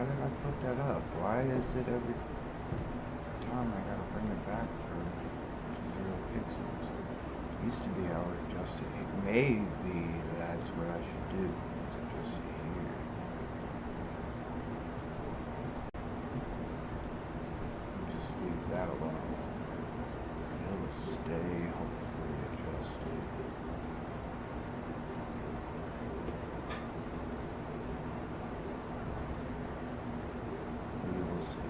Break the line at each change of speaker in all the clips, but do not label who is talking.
how did I put that up? Why is it every time I gotta bring it back for 0 pixels? Used to be how it adjusted it. Maybe that's what I should do. Just here. Just leave that alone. It'll stay hopefully adjusted. We will see.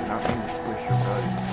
Not mean to squish your buddy.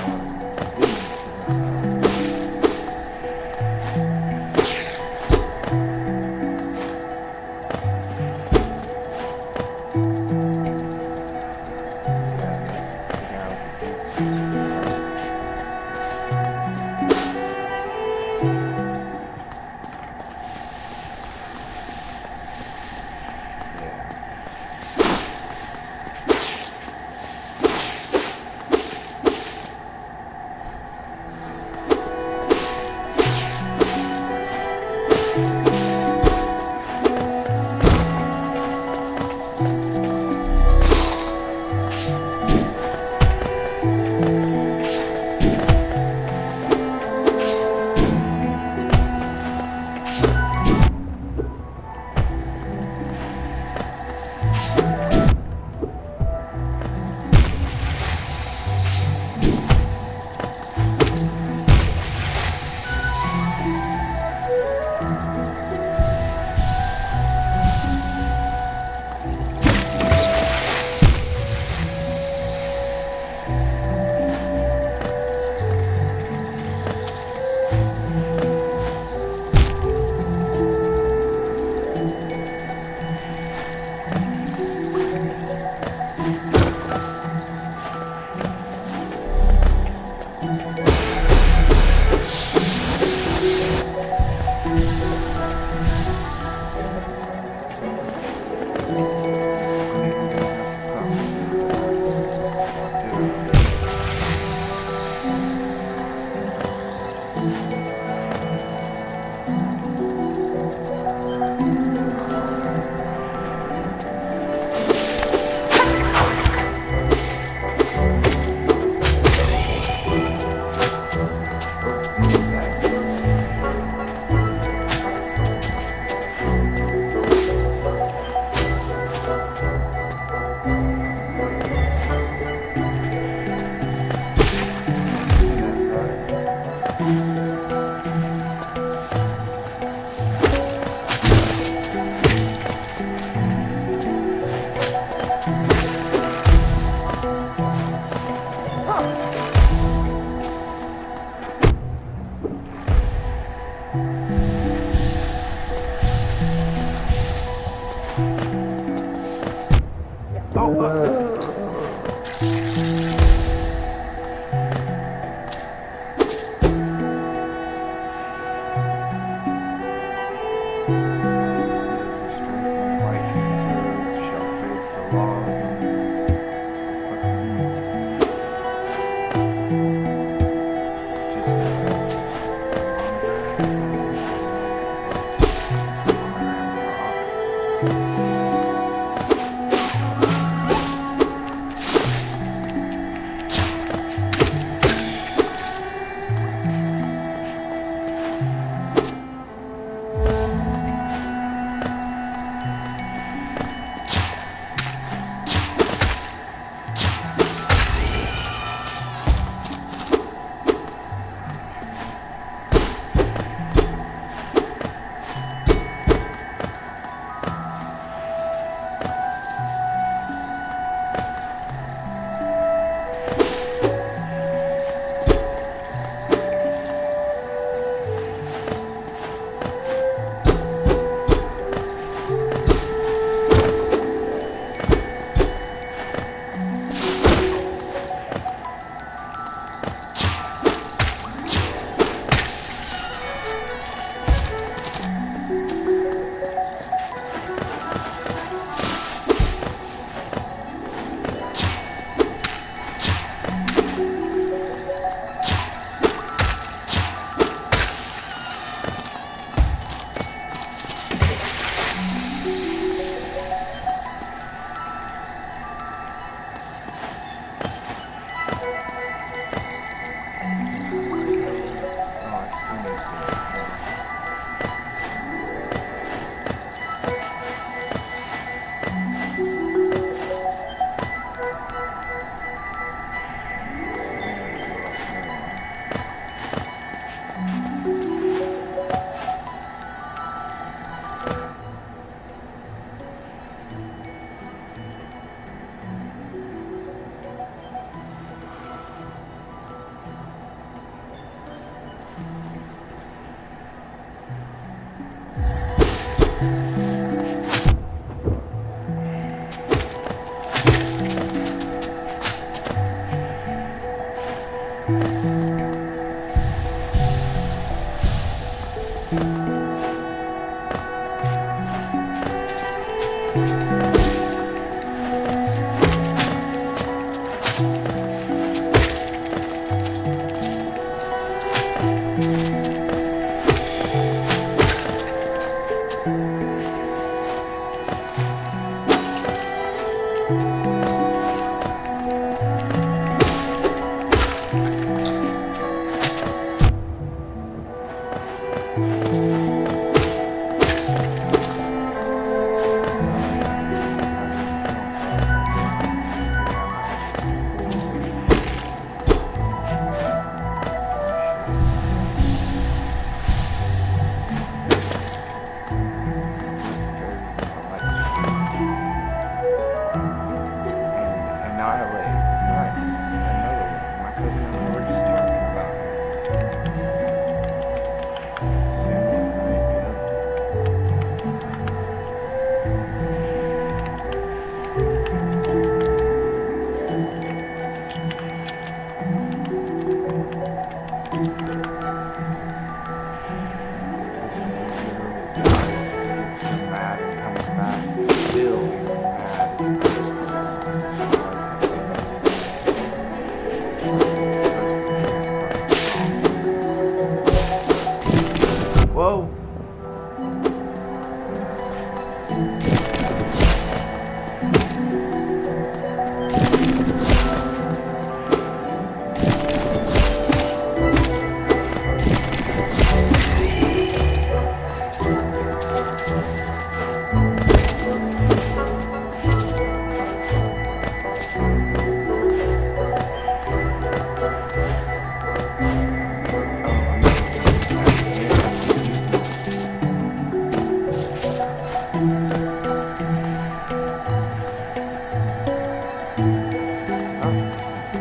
Whoa!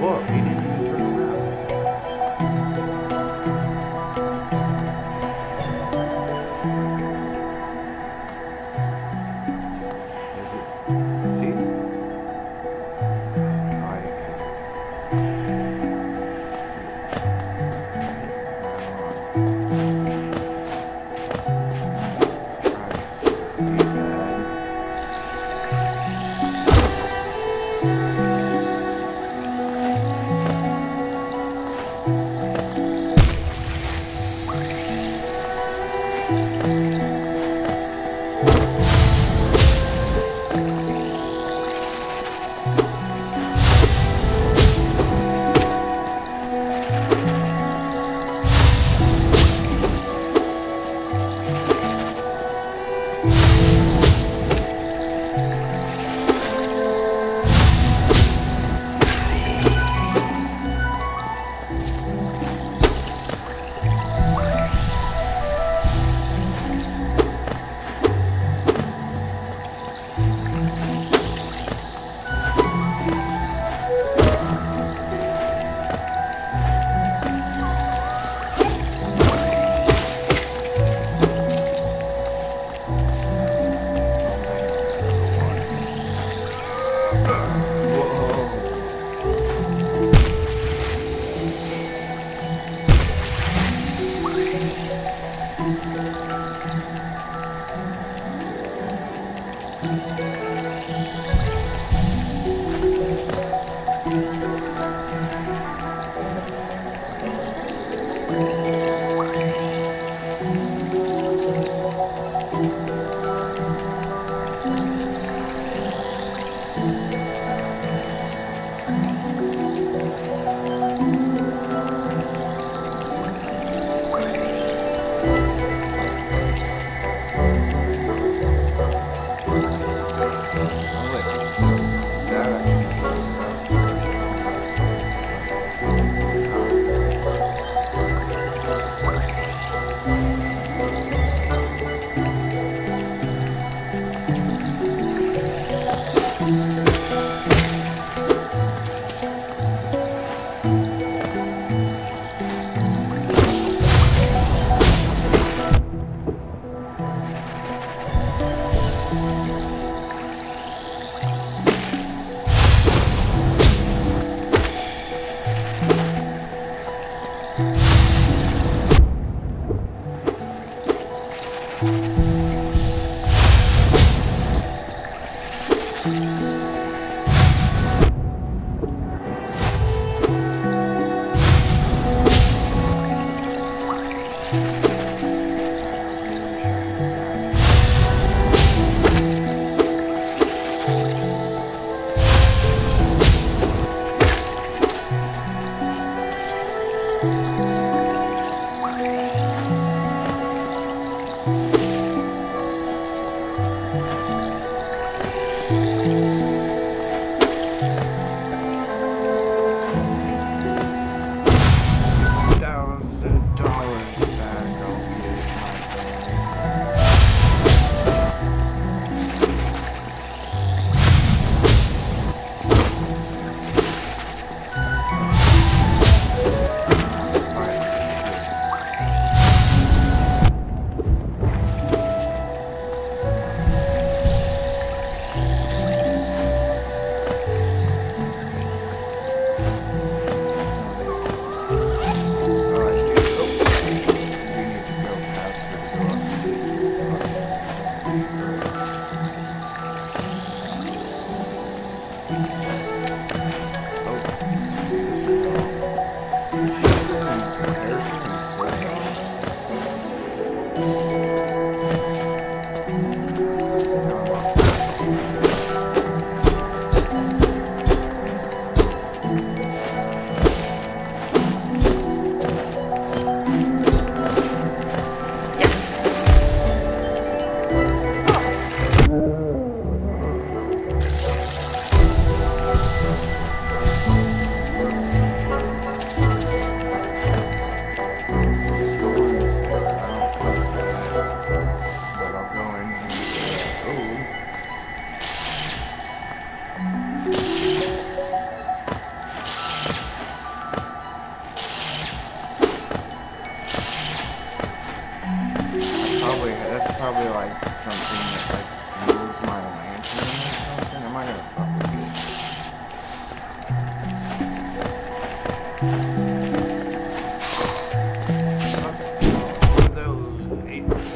Whoa, he didn't even turn around. Is it? See? Probably like something that like fuels my lantern or something. Am I gonna fuck with you? What are those papers?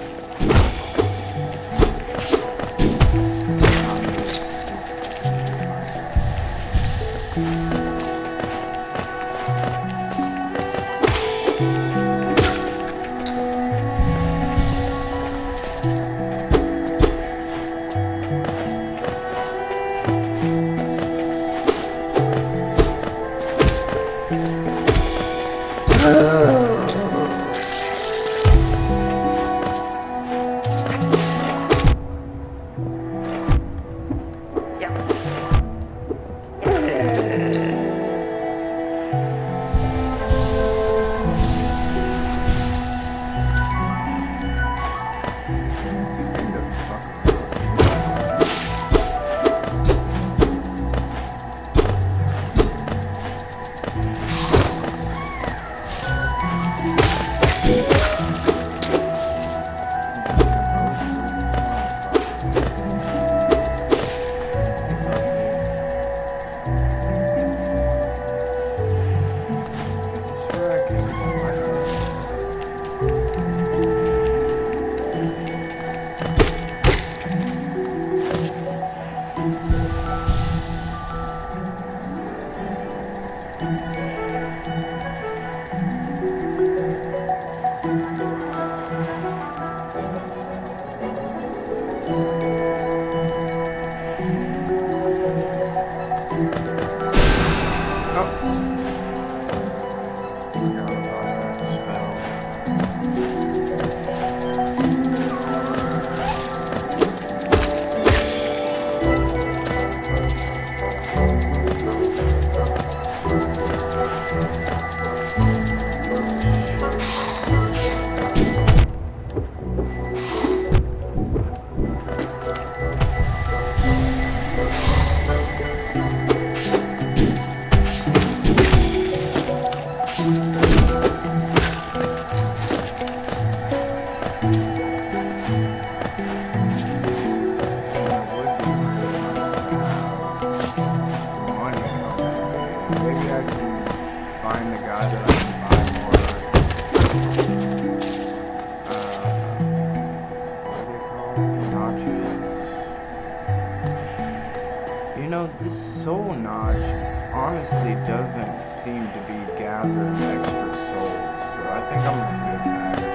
Find the guy that I can buy more, what do they call it? Notches. You know, this soul notch honestly doesn't seem to be gathering extra souls, so I think I'm gonna get back to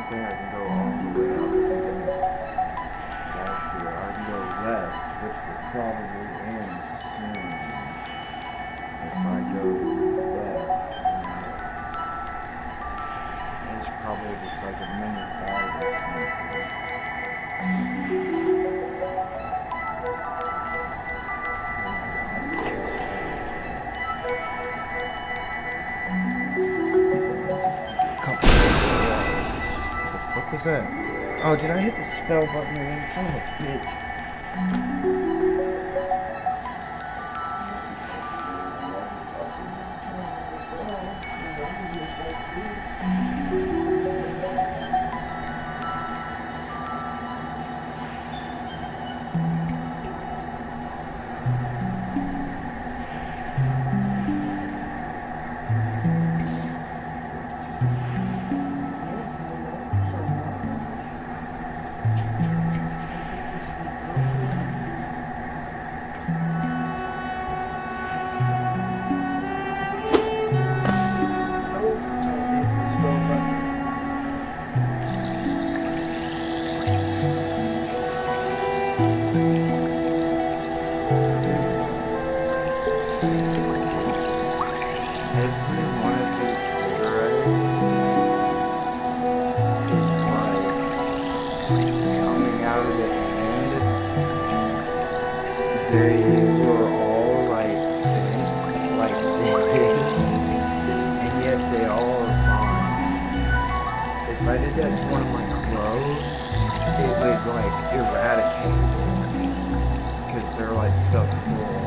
think I can go all the way up. Back here. I can go left, which will probably end soon. If I go left, it's probably just like a minute drive or something. What was that? Oh, did I hit the spell button again? Son of a bitch. They were all like this, and yet they all are fine. If I did that to one of my clothes, it would like eradicate them, because they're like stuck full.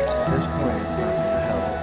At this point, it's not gonna help.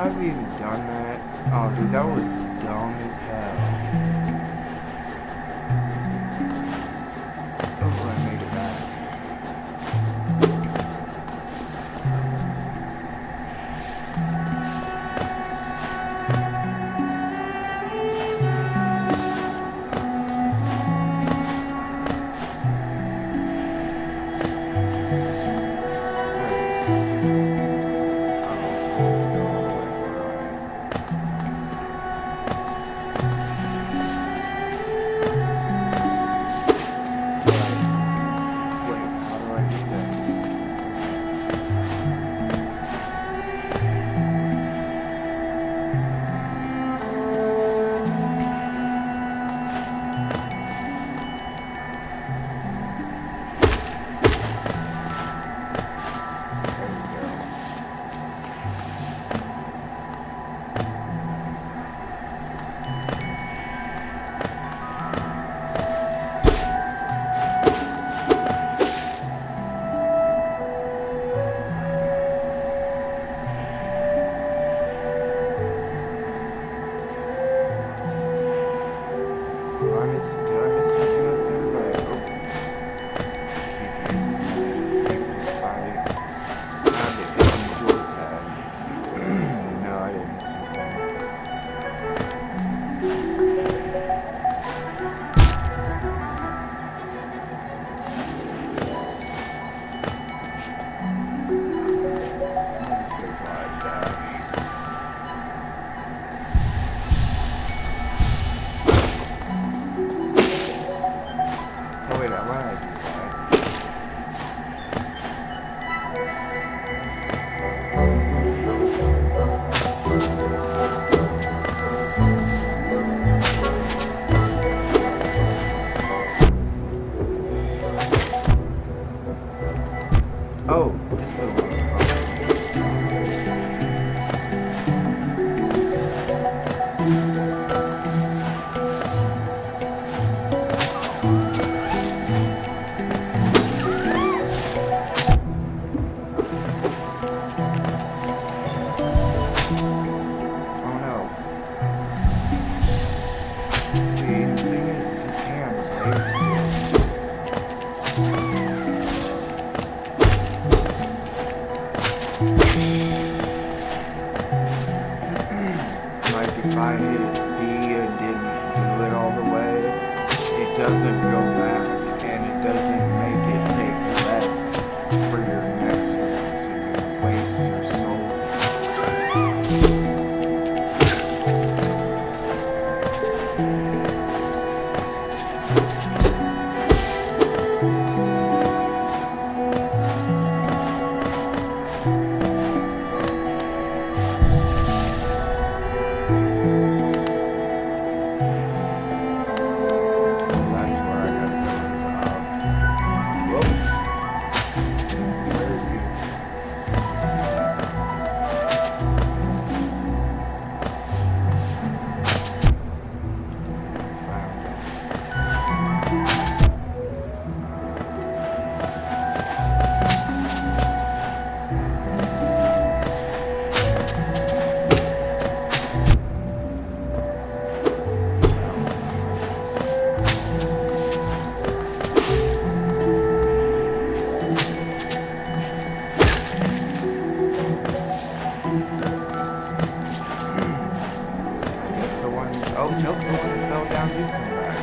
I've even done that. Oh, dude, that was dumb as hell. Oh, I made it back. Oh, this is the one. if I hit B and didn't do it all the way, it doesn't go back and it doesn't make it take less for your next one, so you waste your soul. Oh, nope, the one that fell down did come back.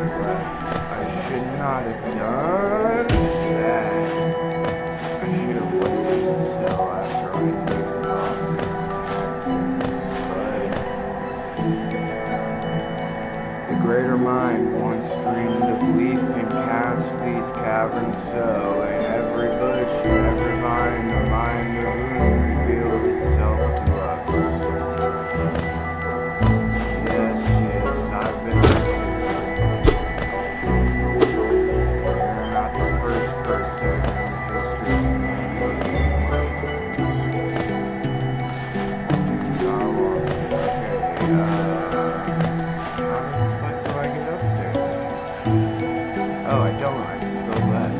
But I should not have done that. I should have waited until after I knew Ross's tactics. But the greater mind once dreamed of leap and cast these caverns so, and every bush and every vine, the mind of whom revealed itself to us. Yes, I've been there too. You're not the first person in the history of humanity. I lost it. Okay, how the fuck do I get up there? Oh, I don't. I just go left.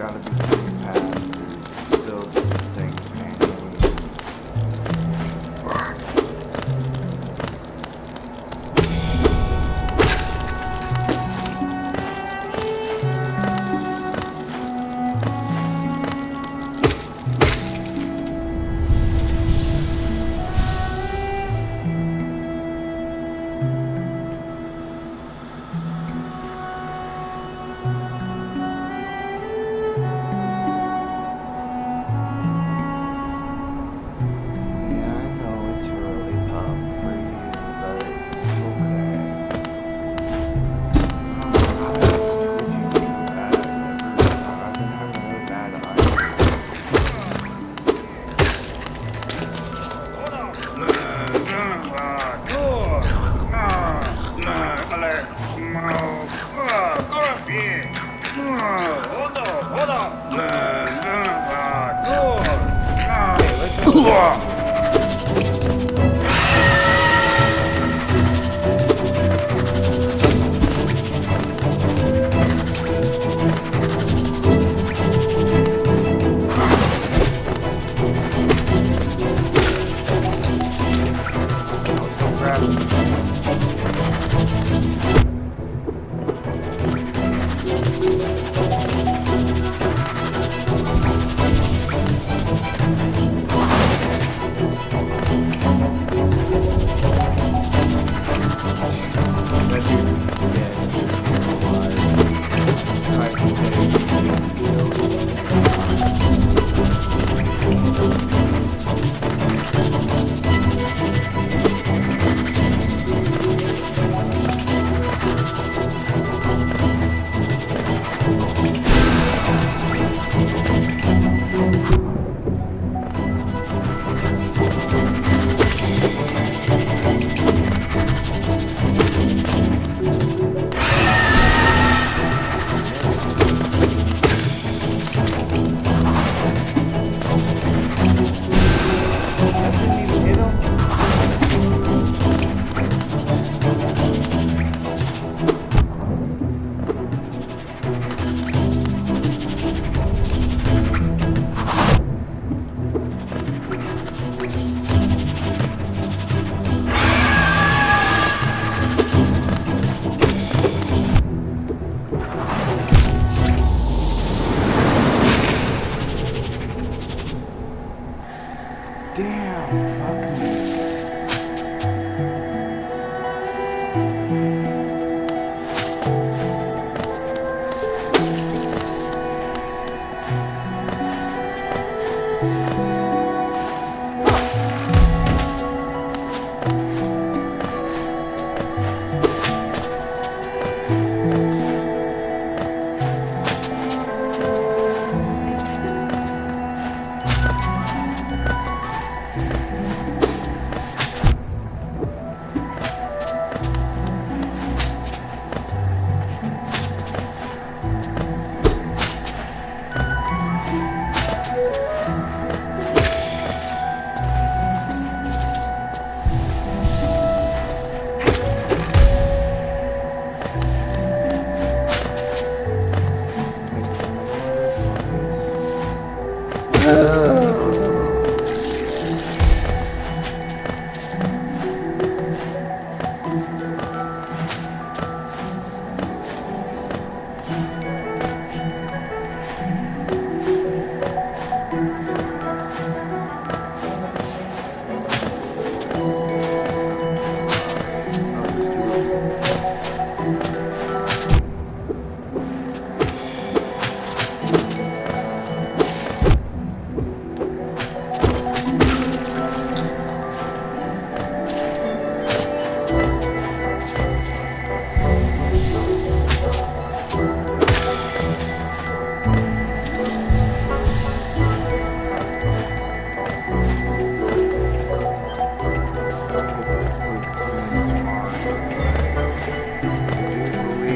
gotta be pretty fast. There's still just things hanging loose.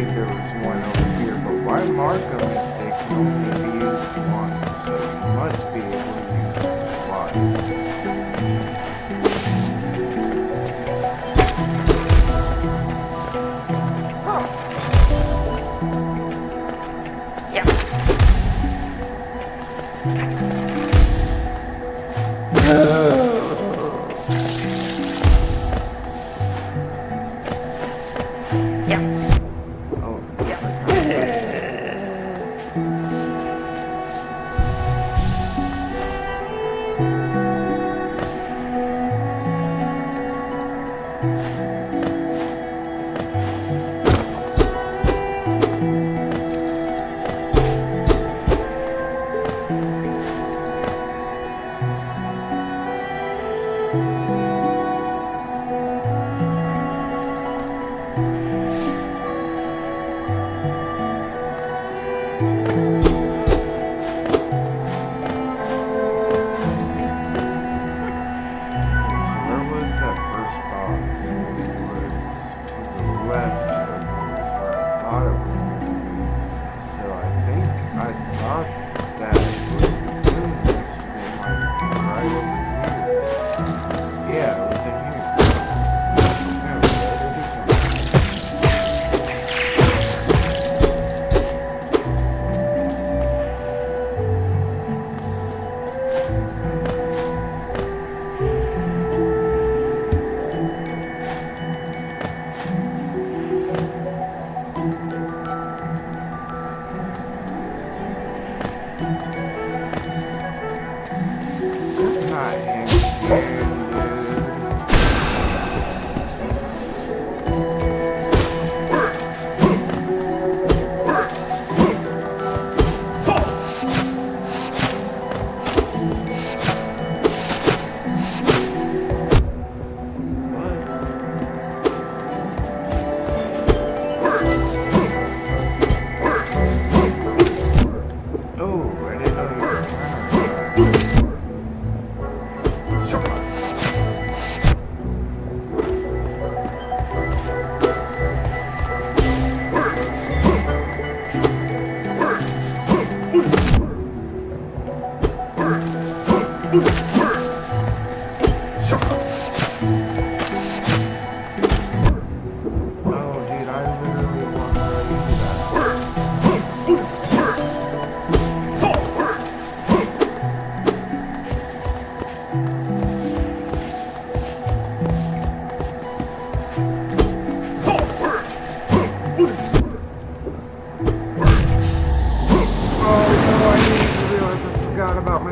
believe there was one over here, but why mark them if they can only be used once? So you must be able to use them twice.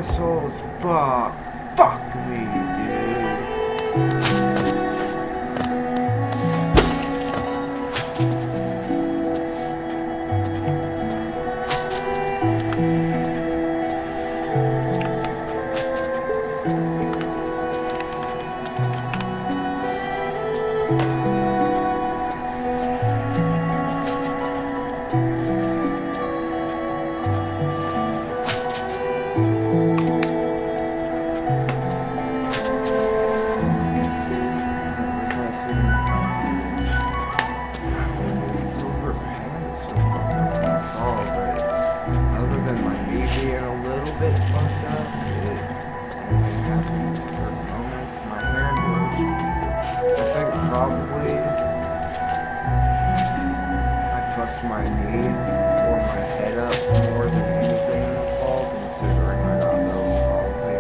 Souls, fuck me, dude. Probably I fucked my knee or my head up more than anything in the fall, considering I got those probably,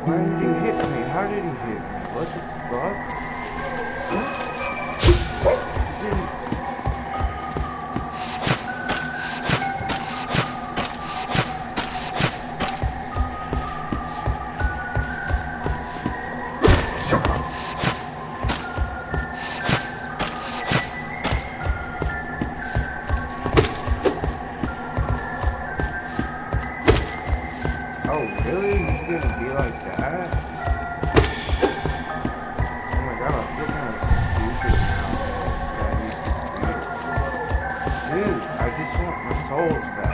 Why did he hit me? How did he hit me? What the fuck? He didn't... Oh, really? He's gonna be like that? Oh my god, I feel kind of stupid now that he's just weird. Dude, I just want my souls back.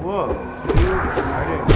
Whoa, dude, I didn't...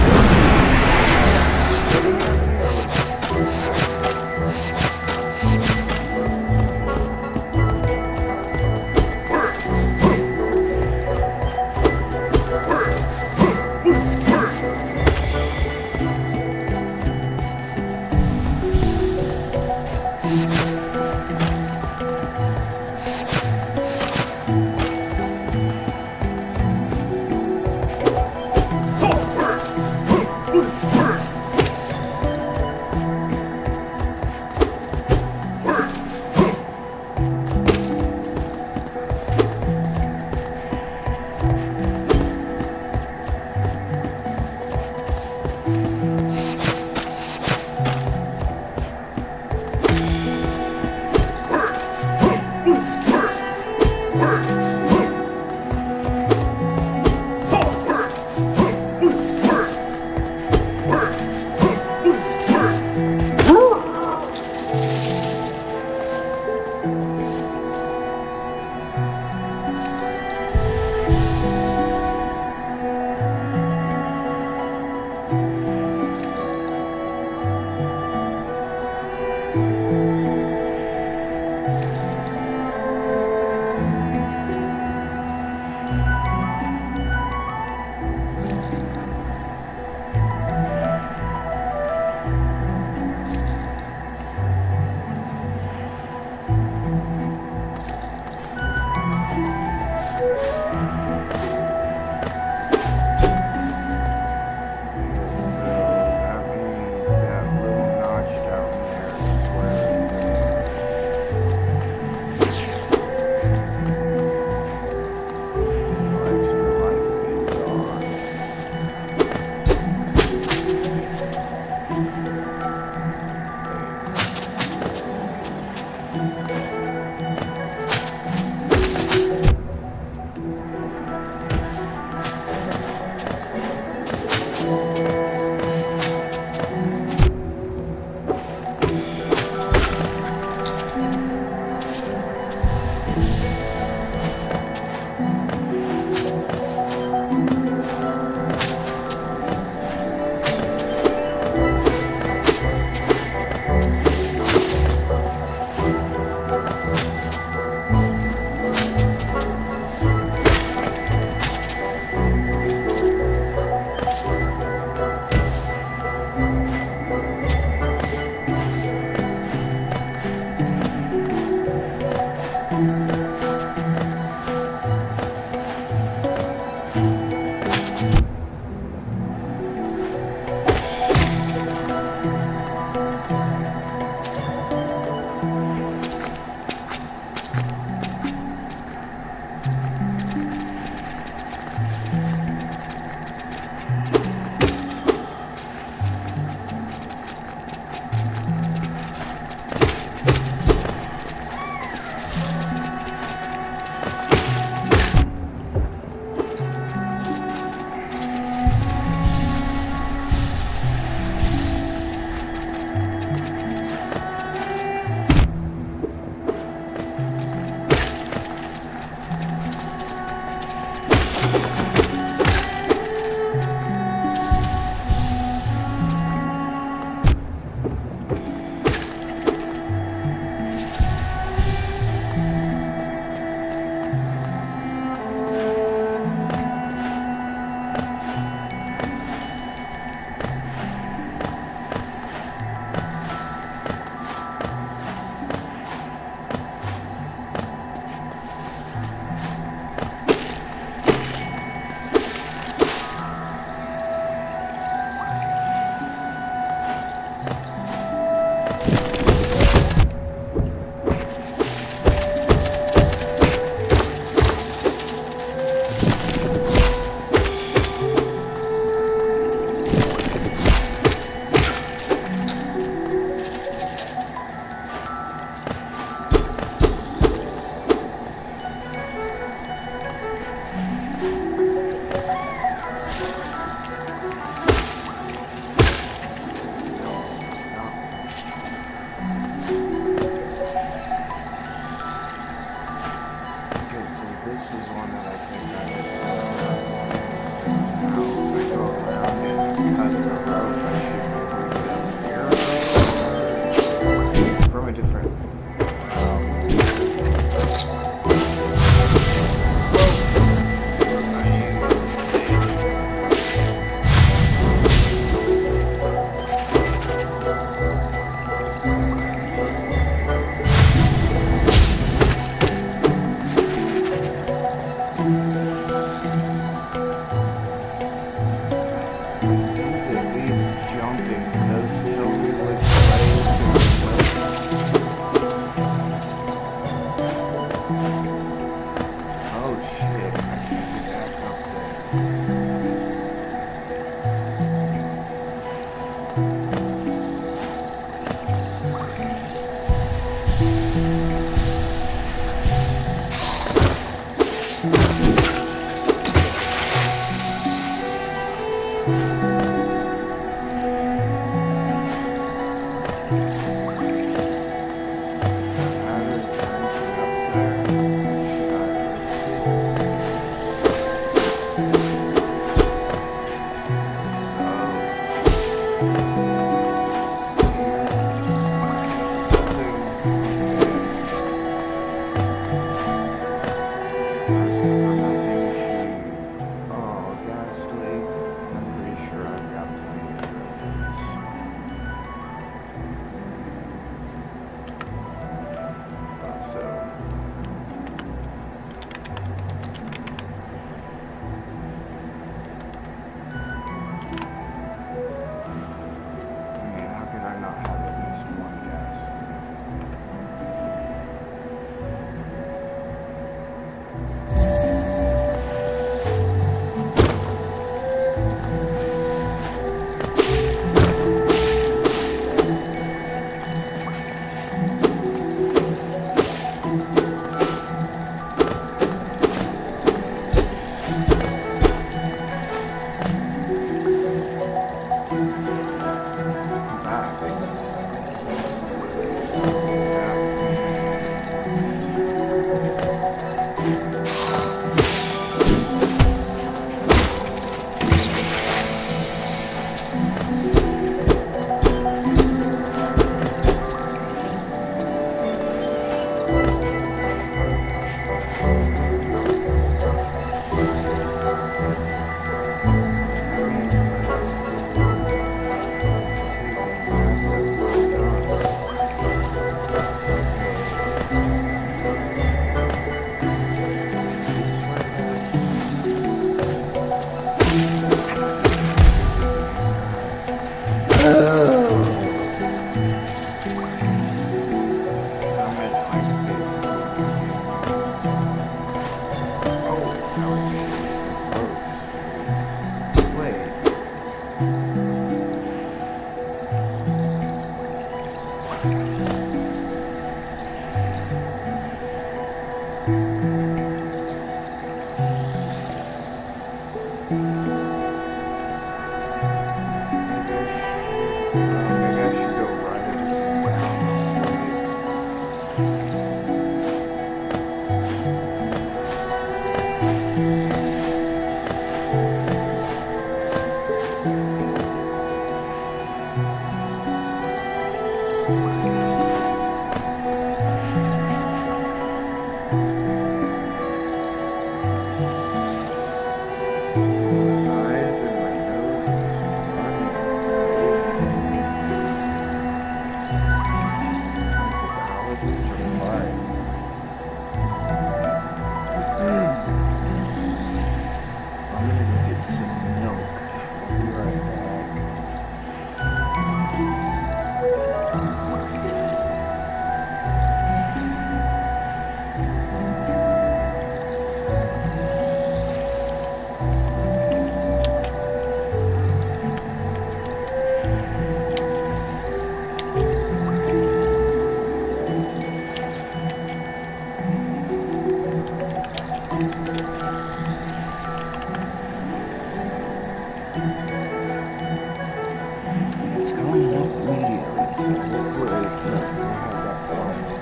hopefully it's not going to have that problem.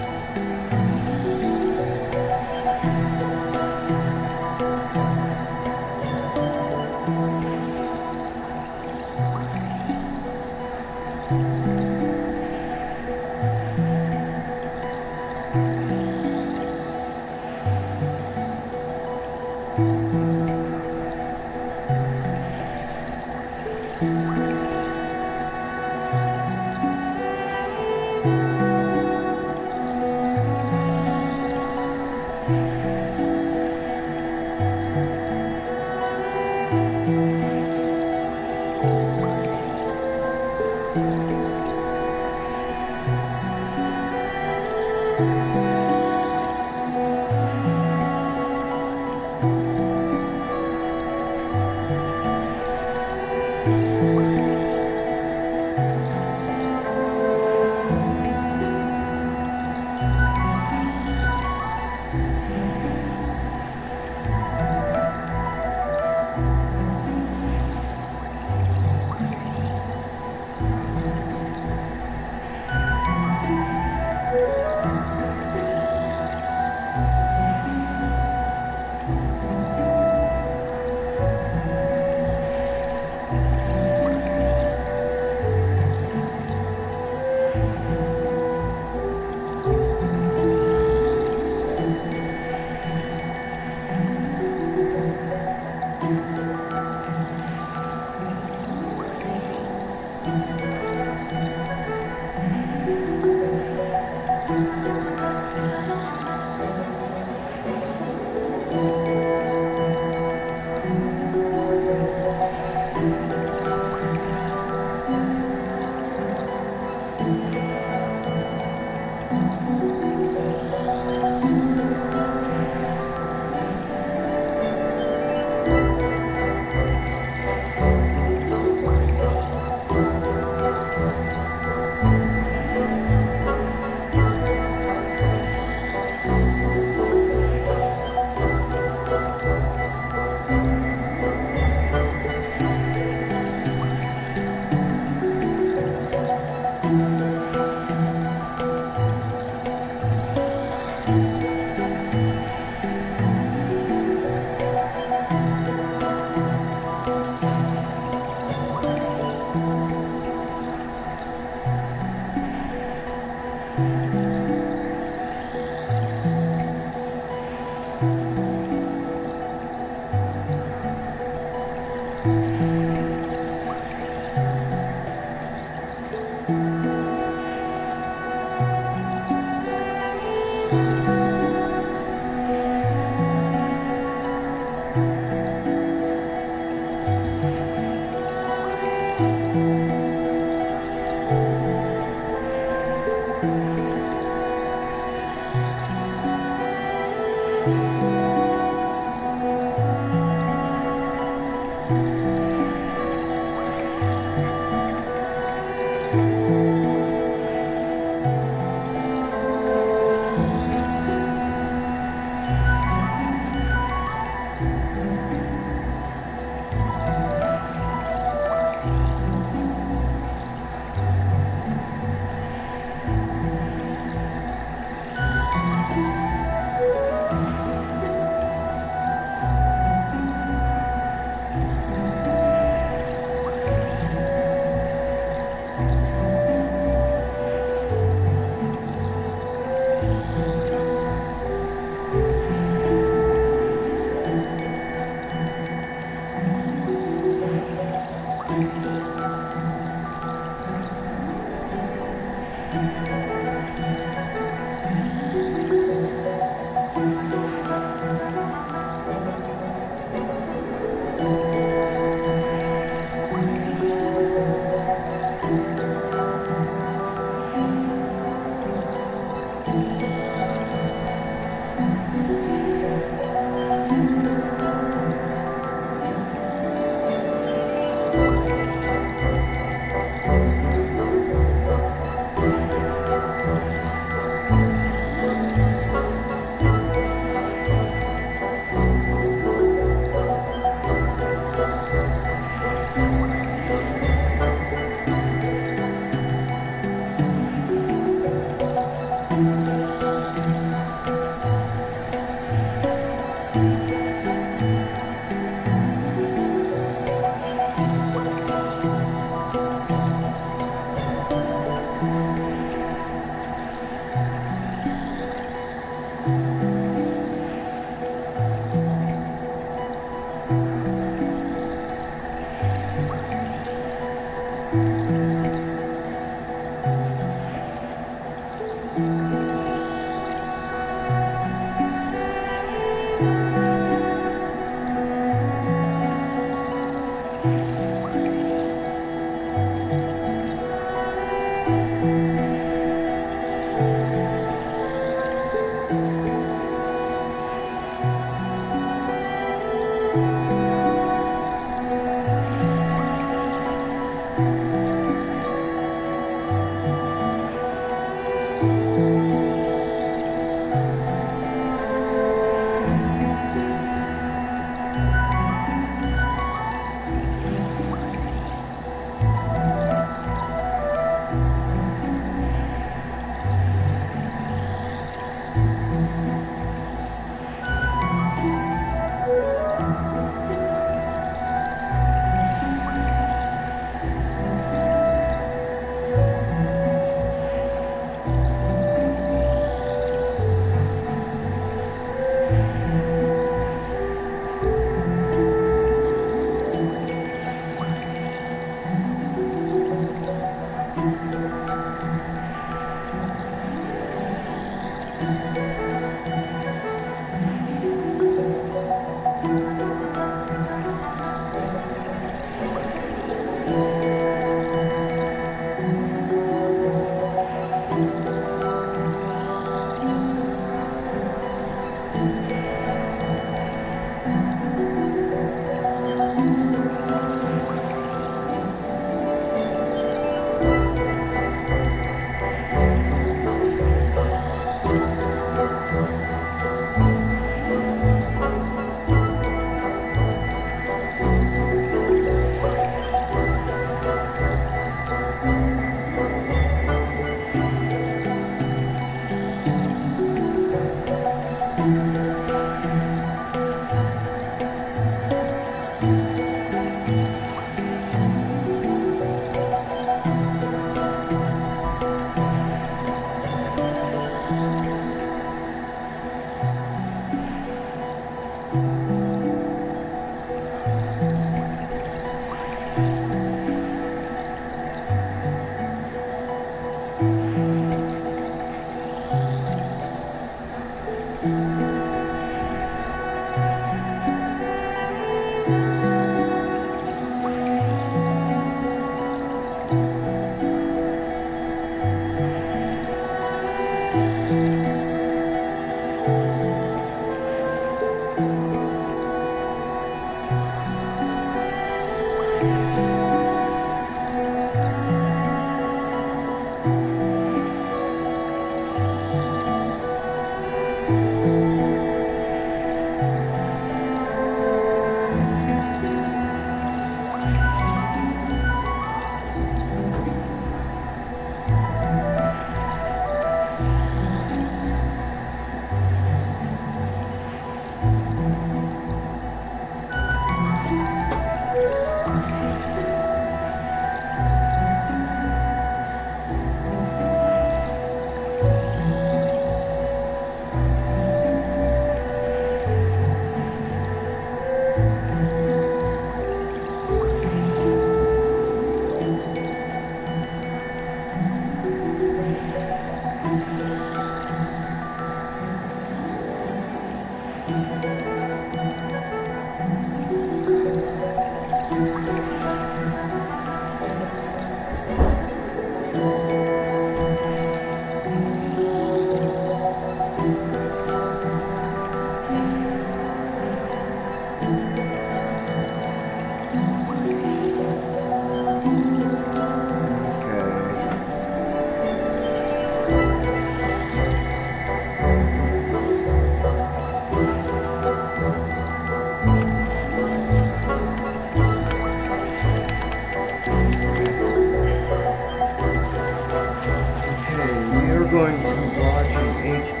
going to watch an H3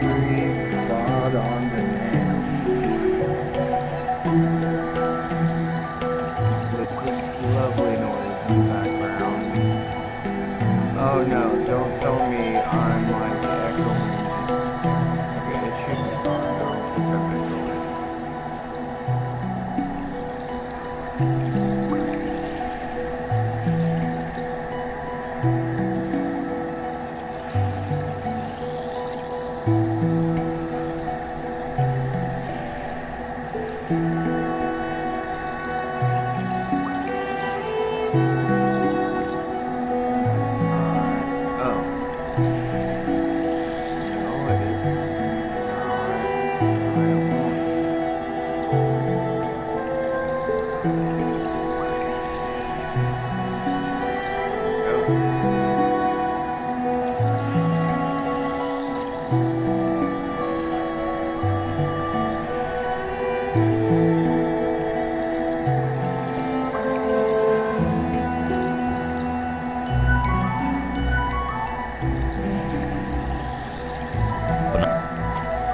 VOD on demand with this lovely noise in the background. Oh no, don't tell me I'm like echoing. Okay, it should be fine. I don't think I'm echoing.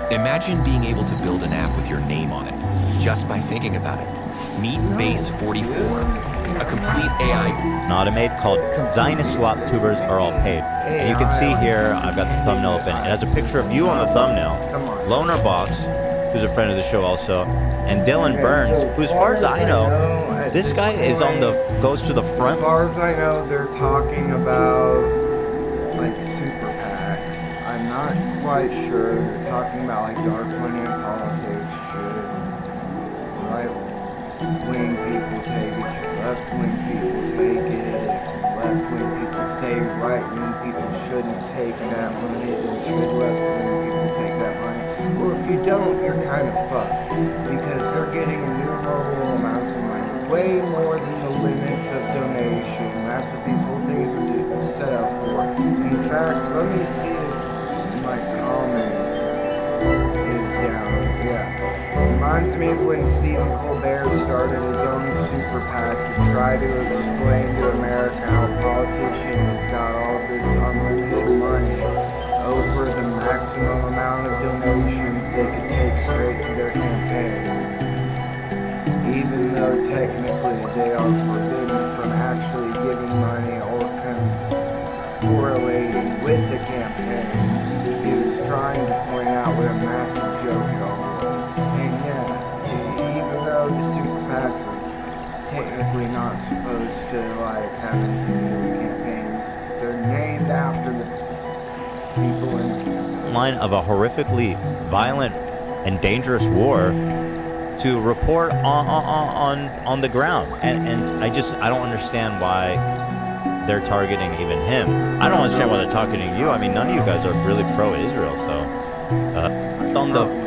Imagine being able to build an app with your name on it, just by thinking about it. Meet Base 44, a complete AI
automate called Zionist Slop Tubers Are All Paid. And you can see here, I've got the thumbnail open. It has a picture of you on the thumbnail, Loner Box, who's a friend of the show also, and Dylan Burns, who as far as I know, this guy is on the, goes to the front.
As far as I know, they're talking about, like, super PACs. I'm not quite sure. They're talking about, like, dark money in politics, shit. Right-wing people take it, left-wing people take it. Left-wing people say right-wing people shouldn't take that money, then should left-wing people take that money? Well, if you don't, you're kind of fucked, because they're getting innumerable amounts of money, way more than the limits of donation. That's what these whole things are set up for. In fact, let me see if my comment is down. Yeah. Reminds me of when Stephen Colbert started his own super PAC to try to explain to America how politicians got all this unlimited money over the maximum amount of donations they could take straight to their campaign, even though technically they are forbidden from actually giving money or correlating with the campaign. He was trying to point out what a massive joke it all was. And yeah, even though the super PACs are technically not supposed to like have anything to do with campaigns, they're named after the people in the campaign.
Line of a horrifically violent and dangerous war to report on the ground, and I don't understand why they're targeting even him. I don't understand why they're targeting you. I mean, none of you guys are really pro-Israel, so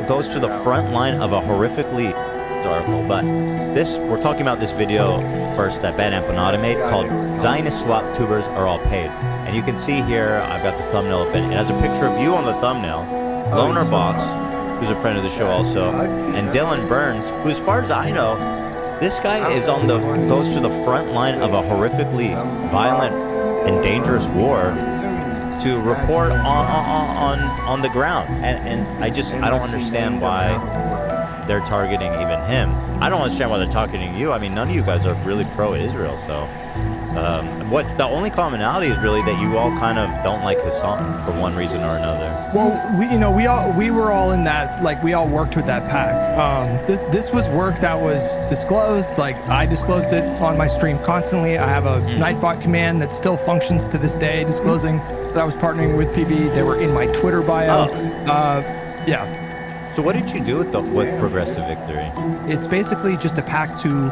goes to the front line of a horrifically article. But we're talking about this video first that Ben Empanada made called Zionist Slop Tubers Are All Paid. And you can see here, I've got the thumbnail open. It has a picture of you on the thumbnail, Loner Box, who's a friend of the show also, and Dylan Burns, who as far as I know, this guy is goes to the front line of a horrifically violent and dangerous war to report on the ground. And I don't understand why they're targeting even him. I don't understand why they're targeting you. I mean, none of you guys are really pro-Israel, so what the only commonality is really that you all kind of don't like Hassan for one reason or another.
Well, we were all in that, like, we all worked with that PAC. This was work that was disclosed. Like, I disclosed it on my stream constantly. I have a Nightbot command that still functions to this day, disclosing that I was partnering with PB. They were in my Twitter bio. Yeah.
So what did you do with Progressive Victory?
It's basically just a PAC to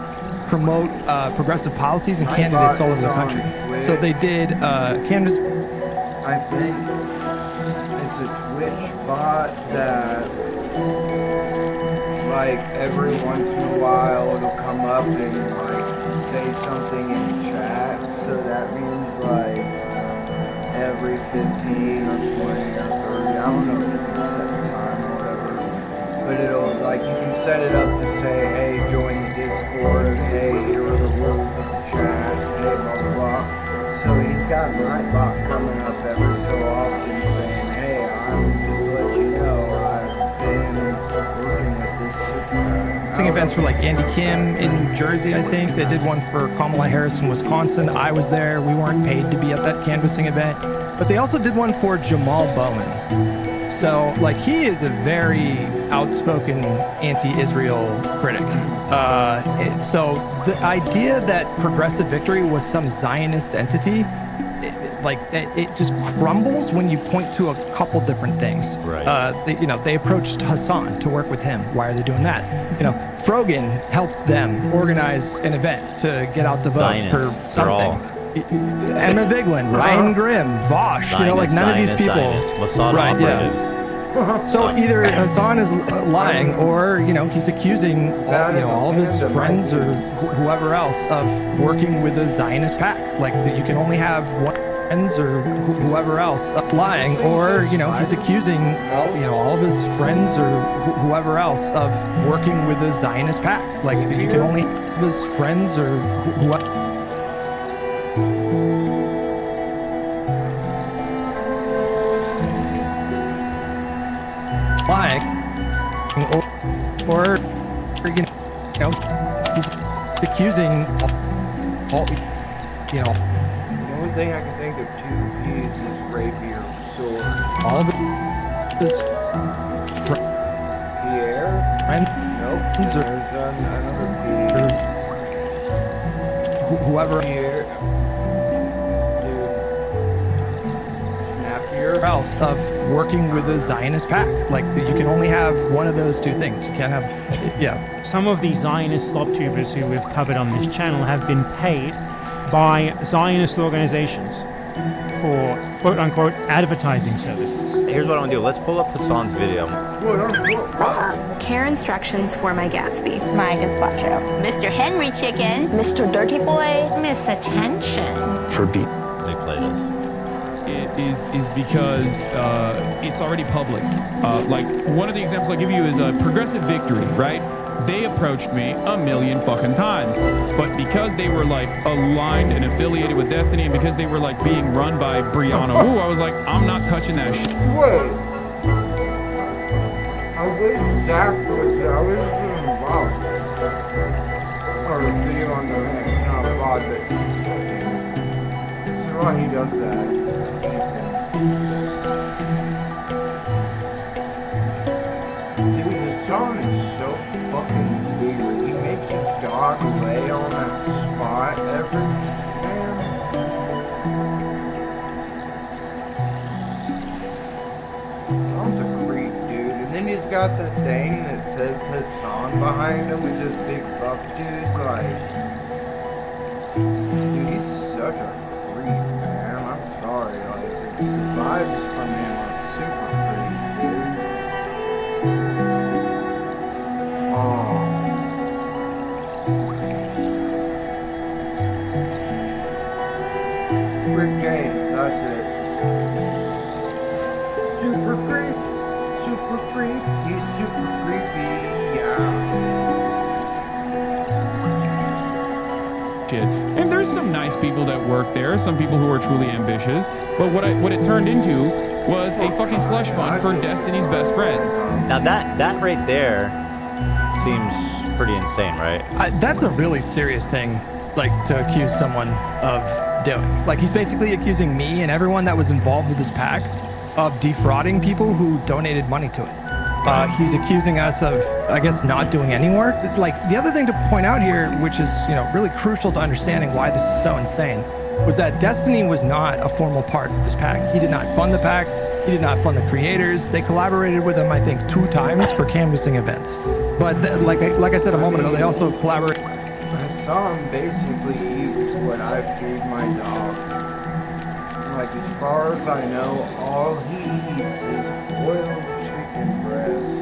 promote progressive policies and candidates all over the country. So they did candidates.
I think it's a Twitch bot that, like, every once in a while it'll come up and like say something in chat. So that means like every 15 or 20 or 30. I don't know if you can set the time or whatever, but it'll, like, you can set it up to say, hey, join the Discord, hey, here are the rules of the chat, hey, blah, blah, blah. So he's got Nightbot coming up every so often saying, hey,
events for like Andy Kim in New Jersey, I think. They did one for Kamala Harris in Wisconsin. I was there. We weren't paid to be at that canvassing event. But they also did one for Jamal Bowen. So, like, he is a very outspoken anti-Israel critic. So the idea that Progressive Victory was some Zionist entity, it just crumbles when you point to a couple different things.
Right.
They approached Hassan to work with him. Why are they doing that? Frogan helped them organize an event to get out the vote for something. Emma Vigeland, Ryan Grimm, Vosh, none of these people.
Mossad operatives.
So either Hassan is lying, or he's accusing all of his friends or whoever else of working with the Zionist pact. Like you can only have one friends or whoever else of lying, or he's accusing all of his friends or whoever else of working with the Zionist pact. Like you can only have his friends or whoever. Lying, or he's accusing all.
The only thing I can think of two P's is rapier sword.
All of his
Pierre?
friends,
Nope.
These are-
There's another P.
whoever
Pierre. Dude. Snappier?
else of working with the Zionist pact. Like you can only have one of those two things. You can't have,
Some of the Zionist slop tubers who we've covered on this channel have been paid by Zionist organizations for quote-unquote advertising services.
Here's what I'm gonna do. Let's pull up Hassan's video.
Care instructions for my Gatsby.
My gazpacho.
Mr. Henry Chicken.
Mr. Dirty Boy.
Miss Attention.
Let me play this.
Is because it's already public. Like one of the examples I'll give you is Progressive Victory, right? They approached me a million fucking times, but because they were like aligned and affiliated with Destiny, and because they were like being run by Brianna Wu, I was like, I'm not touching that shit.
Wait. I wish Zach was involved. Or the video on the vlog that this is why he does that. Dude, the song is so fucking weird. He makes his dog lay on that spot every man. Sounds a creep, dude. And then he's got the thing that says Hassan behind him with this big buff dude. Like, dude, he's such a creep, man. I'm sorry. Like, the vibes from him are super creep, dude. Oh. Rick James, that's it. Super creep, super creep, he's super creepy, yeah.
Shit. And there's some nice people that work there, some people who are truly ambitious. But what it turned into was a fucking slush fund for Destiny's best friends.
Now that right there seems pretty insane, right?
that's a really serious thing, like to accuse someone of doing. Like he's basically accusing me and everyone that was involved with this pact of defrauding people who donated money to it. He's accusing us of, I guess, not doing any work. Like the other thing to point out here, which is really crucial to understanding why this is so insane, was that Destiny was not a formal part of this pact. He did not fund the pact. He did not fund the creators. They collaborated with him, I think, 2 times for canvassing events. But like I said a moment ago, they also collaborate.
I saw him basically eat what I feed my dog. Like, as far as I know, all he eats is boiled chicken breast.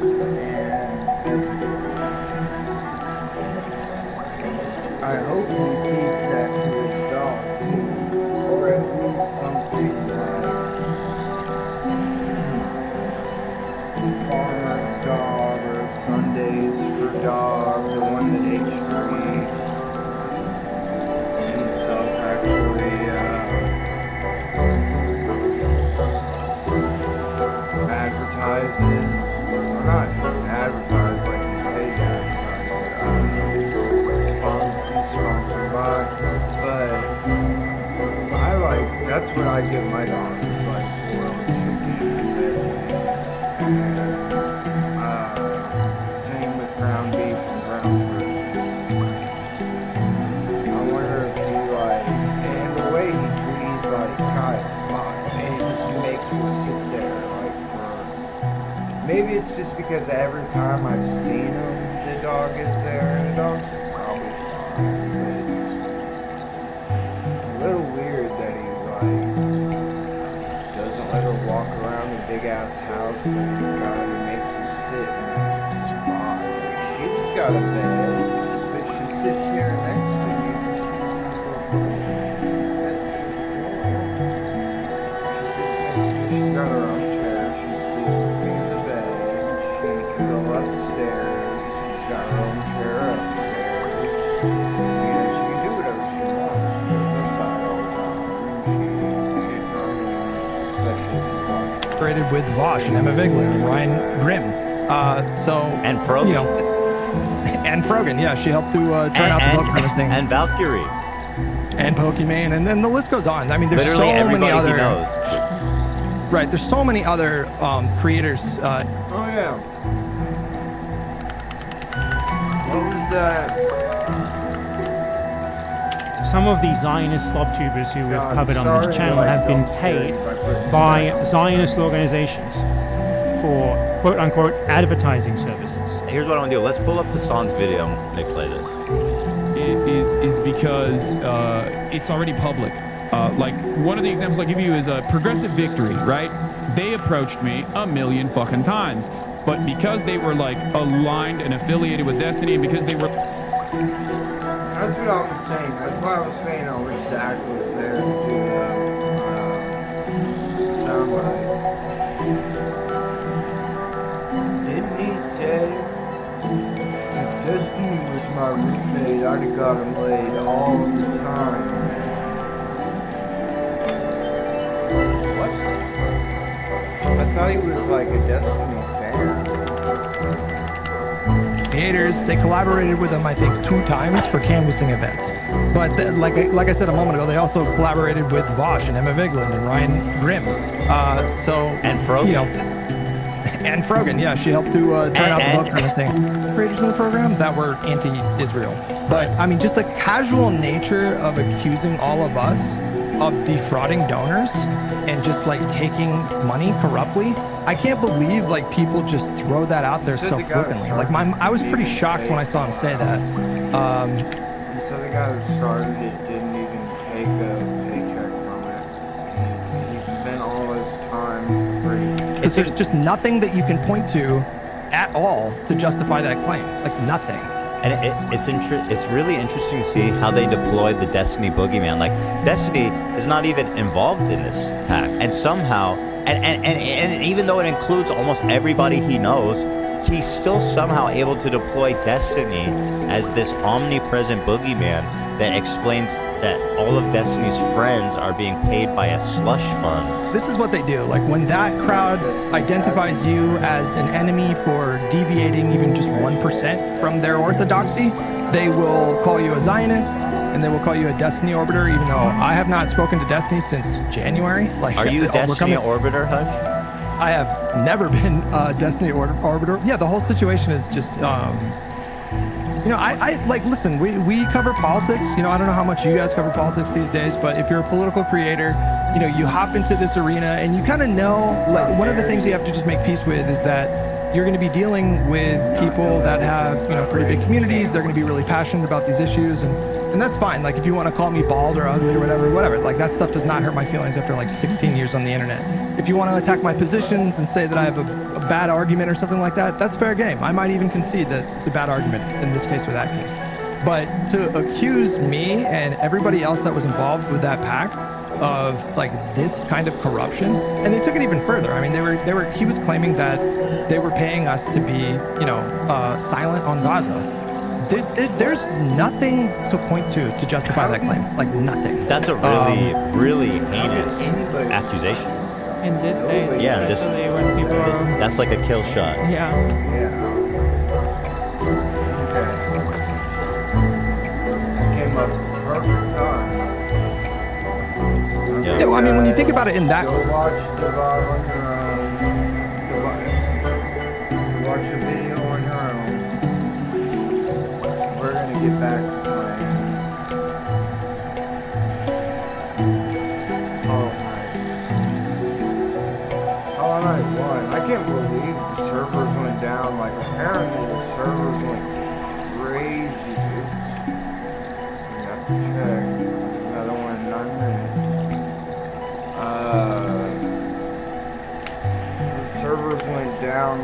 And I hope he feeds that to his dog. Or at least something like Farmer's Dog or Sundays for Dog, the one that H3 himself actually advertises, or not just advertise like he's paid to advertise it, That's what I give my dogs. It's like boiled chicken and veggies. And, same with ground beef and ground fruit. I wonder if he like, and the way he's like, God, man, he makes me sit there like for, maybe it's just because every time I've seen him, the dog is there, and the dog's probably fine, but it's a little weird that he like doesn't let her walk around the big ass house, but he makes her sit in that spot. Like, she's got a bed, but she sits here next to me. She's got her own chair. She sleeps in the bed. She can go upstairs. She's got her own chair upstairs. You know, she can do whatever she wants. She goes outside all the time.
Created with Vosh and Emma Vigler and Ryan Grimm.
And Frogan.
You know, and Frogan, yeah, she helped to turn out the book and everything.
And Valkyrie.
And Pokimane, and then the list goes on. I mean, there's
Literally
so many
everybody
other.
he knows.
Right, there's so many other creators.
Oh yeah. What was that?
Some of the Zionist slob tubers who we've
God,
covered on
sorry
this channel
that I
have been
don't
paid
care if I put-
by Zionist organizations for quote-unquote advertising services.
Here's what I'm gonna do. Let's pull up Hassan's video and they play this.
It is because it's already public. Like one of the examples I'll give you is Progressive Victory, right? They approached me a million fucking times, but because they were like aligned and affiliated with Destiny, and because they were
That's what I was saying. That's why I was saying I wish Zach was there to do the soundbite. Didn't he say if Destiny was my roommate, I'd have got him laid all the time, man. What? I thought he was like a Destiny fan.
Creators, they collaborated with them, I think, 2 times for canvassing events. But like I said a moment ago, they also collaborated with Vosh and Emma Vigland and Ryan Grimm.
And Frogan.
You know, and Frogan, yeah, she helped to turn out the book and everything. Creators in the program that were anti-Israel. But I mean, just the casual nature of accusing all of us of defrauding donors and just like taking money corruptly. I can't believe like people just throw that out there so flippantly. Like I was pretty shocked when I saw him say that.
He said the guy that started it didn't even take a paycheck from it. He spent all his time free.
There's just nothing that you can point to at all to justify that claim. Like nothing.
And it's really interesting to see how they deploy the Destiny boogeyman. Like Destiny is not even involved in this pack, and somehow, and even though it includes almost everybody he knows, he's still somehow able to deploy Destiny as this omnipresent boogeyman that explains that all of Destiny's friends are being paid by a slush fund.
This is what they do. Like when that crowd identifies you as an enemy for deviating even just 1% from their orthodoxy, they will call you a Zionist and they will call you a Destiny Orbiter, even though I have not spoken to Destiny since January. Like,
are you a Destiny Orbiter, Hutch?
I have never been a Destiny Orbiter. Yeah, the whole situation is just, you know, I like, listen, we cover politics. You know, I don't know how much you guys cover politics these days, but if you're a political creator, you know, you hop into this arena and you kind of know, like, one of the things you have to just make peace with is that you're going to be dealing with people that have, you know, pretty big communities. They're going to be really passionate about these issues, and that's fine. Like, if you want to call me bald or ugly or whatever, like, that stuff does not hurt my feelings after like 16 years on the internet. If you want to attack my positions and say that I have a bad argument or something like that, that's fair game. I might even concede that it's a bad argument in this case or that case. But to accuse me and everybody else that was involved with that pack of like this kind of corruption, and they took it even further. I mean, he was claiming that they were paying us to be, you know, silent on Gaza. There's nothing to point to justify that claim. Like nothing.
That's a really heinous accusation.
In this day,
Yeah,
especially when people are...
that's like a kill shot.
Yeah.
Okay. Came up perfect time.
Yeah.
Yeah, well, I mean, when you think about it in that,
Go watch the vlog on your own. Go watch the video on your own. We're gonna get back to playing. Hollow Knight 1. I can't believe the servers went down. Like, apparently the servers went crazy. Oops. We have to check. Another one in 9 minutes. The servers went down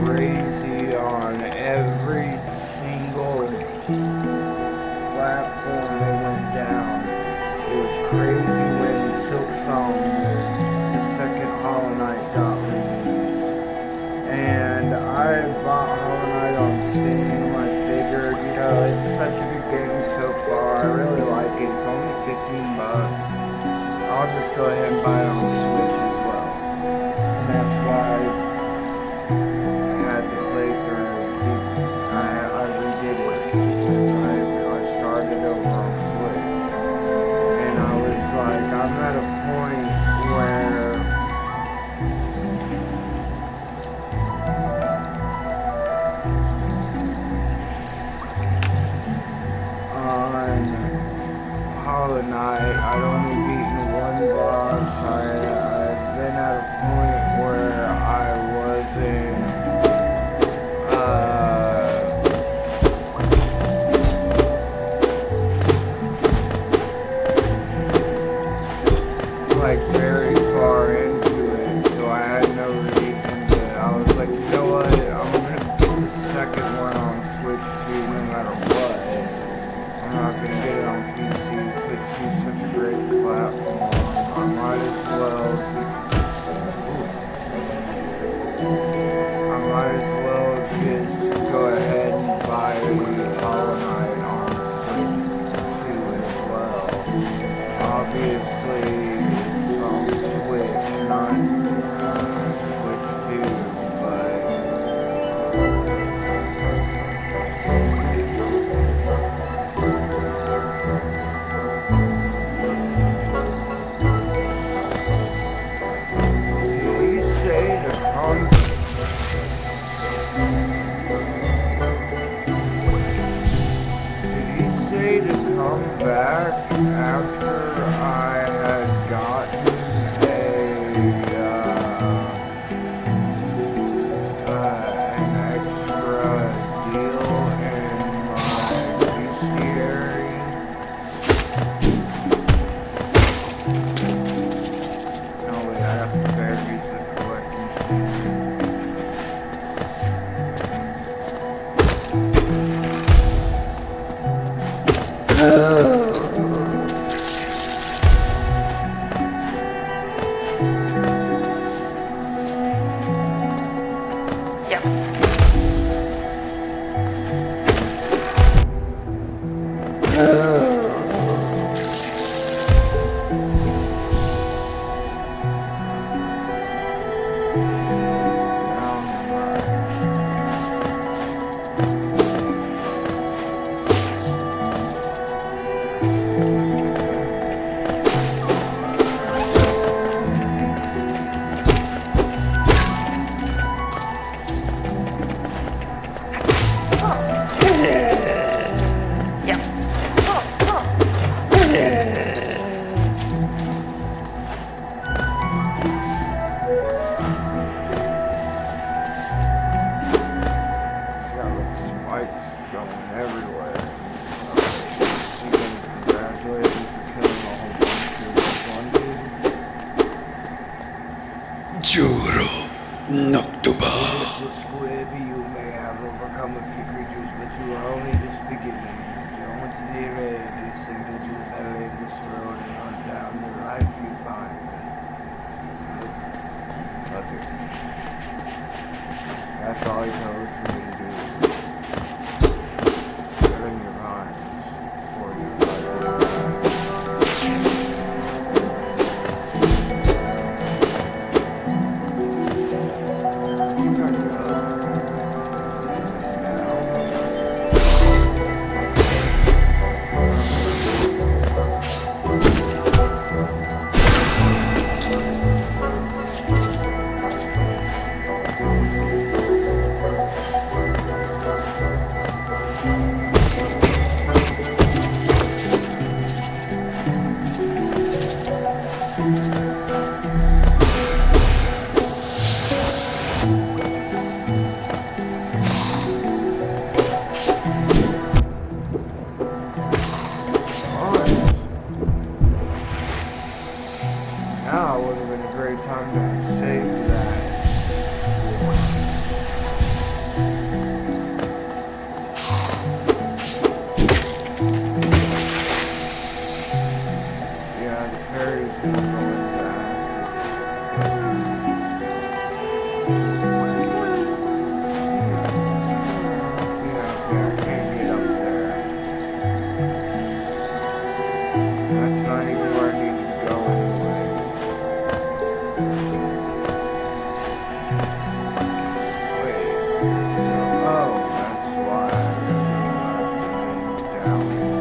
crazy on every single platform they went down. It was crazy when Silksong, the second Hollow Knight, got released. And I bought Hollow Knight on Steam. I figured, you know, it's such a good game so far. I really like it. It's only $15. I'll just go ahead and buy it on Switch as well. And that's why I had to play through. I redid it. I started over on Switch. And I was like, I'm at a point where on Hollow Knight, I'd only beaten one boss. I've been at a point where I wasn't like very far into it, so I had no reason to. I was like, you know what? I'm gonna get the second one on Switch too, no matter what. I'm not gonna get it on PC. Switch is such a great platform. I might as well. Just go ahead and buy Hollow Knight on Switch too as well. Obviously, it's on Switch, not Switch 2, but did he say the come back after I had gotten an extra deal in my bestiary? No, wait, I have to bear use the collecting.
Juro Noctuba.
The squib, you may have overcome a few creatures, but you are only just beginning. Don't leave it. These individuals that leave this road and hunt down the life you find. Fuck it. That's all he knows for me to do. Killing your minds for you. Now would have been a great time to save that. Yeah, the parry's been going fast. Yeah, okay, I can't get up there. That's not even where I need to go anyway. Wait. Oh, that's why I have to go down up here.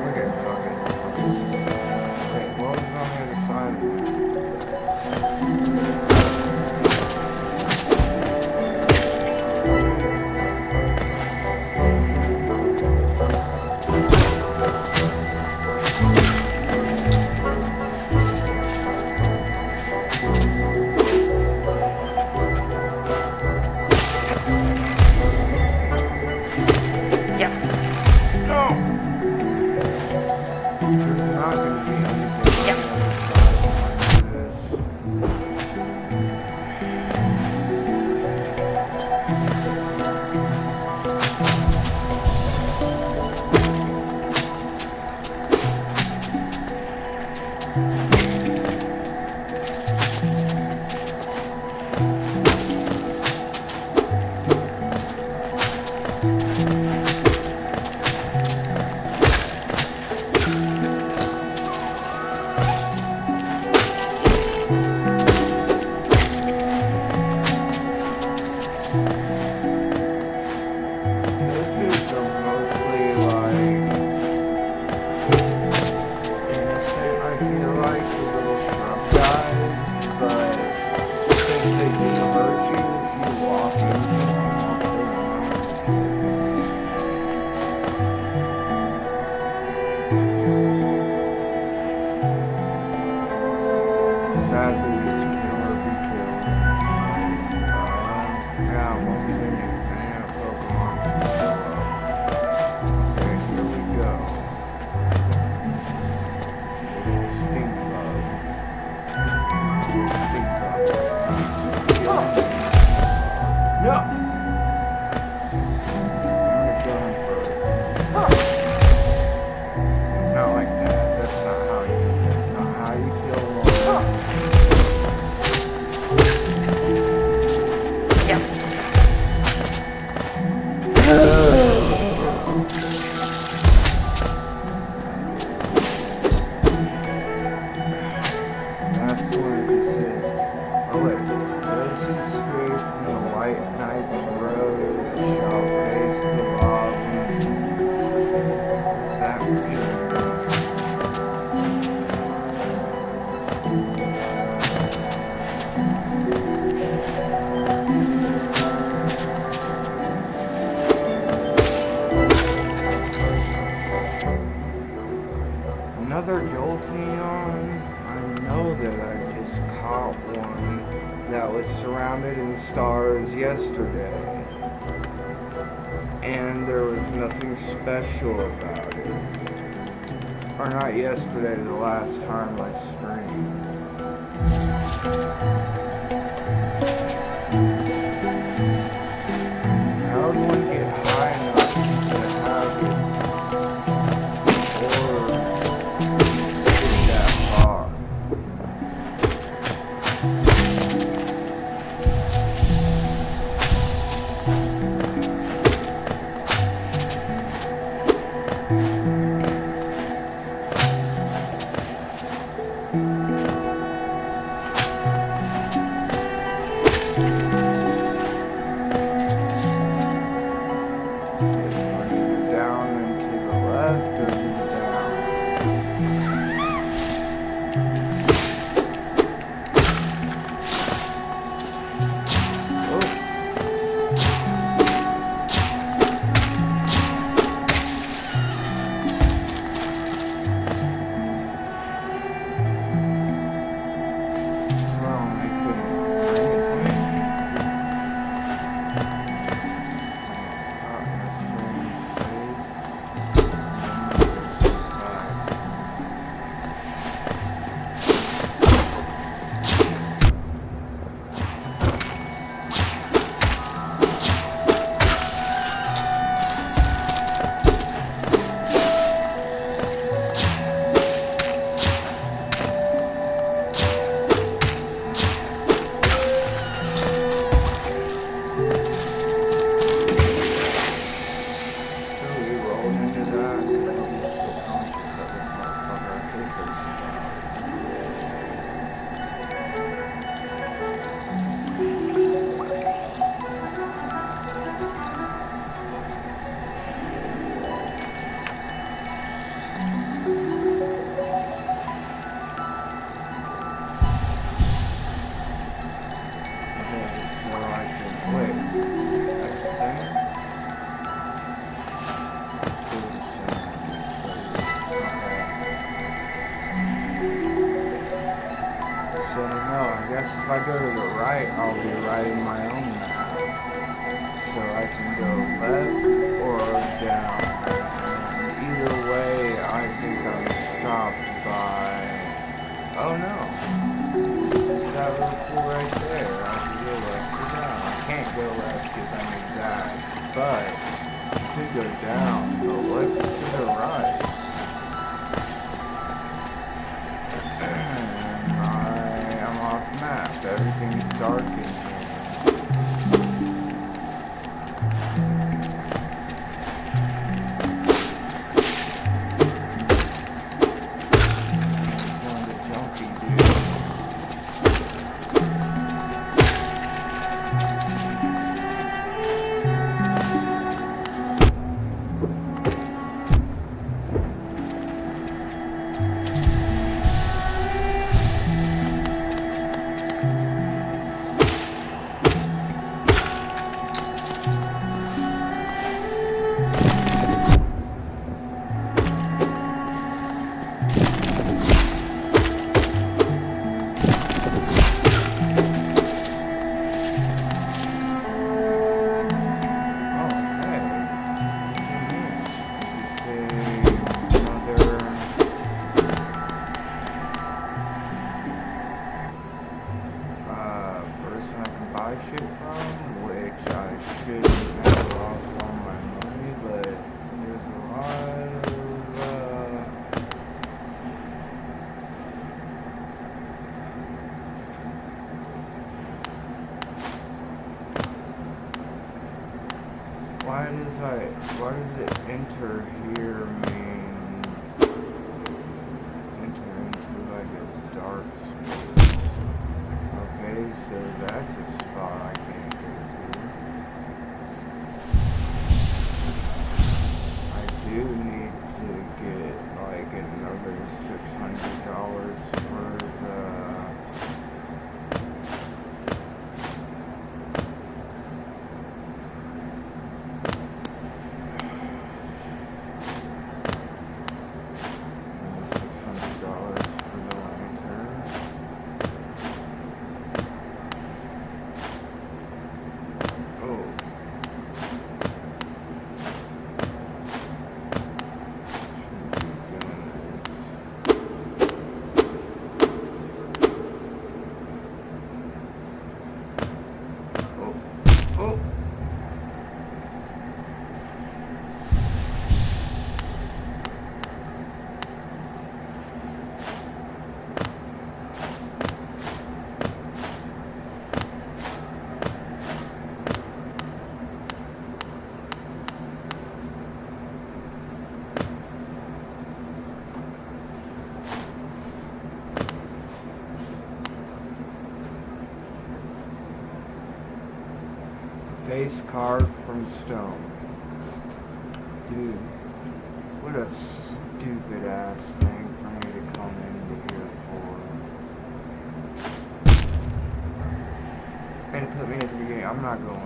Okay, fuck it. Wait, what was on the other side? There's not gonna be anything on the other side like this. Those dudes are mostly like innocent, I feel like, the little shrub guys, but since they do hurt you if you walk into them. Sadly, it's kill or be killed. Yeah, once again, it's banana Pokemon. Okay, here we go. Stink bug. Stink bug. No! I'm gonna kill him first. Not like that. That's not how you kill one. That's what this is. Oh wait, this is straight from the White Knight's Road, shall face the lobby. What's that mean? Another Jolteon? I know that I just caught one that was surrounded in stars yesterday. And there was nothing special about it. Or not yesterday, the last time I streamed. How would one get high enough to have this go to the right, I'll be riding my own map. So I can go left or down. And either way, I think I'm stopped by... Oh no. Is that little pool right there? I can go left or down. I can't go left because I'm exact. But I could go down. So let's to the right. I'm off map. Everything's dark in here. One of the junkie dudes. Why does it enter here mean enter into like a dark space? Okay, so that's a spot I can't go to. I do need to get like another $600 for the face carved from stone. Dude, what a stupid ass thing for me to come into here for. And put me at the beginning. I'm not going.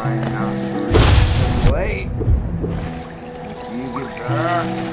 fine. Now it's late. You get back.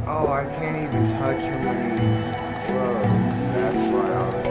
Oh, I can't even touch him when he's close. That's why I was...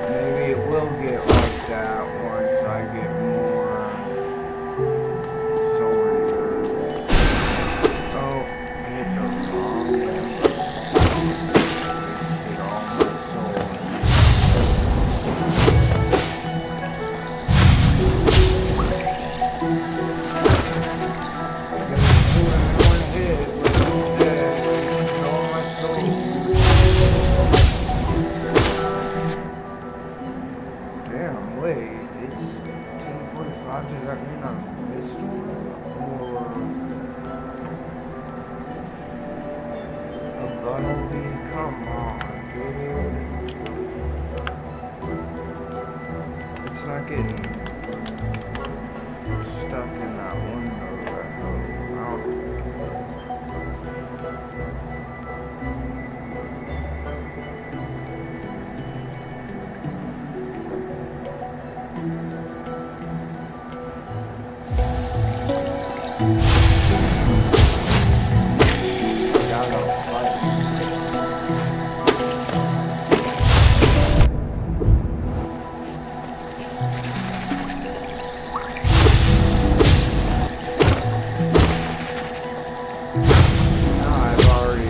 Maybe it will get like that once I get more solar reserves. Oh, I hit the wrong number. Get all my solar. Damn, wait, it's 10:45, does that mean I missed one? Or a Bumblebee? Come on, dude. It's not getting stuck in that window that goes I've already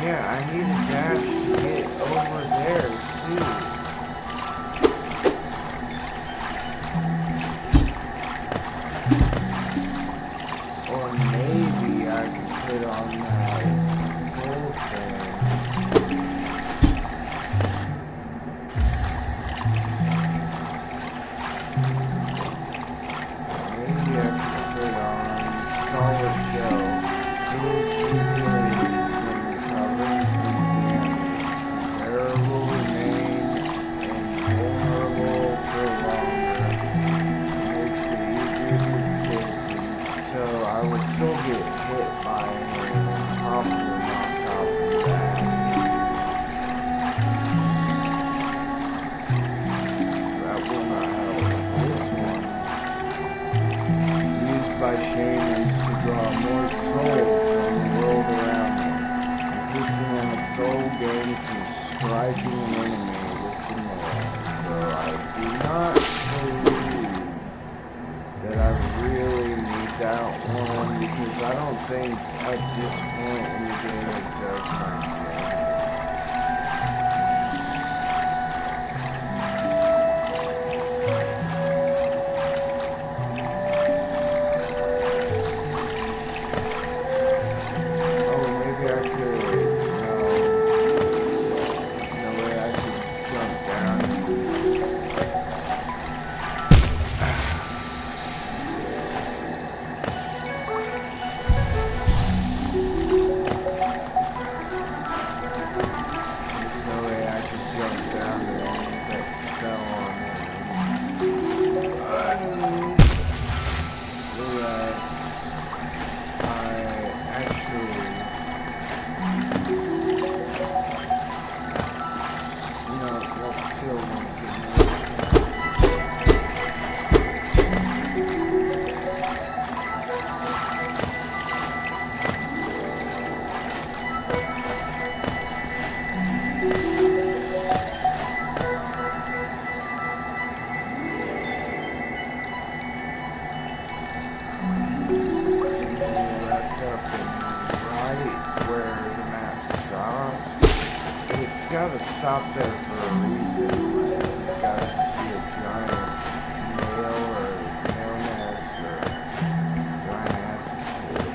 Yeah, I need a dash to get over there, too. Or maybe I could put on that gold thing. Maybe I could put on solid shell. Build resilience when recovered from damage. There will remain invulnerable for longer. Makes it easier to escape. So I would still get hit by him and probably knocked off his back. That will not help. This one, used by shamans to draw more souls from the world around them, increasing on a soul gain from striking an enemy with the nail. So I do not believe that I really need that one, because I don't think at this point in the game it does much damage. Oh, maybe I could, no way I could jump down. There's no way I could jump down there and that spell on it. Unless I actually, no, that's still won't get me. Wrapped up in right where the map stops. It's gotta stop there for a reason. It's gotta just be a giant nail or nail nest or giant acid pit.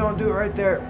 Don't do it right there.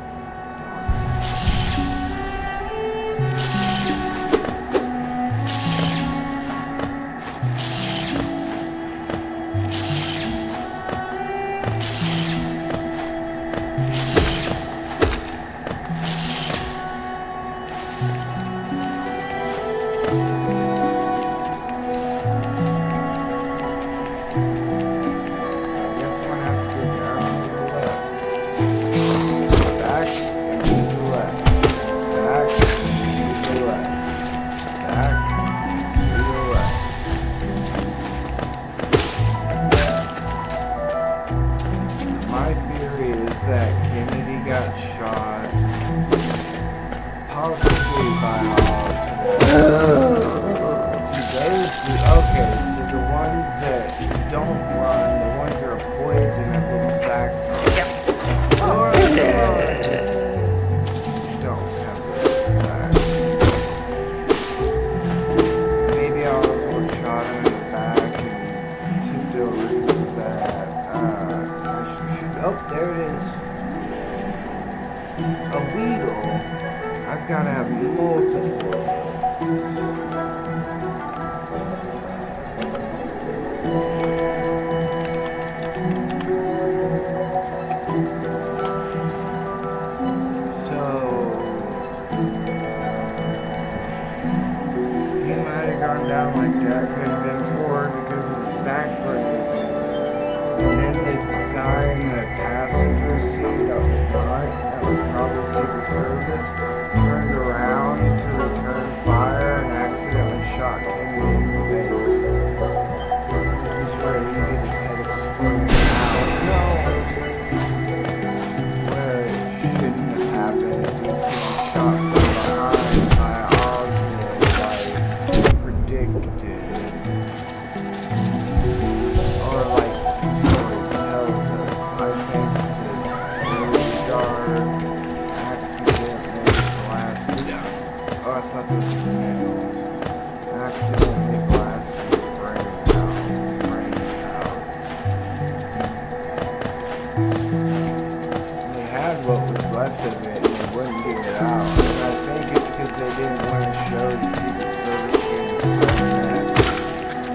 draft of it and they wouldn't give it out. And I think it's because they didn't want to show the Secret Service games.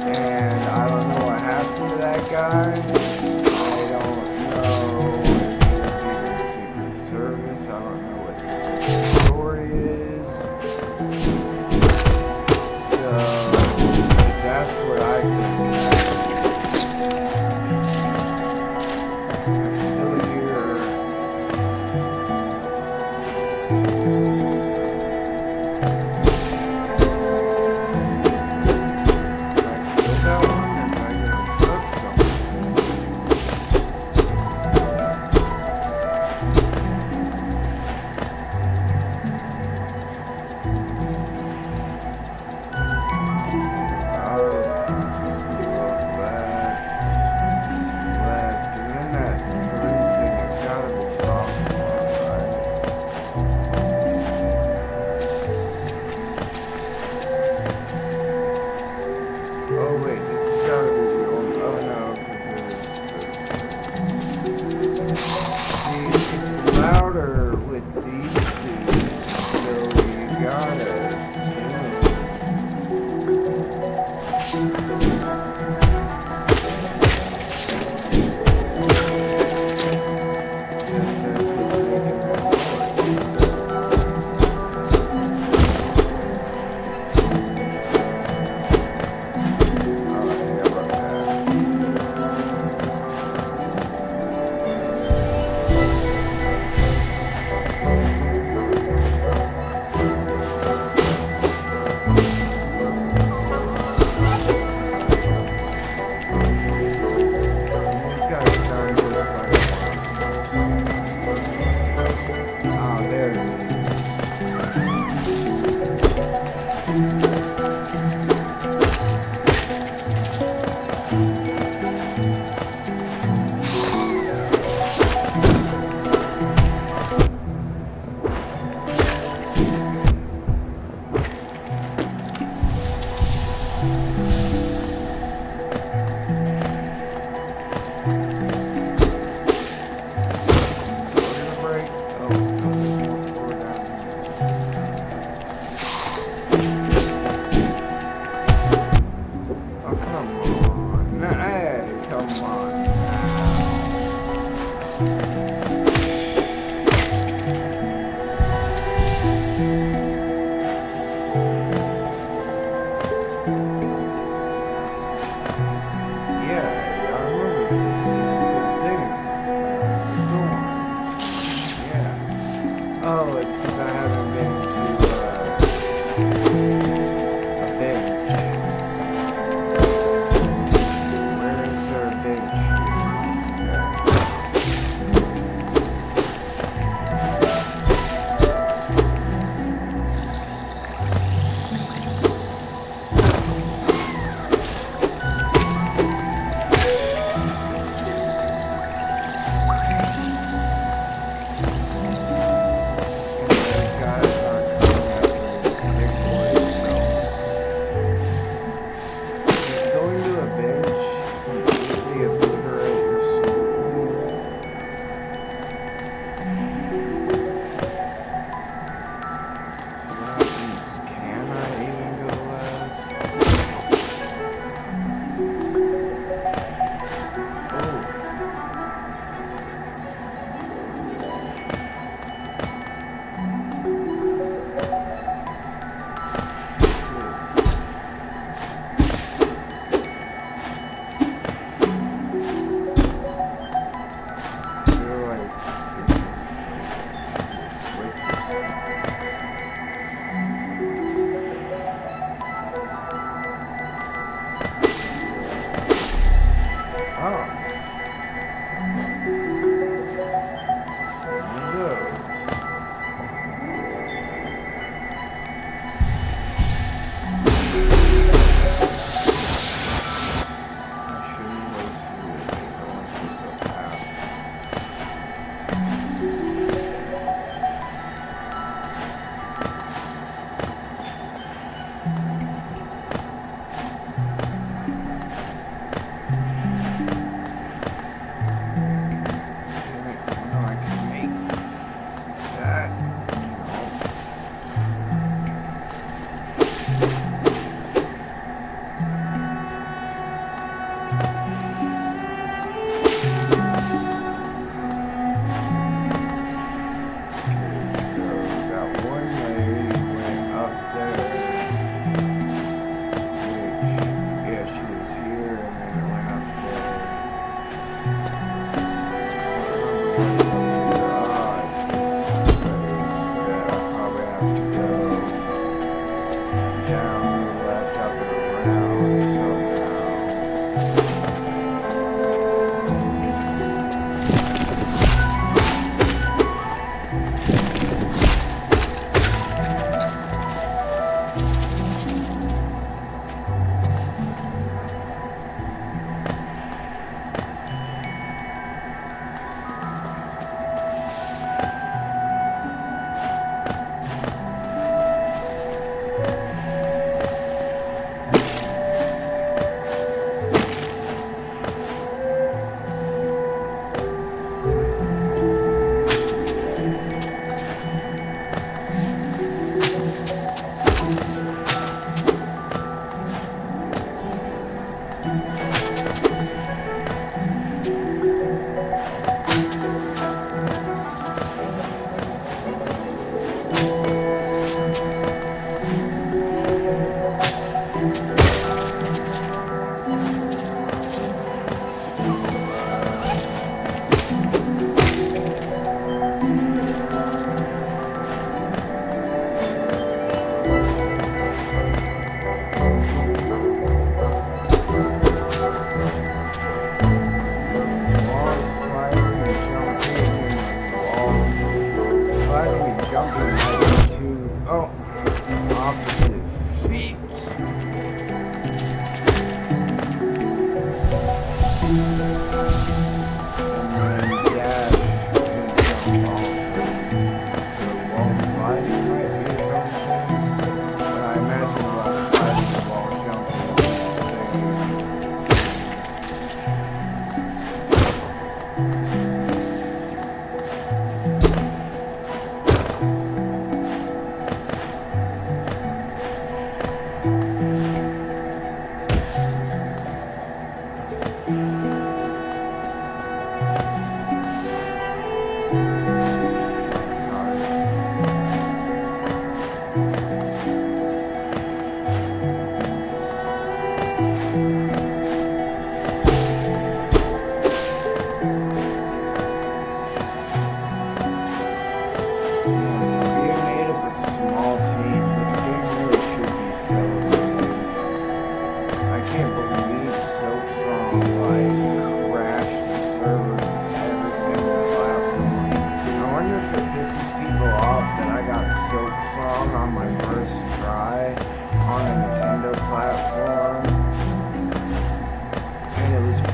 And I don't know what happened to that guy. I don't know if he's even Secret Service. I don't know what the story is. So that's what I think.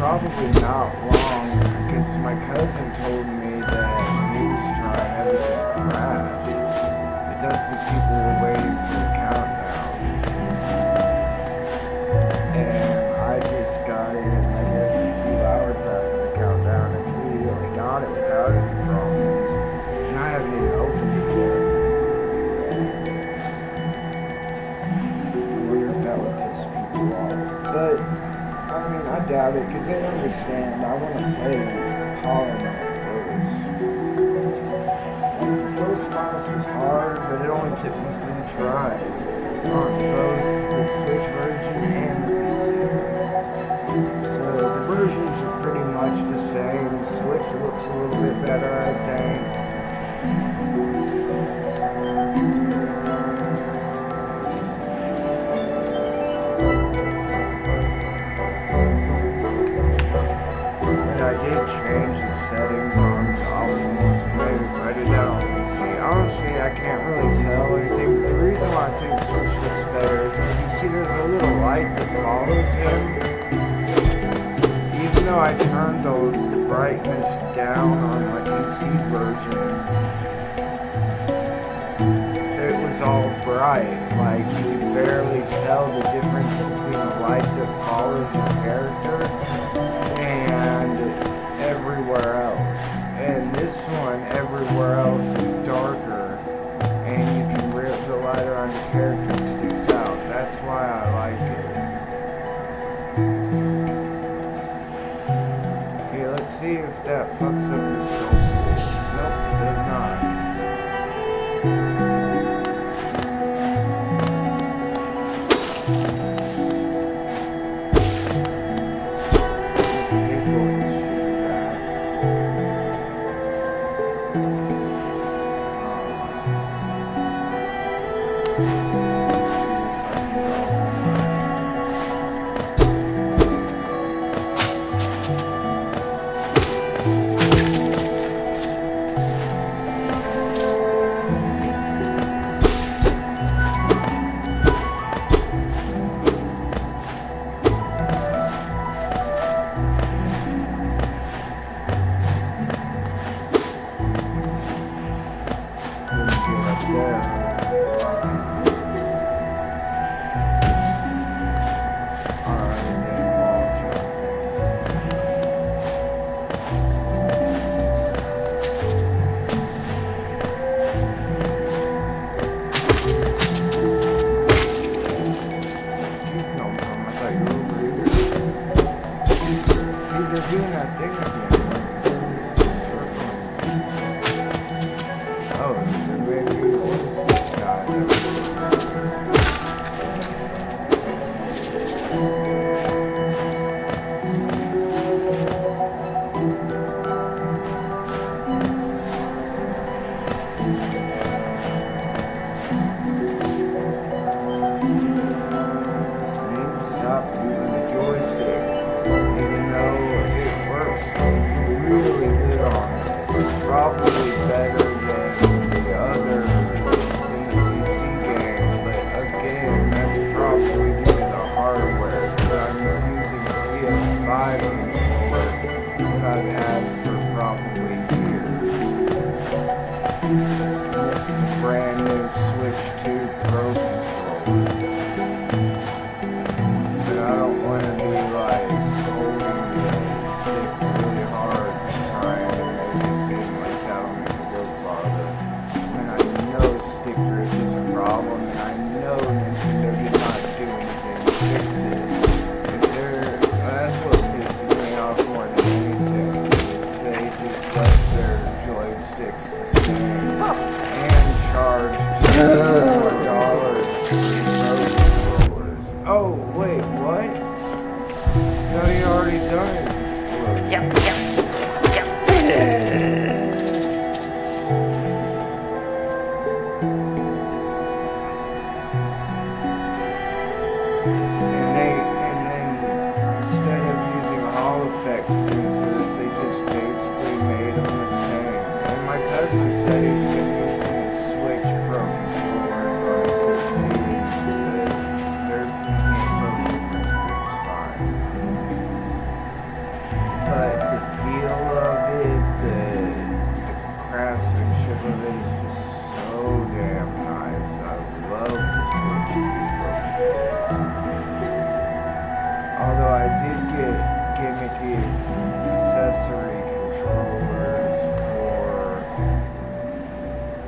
probably not long, because my cousin told me that he was trying everything crashed. It does because people were waiting for the countdown. And I just got in, I guess, a few hours after the countdown and immediately got it without any problems. And I haven't even opened it yet. I wonder if that would piss people off. But I mean, I doubt it, because they understand I want to play with Holland on first. And the first boss was hard, but it only took me 3 tries on both the Switch version and the PC. So the versions are pretty much the same. Switch looks a little bit better, I think. I did change the settings on Optimus Wave, write it down. See, honestly, I can't really tell anything, but the reason why I think Switch looks better is because you see there's a little light that follows him. Even though I turned the brightness down on my PC version, it was all bright. Like, you could barely tell the difference between the light that follows your character and everywhere else. And this one, everywhere else is darker, and you can rip the light around your character sticks out. That's why I like it. Okay, let's see if that fucks up your soul. Nope, it does not. literally years. This is a brand new Switch 2 Pro controller. But I don't want to be like holding the stick really hard trying to make it seem like that'll make it go farther. When I know stick grip is a problem and I know Nintendo did not do anything to fix it. That's what pisses me off more than anything, is they just left their joysticks the same and charged $4 for controllers. Oh, wait, what? Thought he already done his explosion.
Yep.
Although I did get gimmicky accessory controllers for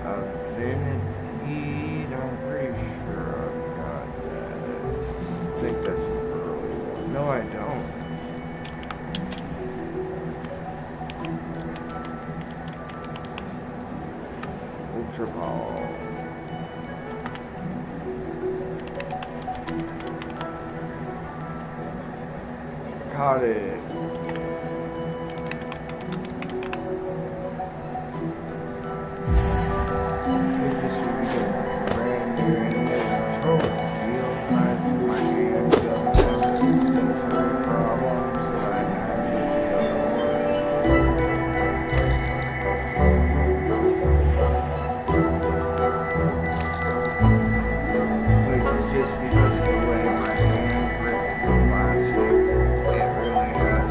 a Venipede, I'm pretty sure I've got that. I think that's an early one. No, I don't. Ultra Ball. Caught it. This would be because it's brand new and the controller feels nice in my hand. Doesn't have any sensory problems that I had with the other one. Which is just because of the way my hand gripped the plastic. It really has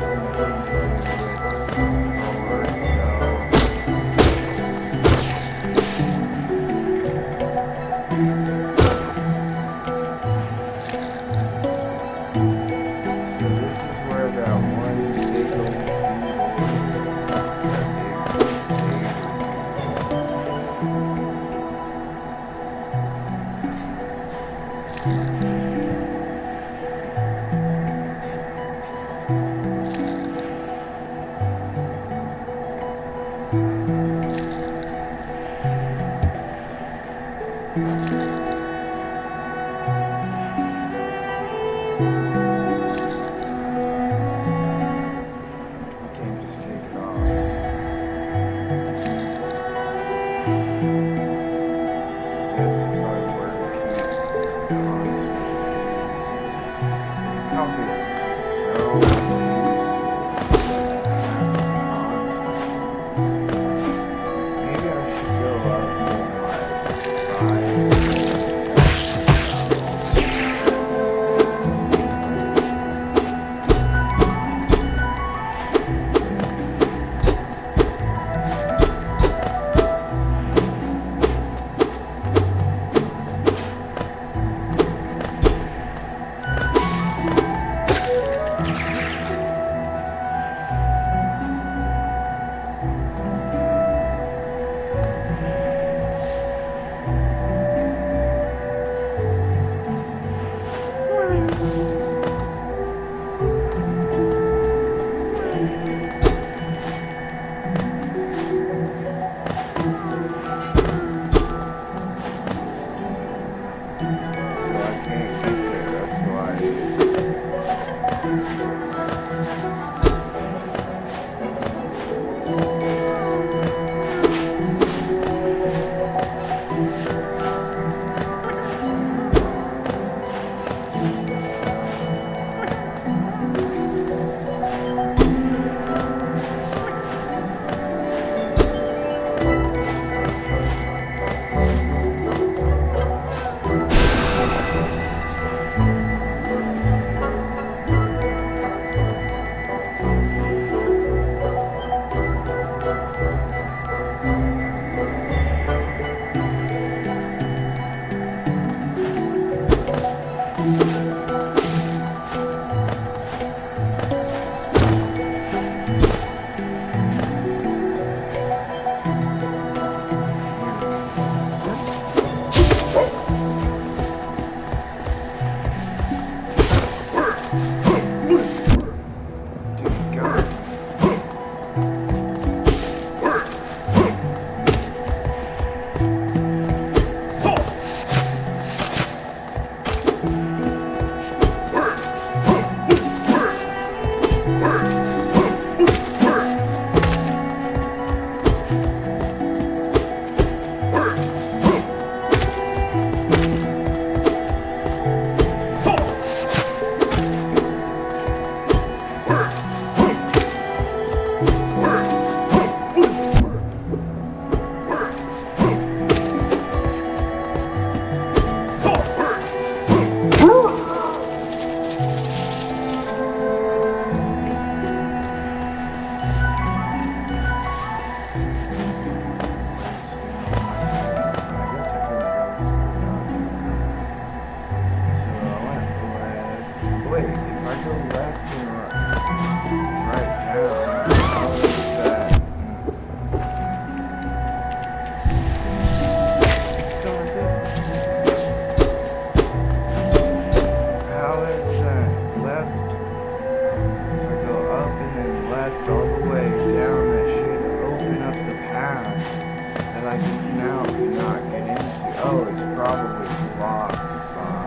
I just now cannot get into. Oh, it's probably blocked by.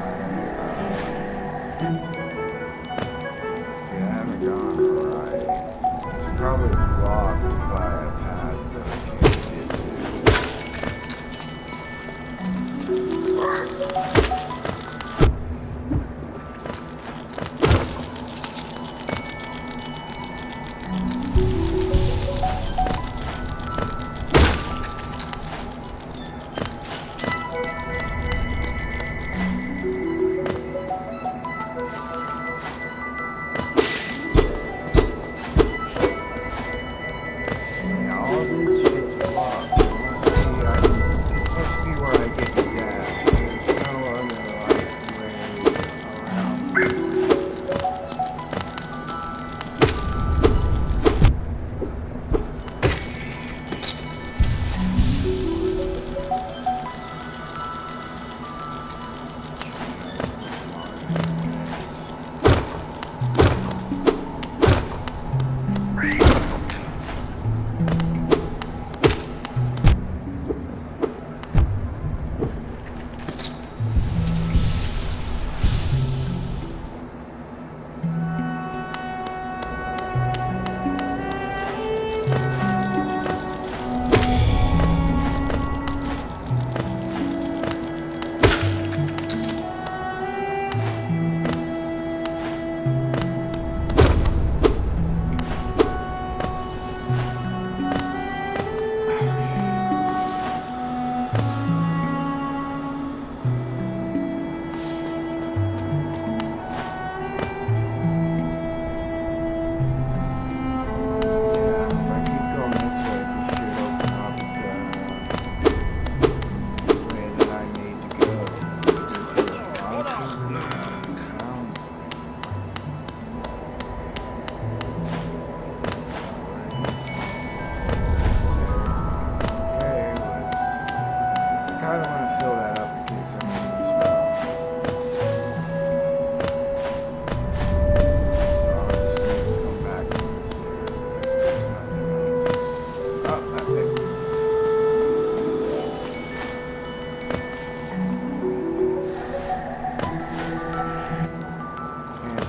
See, I haven't gone right. It's probably blocked by a path that I can't get to.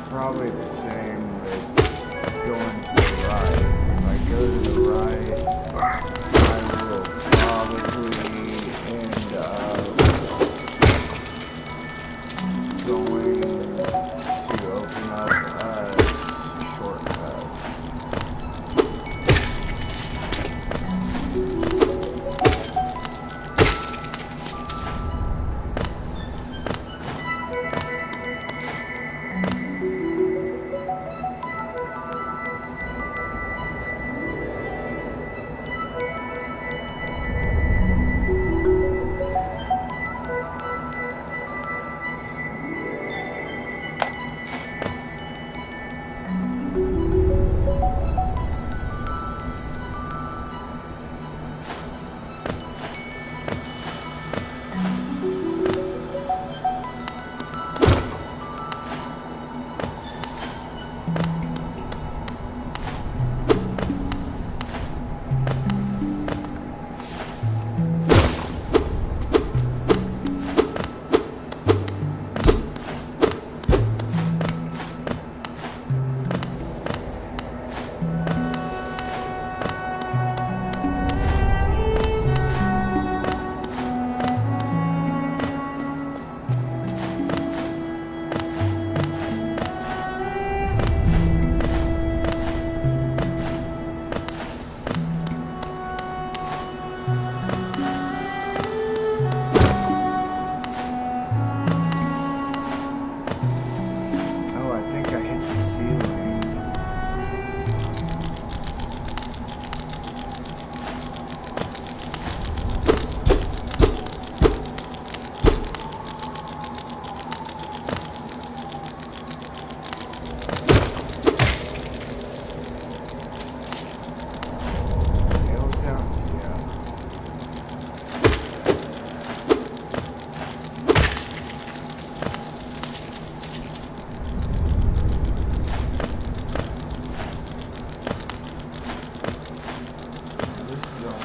Probably the same with going to the right. If I go to the right, I will probably end up going to open up a shortcut.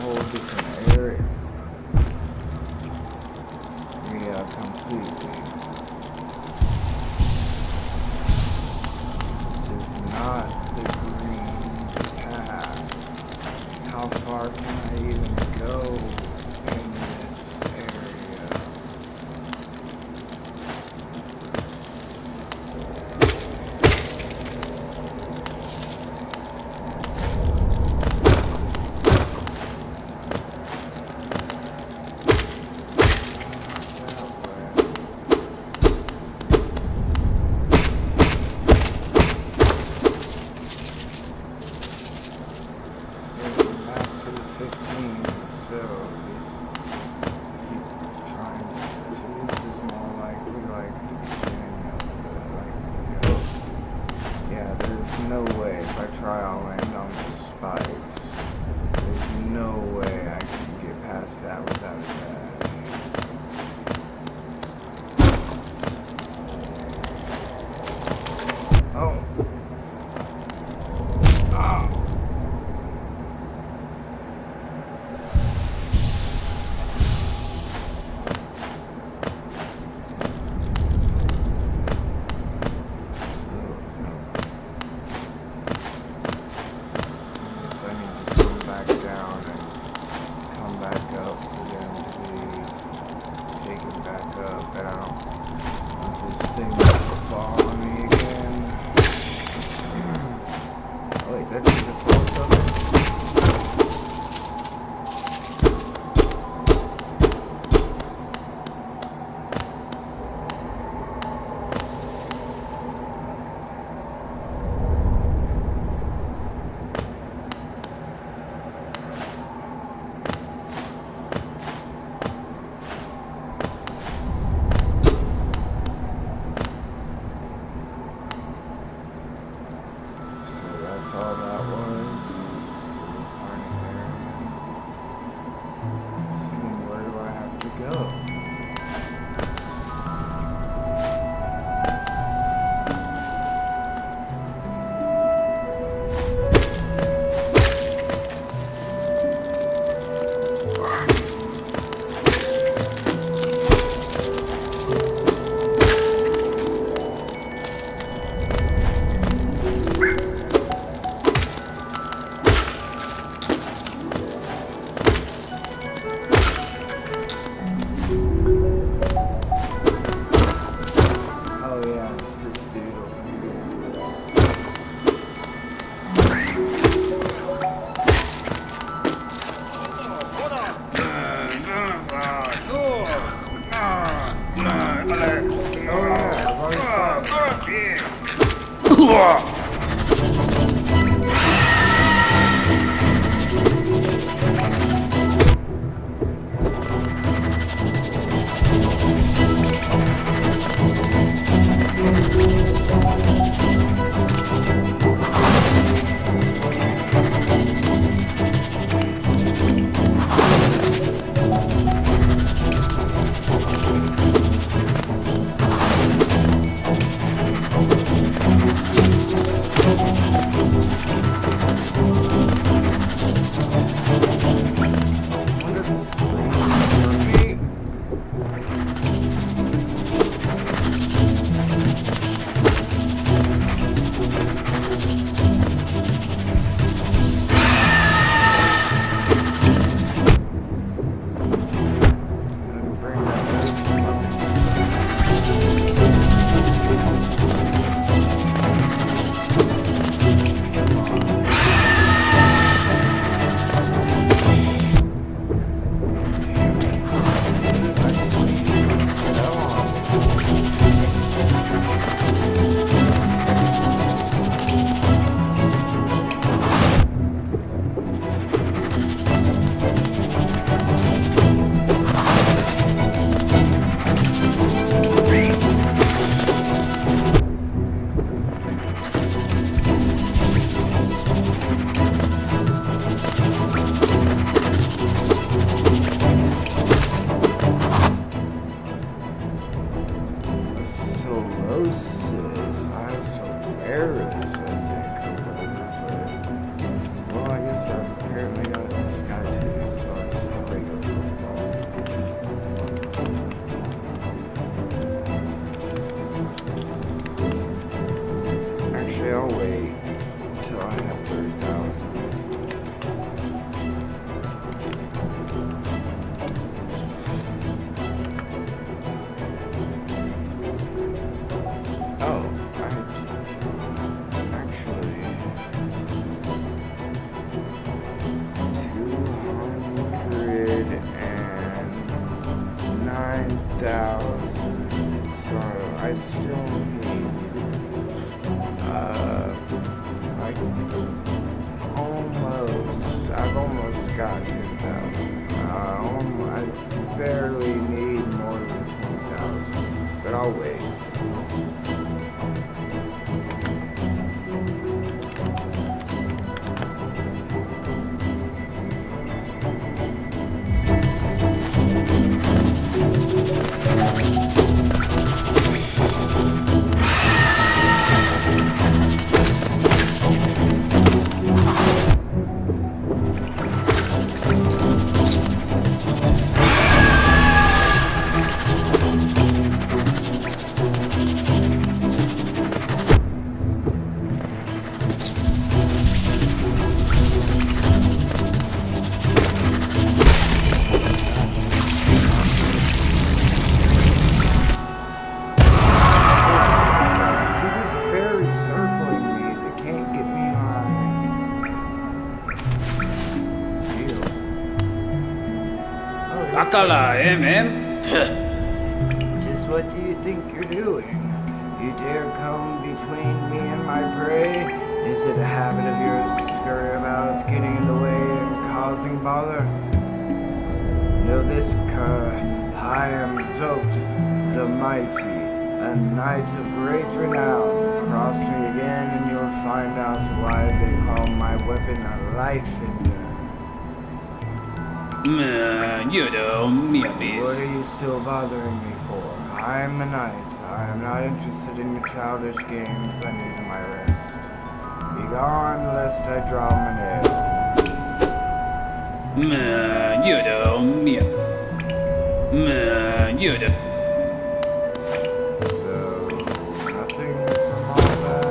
Whole different area. I even go in this area? Back to the 15, so this keep trying to see, this is more likely like the beginning of the, yeah, there's no way if I try I'll land on the spikes. There's no way I can get past that without a dash. Oh. Ah. All that was just a little tiny area. Where do I have to go?
Akala, man.
Just what do you think you're doing? You dare come between me and my prey? Is it a habit of yours to scurry about, getting in the way and causing bother? Know this, cur. I am Zote, the mighty, a knight of great renown. Cross me again and you'll find out why they call my weapon a life ender.
You know, me a
What
miss.
are you still bothering me for? I am a knight. I am not interested in your childish games. I need my rest. Begone, lest I draw my nail.
You know, me. You know.
So, nothing from all that.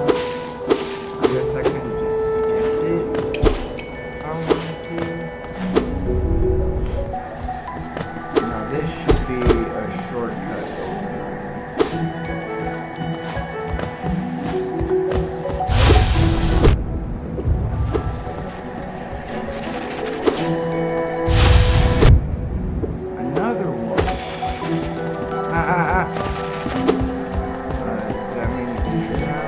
I guess I can just skip it if I wanted to. Now this should be a shortcut over. Another one. Does that mean it's true now?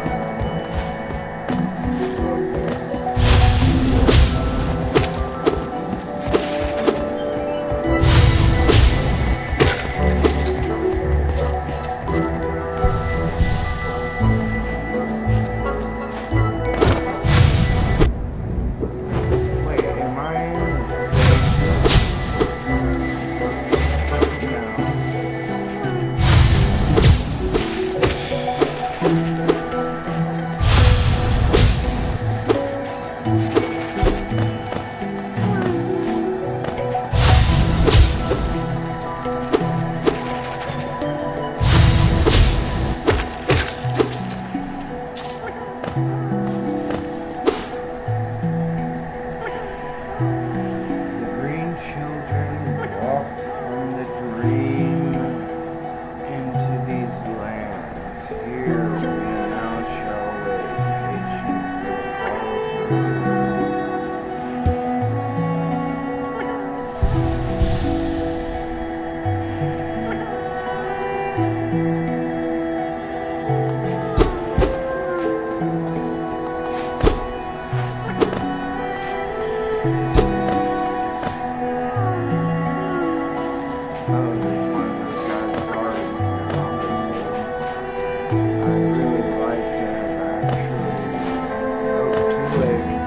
Wait, am I in the The green children walked from the dream into these lands. Here we now shall wait, patient with Oh, there's one of those guys guarding the office. I'd really like to have actually. Oh, too late.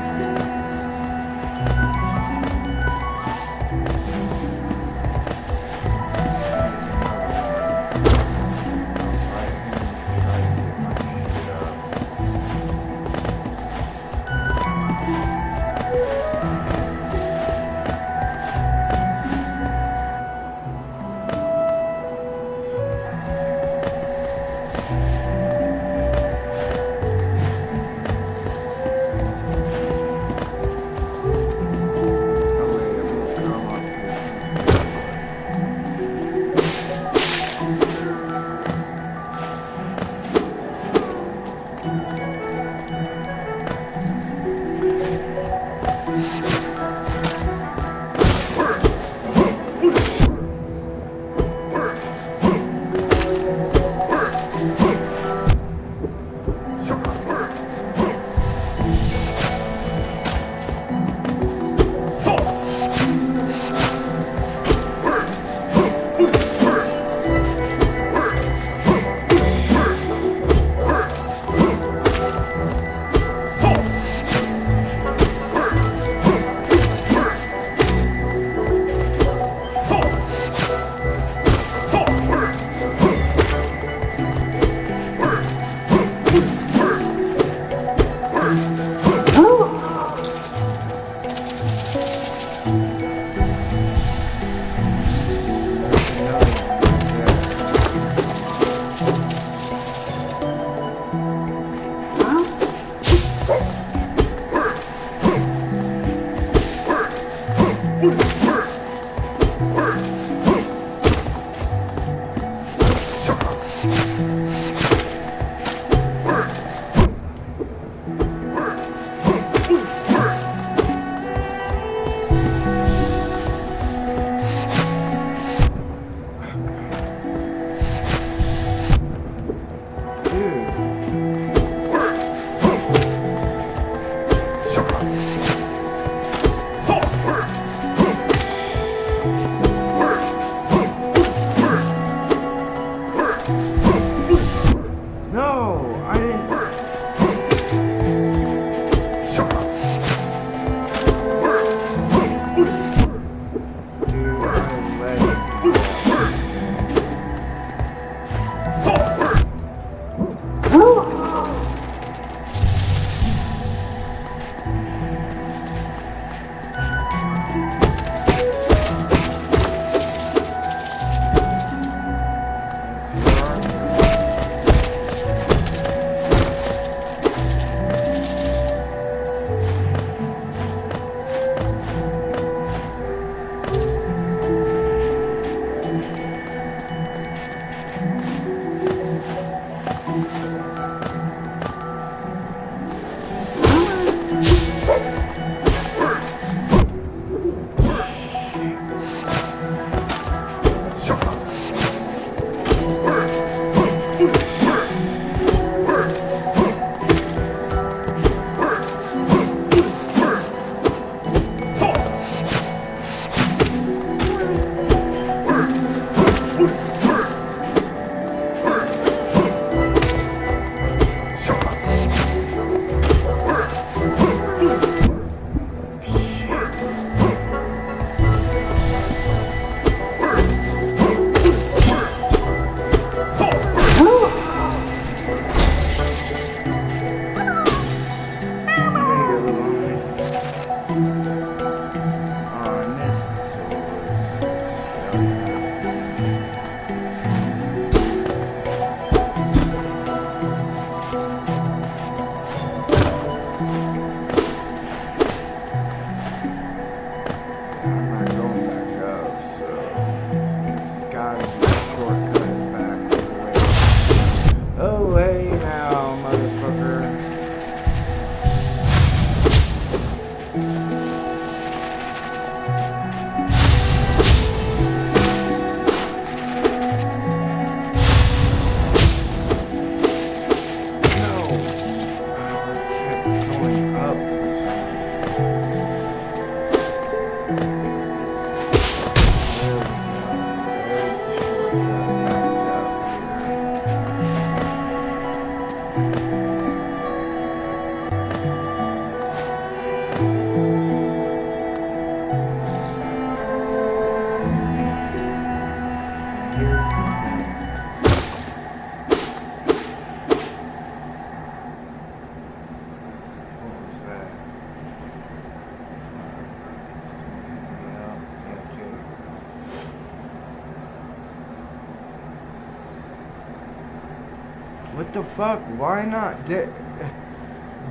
What the fuck? Why not?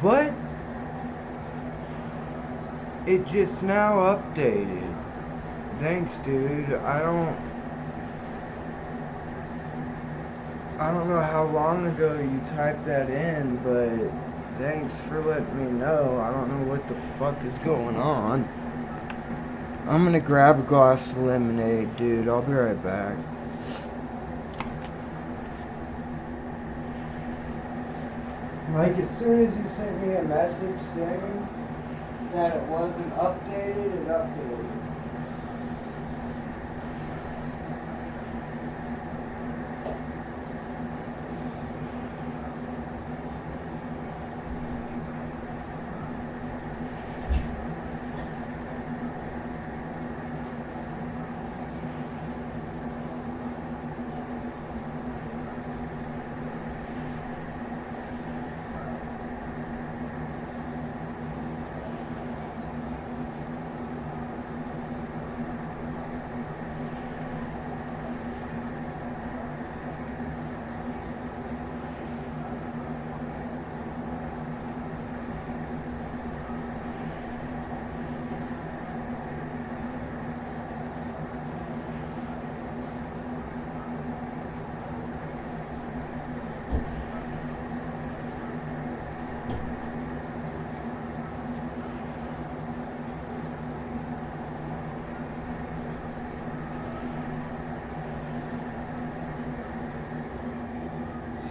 What? It just now updated. Thanks, dude. I don't know how long ago you typed that in, but thanks for letting me know. I don't know what the fuck is going on. I'm gonna grab a glass of lemonade, dude. I'll be right back. Like, as soon as you sent me a message saying that it wasn't updated, it updated.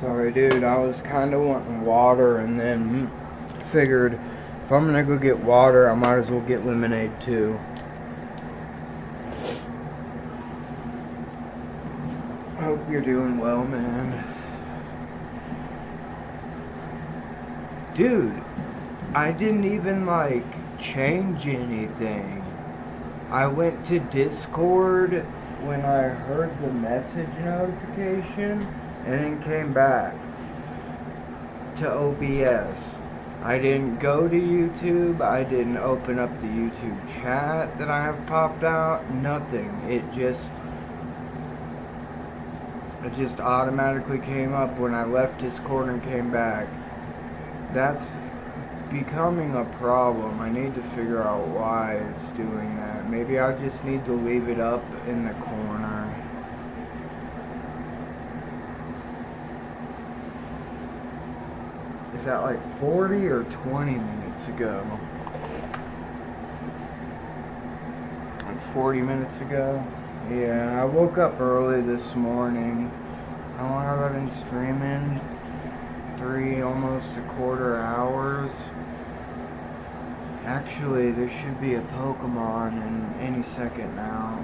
Sorry, dude, I was kind of wanting water and then figured if I'm gonna go get water, I might as well get lemonade too. Hope you're doing well, man. Dude, I didn't even, like, change anything. I went to Discord when I heard the message notification and then came back to OBS. I didn't go to YouTube. I didn't open up the YouTube chat that I have popped out. Nothing. It just automatically came up when I left Discord and came back. That's becoming a problem. I need to figure out why it's doing that. Maybe I just need to leave it up in the corner. Is that like 40 or 20 minutes ago? Like 40 minutes ago? Yeah, I woke up early this morning. How long have I been streaming? 3, almost a quarter hours. Actually, there should be a Pokemon in any second now.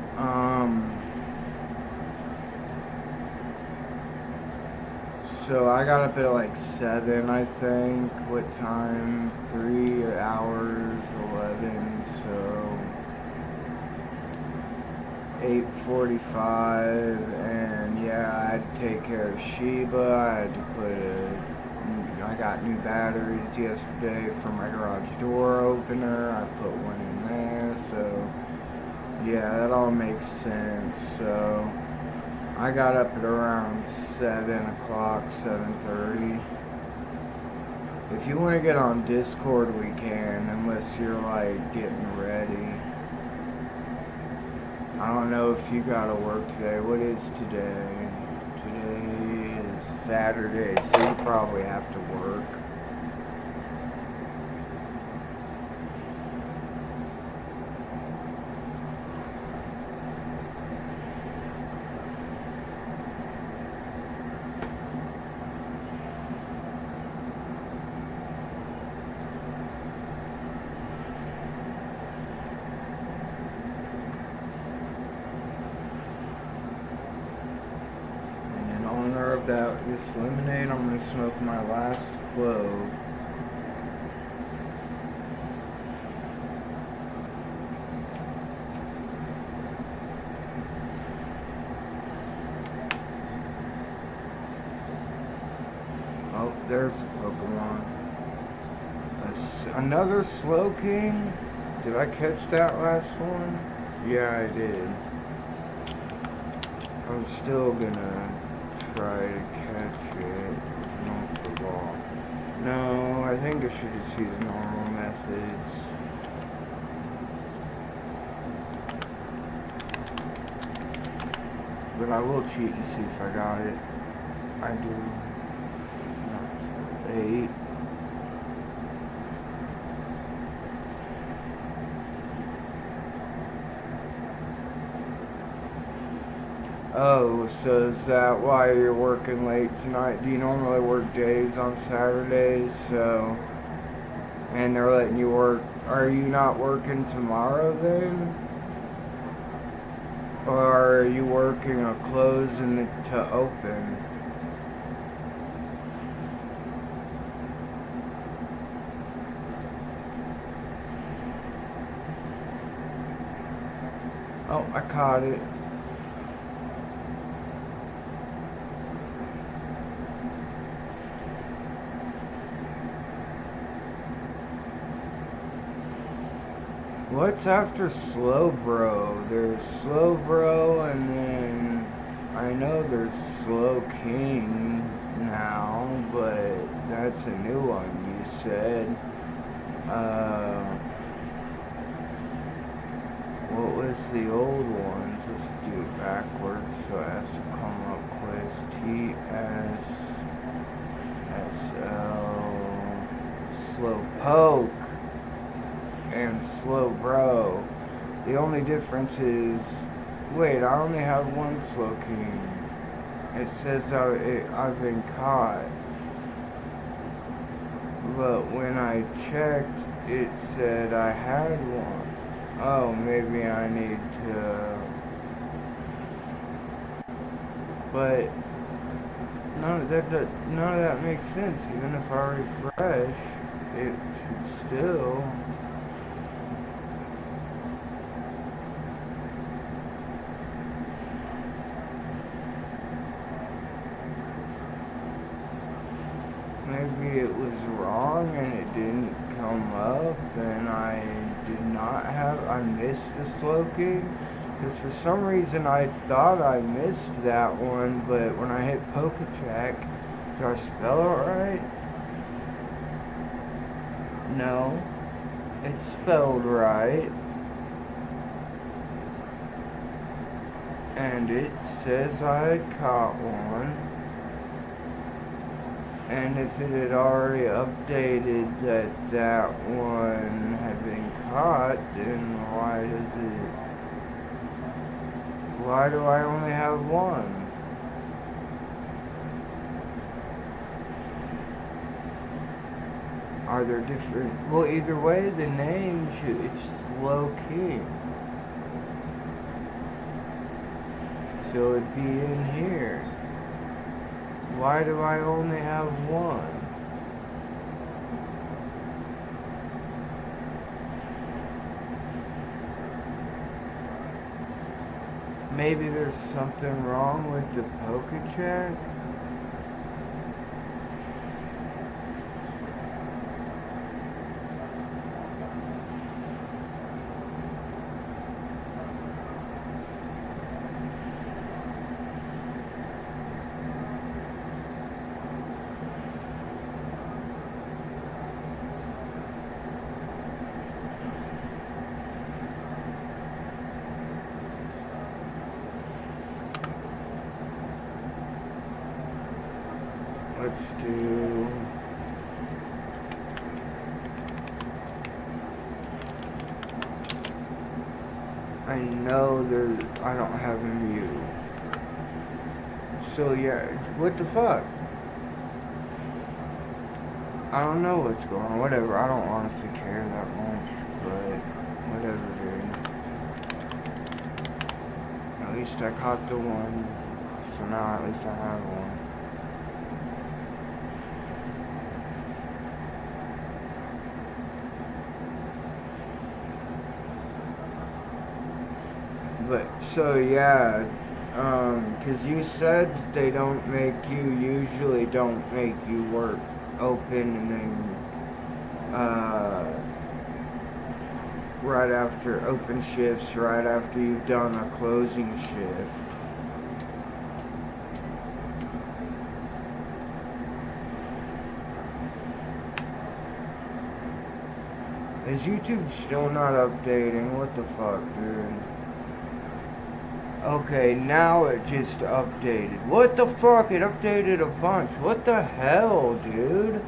So I got up at like 7, I think. What time? 3 hours, 11, so 8:45, and yeah, I had to take care of Sheba. I had to I got new batteries yesterday for my garage door opener. I put one in there, so yeah, that all makes sense. So I got up at around 7 o'clock, 7:30. If you want to get on Discord, we can, unless you're like getting ready. I don't know if you gotta work today. What is today? Today is Saturday, so you probably have to work. This lemonade, I'm going to smoke my last clove. Oh, there's a Pokemon. Another Slowking? Did I catch that last one? Yeah, I did. I'm still gonna try to catch it. turn off the wall. No, I think I should just use normal methods. But I will cheat and see if I got it. I do. No, 8. Oh, so is that why you're working late tonight? Do you normally work days on Saturdays? So, and they're letting you work. Are you not working tomorrow then? Or are you working a close and to open? Oh, I caught it. What's after Slow Bro? There's Slow Bro, and then I know there's Slow King now, but that's a new one you said. What was the old ones? Let's do it backwards so it has to come up quiz. TSSL Slowpoke and Slow Bro. The only difference is, wait, I only have one Slow King. It says I've been caught, but when I checked, it said I had one. Oh, maybe I need to, but none of that makes sense. Even if I refresh, it should still. Maybe it was wrong and it didn't come up, and I missed the Slow King, because for some reason I thought I missed that one, but when I hit Pokecheck, do I spell it right? No, it's spelled right, and it says I caught one. And if it had already updated that that one had been caught, then why do I only have one? Are there different, well, either way the name it's Slow King. So it'd be in here. Why do I only have one? Maybe there's something wrong with the Pokecheck? Let's do... I know I don't have a Mew. So yeah, what the fuck? I don't know what's going on, whatever, I don't honestly care that much, but whatever, dude. At least I caught the one, so now at least I have one. But, so yeah, cause you said they usually don't make you work open and then, right after open shifts, right after you've done a closing shift. Is YouTube still not updating? What the fuck, dude? Okay, now it just updated. What the fuck? It updated a bunch. What the hell, dude?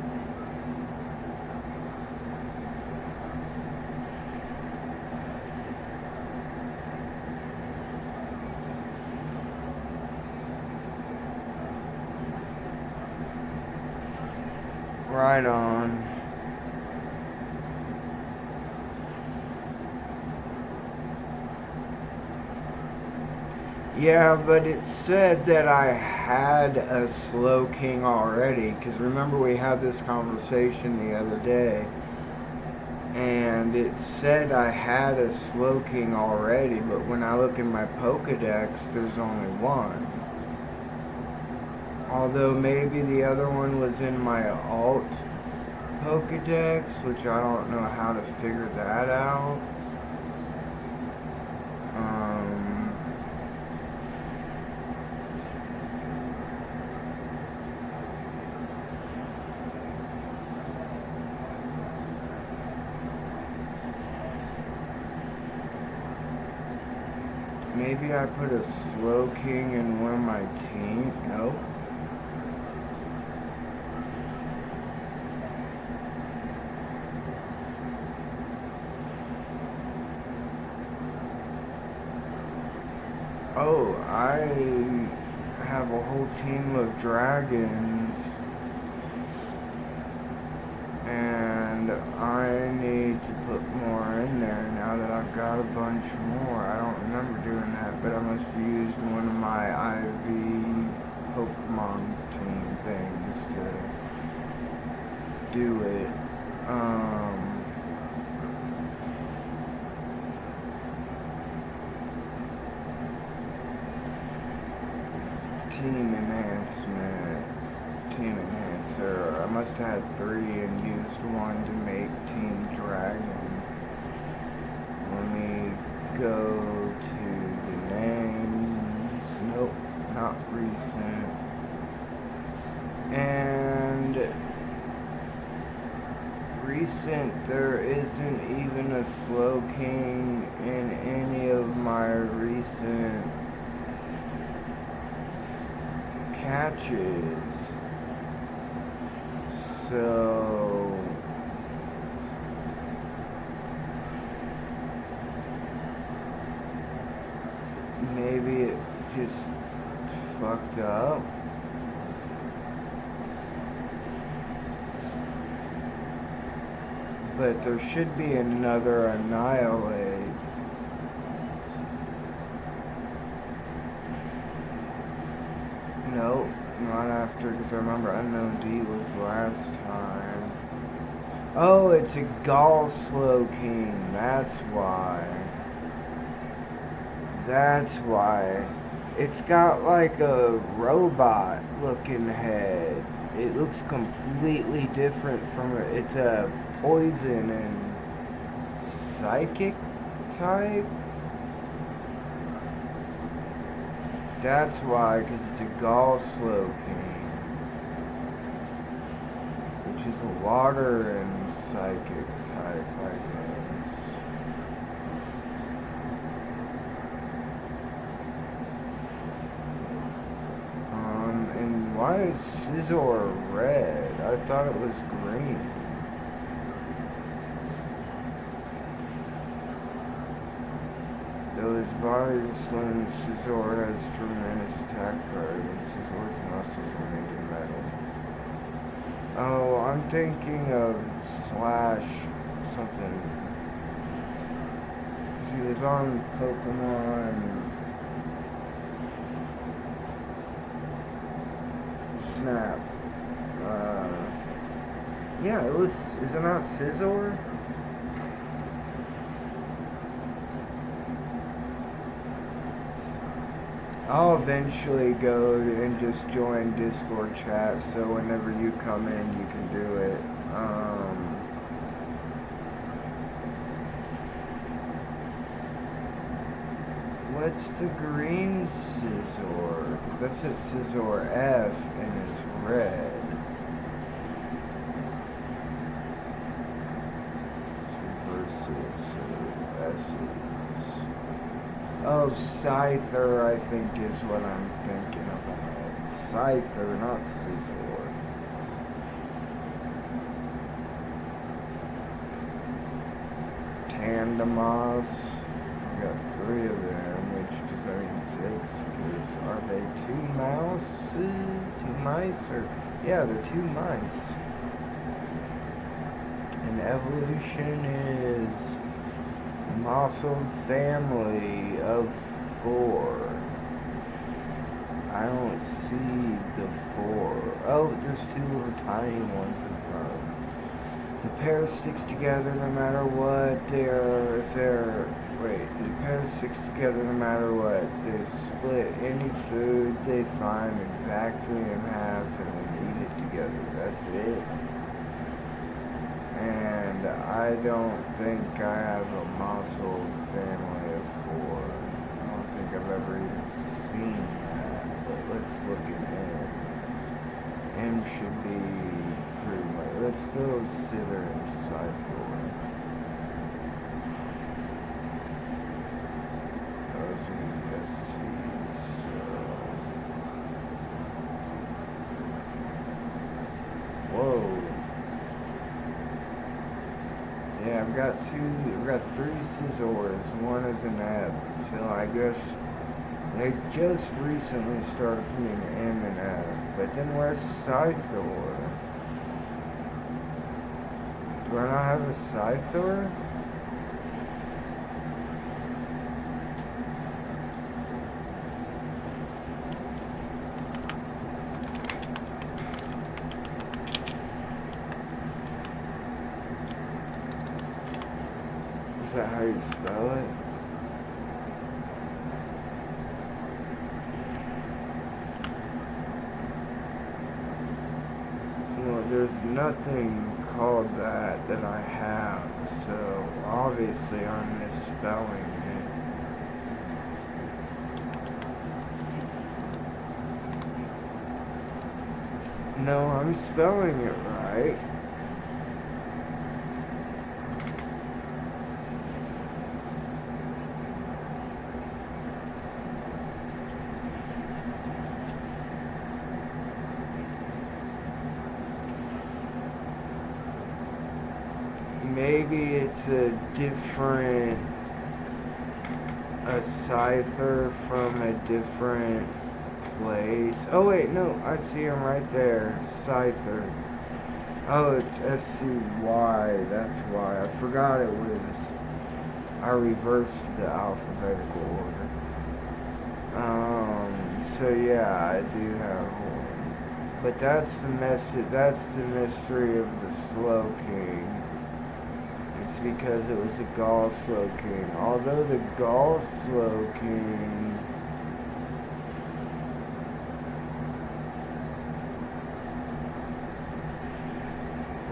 Right on. Yeah, but it said that I had a Slow King already, because remember we had this conversation the other day, and it said I had a Slow King already, but when I look in my Pokedex, there's only one. Although maybe the other one was in my alt Pokedex, which I don't know how to figure that out. Maybe I put a Slow King in one of my team. Nope. Oh, I have a whole team of dragons, and I need to put more in there now that I've got a bunch more. I don't remember doing that, but I must have used one of my IV Pokemon team things to do it. Team enhancement, team enhancer. I must have had 3 and used one to make Team Dragon. Let me go to the names. Nope, not recent. And recent, there isn't even a Slow King in any of my recent catches. So maybe it just fucked up. But there should be another Annihilate. Nope, not after, because I remember Unknown D was last time. Oh, it's a Gall Slow King, that's why. That's why. It's got like a robot looking head. It looks completely different from it. It's a poison and psychic type. That's why, because it's a Gall Slow King, which is a water and psychic type, I guess. And why is Scizor red? I thought it was green. Though his body is slim, Scizor has tremendous attack power, and Scizor's muscles are made of metal. Oh, I'm thinking of Slash something. He was on Pokemon Snap. Yeah, it was, is it not Scizor? I'll eventually go and just join Discord chat, so whenever you come in, you can do it. What's the green Scizor? Because that says Scizor F, and it's red. Let's Oh, Scyther, I think is what I'm thinking about. Scyther, not Scizor. Tandemos. I got 3 of them, which does that mean 6? Because are they 2 mouse? 2 mice? Or yeah, they're 2 mice. And evolution is a Mossel family of 4. I don't see the 4. Oh, there's 2 little tiny ones in front. The pair sticks together no matter what. The pair sticks together no matter what. They split any food they find exactly in half and then eat it together. That's it. And I don't think I have a Mossel family of 4. I don't think I've ever even seen that. But let's look at M. M should be pretty much. Let's go Scyther and Scyther. Those are the SCs. Whoa. Yeah, I've got 3 Scizors, 1 is an F, so I guess they just recently started being M and F, but then where's Scyther? Do I not have a Scyther? Is that how you spell it? Well, there's nothing called that I have, so obviously I'm misspelling it. No, I'm spelling it right. Maybe it's a Scyther from a different place. Oh wait, no, I see him right there. Scyther. Oh, it's SCY, that's why. I forgot it was, I reversed the alphabetical order. So yeah, I do have one. But that's the mystery of the Slowking. It's because it was a Gaul Slowking. Although the Gaul Slowking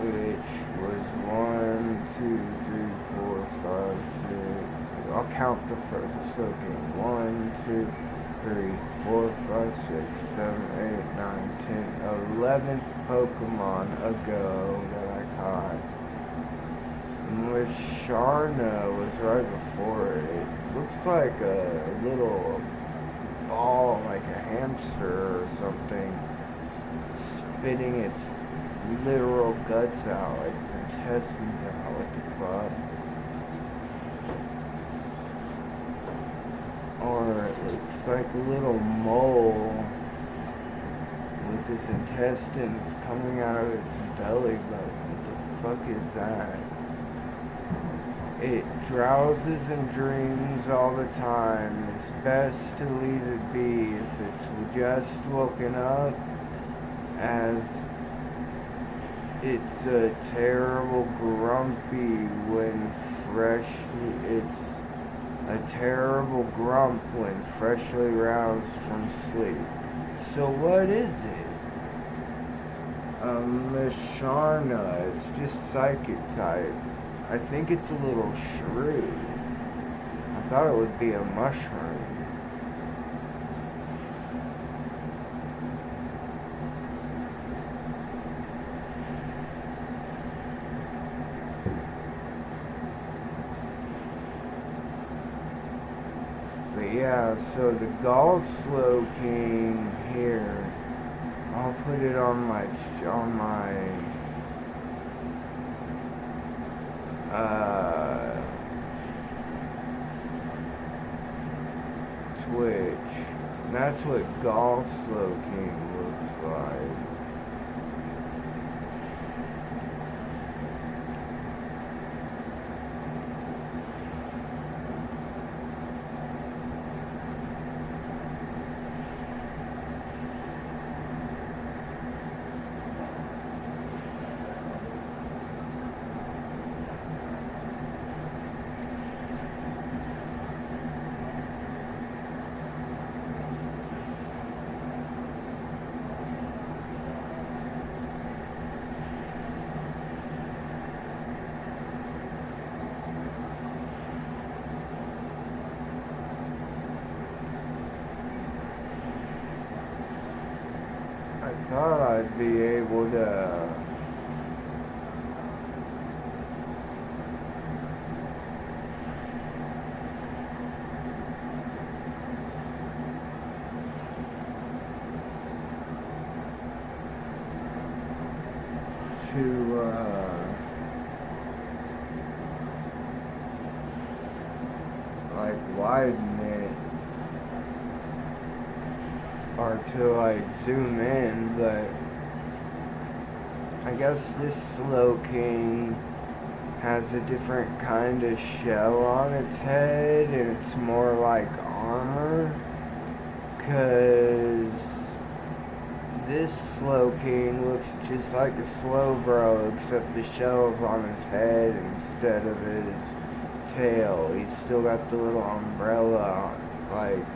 which was 1, 2, 3, 4, 5, 6. I'll count the first Slowking. 1, 2, 3, 4, 5, 6, 7, 8, 9, 10, 11 Pokemon ago that I caught. Musharna was right before it. It looks like a little ball, like a hamster or something, spitting its literal guts out, like its intestines out. What the fuck? Or it looks like a little mole with its intestines coming out of its belly button. What the fuck is that? It drowses and dreams all the time. It's best to leave it be if it's just woken up, as it's a terrible grumpy when it's a terrible grump when freshly roused from sleep. So what is it? Musharna. It's just psychic type. I think it's a little shrew. I thought it would be a mushroom. Yeah, so the Gall Slowking here, I'll put it on my Twitch. That's what Gall Slowking looks like. I thought I'd be able to like widen it or to like zoom in, but I guess this Slowking has a different kind of shell on its head and it's more like armor, cause this Slowking looks just like a Slowbro except the shell's on his head instead of his tail. He's still got the little umbrella like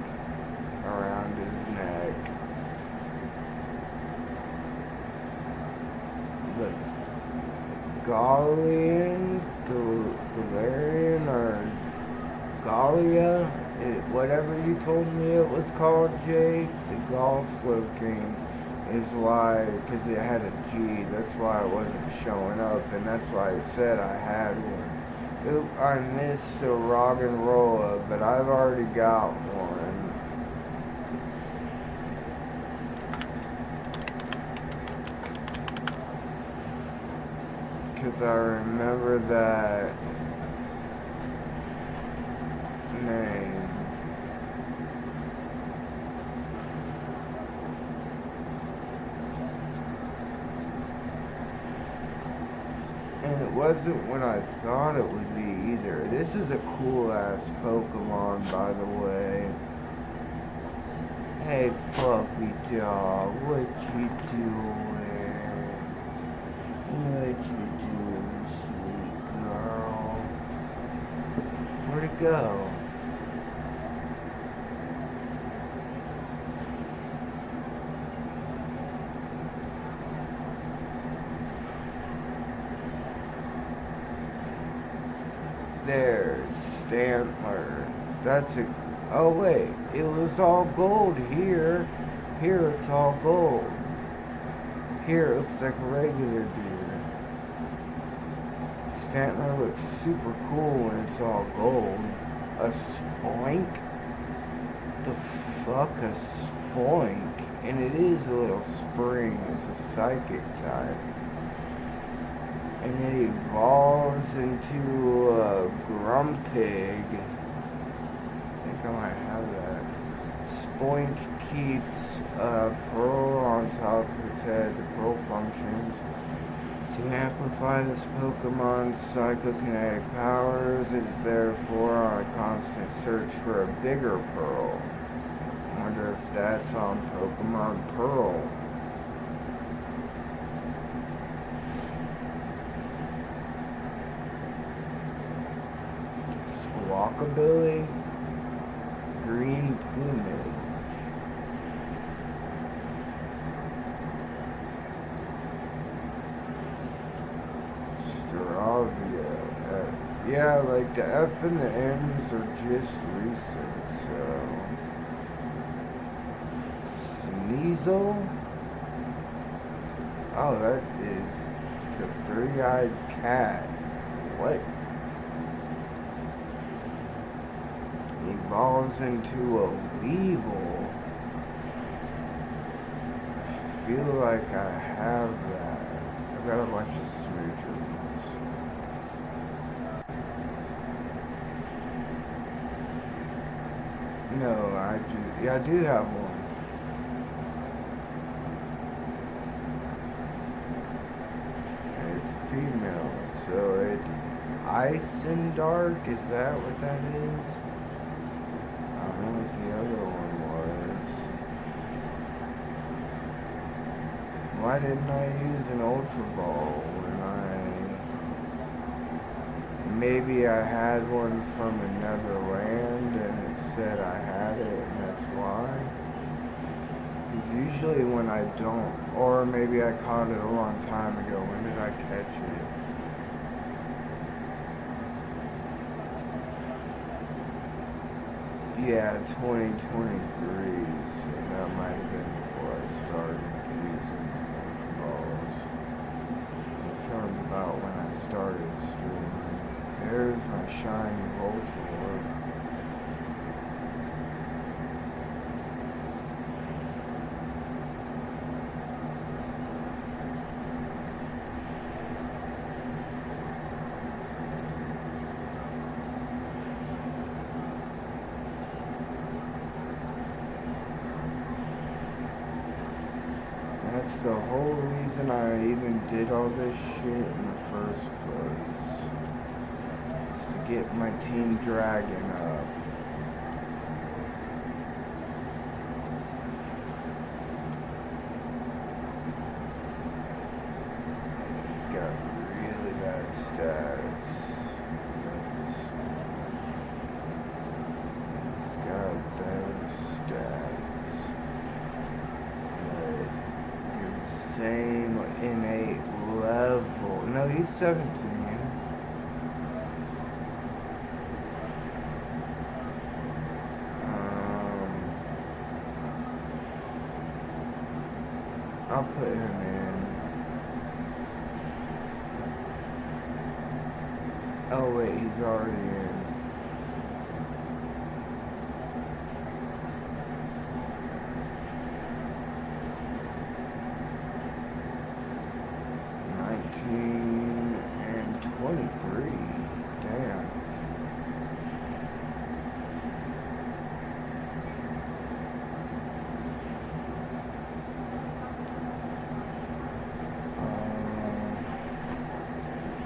around his neck. But Galarian, or Gallia, whatever you told me it was called, Jay, the Gall Slowking is why, because it had a G, that's why it wasn't showing up, and that's why I said I had one. Oop, I missed a Roggenrola, but I've already got one. Because I remember that name. And it wasn't when I thought it would be either. This is a cool ass Pokemon, by the way. Hey puppy dog, what you doing? What you doing, sweet girl? Where'd it go? There's Stantler. That's a... Oh wait, it was all gold here. Here it's all gold. Here it looks like a regular dude. Stantler looks super cool when it's all gold. A Spoink? The fuck, a Spoink? And it is a little spring. It's a psychic type. And it evolves into a Grumpig. I think I might have that. Spoink keeps a pearl on top of its head. The pearl functions to amplify this Pokemon's psychokinetic powers. It is therefore on a constant search for a bigger pearl. I wonder if that's on Pokemon Pearl. Walkabilly, green plumage. Staravia. Yeah, like the F and the M's are just recent, so. Sneasel? Oh, that is a three-eyed cat. What? evolves into a Weevil, I feel like I have that. I've got a bunch of Smoocher ones. No, I do. Yeah, I do have one. It's female, so it's Ice and Dark. Is that what that is? I don't know what the other one was. Why didn't I use an Ultra Ball when maybe I had one from another land and it said I had it and that's why? Because usually when I don't, or maybe I caught it a long time ago. When did I catch it? Yeah, 2023, so that might have been before I started using balls. That sounds about when I started streaming. There's my shiny Voltorb. That's the whole reason I even did all this shit in the first place. Is to get my Team Dragon up. He's got really bad stats. He's got better stats. Same innate level. No, he's 17. I'll put him in. Oh wait, he's already in. And 23. Damn.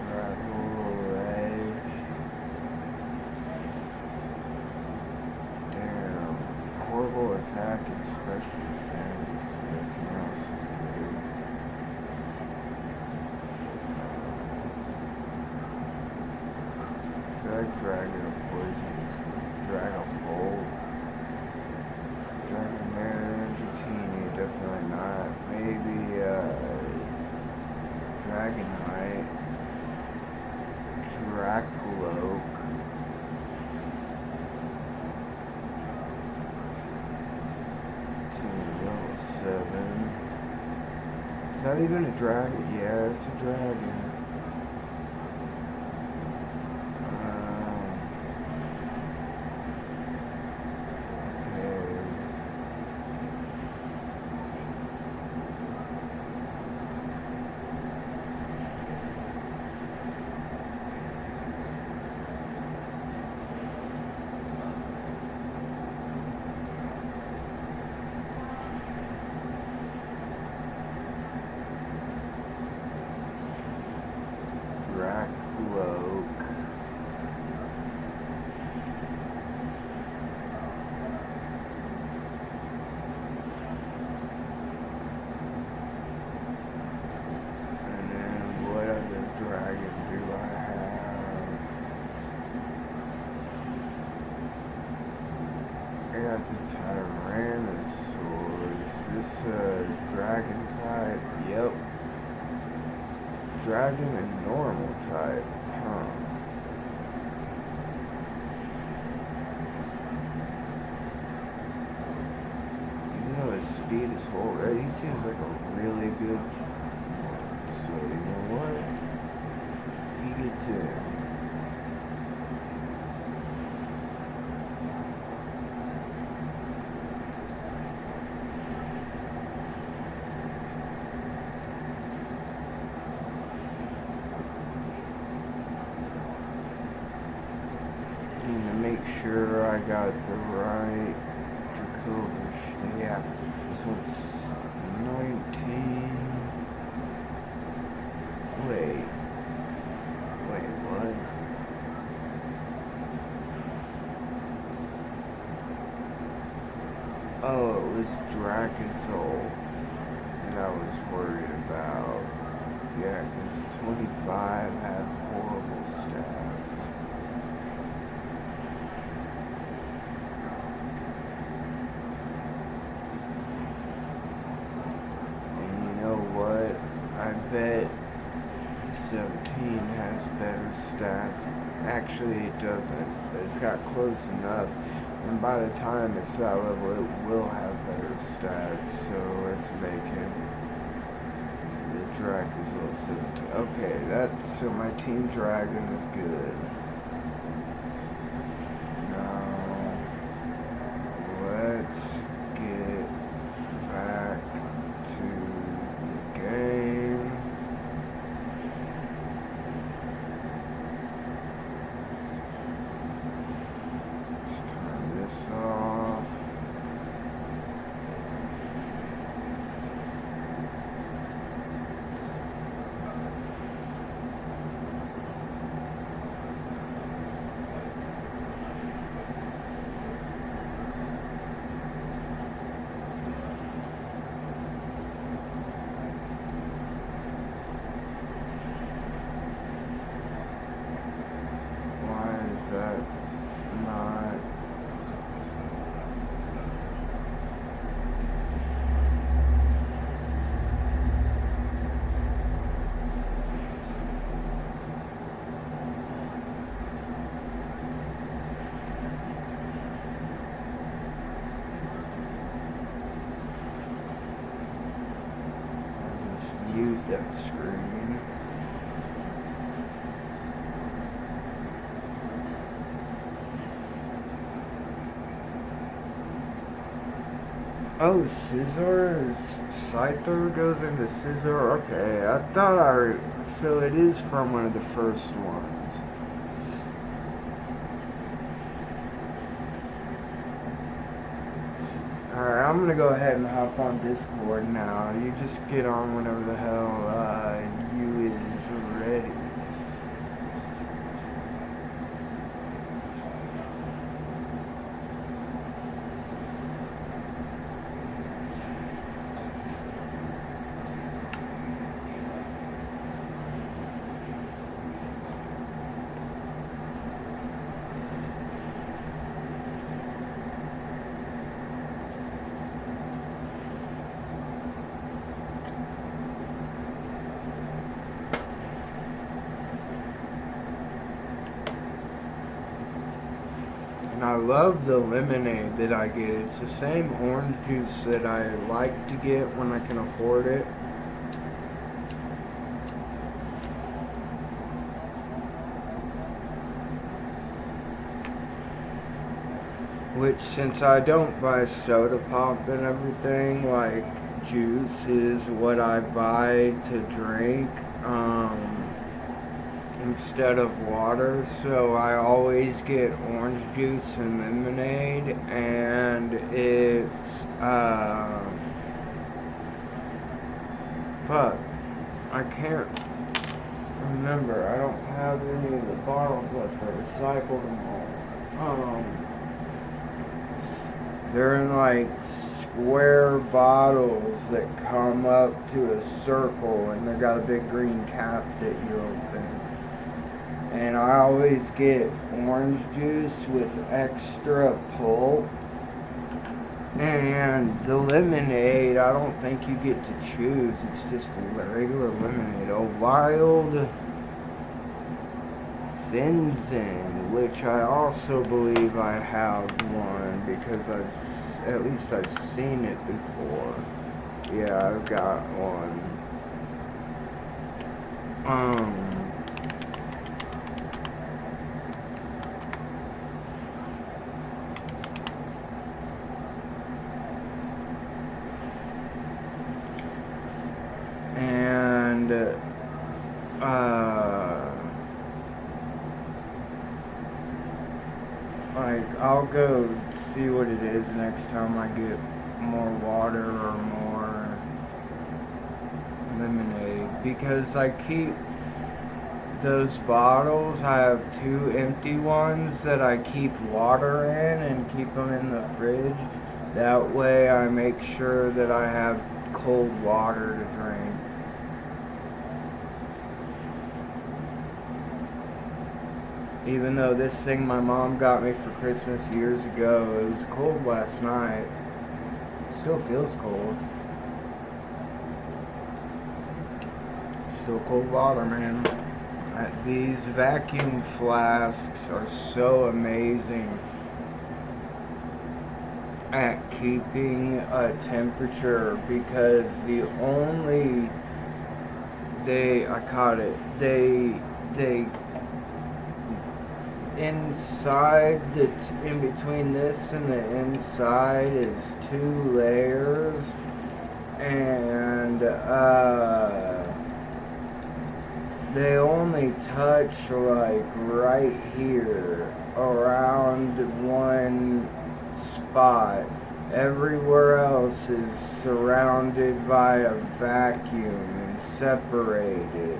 Dragon Leg. Damn. Horrible attack and special defense. Everything else is good. Dragon Poison, Dragon Bolt, Dragon Dratini, definitely not. Maybe Dragonite, Dracoloak, to level 7. Is that even a dragon? Yeah, it's a dragon. Dragon type, yep. Dragon and normal type, huh. Even though his speed is full, right? He seems like a really good one. So, you know what? He gets in. sure I got the right Dracovish. Yeah, this one's 19. Wait, what? Oh, it was Dracozol that I was worried about. Yeah, because 25 had horrible stats. And you know what? I bet 17 has better stats. Actually, it doesn't, but it's got close enough. And by the time it's that level, it will have better stats. So let's make him the Dracozol 17. Okay, so my Team Dragon is good. Now let's get back to the game. Off. Why is that not? Mute that screen. Oh, Scizor? Scyther goes into Scizor? Okay, I thought so it is from one of the first ones. Alright, I'm gonna go ahead and hop on Discord now. You just get on whenever the hell you is ready. And I love the lemonade that I get. It's the same orange juice that I like to get when I can afford it. Which, since I don't buy soda pop and everything, like juice is what I buy to drink instead of water, so I always get orange juice and lemonade, and it's fuck, I can't remember. I don't have any of the bottles left. I recycled them all. They're in like square bottles that come up to a circle, and they got a big green cap that you open. And I always get orange juice with extra pulp. And the lemonade, I don't think you get to choose. It's just a regular lemonade. A wild Finzen, which I also believe I have one because at least I've seen it before. Yeah, I've got one. And like I'll go see what it is next time I get more water or more lemonade, because I keep those bottles. I have 2 empty ones that I keep water in and keep them in the fridge. That way I make sure that I have cold water to drink. Even though this thing my mom got me for Christmas years ago, it was cold last night. It still feels cold. Still cold water, man. These vacuum flasks are so amazing at keeping a temperature, because inside, in between this and the inside is 2 layers, and they only touch like right here around one spot. Everywhere else is surrounded by a vacuum and separated.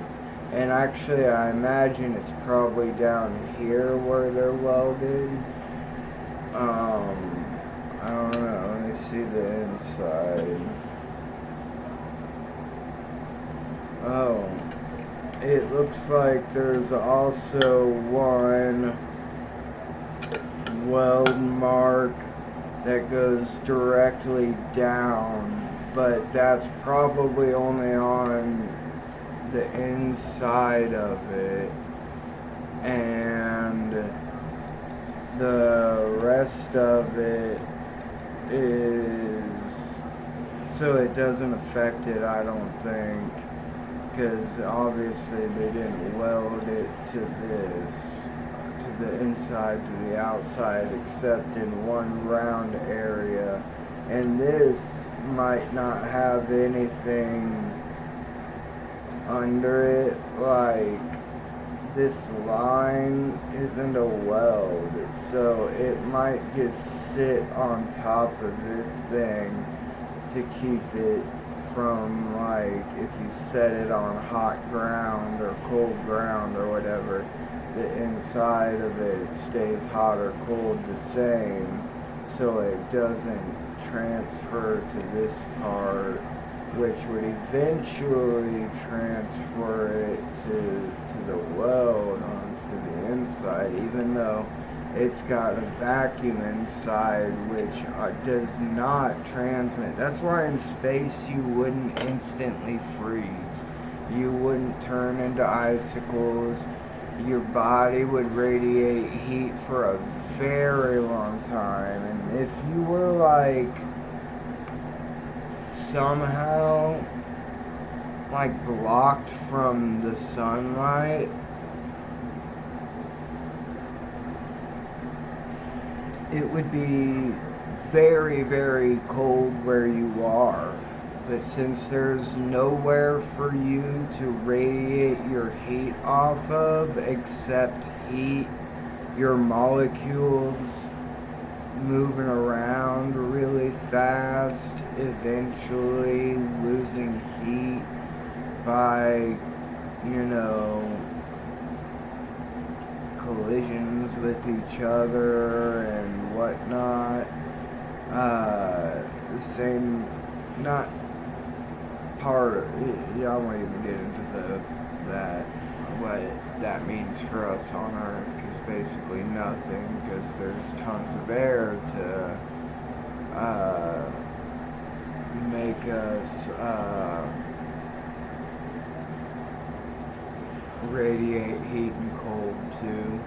And actually, I imagine it's probably down here where they're welded. I don't know. Let me see the inside. Oh. It looks like there's also one weld mark that goes directly down, but that's probably only on the inside of it, and the rest of it is, so it doesn't affect it, I don't think, because obviously they didn't weld it to this, to the inside to the outside, except in one round area. And this might not have anything under it, like this line isn't a weld, so it might just sit on top of this thing to keep it from, like, if you set it on hot ground or cold ground or whatever, the inside of it stays hot or cold the same, so it doesn't transfer to this part, which would eventually transfer it to the weld onto the inside, even though it's got a vacuum inside which does not transmit. That's why in space you wouldn't instantly freeze. You wouldn't turn into icicles. Your body would radiate heat for a very long time. And if you were like somehow like blocked from the sunlight, it would be very, very cold where you are. But since there's nowhere for you to radiate your heat off of except heat, your molecules moving around really fast, eventually losing heat by, you know, collisions with each other and whatnot. The same, not part of, yeah, I won't even get into that, what that means for us on Earth, because basically nothing, because there's tons of air to make us radiate heat and cold too.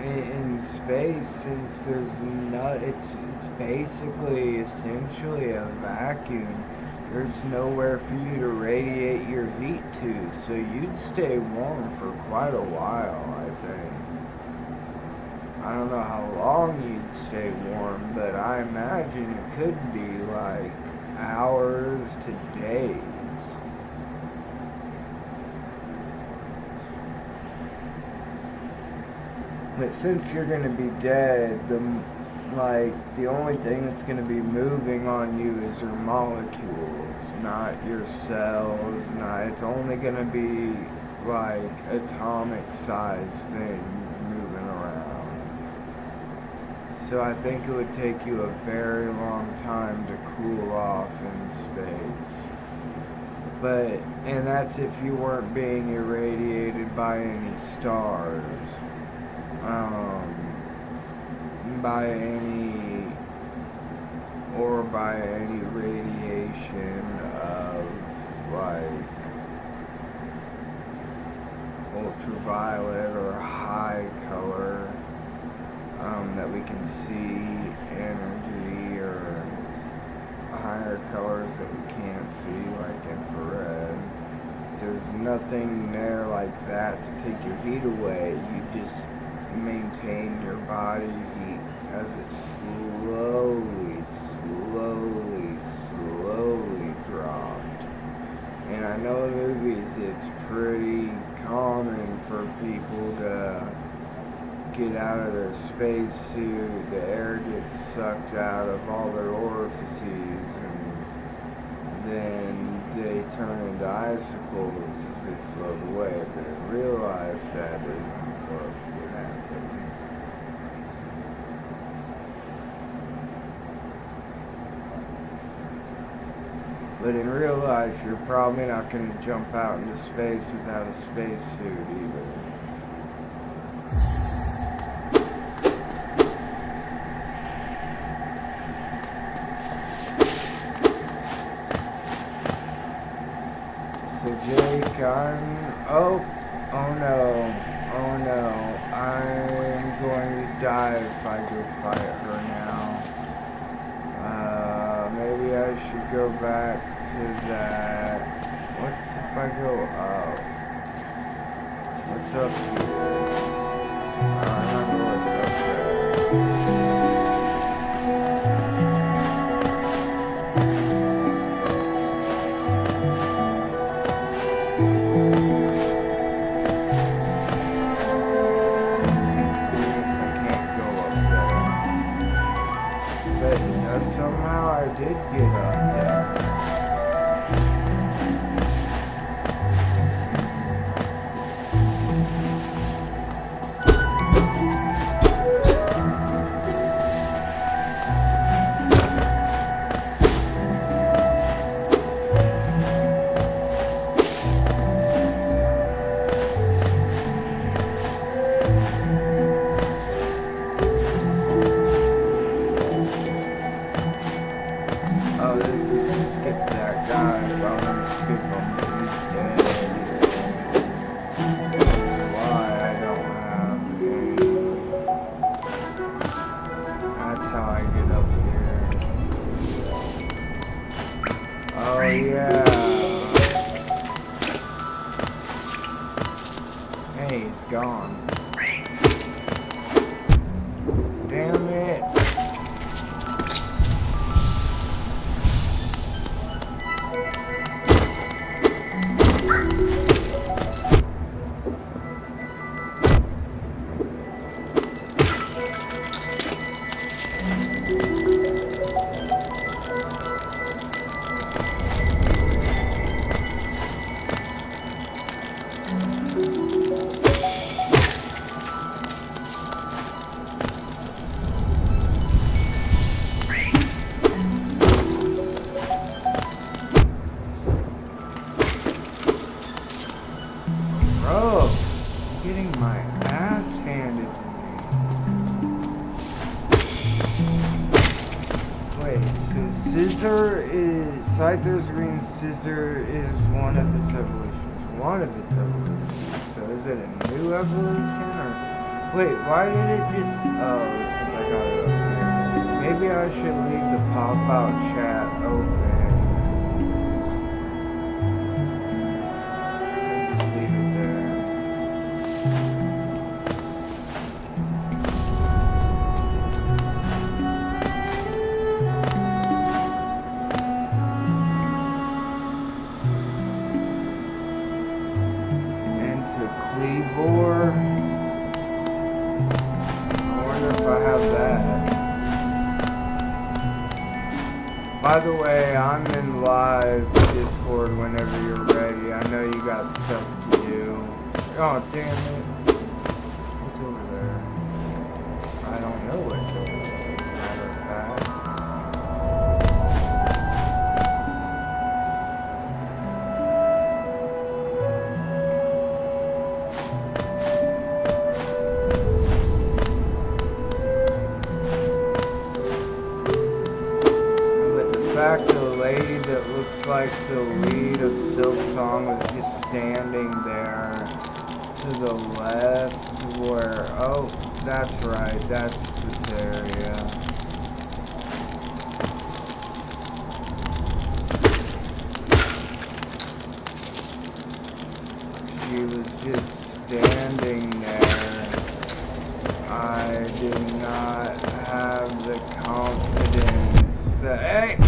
In space, since there's not, it's basically essentially a vacuum. There's nowhere for you to radiate your heat to, so you'd stay warm for quite a while, I think. I don't know how long you'd stay warm, but I imagine it could be like hours to days. But since you're gonna be dead, the only thing that's gonna be moving on you is your molecules, not your cells. It's only gonna be like atomic-sized things moving around. So I think it would take you a very long time to cool off in space. And that's if you weren't being irradiated by any stars. By any radiation of like ultraviolet or high color that we can see, energy, or higher colors that we can't see like infrared. There's nothing there like that to take your heat away. You just maintain your body heat as it slowly dropped. And I know in movies it's pretty common for people to get out of their spacesuit, the air gets sucked out of all their orifices, and then they turn into icicles as they float away. But in real life, that isn't what would happen. But in real life, you're probably not going to jump out into space without a spacesuit either. So Jake, oh no, I'm going to die if I go fight her now. Maybe I should go back to that. What's if I go up? What's up here? I don't remember what's up there. Somehow I did get up there. Gone. Damn it. Bro, I'm getting my ass handed to me. Wait, so Scissor is... Scyther's Green Scissor is one of its evolutions. One of its evolutions. So is it a new evolution, or... Wait, why did it just... Oh, it's because I got it up here. Maybe I should leave the pop-out chat open. Cleavor. By the way, I'm in live Discord whenever you're ready. I know you got stuff to do. Oh, damn it. What's over there? I don't know what's over there, as a matter of fact. The lady that looks like the lead of Silk Song was just standing there to the left where, oh, that's right, that's this area. She was just standing there. I do not have the confidence that, hey!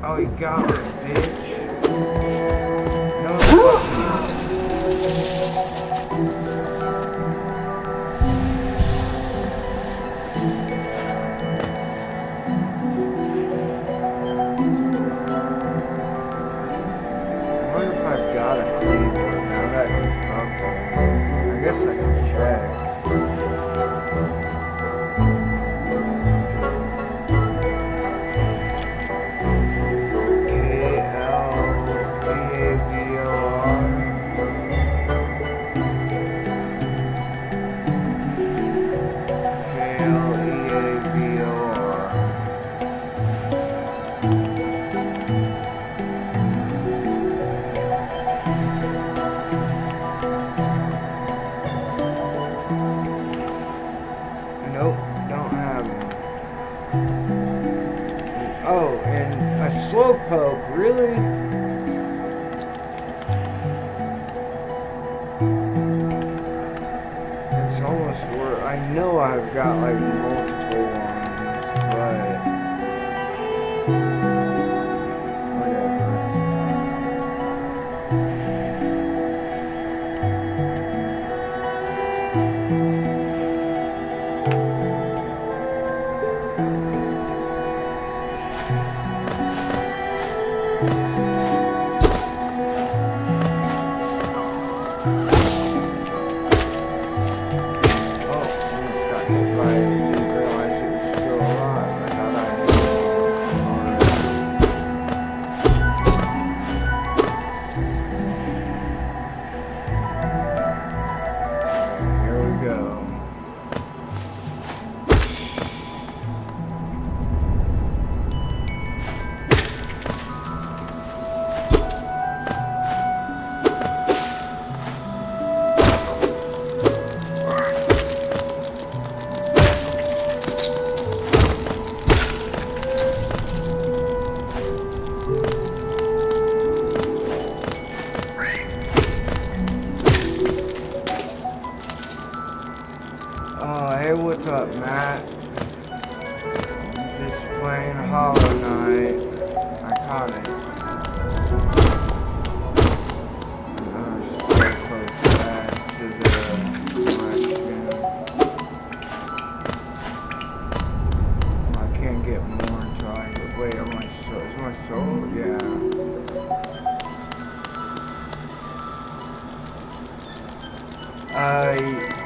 Oh, he got me, bitch. No, I wonder if I've got a keyboard now that he's talking. I guess I can check. Nope, don't have it. Oh, and a slowpoke, really? It's almost worth. I know I've got like multiple ones, but whatever. Oh, I just got hit by it. I didn't realize it was still alive. I Oh, hey, what's up, Matt? Just playing Hollow Knight. I caught it. So close back to the question. I can't get more until I get. Wait, am I soul? Is my soul? Yeah.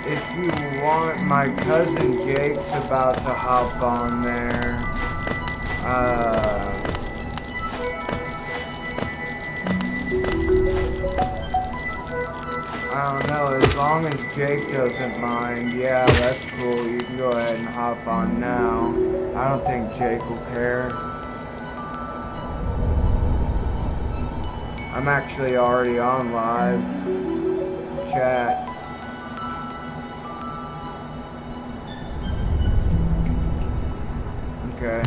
If you want, my cousin Jake's about to hop on there. I don't know, as long as Jake doesn't mind, yeah, that's cool. You can go ahead and hop on now. I don't think Jake will care. I'm actually already on live chat. Okay.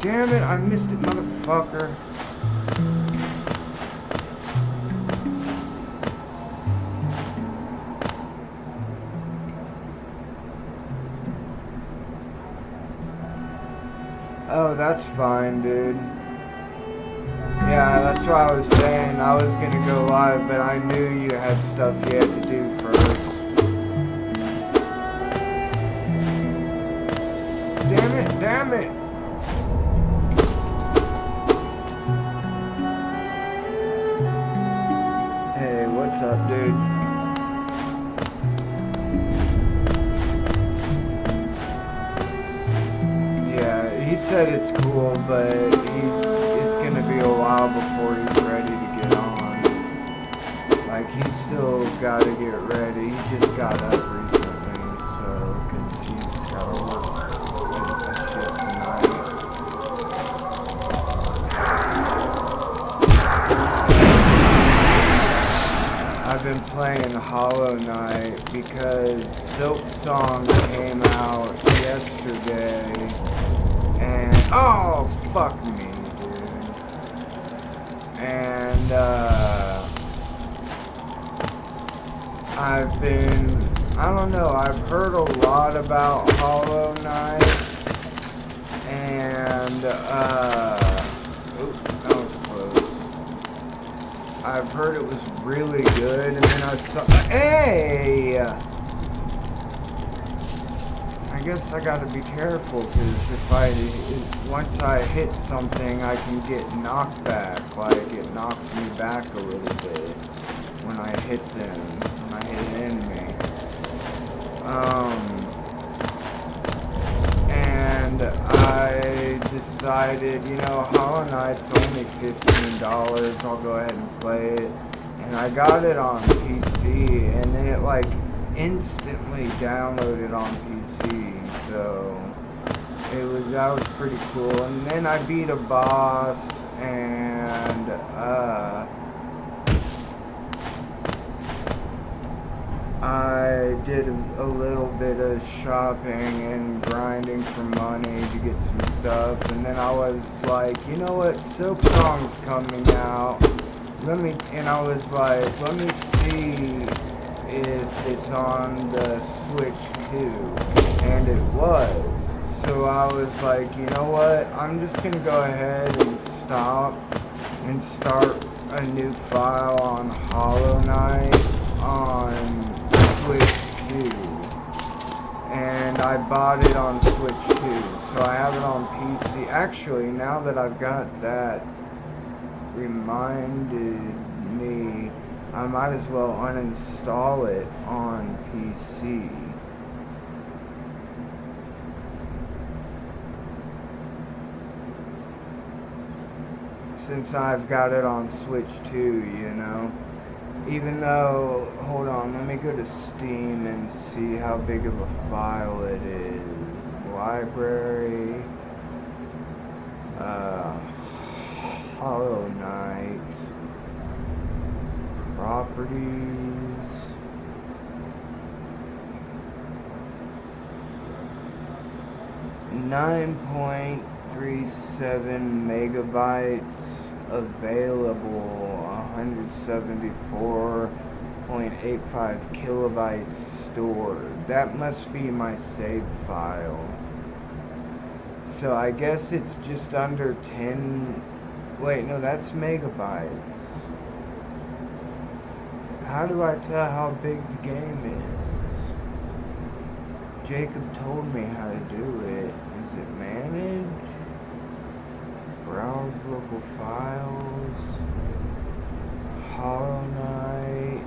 Damn it, I missed it, motherfucker. Oh, that's fine, dude. Yeah, that's what I was saying. I was gonna go live, but I knew you had stuff you had to do first. Damn it, damn it! Hey, what's up, dude? Yeah, he said it's cool, but it's gonna be a while before he's ready to get on. Like, he's still gotta get ready. He just got up recently, so, cause he's gotta work a shift tonight. I've been playing Hollow Knight because Silk Song came out yesterday, and oh, fuck me, dude. And I don't know, I've heard a lot about Hollow Knight, and oops, that was close. I've heard it was really good, and then I saw, hey! I guess I gotta be careful, because once I hit something, I can get knocked back, like it knocks me back a little bit when I hit them, when I hit an enemy. And I decided, you know, Hollow Knight's only $15, I'll go ahead and play it. And I got it on PC, and then it like instantly downloaded on PC, so that was pretty cool. And then I beat a boss, and I did a little bit of shopping and grinding for money to get some stuff, and then I was like, you know what, Silk Song's coming out, and I was like, let me see if it's on the Switch too, and it was. So I was like, you know what, I'm just gonna go ahead and stop and start a new file on Hollow Knight on Switch 2, and I bought it on Switch 2, so I have it on PC. Actually, now that I've got that reminded me, I might as well uninstall it on PC. Since I've got it on Switch 2, you know. Even though, hold on, let me go to Steam and see how big of a file it is. Library, Hollow Knight, properties, .37 megabytes available, 174.6 7.85 kilobytes stored. That must be my save file. So I guess it's just under 10. Wait, no, that's megabytes. How do I tell how big the game is? Jacob told me how to do it. Is it manage? Browse local files. Hollow Knight.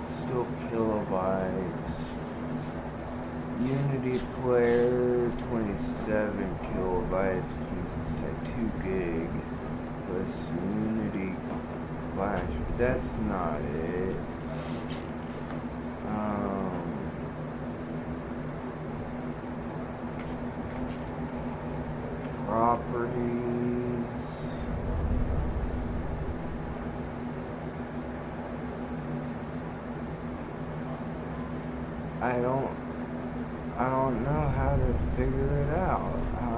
It's still kilobytes. Unity player 27 kilobytes, which is like 2 gig. Plus Unity Flash. That's not it. Properties. I don't know how to figure it out. How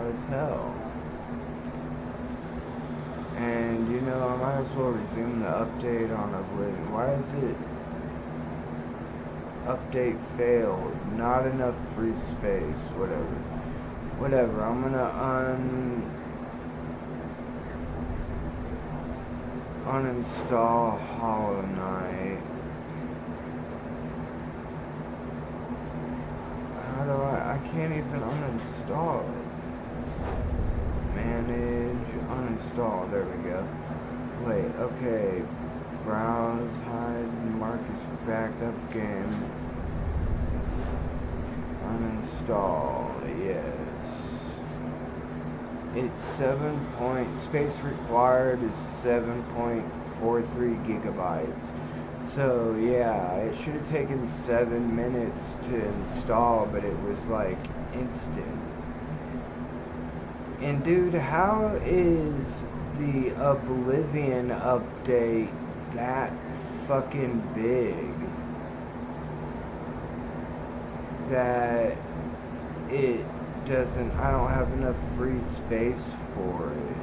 to tell. And you know, I might as well resume the update on Oblivion. Why is it update failed? Not enough free space. Whatever. I'm gonna uninstall Hollow Knight. How do I can't even uninstall it. Manage, uninstall, there we go. Wait, okay. Browse, hide, Marcus backup game. Uninstall, yes. It's space required is 7.43 gigabytes. So yeah, it should have taken 7 minutes to install, but it was like instant. And dude, how is the Oblivion update that fucking big that it doesn't, I don't have enough free space for it?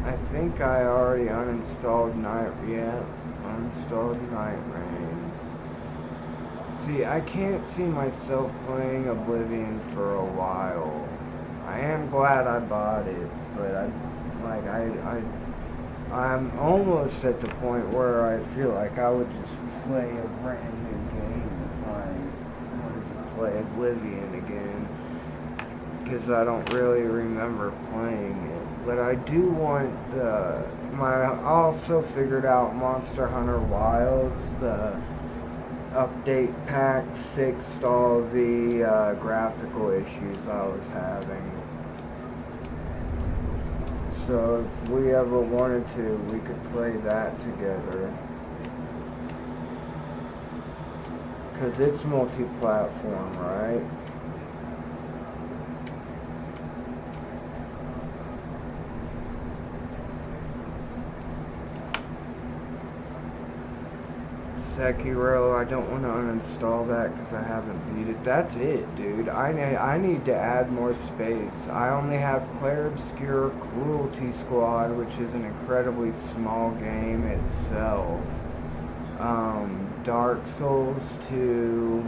I think I already uninstalled uninstalled Night Rain. See, I can't see myself playing Oblivion for a while. I am glad I bought it, but I'm almost at the point where I feel like I would just play a brand new game if I wanted to play Oblivion again, because I don't really remember playing it. But I do want I also figured out Monster Hunter Wilds, the update pack fixed all the graphical issues I was having. So if we ever wanted to, we could play that together. Because it's multi-platform, right? Sekiro, I don't want to uninstall that because I haven't beat it. That's it, dude. I need to add more space. I only have Clair Obscur Cruelty Squad, which is an incredibly small game itself. Dark Souls 2,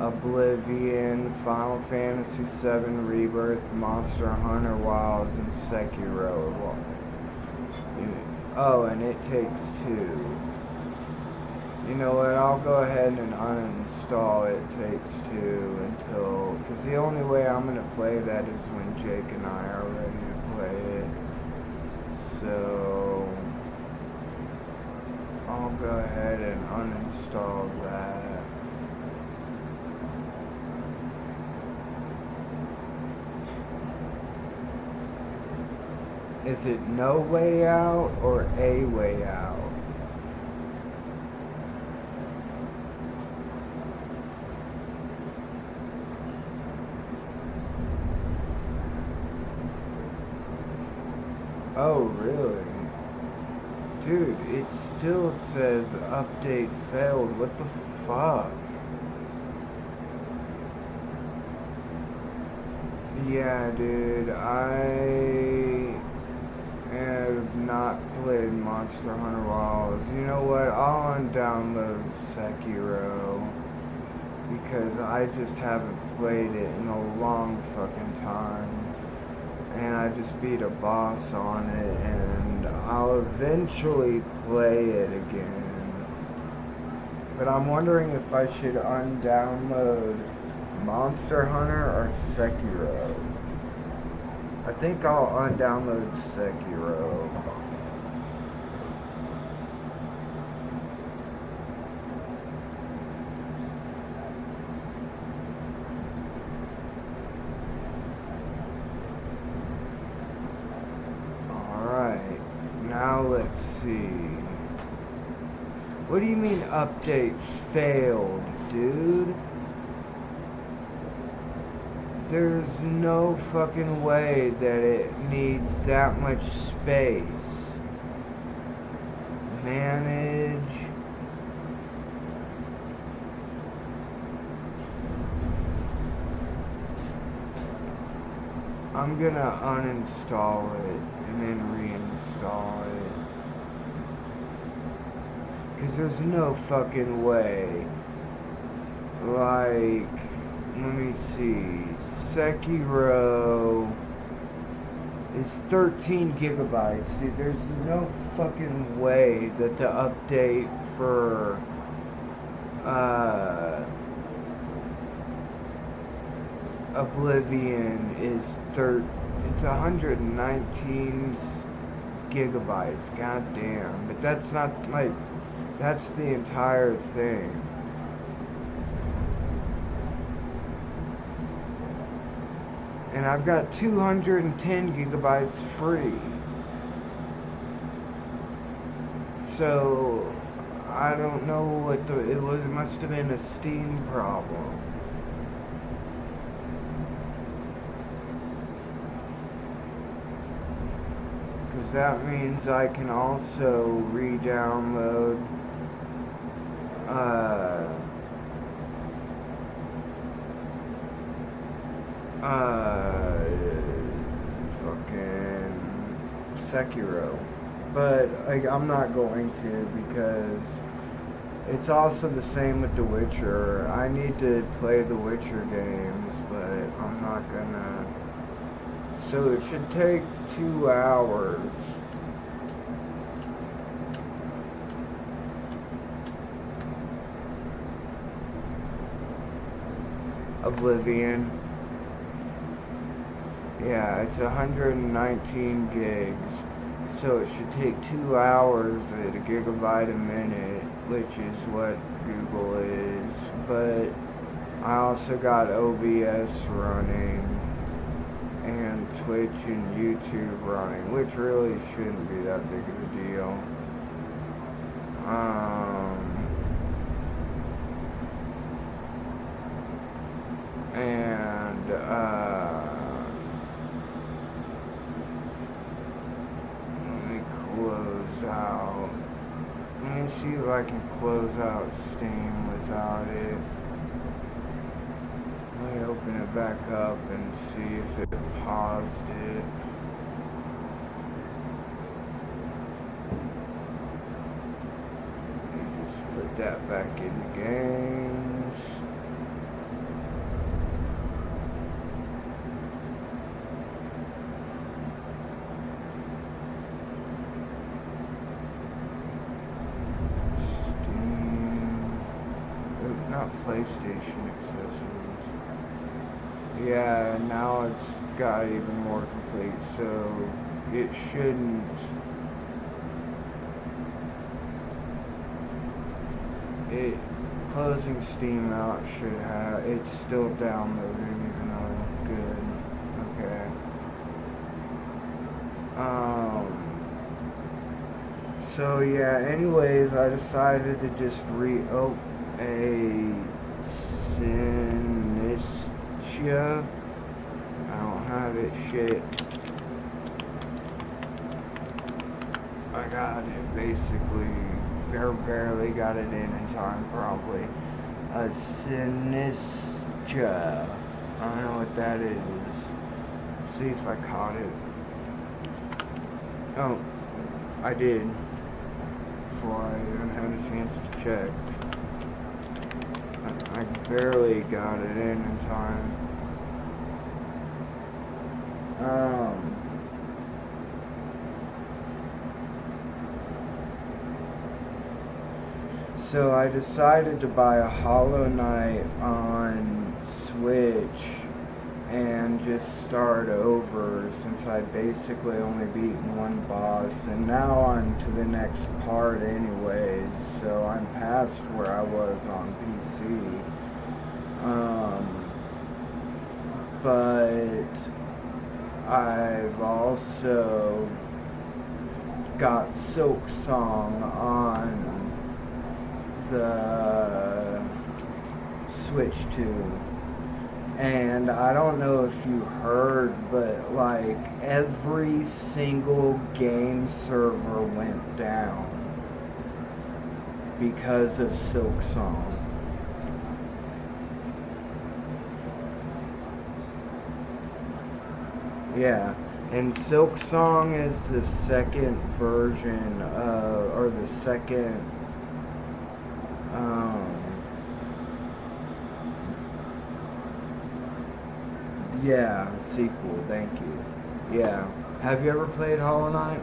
Oblivion, Final Fantasy VII Rebirth, Monster Hunter Wilds, and Sekiro. Oh, and It Takes Two. You know what, I'll go ahead and uninstall It Takes Two until, because the only way I'm going to play that is when Jake and I are ready to play it. So, I'll go ahead and uninstall that. Is it No Way Out or A Way Out? Oh, really? Dude, it still says update failed. What the fuck? Yeah, dude, I have not played Monster Hunter Wilds. You know what? I'll undownload Sekiro because I just haven't played it in a long fucking time. And I just beat a boss on it, and I'll eventually play it again. But I'm wondering if I should undownload Monster Hunter or Sekiro. I think I'll undownload Sekiro. Alright, now let's see. What do you mean update failed, dude? There's no fucking way that it needs that much space. Manage. I'm gonna uninstall it and then reinstall it. Cause there's no fucking way. Like, let me see. Sekiro is 13 gigabytes, dude. There's no fucking way that the update for Oblivion is it's 119 gigabytes. God damn. But that's not like, that's the entire thing. And I've got 210 gigabytes free. So I don't know what it must have been a Steam problem. Because that means I can also re-download fucking Sekiro, but I'm not going to, because it's also the same with The Witcher. I need to play the Witcher games, but I'm not gonna. So it should take 2 hours. Oblivion. Yeah, it's 119 gigs, so it should take 2 hours at a gigabyte a minute, which is what Google is. But I also got OBS running and Twitch and YouTube running, which really shouldn't be that big of a deal. Let me close out. Let me see if I can close out Steam without it. Let me open it back up and see if it paused it. Let me just put that back in the games. Not PlayStation accessories. Yeah, now it's got even more complete, so it shouldn't. Closing Steam out should have. It's still downloading, even though it's good. Okay. So yeah. Anyways, I decided to just reopen a Synestia. I don't have it, shit. I got it basically, barely got it in time probably. A Synestia. I don't know what that is. see if I caught it. Oh, I did. Before I even had a chance to check. I barely got it in time. So I decided to buy a Hollow Knight on Switch and just start over, since I basically only beaten one boss, and now on to the next part anyways, so I'm past where I was on PC. But I've also got Silksong on the Switch too. And I don't know if you heard, but like every single game server went down because of Silksong. Yeah, and Silksong is the second version of, or the second, yeah, sequel, thank you. Yeah. Have you ever played Hollow Knight?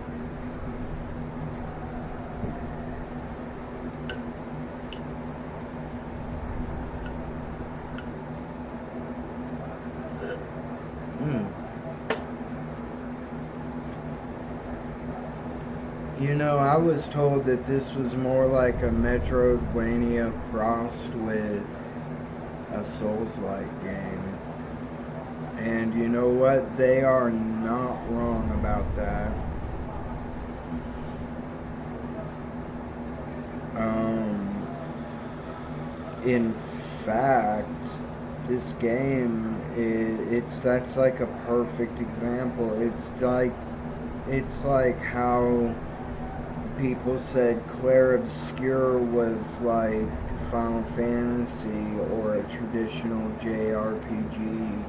You know, I was told that this was more like a Metroidvania crossed with a Souls-like game. And you know what? They are not wrong about that. In fact, this game, that's like a perfect example. It's like how people said Clair Obscur was like Final Fantasy or a traditional JRPG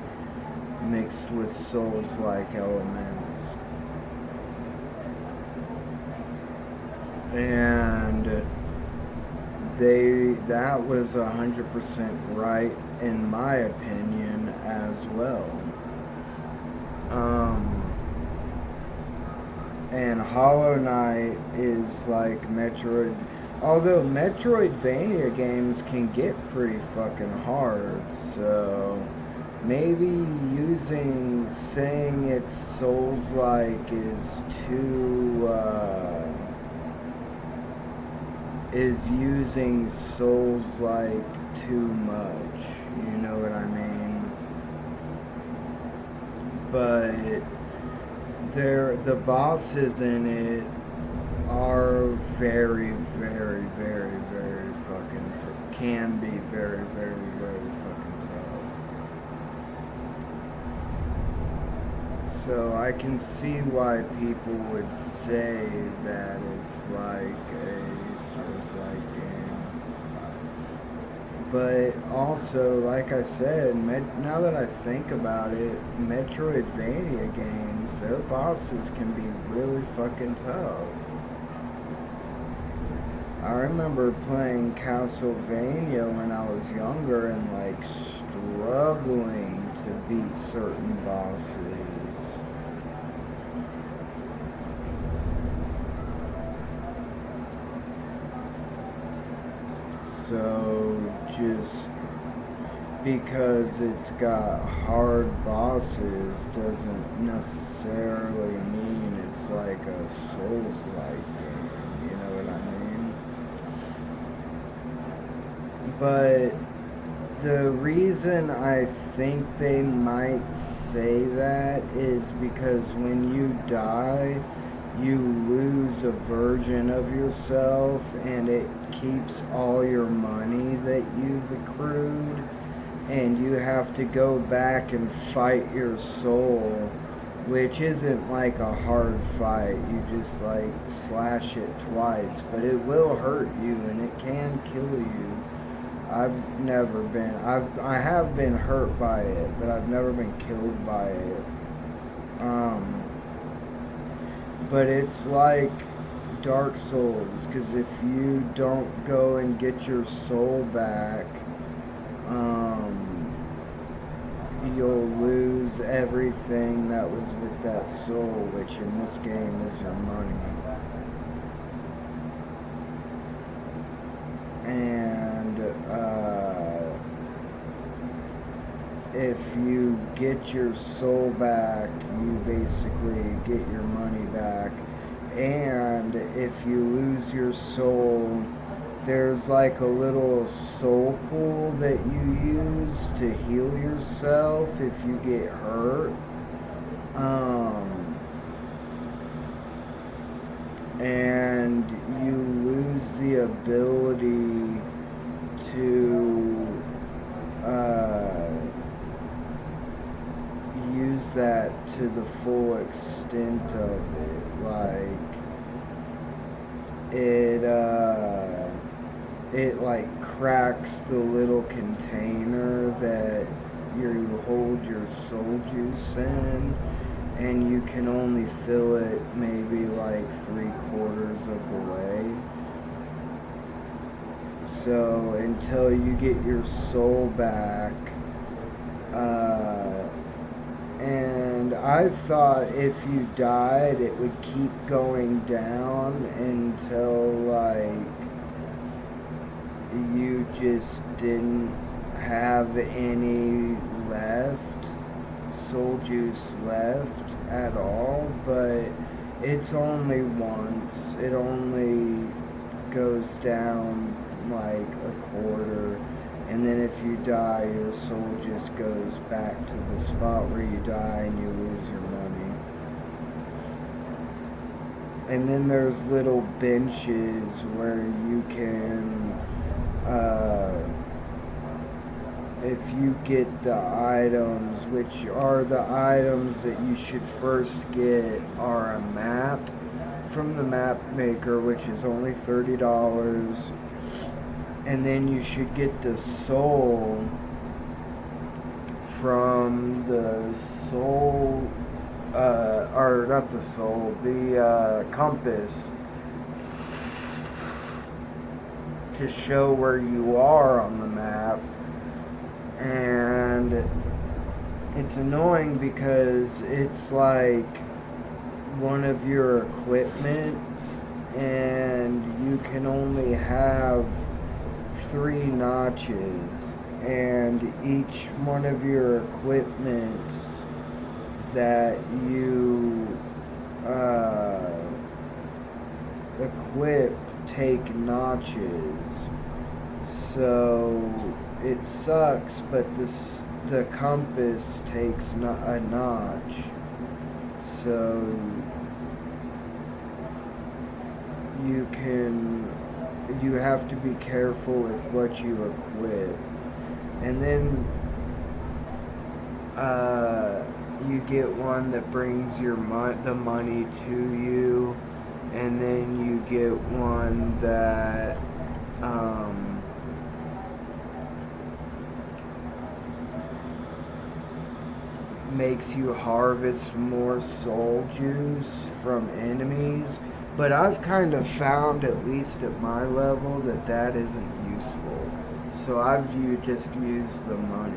mixed with Souls-like elements. And that was 100% right in my opinion as well. And Hollow Knight is like Metroid, although Metroidvania games can get pretty fucking hard, so maybe saying it's Souls-like is using Souls-like too much, you know what I mean? But the bosses in it are very, very, very, very fucking can be very, very, very fucking tough. So I can see why people would say that it's like a Souls-like game. But also, like I said, now that I think about it, Metroidvania games, their bosses can be really fucking tough. I remember playing Castlevania when I was younger and like struggling to beat certain bosses. So just because it's got hard bosses doesn't necessarily mean it's like a Souls-like game, you know what I mean? But the reason I think they might say that is because when you die, you lose a version of yourself, and it keeps all your money that you've accrued, and you have to go back and fight your soul, which isn't like a hard fight. You just like slash it twice, but it will hurt you and it can kill you. I have been hurt by it, but I've never been killed by it. But it's like Dark Souls, because if you don't go and get your soul back, you'll lose everything that was with that soul, which in this game is your money. And if you get your soul back, you basically get your money back. And if you lose your soul, there's like a little soul pool that you use to heal yourself if you get hurt. And you lose the ability to use that to the full extent of it. Like it like cracks the little container that you hold your soul juice in, and you can only fill it maybe like 3/4 of the way. So until you get your soul back, and I thought if you died it would keep going down until like you just didn't have any left, soul juice left at all, but it's only once. It only goes down like 1/4, and then if you die, your soul just goes back to the spot where you die and you lose your money. And then there's little benches where you can if you get the items, which are the items that you should first get, are a map from the map maker, which is only $30, and then you should get the soul from the soul, or not the soul, the compass, to show where you are on the map. And it's annoying because it's like one of your equipment, and you can only have 3 notches, and each one of your equipments that you equip take notches. So it sucks, but the compass takes a notch. So you have to be careful with what you equip. And then you get one that brings the money to you, and then you get one that makes you harvest more soul juice from enemies. But I've kind of found, at least at my level, that isn't useful. So I've just used the money.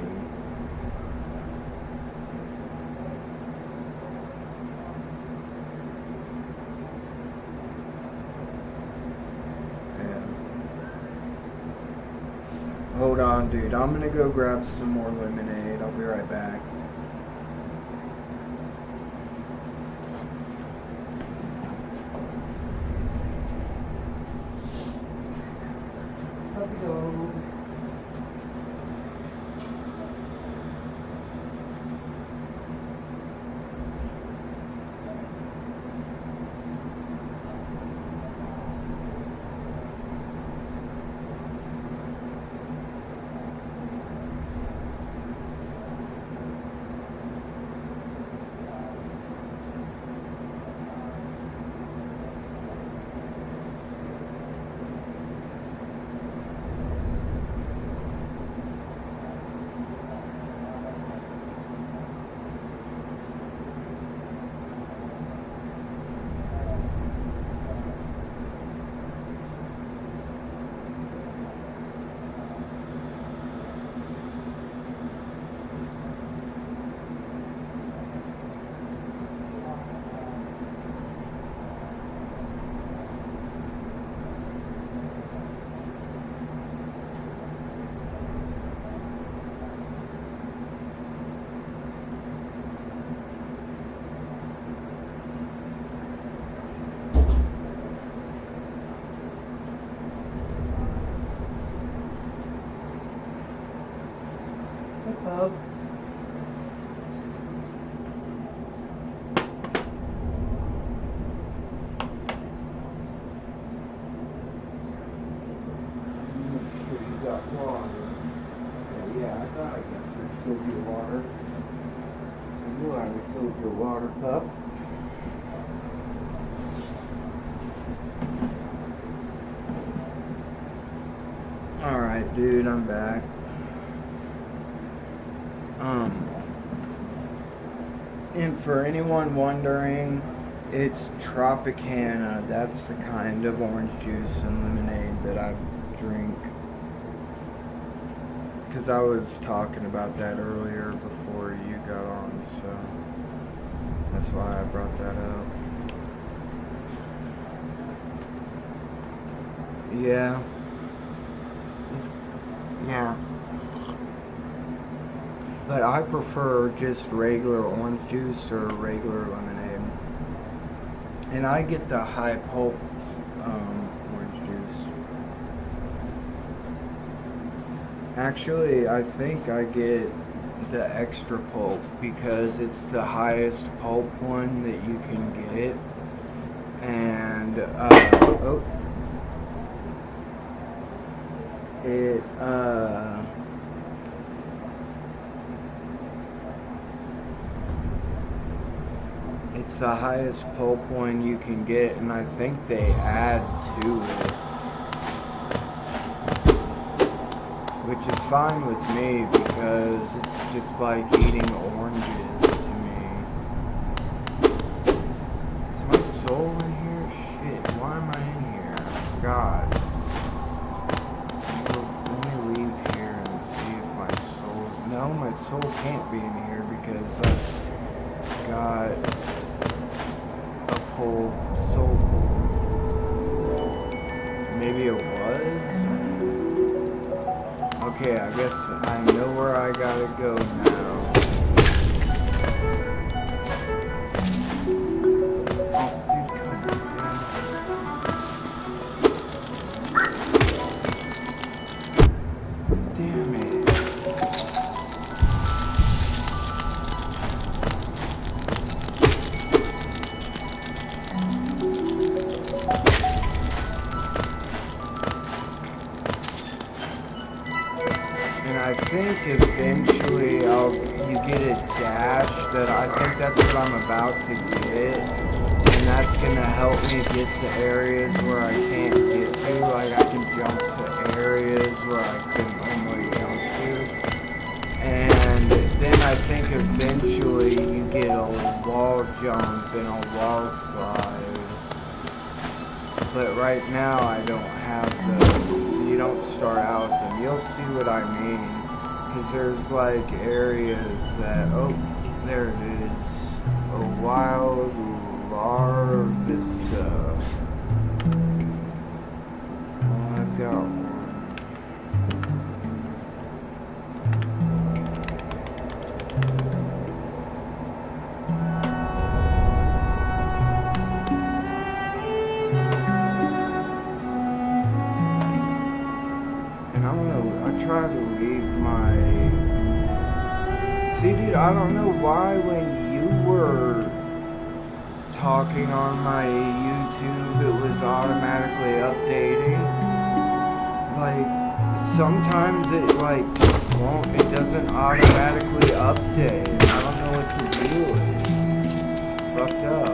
Hold on, dude. I'm gonna go grab some more lemonade. I'll be right back. I refilled your water cup. Alright, dude, I'm back. And for anyone wondering, it's Tropicana. That's the kind of orange juice and lemonade that I drink. Because I was talking about that earlier before you got on, so that's why I brought that up. Yeah. Yeah. But I prefer just regular orange juice or regular lemonade. And I get the high pulp orange juice. Actually, I think I get the extra pulp because it's the highest pulp one that you can get. And, it's the highest pulp one you can get, and I think they add to it, which is fine with me because it's just like eating oranges to me. Is my soul in here? Shit, why am I in here? God. Let me leave here and see if my soul... No, my soul can't be in here because I've got a full soul. Maybe it was? Okay, I guess I know where I gotta go now. Oh, dude, come on, damn it. And I think eventually you get a dash that I think that's what I'm about to get. And that's gonna help me get to areas where I can't get to. Like I can jump to areas where I couldn't normally jump to. And then I think eventually you get a wall jump and a wall slide. But right now I don't have those. So you don't start out with them. You'll see what I mean. Because there's like areas that, oh, there it is. A wild Lar Vista. Oh, I've got one. And I try to leave my... See, dude, I don't know why when you were talking on my YouTube, it was automatically updating. Like, sometimes it, like, won't, it doesn't automatically update. I don't know what to do with it. It's fucked up.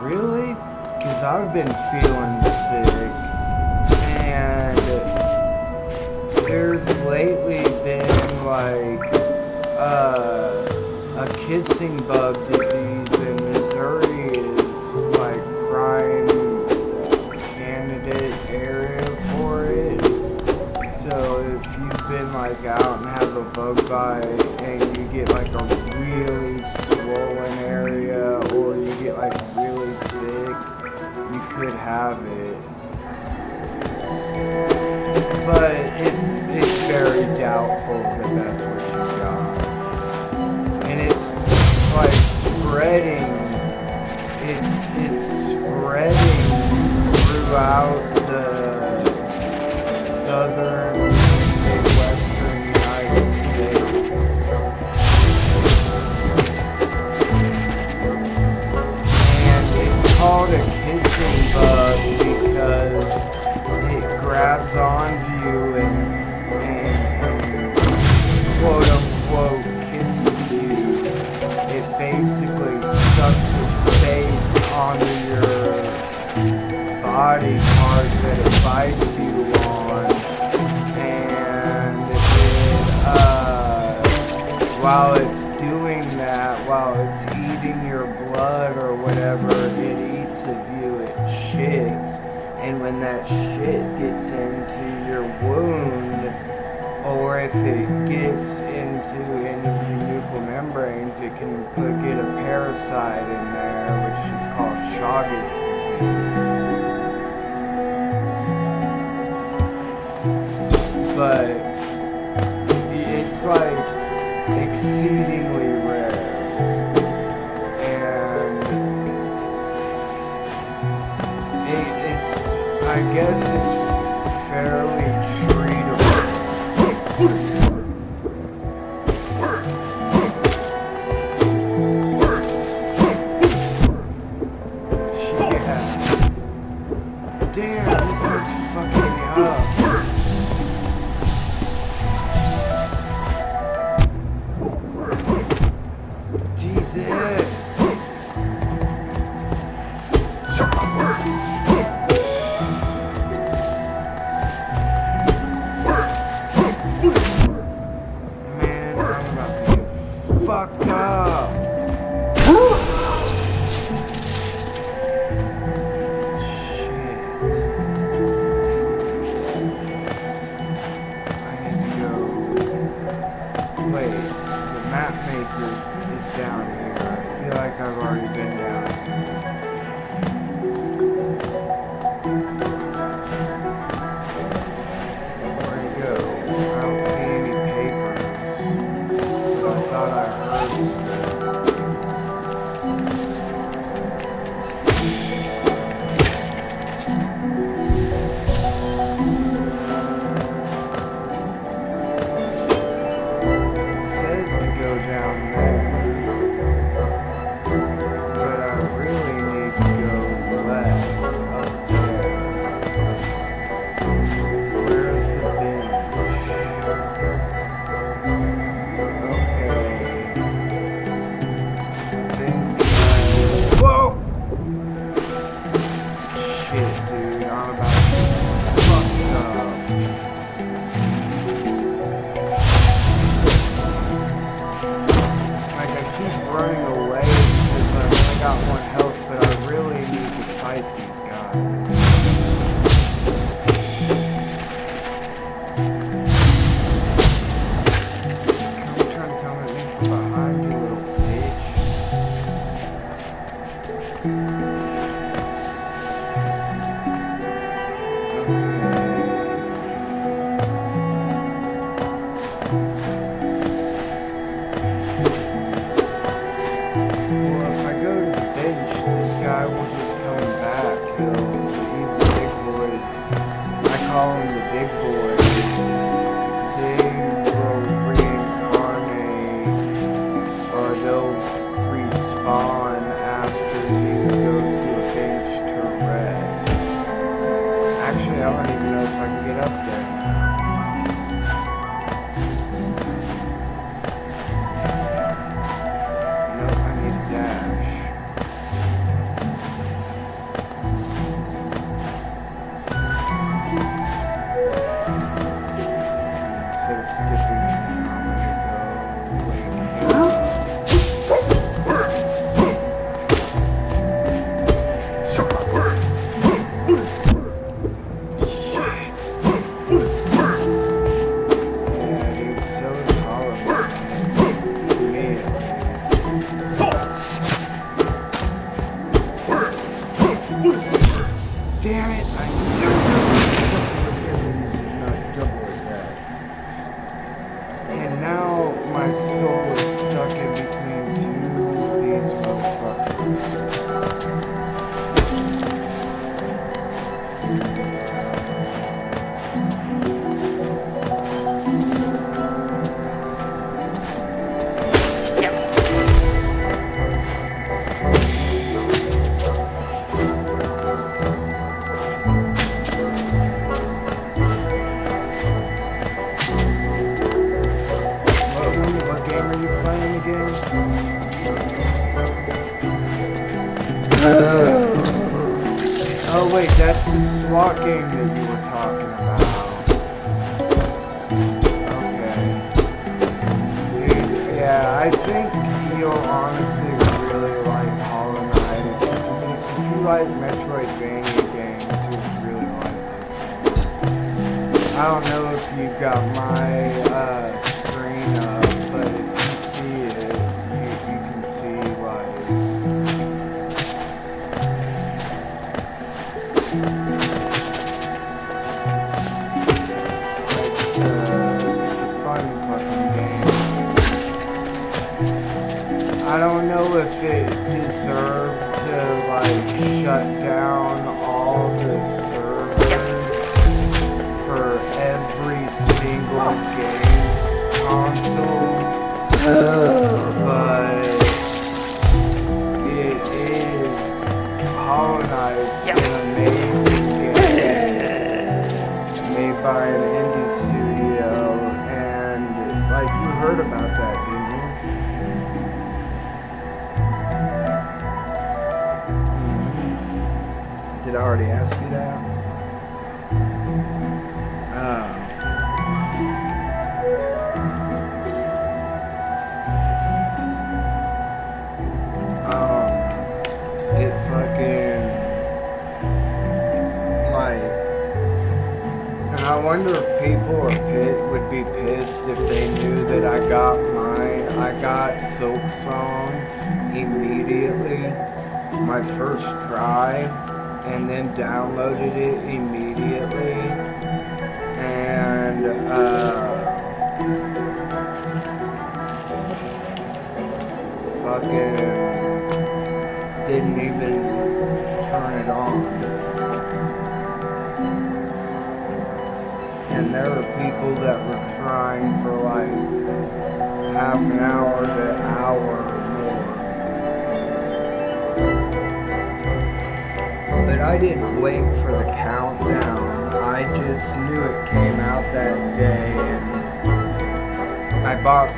Really? Because I've been feeling sick, and there's lately been like a kissing bug disease in Missouri is like prime candidate area for it. So if you've been like out and have a bug bite and you get like a really swollen area or you get like really sick, you could have it. But it's very doubtful that that's what you got. And it's like spreading, it's spreading throughout the southern and western United States. while it's doing that, while it's eating your blood or whatever it eats of you, it shits. And when that shit gets into your wound, or if it gets into any of your mucous membranes, it can get a parasite in there, which is called Chagas disease. But it's like exceedingly rare, and it's, I guess it's fairly treatable. Yeah. Damn, this is fucking me up. Jesus. Man, I'm about to get fucked up. Wait, the map maker is down here. I feel like I've already been down here. Where'd it go? I don't see any papers. But I thought I heard it. Oh wait, that's the SWAT game that you were talking about. Okay. Dude, yeah, I think you'll honestly really like Hollow Knight. If you like Metroidvania games, you'll really like this one. I don't know if you've got my screen up, but if you see it, you can see like it's a fun fucking game. I don't know if it deserved to like shut down all the servers for every single game console, but it is Hollow Knight's an amazing game made by an indie studio, and like you heard about that, didn't you? Did I already ask you that? It fucking, like, and I wonder if people would be pissed if they knew that I got Silk Song immediately, my first try, and then downloaded it immediately, and fucking didn't even turn it on. And there were people that were trying for like half an hour to an hour or more. But I didn't wait for the countdown. I just knew it came out that day, and I bought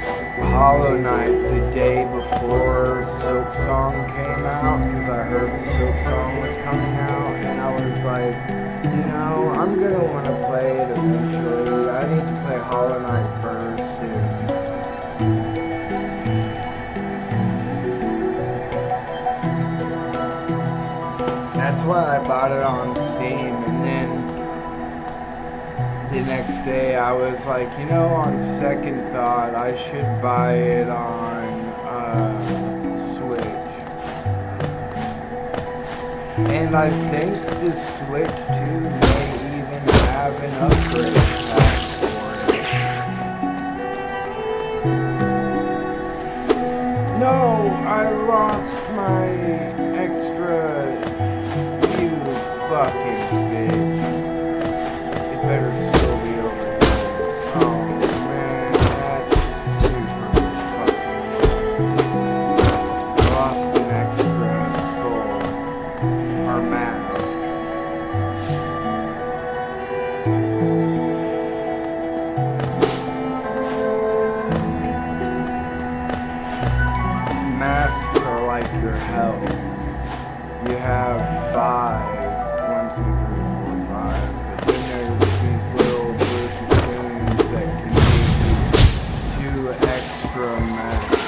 Hollow Knight the day before Silk Song came out because I heard Silk Song was coming out, and I was like, you know, I'm gonna want to play it eventually. I need to play Hollow Knight first, and that's why I bought it on Steam. And then the next day I was like, you know, on second thought, I should buy it on Switch. And I think the Switch 2 may even have an upgrade pack for it. No, I lost my extra, you fucking bitch. It better still be over here. Oh man, that's super fucking weird. Lost an extra skull. Or mask. Masks are like your health. You have 5. 1, 2, 3, 4, 5. But then there's these little blue cocoons that can give you 2 extra masks.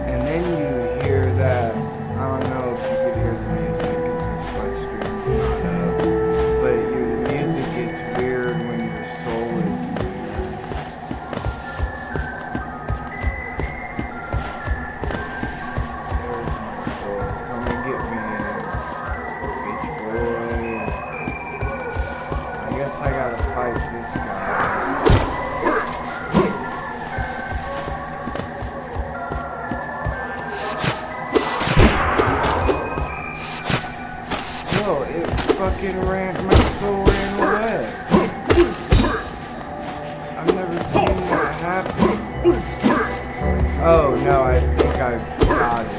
And then you hear that, I don't know if you could hear the music because the Twitch stream's not up, but the music gets weird when your soul is weird. There's my soul. Come and get me, bitch boy. I guess I gotta fight this guy. Whoa, it fucking my soul ran away. I've never seen that happen. Oh no, I think I got it.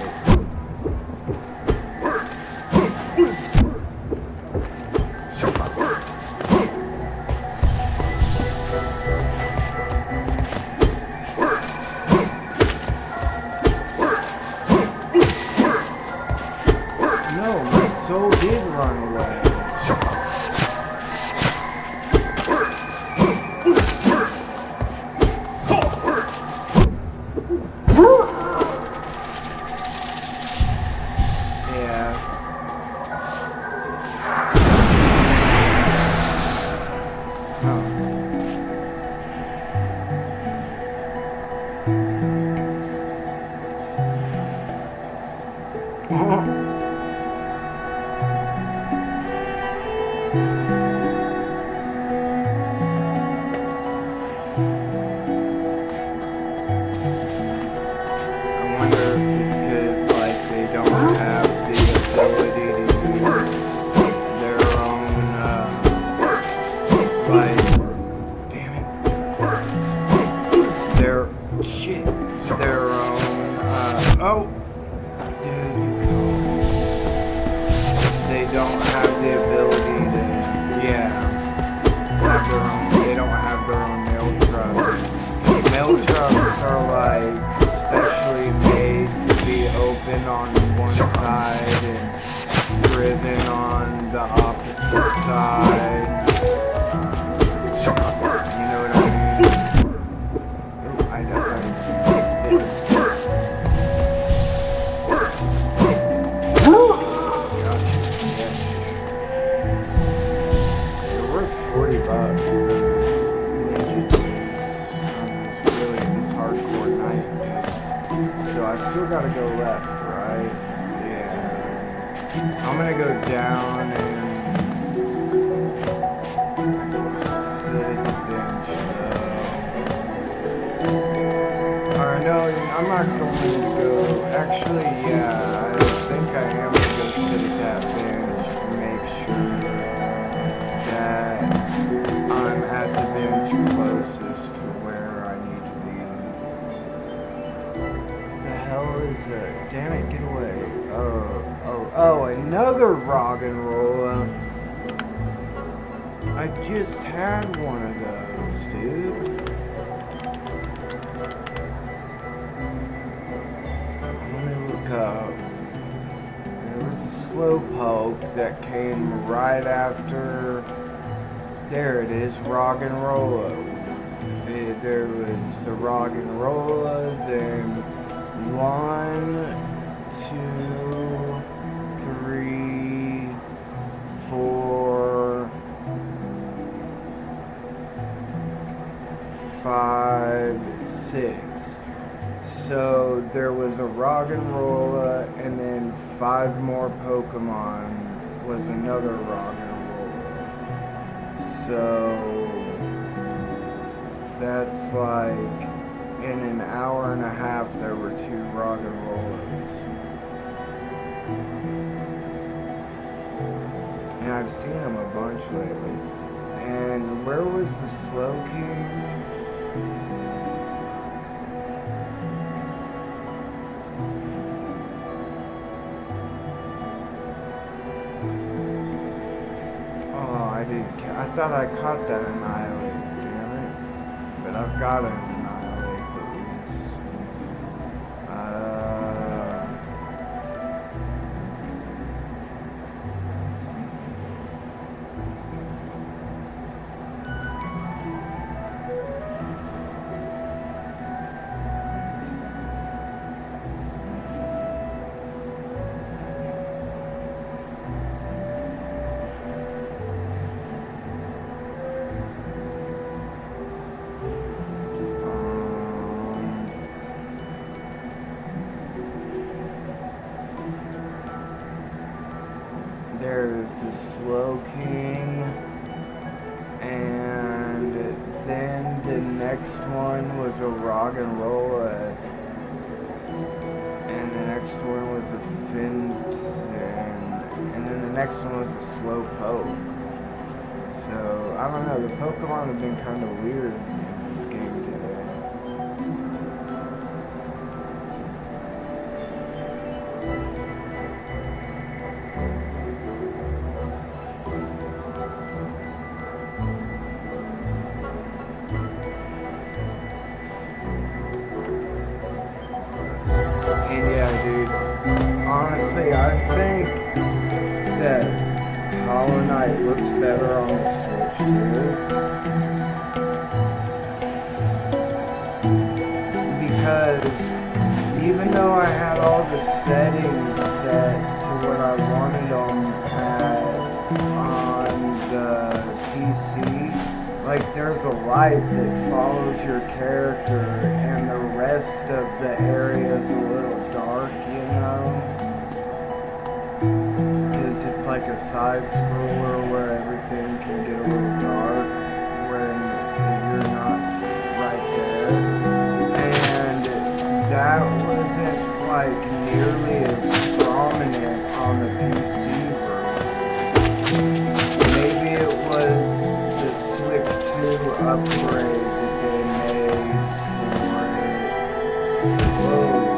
No, my soul did run away. I thought I caught that annihilate, damn it. But I've got to annihilate at least. There's the Slowking, and then the next one was a Roggenrola, and the next one was a Finson, and then the next one was a Slowpoke. So, I don't know, the Pokemon have been kind of weird in this game today. Honestly, I think that Hollow Knight looks better on the Switch too. Because even though I had all the settings set to what I wanted on the PC, like there's a light that follows your character and the rest of the area is a little dark, you know? Because it's like a side scroller where everything can get a little dark when you're not right there. And that wasn't like nearly as prominent on the PC version. Maybe it was the Switch 2 upgrade that they made for it. Whoa.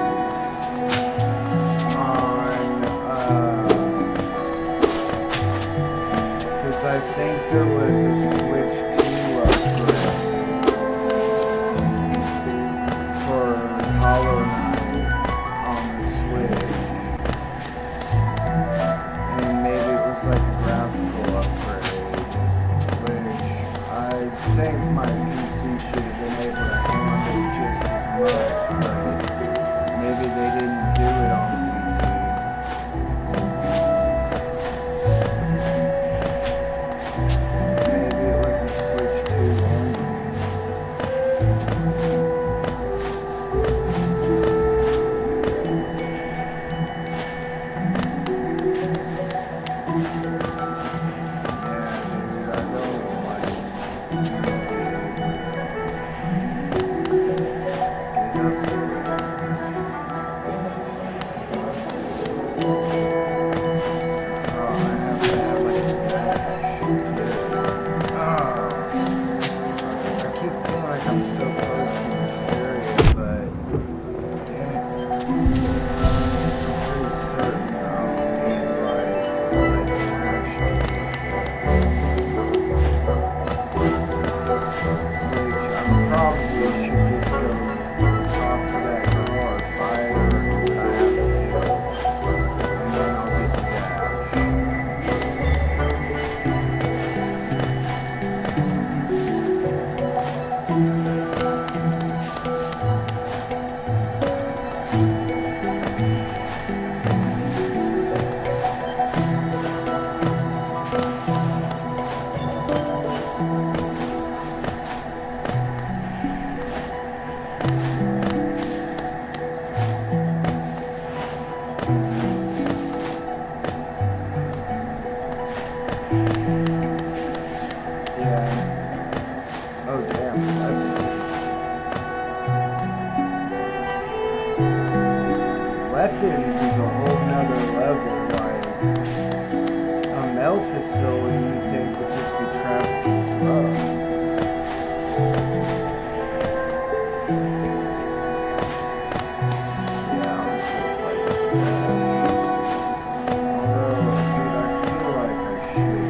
I think there was a Switch 2 upgrade for Hollow Knight on the Switch. And maybe it was like a graphical upgrade, which I think my PC should have been able to handle just as much, but maybe they didn't do it on the PC. Weapons is a whole nother level, like a melt facility you think would just be trafficking drugs. Yeah, I'll just look like that. Although, dude, I feel like I should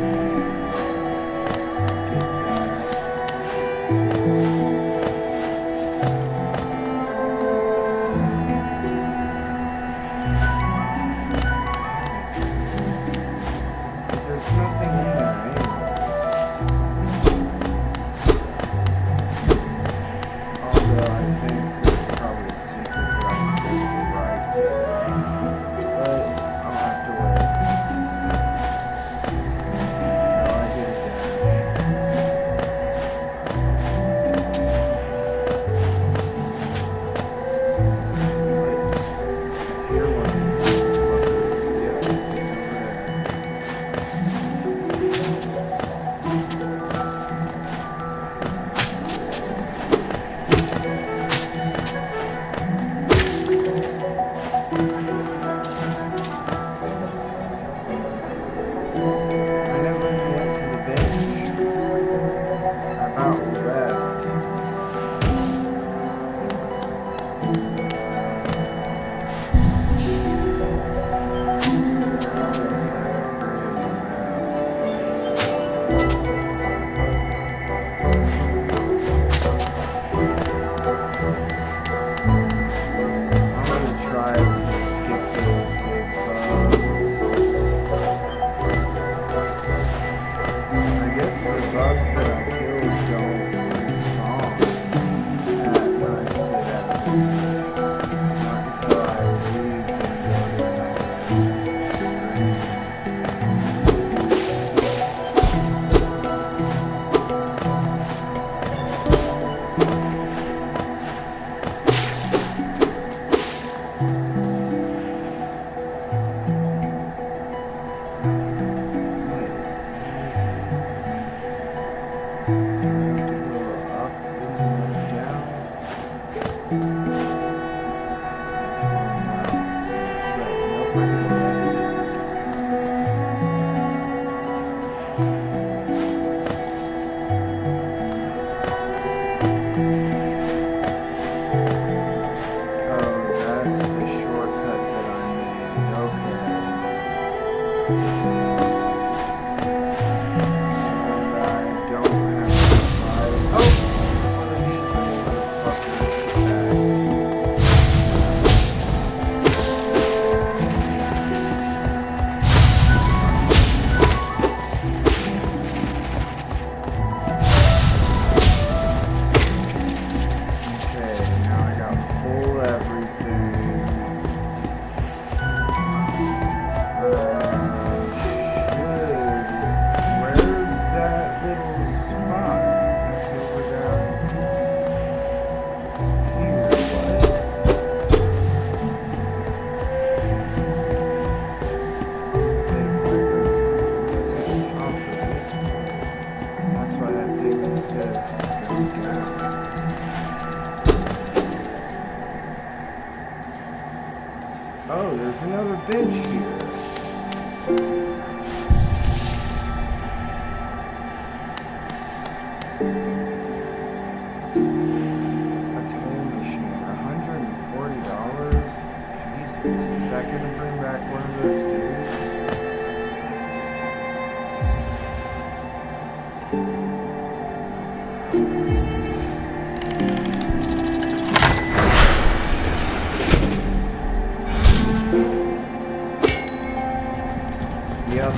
A tool machine, $140? Jesus, is that gonna bring back one of those dudes? Yep.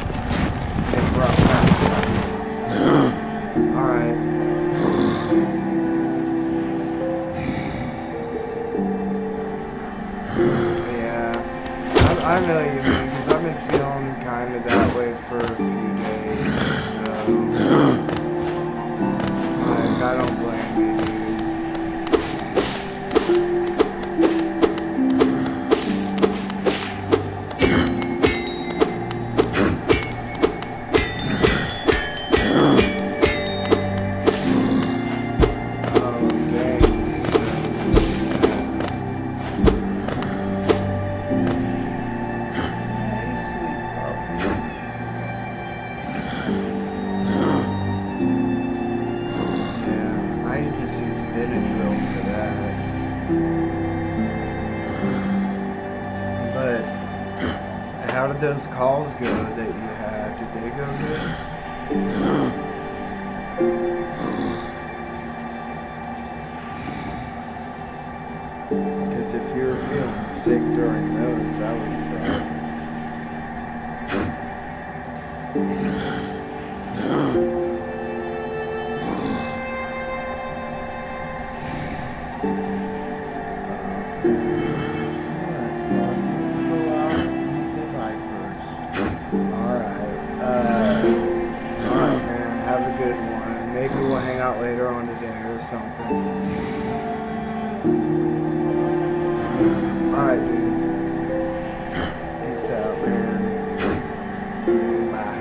It brought back alright. Yeah. I know you mean, because I've been feeling kind of that way for a few days, so... Like, I don't blame you, dude. How did those calls go that you had? Did they go good? Because if you were feeling sick during those, that was Alright man, have a good one. Maybe we'll hang out later on today or something. Alright dude. Peace out man. Bye.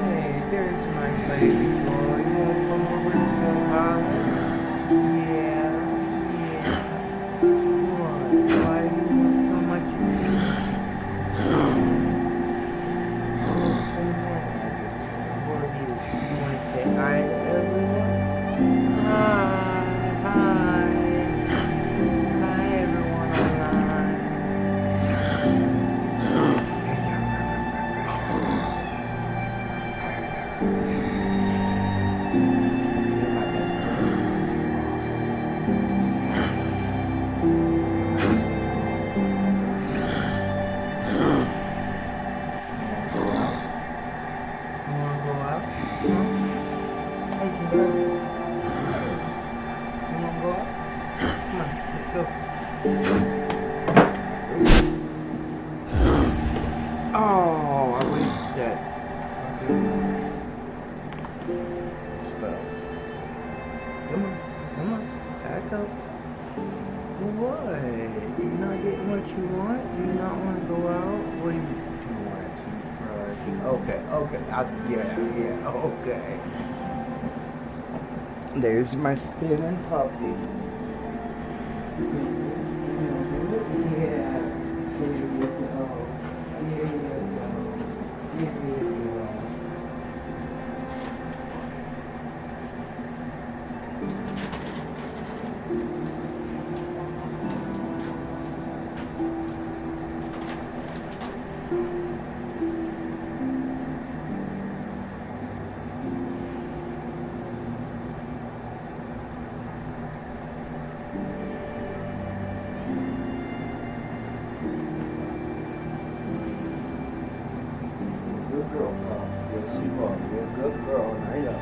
Hey, there's my baby boy. You wanna come over and say hi? Yeah. Why do you want so much food? What do you want to say hi to everyone? Hi everyone online. You're my best Oh, I wasted that spell. Come on, back up. What? Do you not get what you want? Do you not want to go out? What do you want? Okay. Yeah, okay. There's my spinning puppy. Yeah, here you go. Here you go. Here you go. Good girl, Pop. Yes, you are. You're a good girl, and I know.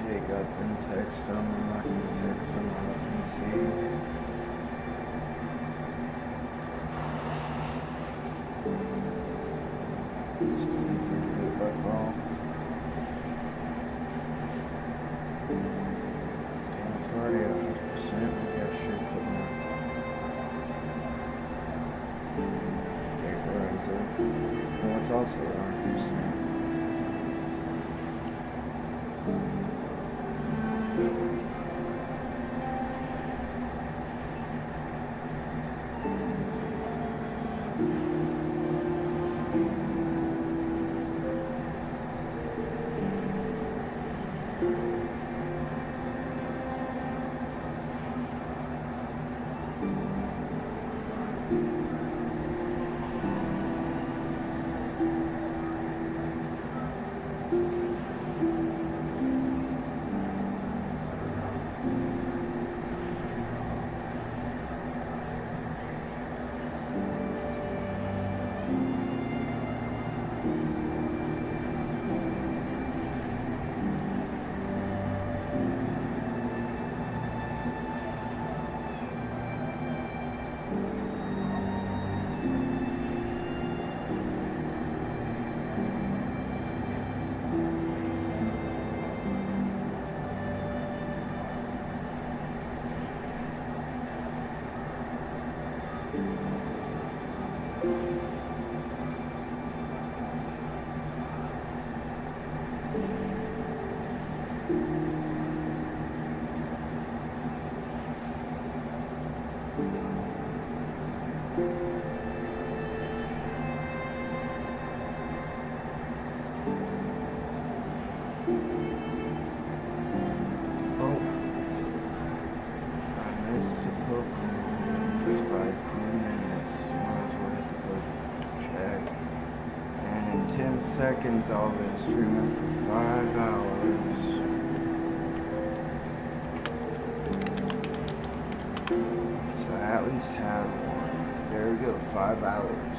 Jake up and text him. I'm not going to text him on the PC. It's already at 100%. We got shit putting up. Okay, where is it? That's also ours. Seconds I'll be streaming for 5 hours. So I at least have one. There we go, 5 hours.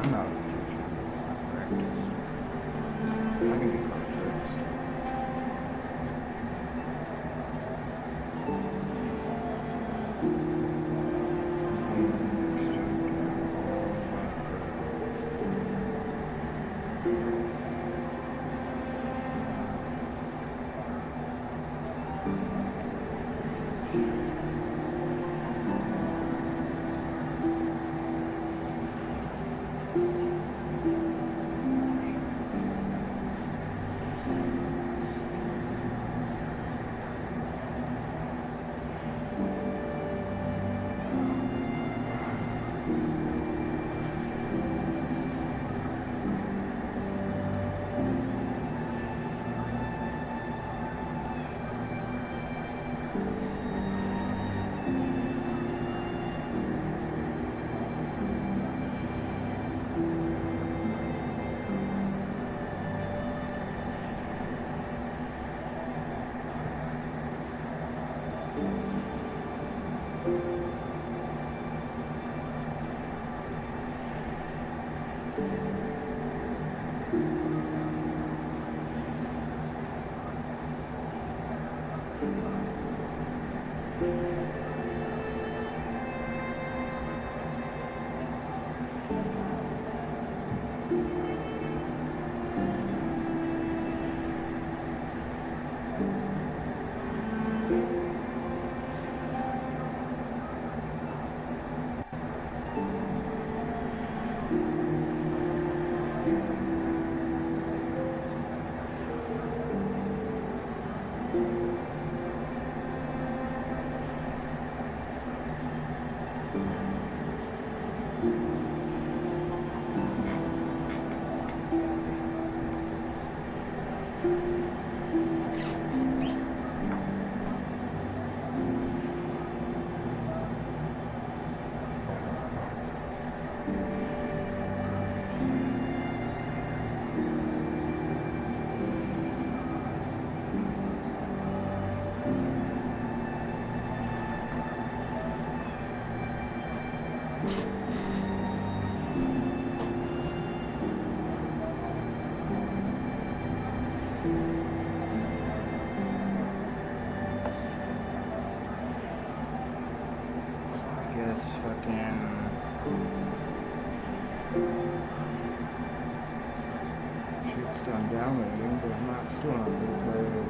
I'm not a magician. I practice. I can do card tricks. I'm downloading, but I'm not still not going to play it.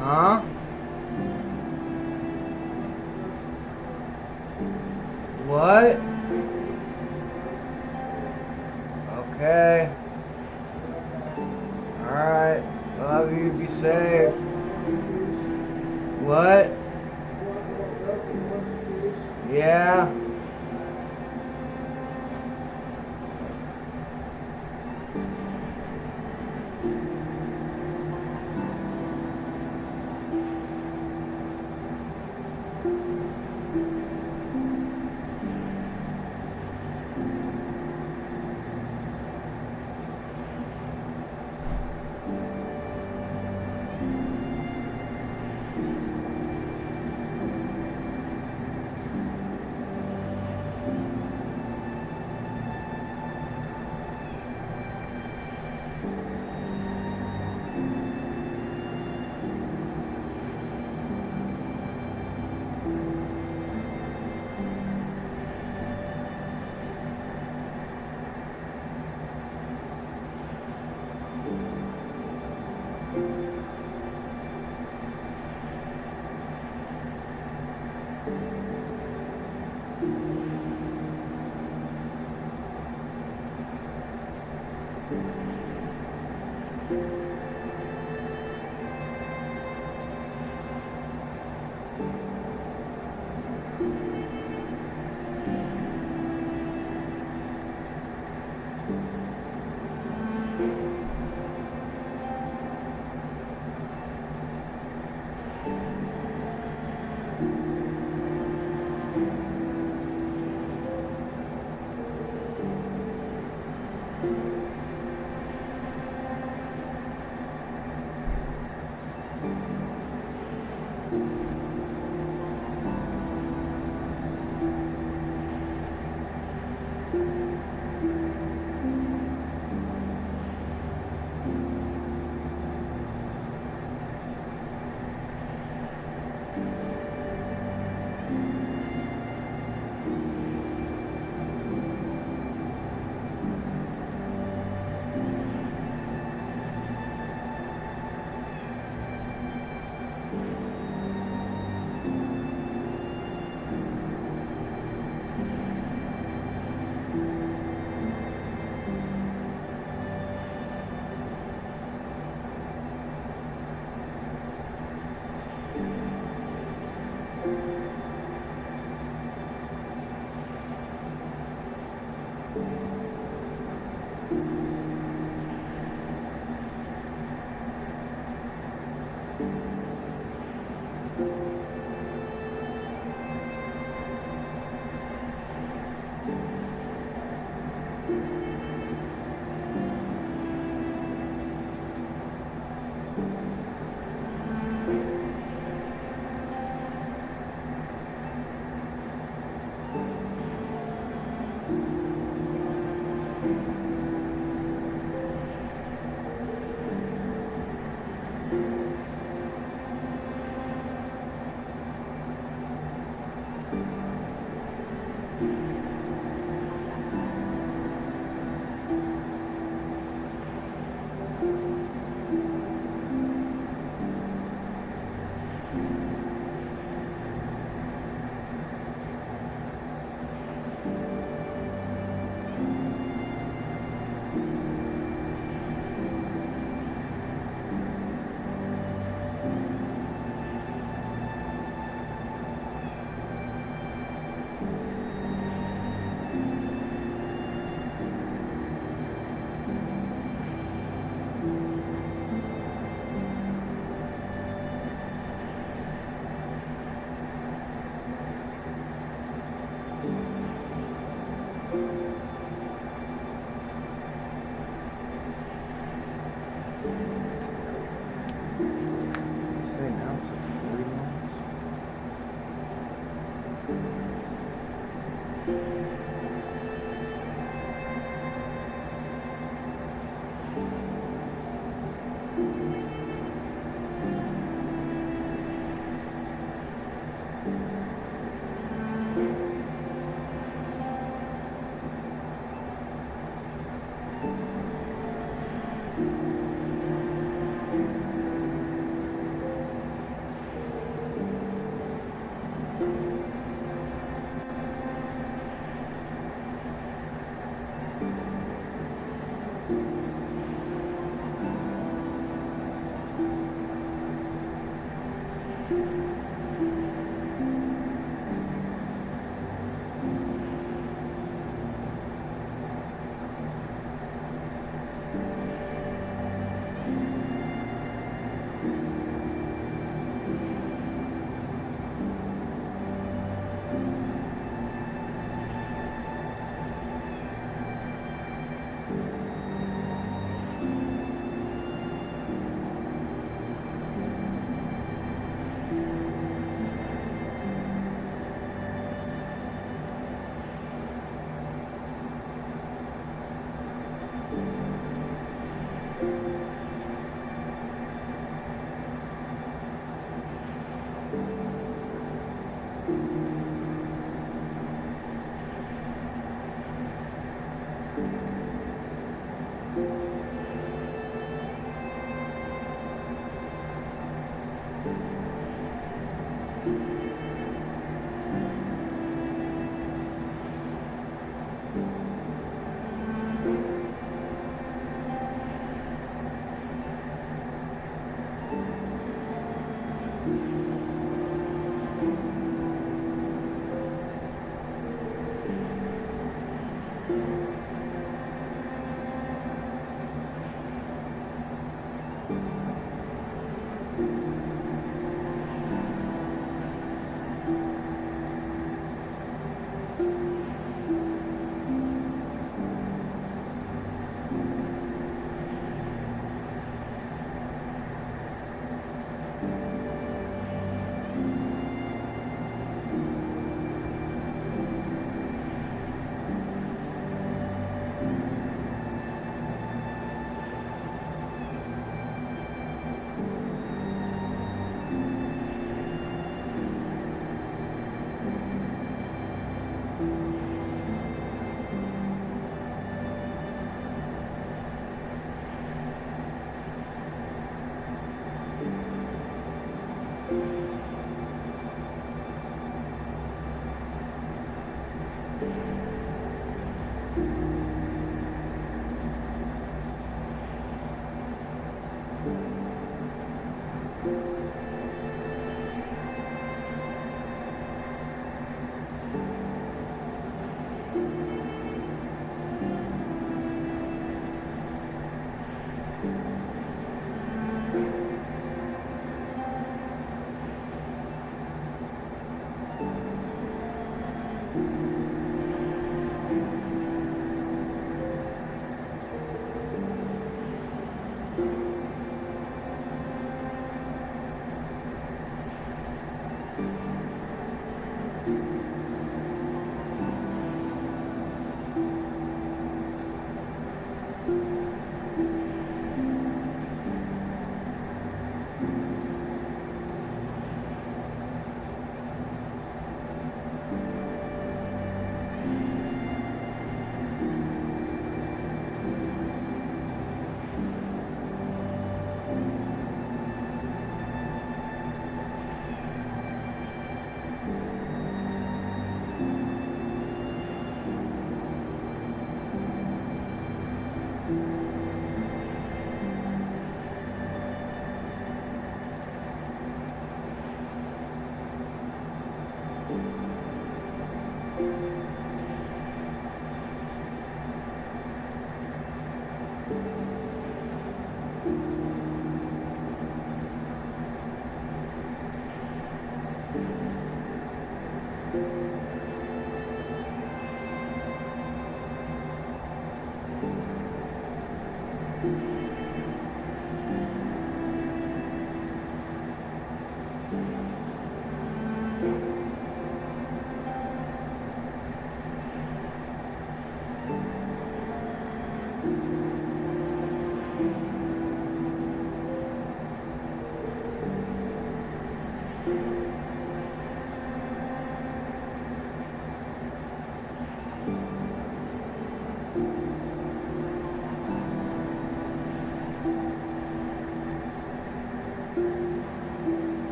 Huh? What? Okay. Alright. Love you. Be safe. What? Yeah.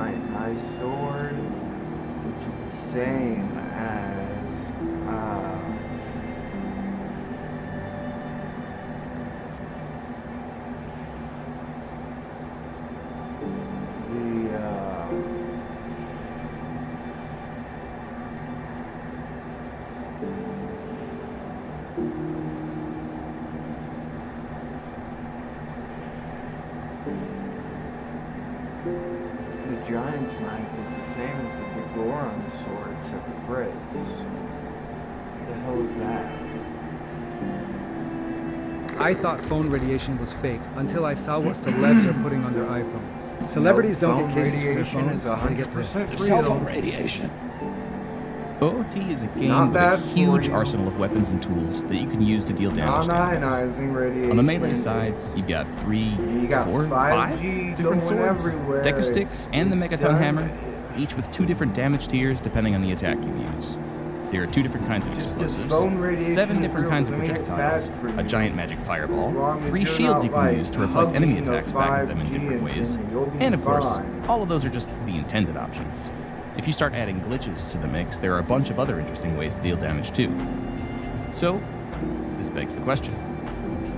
giant ice sword, which is the same as the giant's knife is the same as the Begoron sword, except it breaks. What the hell is that?
I thought phone radiation was fake until I saw what celebs are putting on their iPhones. Celebrities don't get cases for their phones, they get this.
Cell phone radiation.
OOT is a game with a huge arsenal of weapons and tools that you can use to deal damage to enemies.
Non-ionizing radiation.
On the melee side, you've got 3, 4, 5 different swords, Decker Sticks, and the Megaton Hammer, each with 2 different damage tiers depending on the attack you use. There are 2 different kinds of explosives, 7 different kinds of projectiles, a giant magic fireball, 3 shields you can use to reflect enemy attacks back at them in different ways, and of course, all of those are just the intended options. If you start adding glitches to the mix, there are a bunch of other interesting ways to deal damage too. So, this begs the question,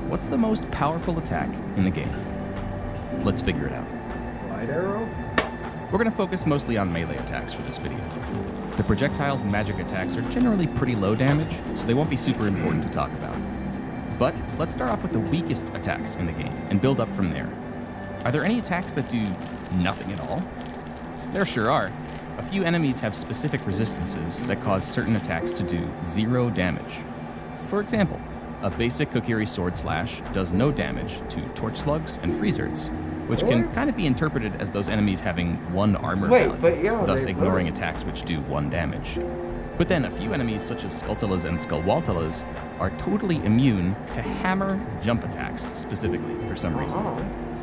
what's the most powerful attack in the game? Let's figure it out.
Light arrow?
We're going to focus mostly on melee attacks for this video. The projectiles and magic attacks are generally pretty low damage, so they won't be super important to talk about. But let's start off with the weakest attacks in the game and build up from there. Are there any attacks that do nothing at all? There sure are. A few enemies have specific resistances that cause certain attacks to do 0 damage. For example, a basic Kokiri Sword Slash does no damage to Torch Slugs and Freezers, which can kind of be interpreted as those enemies having 1 armor value, thus ignoring attacks which do 1 damage. But then a few enemies such as Skulltulas and Skullwaltulas are totally immune to hammer jump attacks specifically for some reason.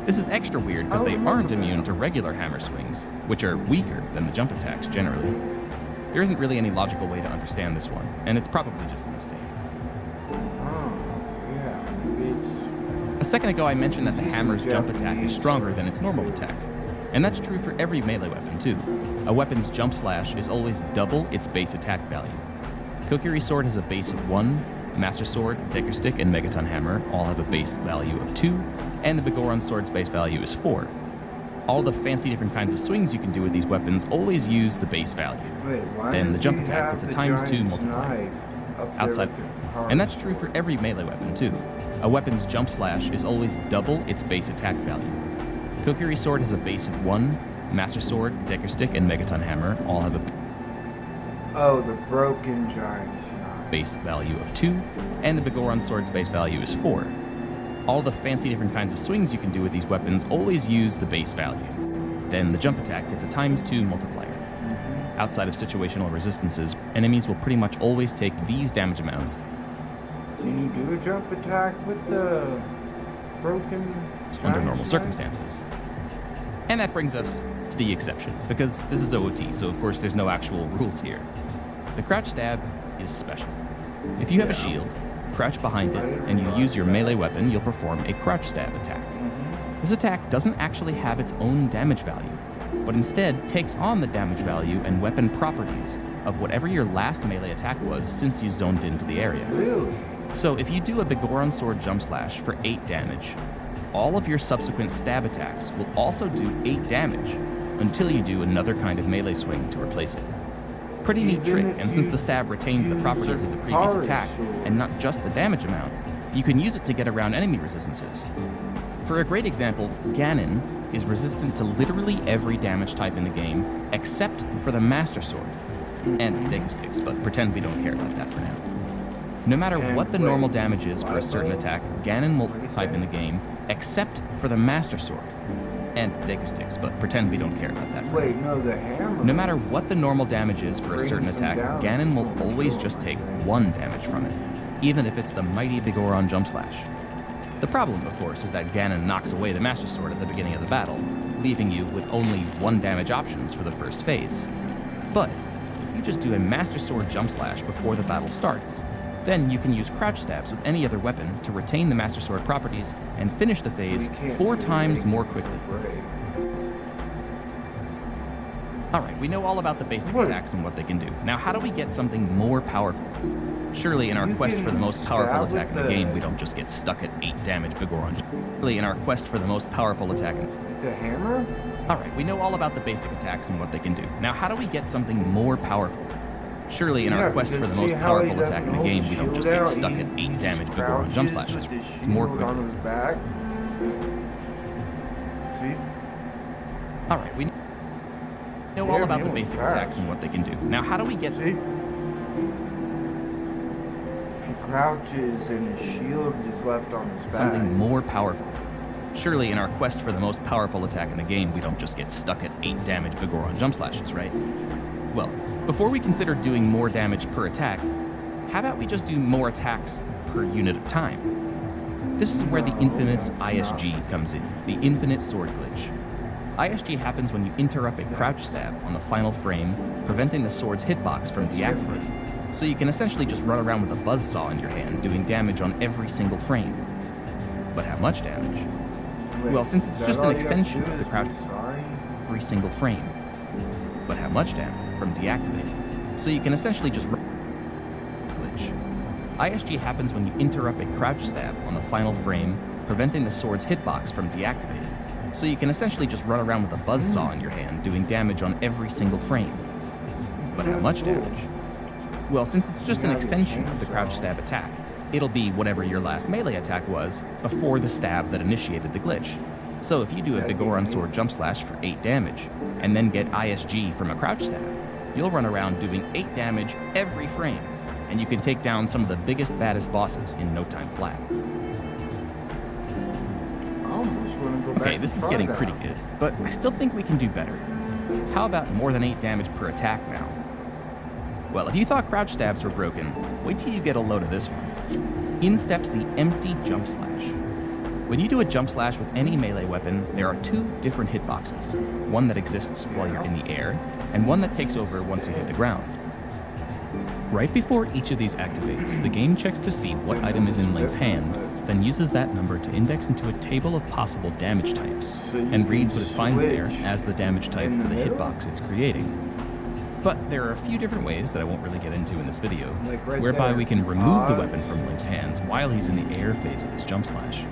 This is extra weird because they aren't immune to regular hammer swings, which are weaker than the jump attacks generally. There isn't really any logical way to understand this one, and it's probably just a mistake. A second ago I mentioned that the hammer's jump attack is stronger than its normal attack, and that's true for every melee weapon too. A weapon's jump slash is always double its base attack value. Kokiri Sword has a base of 1, Master Sword, Decker Stick, and Megaton Hammer all have a base value of 2, and the Begoron Sword's base value is 4. All the fancy different kinds of swings you can do with these weapons always use the base value. Then the jump attack gets a ×2 multiplier. Outside, and that's true for every melee weapon too. A weapon's jump slash is always double its base attack value. Kokiri Sword has a base of 1, Master Sword, Decker Stick, and Megaton Hammer all have a
the broken giant's knife.
Base value of 2, and the Begoron Sword's base value is 4. All the fancy different kinds of swings you can do with these weapons always use the base value. Then the jump attack gets a ×2 multiplier. Outside of situational resistances, enemies will pretty much always take these damage amounts.
Can you do a jump attack with the broken
under normal circumstances? And that brings us to the exception, because this is OOT, so of course there's no actual rules here. The crouch stab is special. If you have a shield, crouch behind it, and you use your melee weapon, you'll perform a crouch stab attack. This attack doesn't actually have its own damage value, but instead takes on the damage value and weapon properties of whatever your last melee attack was since you zoned into the area. So if you do a Begoron Sword jump slash for 8 damage, all of your subsequent stab attacks will also do 8 damage until you do another kind of melee swing to replace it. Pretty neat trick, and since the stab retains the properties of the previous attack and not just the damage amount, you can use it to get around enemy resistances. For a great example, Ganon is resistant to literally every damage type in the game except for the Master Sword and Decker Sticks, but pretend we don't care about that for now. No matter what the normal damage is for a certain attack, Ganon will type in the game except for the Master Sword and Decker Sticks, but pretend we don't care about that for now.
The hammer.
No matter what the normal damage is for a certain attack, Ganon will always just take 1 damage from it, even if it's the mighty Begoron jump slash. The problem, of course, is that Ganon knocks away the Master Sword at the beginning of the battle, leaving you with only 1 damage options for the first phase. But if you just do a Master Sword jump slash before the battle starts, then you can use crouch stabs with any other weapon to retain the Master Sword properties and finish the phase 4 times more quickly. Alright, we know all about the basic attacks and what they can do. Now, how do we get something more powerful? Surely in our quest for the most powerful attack in the game, we don't just get stuck at 8 damage Bigoron. Surely in our quest for the most powerful attack in
The hammer?
Alright, we know all about the basic attacks and what they can do. Now, how do we get something more powerful? Surely in our quest for the most powerful attack in the game, we don't just get stuck at 8 damage Bigoron jump slashes. It's more quick.
On his back. See?
Alright, we know all about the basic attacks and what they can do. Now, how do we get...
See? He crouches and his shield is left on his back.
Something more powerful. Surely in our quest for the most powerful attack in the game, we don't just get stuck at 8 damage Bigoron jump slashes, right? Well, before we consider doing more damage per attack, how about we just do more attacks per unit of time? This is where the infamous ISG comes in, the infinite sword glitch. ISG happens when you interrupt a crouch stab on the final frame, preventing the sword's hitbox from deactivating. So you can essentially just run around with a buzzsaw in your hand, doing damage on every single frame. But how much damage? Well, since it's just an extension of the crouch every single frame. But how much damage from deactivating? So you can essentially just glitch. ISG happens when you interrupt a crouch stab on the final frame, preventing the sword's hitbox from deactivating. So you can essentially just run around with a buzzsaw in your hand, doing damage on every single frame. But how much damage? Well, since it's just an extension of the crouch stab attack, it'll be whatever your last melee attack was before the stab that initiated the glitch. So if you do a Bigoron sword jump slash for 8 damage, and then get ISG from a crouch stab, you'll run around doing 8 damage every frame, and you can take down some of the biggest, baddest bosses in no time flat. Okay, this is getting pretty good, but I still think we can do better. How about more than 8 damage per attack now? Well, if you thought crouch stabs were broken, wait till you get a load of this one. In steps the empty jump slash. When you do a jump slash with any melee weapon, there are 2 different hitboxes. One that exists while you're in the air, and one that takes over once you hit the ground. Right before each of these activates, the game checks to see what item is in Link's hand, then uses that number to index into a table of possible damage types, and reads what it finds there as the damage type for the hitbox it's creating. But there are a few different ways that I won't really get into in this video, whereby we can remove the weapon from Link's hands while he's in the air phase of his jump slash.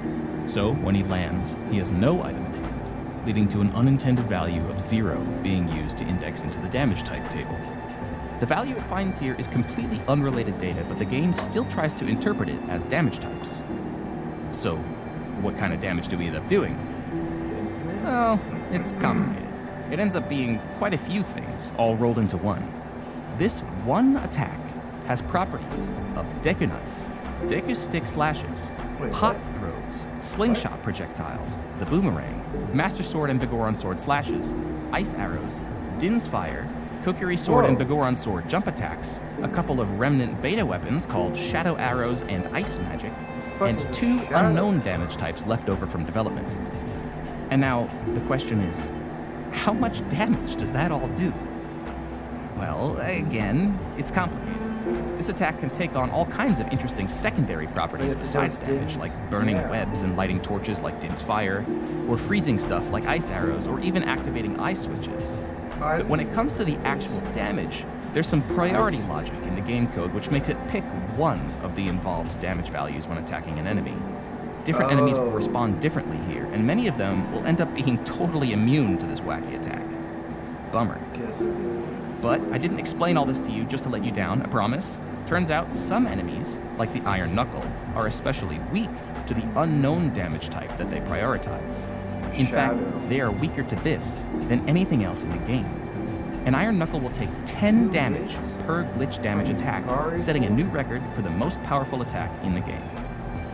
So when he lands, he has no item in hand, leading to an unintended value of 0 being used to index into the damage type table. The value it finds here is completely unrelated data, but the game still tries to interpret it as damage types. So, what kind of damage do we end up doing? Well, it's complicated. It ends up being quite a few things, all rolled into one. This one attack has properties of Deku Nuts, Deku Stick Slashes, Pot Throws, Slingshot Projectiles, the Boomerang, Master Sword and Bigoron Sword Slashes, Ice Arrows, Din's Fire, Kokiri Sword and Bigoron Sword Jump Attacks, a couple of remnant beta weapons called Shadow Arrows and Ice Magic, and 2 unknown damage types left over from development. And now, the question is, how much damage does that all do? Well, again, it's complicated. This attack can take on all kinds of interesting secondary properties besides damage, like burning webs and lighting torches like Din's Fire, or freezing stuff like Ice Arrows, or even activating ice switches. But when it comes to the actual damage, there's some priority logic in the game code which makes it pick one of the involved damage values when attacking an enemy. Different enemies will respond differently here, and many of them will end up being totally immune to this wacky attack. Bummer. But I didn't explain all this to you just to let you down, I promise. Turns out some enemies, like the Iron Knuckle, are especially weak to the unknown damage type that they prioritize. In fact, they are weaker to this than anything else in the game. An Iron Knuckle will take 10 damage per glitch damage attack, setting a new record for the most powerful attack in the game.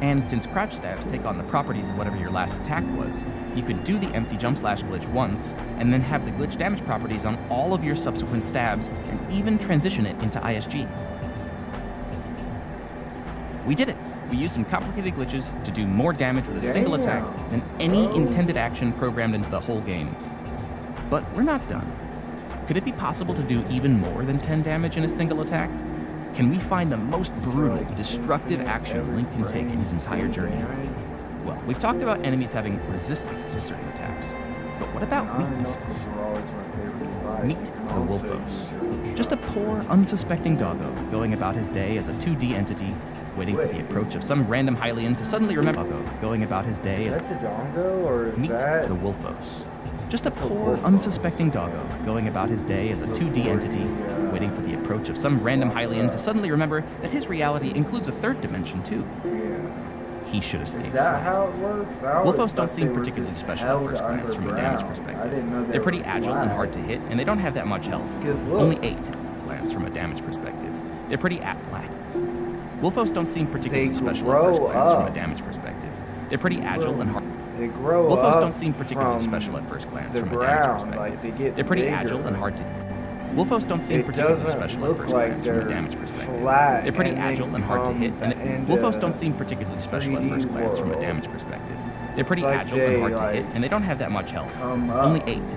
And since crouch stabs take on the properties of whatever your last attack was, you could do the empty jump slash glitch once, and then have the glitch damage properties on all of your subsequent stabs, and even transition it into ISG. We did it! We used some complicated glitches to do more damage with a single attack than any intended action programmed into the whole game. But we're not done. Could it be possible to do even more than 10 damage in a single attack? Can we find the most brutal, destructive action Link can take in his entire journey? Well, we've talked about enemies having resistance to certain attacks, but what about weaknesses? Meet the Wolfos. Just a poor, unsuspecting doggo going about his day as a 2D entity, waiting for the approach of some random Hylian to suddenly remember doggo going about his day as
Is that Dodongo or is
Meet
that...
the Wolfos. Just a poor, unsuspecting doggo going about his day as a 2D entity, waiting for the approach of some random Hylian to suddenly remember that his reality includes a third dimension too. He should have stayed
Is that
flat.
how it works? I always
Wolfos don't
thought
seem
they were
particularly
just
special at
held
first glance from a damage
underground. I
perspective.
didn't know they
They're pretty
were
agile and hard to
flat.
hit, and they don't have that much health.
'Cause look.
Only 8 glance from a damage perspective. They're pretty flat. Wolfos don't seem particularly
They
special at first
grow
glance from a
up.
damage perspective. They're pretty agile and hard.
They grow
Wolfos
up
don't seem particularly
from
special at first glance
the
from a damage
ground,
perspective.
like they get
They're pretty
bigger.
agile and hard to. Wolfos don't seem
It
particularly
doesn't
special at
look
first
like
glance from a
they're
damage perspective.
flat
They're pretty
and they
agile and hard to
come
hit, and
into
Wolfos don't seem particularly special at
3D
first glance from a
world.
damage perspective. They're pretty
It's like
agile and
they,
hard to hit,
like,
and they don't have that much health.
come up.
Only 8.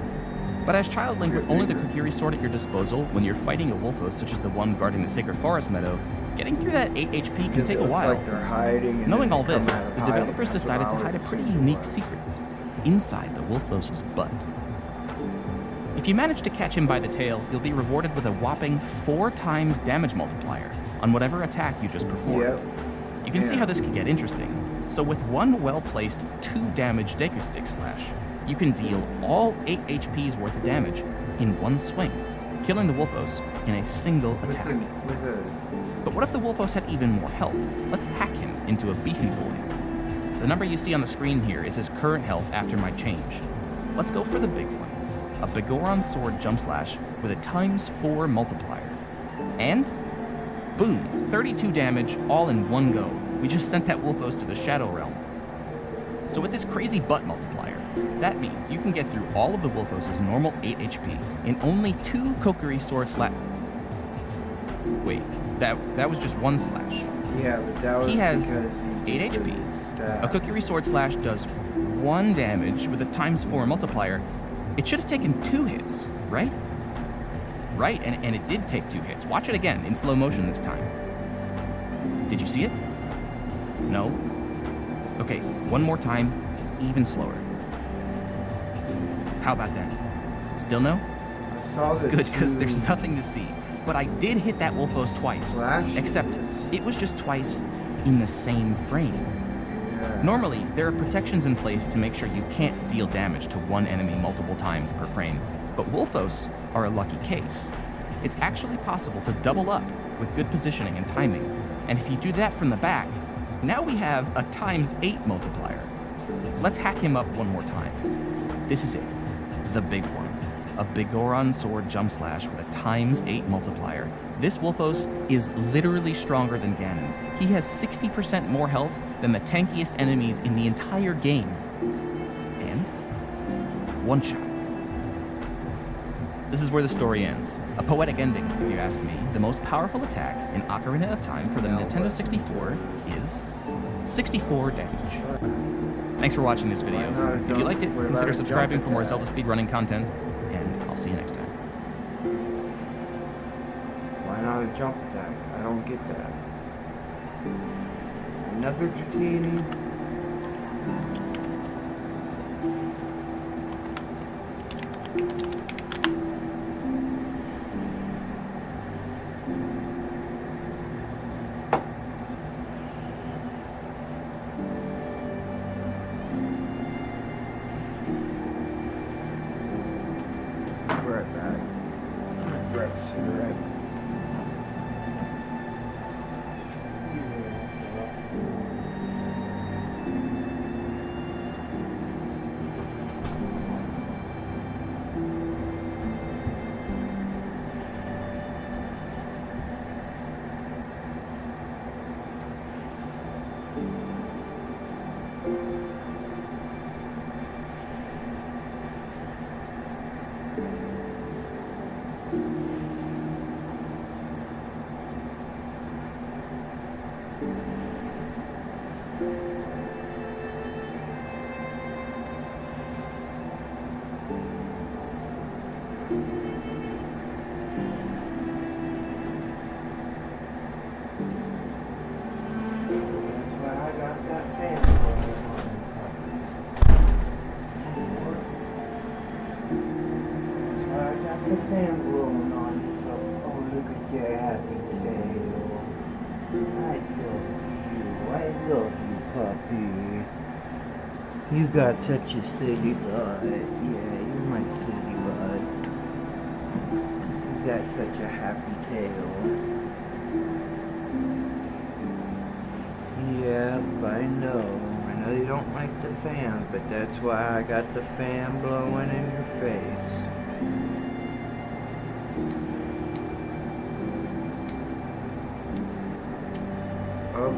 But as Childling with only the Kokiri sword at your disposal, when you're fighting a Wolfos such as the one guarding the Sacred Forest Meadow, getting through that 8 HP can
Because
take
it
a
looks
while.
like they're hiding and
Knowing
then
all
they come
this,
out of
the
hiding.
developers
That's
decided
what
to
I
hide a
was
pretty
assuming
unique
was.
secret inside the Wolfos' butt. If you manage to catch him by the tail, you'll be rewarded with a whopping 4 times damage multiplier on whatever attack you just performed.
Yep.
You can see
Yeah.
how this could get interesting. So with one well-placed 2 damage Deku Stick Slash, you can deal all 8 HP's worth of damage in one swing, killing the Wolfos in a single attack. But what if the Wolfos had even more health? Let's hack him into a beefy boy. The number you see on the screen here is his current health after my change. Let's go for the big one. A Begoron Sword Jump Slash with a ×4 multiplier. And boom, 32 damage all in one go. We just sent that Wolfos to the Shadow Realm. So with this crazy butt multiplier, that means you can get through all of the Wolfos' normal 8 HP in only 2 Kokiri Sword Slash. Wait, that was just 1 slash.
Yeah, but that was
He has
because
8
he
HP.
did his stat.
A Kokiri Sword Slash does 1 damage with a ×4 multiplier. It should have taken 2 hits, right? Right, and it did take 2 hits. Watch it again in slow motion this time. Did you see it? No? Okay, one more time, even slower. How about then? Still no?
I saw the
Good, because
two-
there's nothing to see. But I did hit that Wolfos twice.
Slashes.
Except it was just twice in the same frame.
Yeah.
Normally, there are protections in place to make sure you can't deal damage to one enemy multiple times per frame, but Wolfos are a lucky case. It's actually possible to double up with good positioning and timing, and if you do that from the back, now we have a ×8 multiplier. Let's hack him up one more time. This is it, the big one. A Begoron Sword Jump Slash with a ×8 multiplier. This Wolfos is literally stronger than Ganon. He has 60% more health than the tankiest enemies in the entire game. And one shot. This is where the story ends. A poetic ending, if you ask me. The most powerful attack in Ocarina of Time for the Nintendo 64 is 64 damage. Thanks for watching this video. If you liked it, consider subscribing for more Zelda speedrunning content, and I'll see you next time.
Why not a jump attack? I don't get that. Another Dratini? Right back. Grab a cigarette. the fan blowing on top. Oh, look at your happy tail. I love you. I love you, puppy. You got such a silly bud. Yeah, you're my silly bud. You got such a happy tail. Yeah, I know. I know you don't like the fan, but that's why I got the fan blowing in your face. Oh.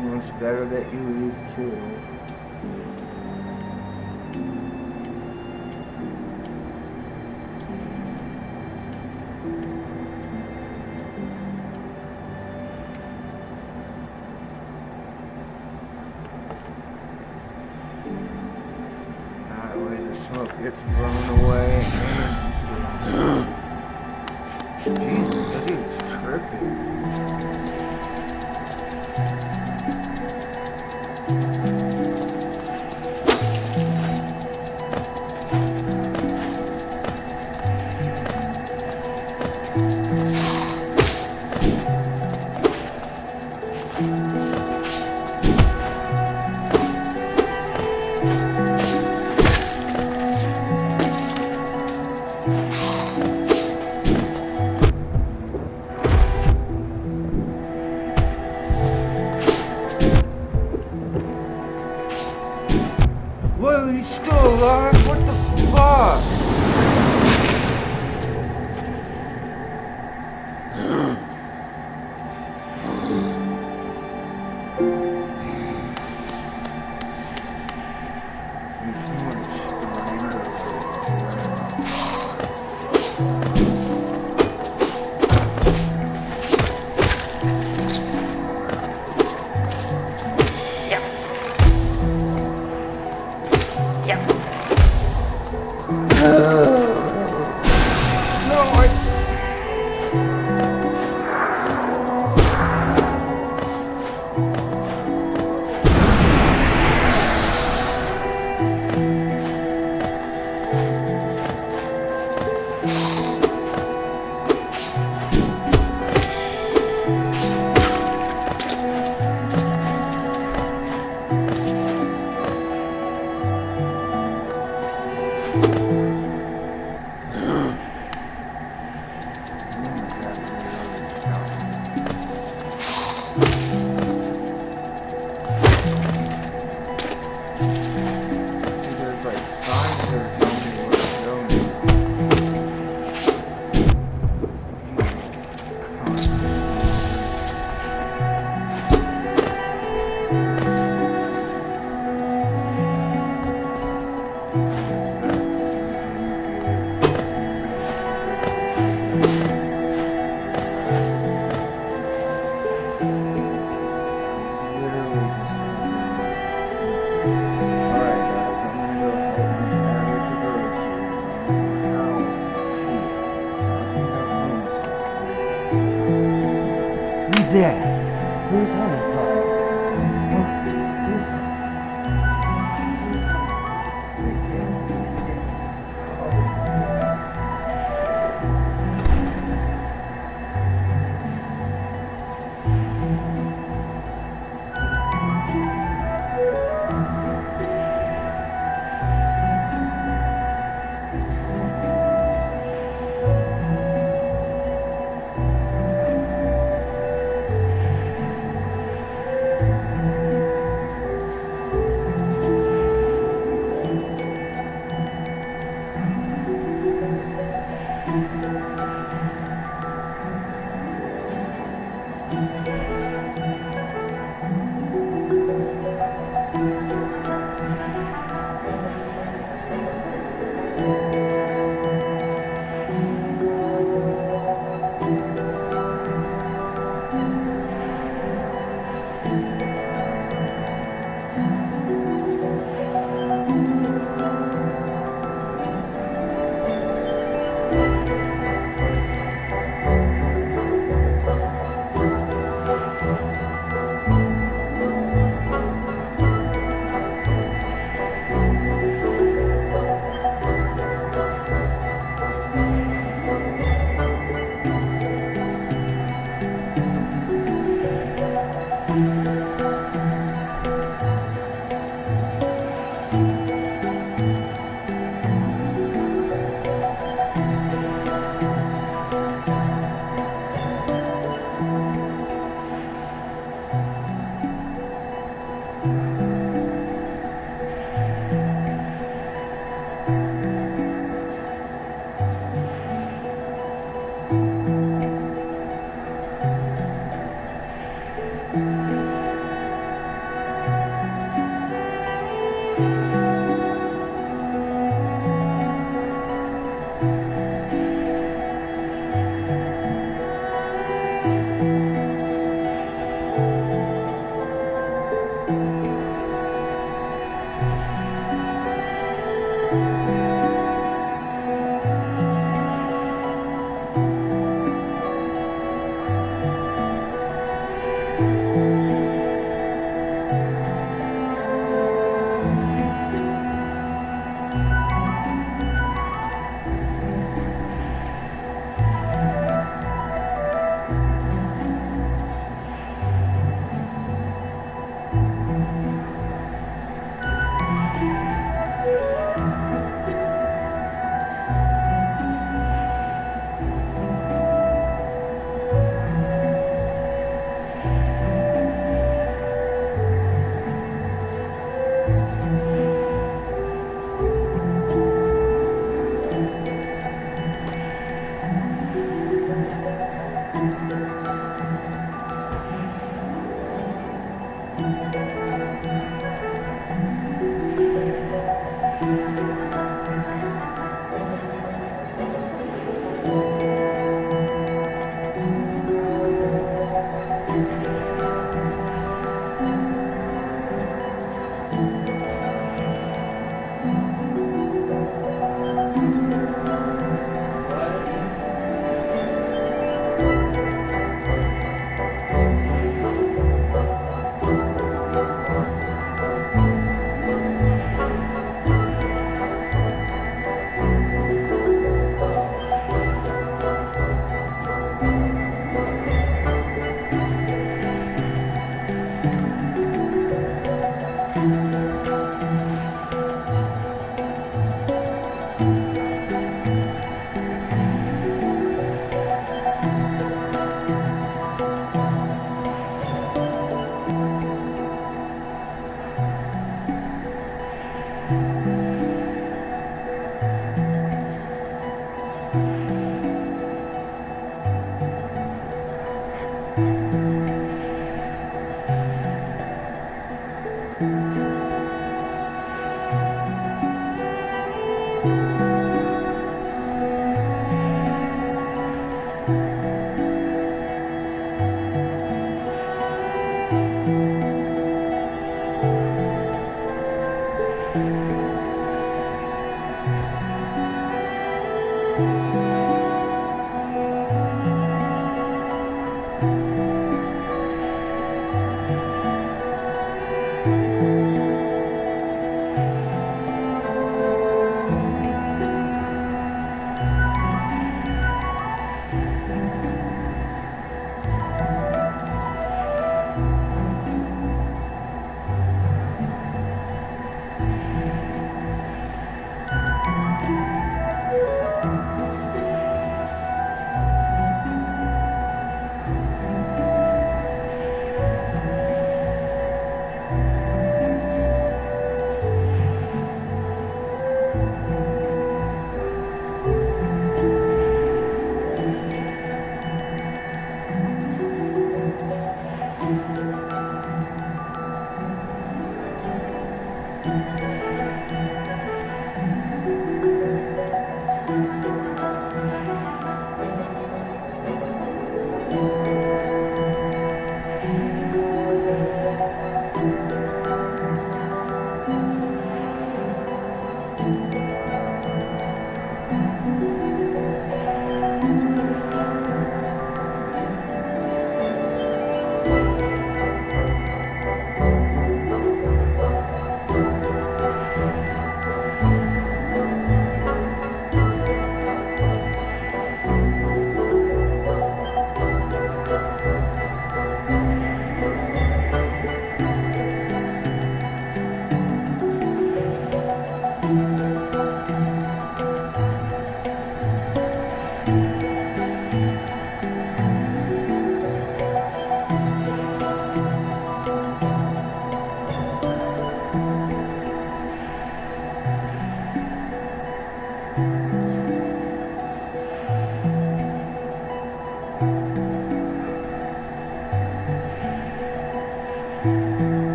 Well, it's better that you leave too. That way the smoke gets blown away. Jesus, that dude's tripping. Whoa, he's still alive? What the fuck?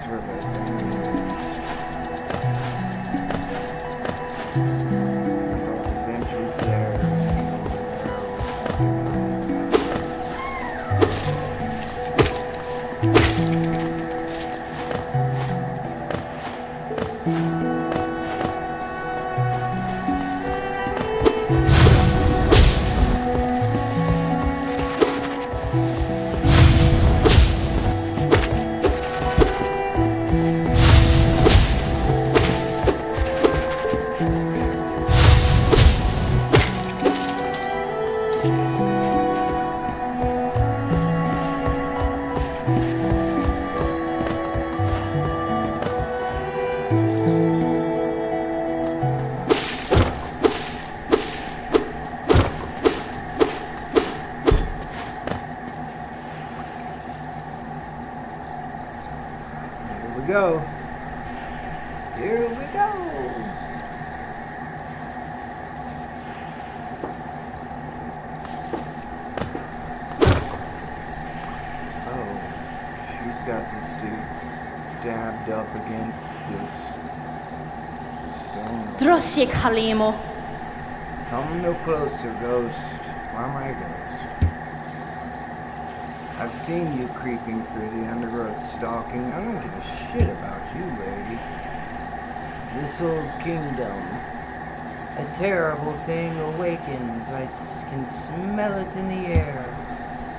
for living. The bench was there. Here we go. Here we go. Oh, she's got this dude stabbed up against this stone.
Drossik Halimo.
Come no closer, ghost. Why my ghost? I've seen you creeping through the undergrowth stalking. I don't give a shit about you, lady. This old kingdom. A terrible thing awakens. I can smell it in the air.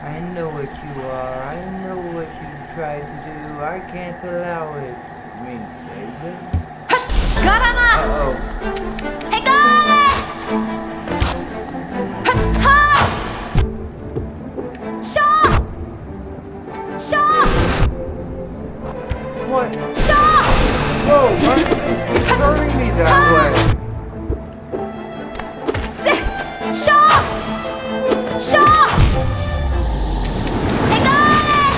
I know what you are. I know what you tried to do. I can't allow it. You mean save him? Uh-oh.
Hey, guys!
What?
Shaw!
Whoa, what? It's hurting me that way.
Shaw! Shaw! Hey, guys!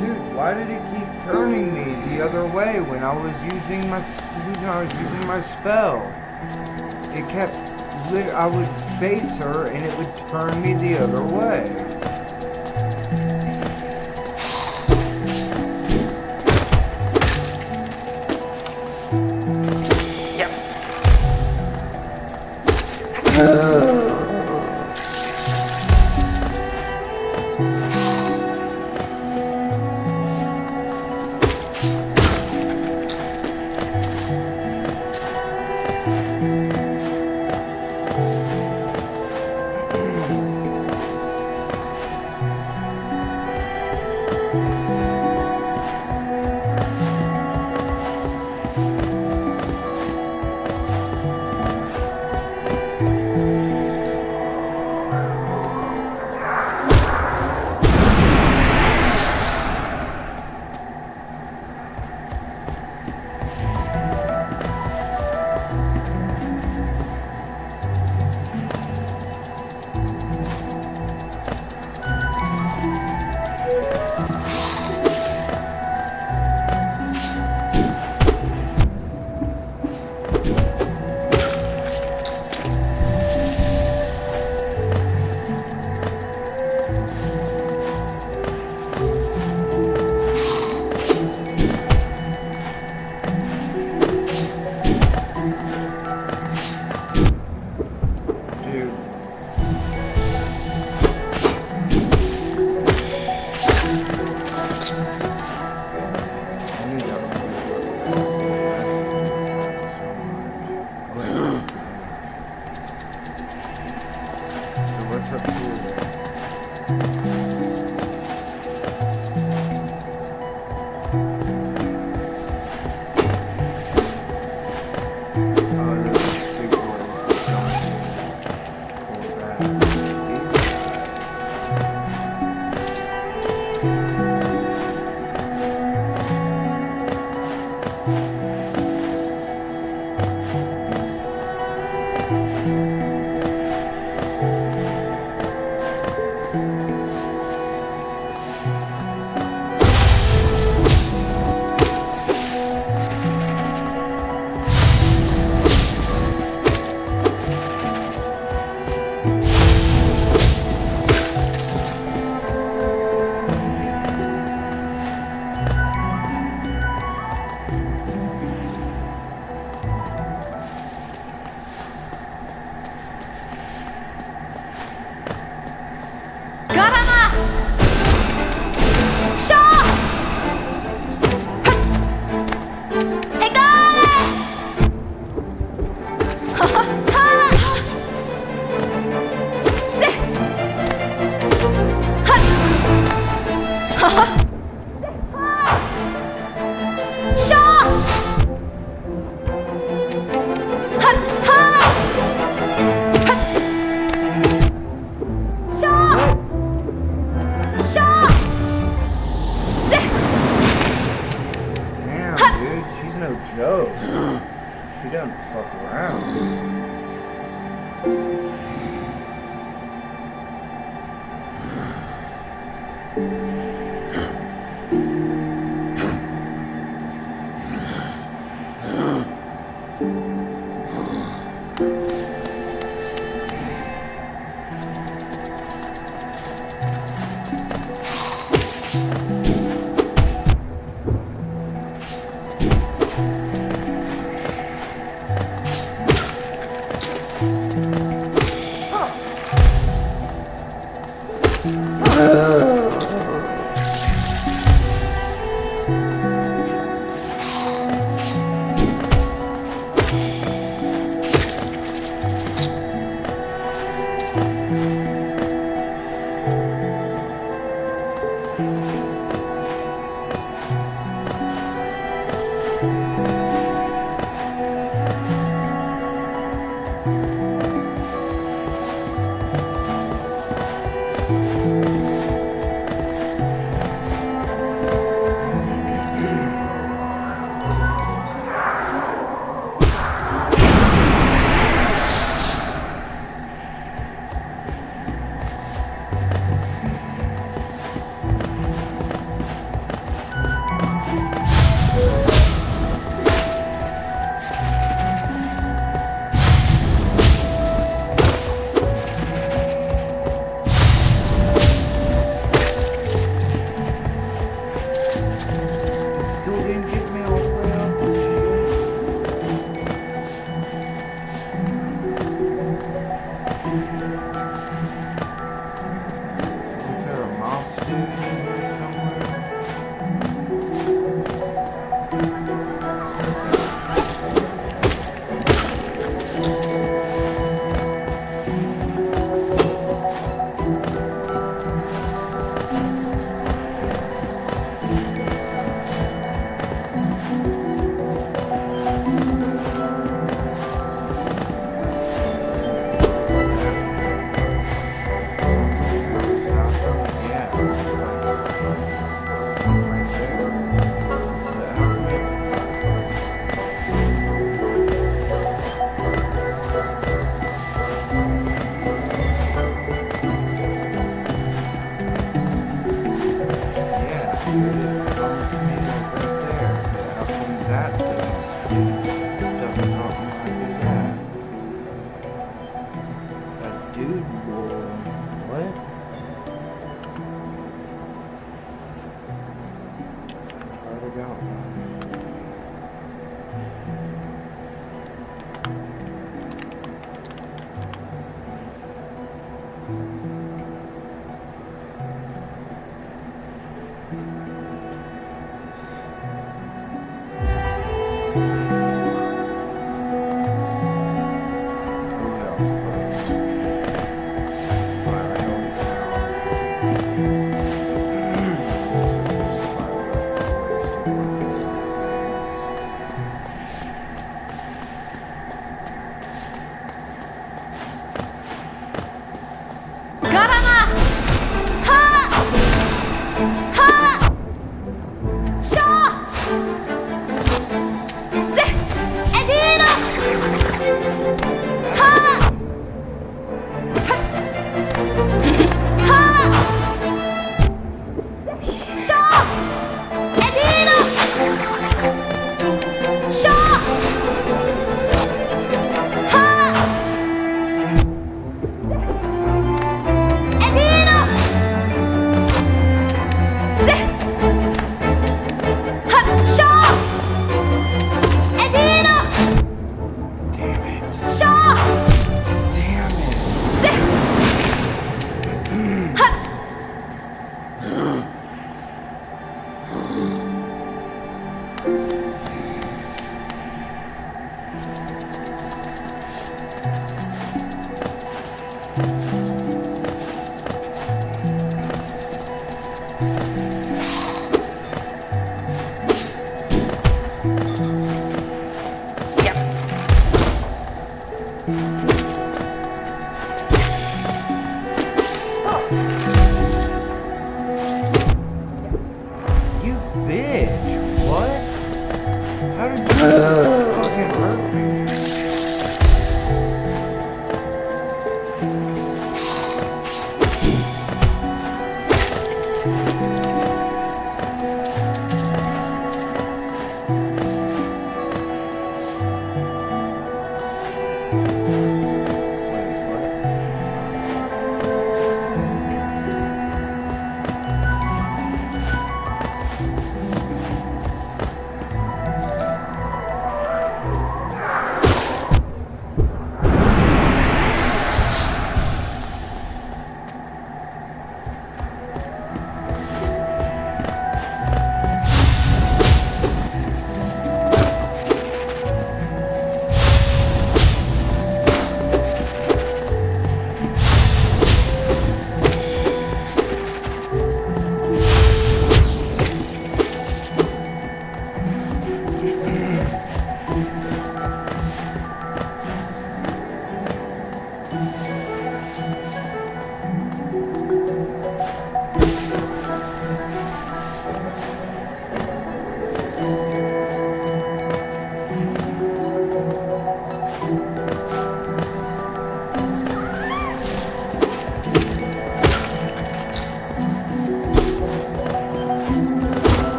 Dude, why did it keep turning me the other way when I was using my spell? It kept. I would face her and it would turn me the other way.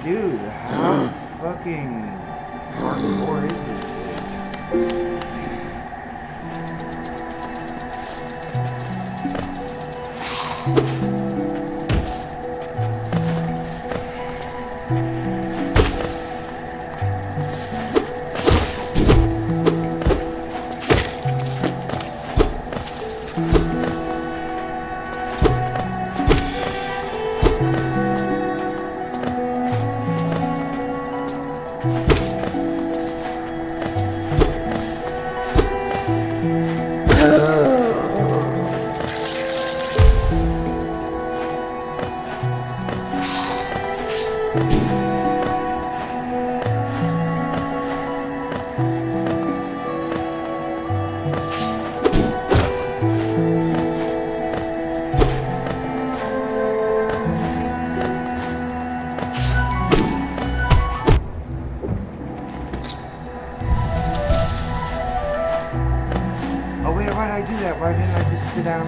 Dude, how fucking hardcore is this thing? Oh wait, why did I do that? Why didn't I just sit down?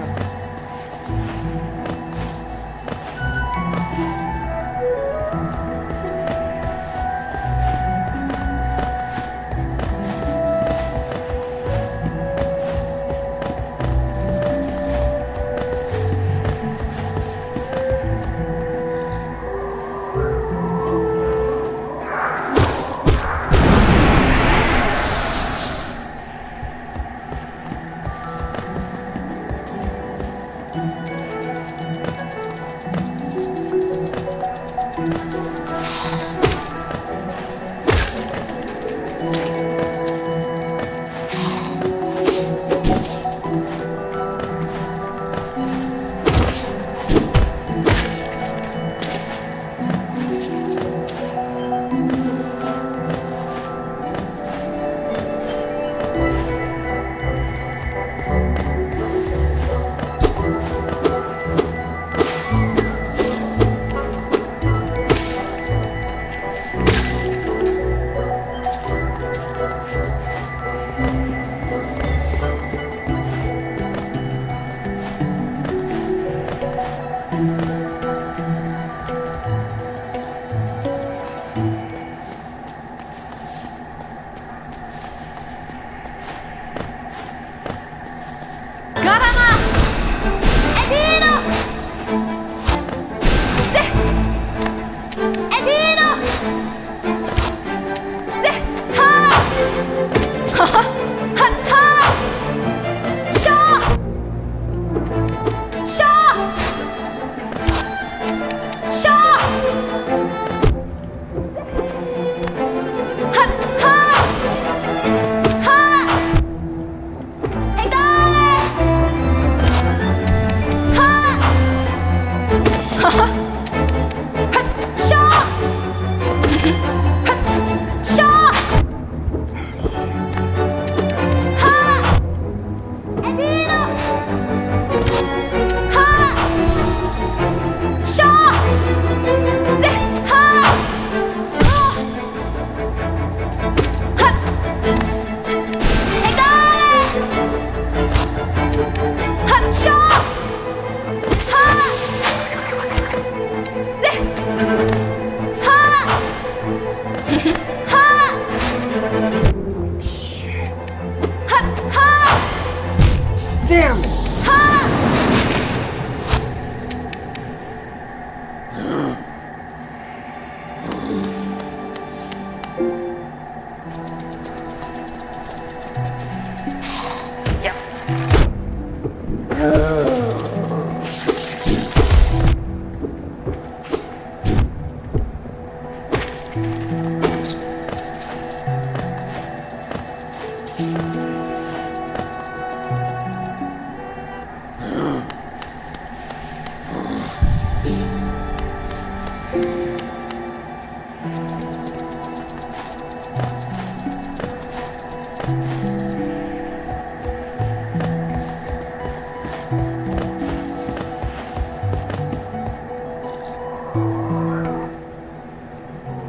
Damn it!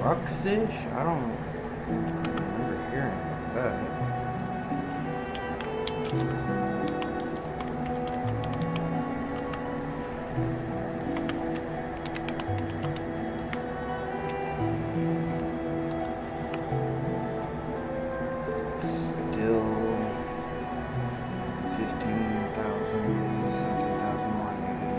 Ruxish? I don't remember hearing about that. Still 15,000, 17,180,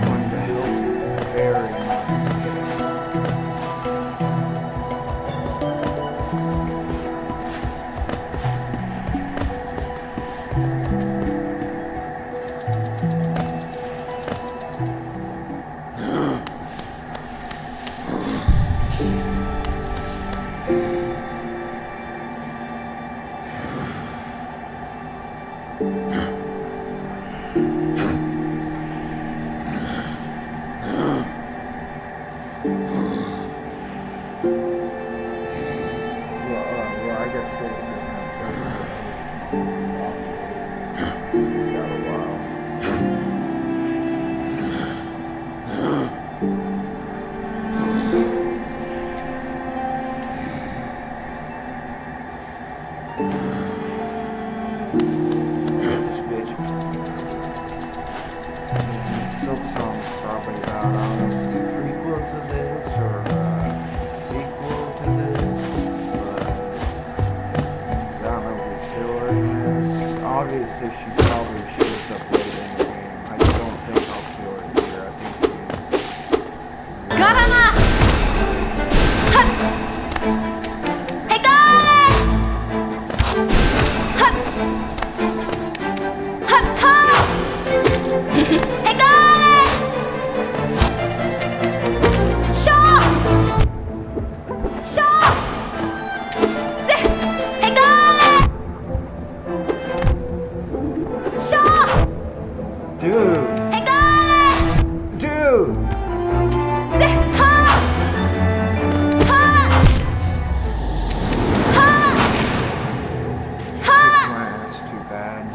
1
this if she probably shows up later in the game. I don't think I'll feel it here. I think she's...
Garama! Hut! Hey guys! Hut! Hut! Hut! Hey guys! Shaw! Shaw! Hey guys! Shaw!
Dude!
Hey guys!
Dude! Kicks my ass too bad.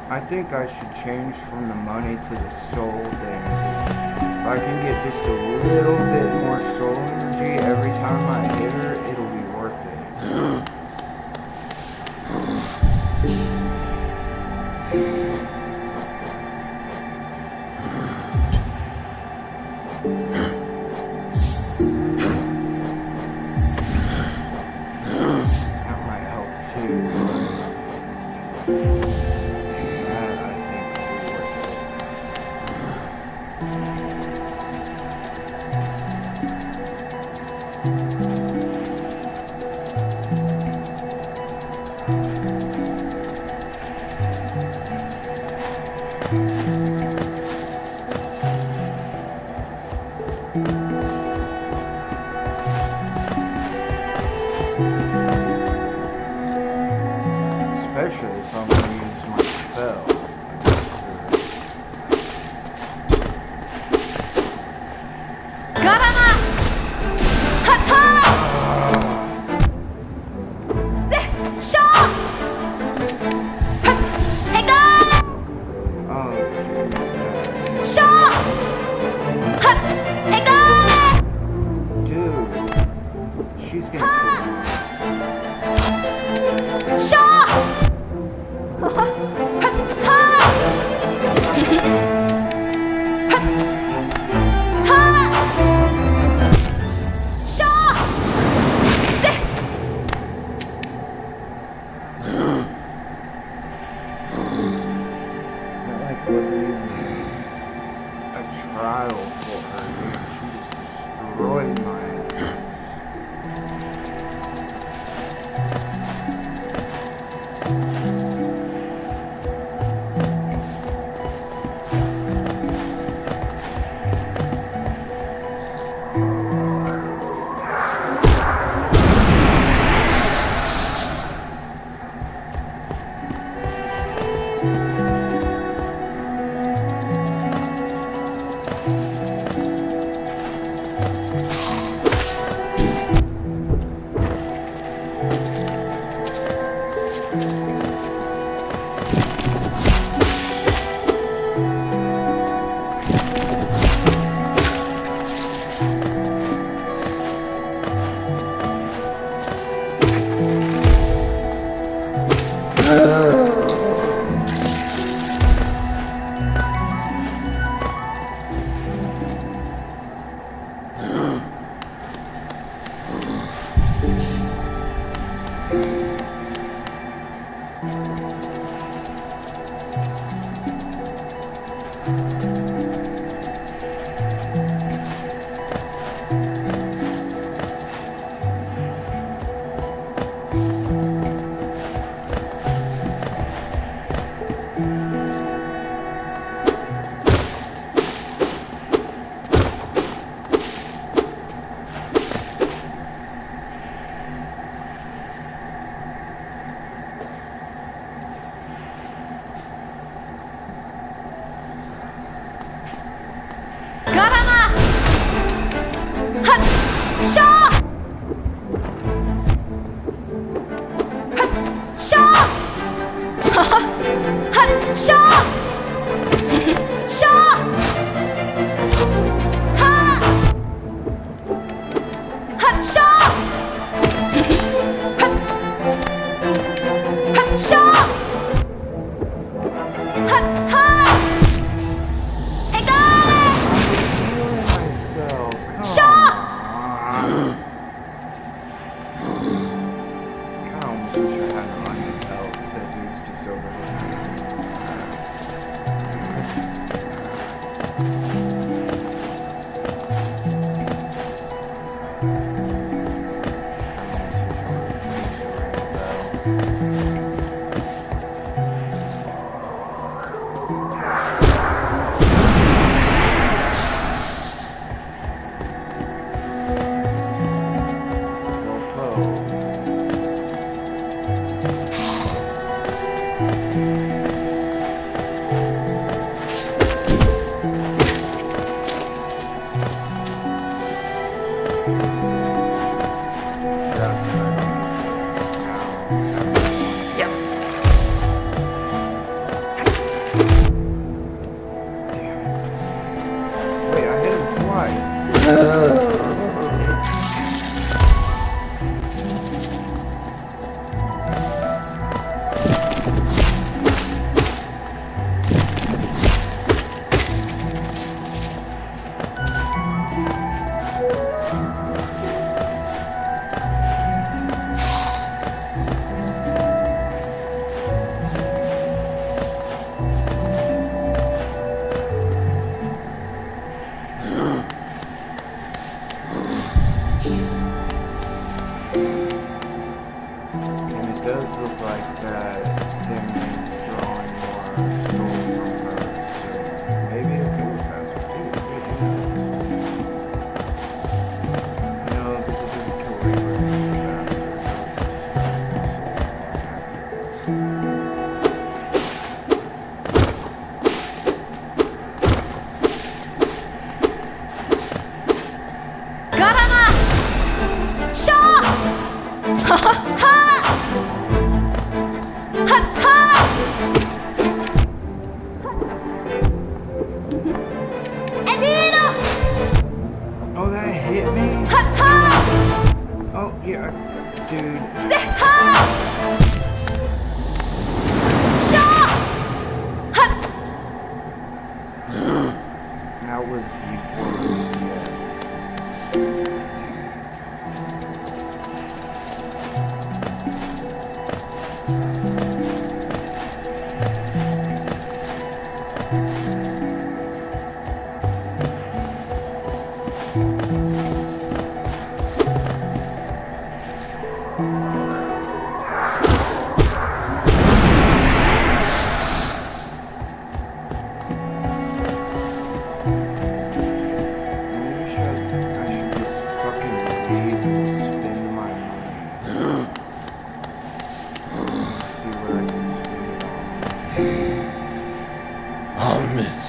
I think I should change from the money to the soul thing. If I can get just a little bit more soul energy every time I hit her, it'll be worth it. That might help too. Especially if I'm going to use my spell.
Garama! Hut! Hut! Shaw! Hut! Hey guys!
Oh,
Shaw! Hut! Hey guys!
dude. She's going to kill me.
Shaw!
That like wasn't even a trial for her, dude. She just destroyed my ass.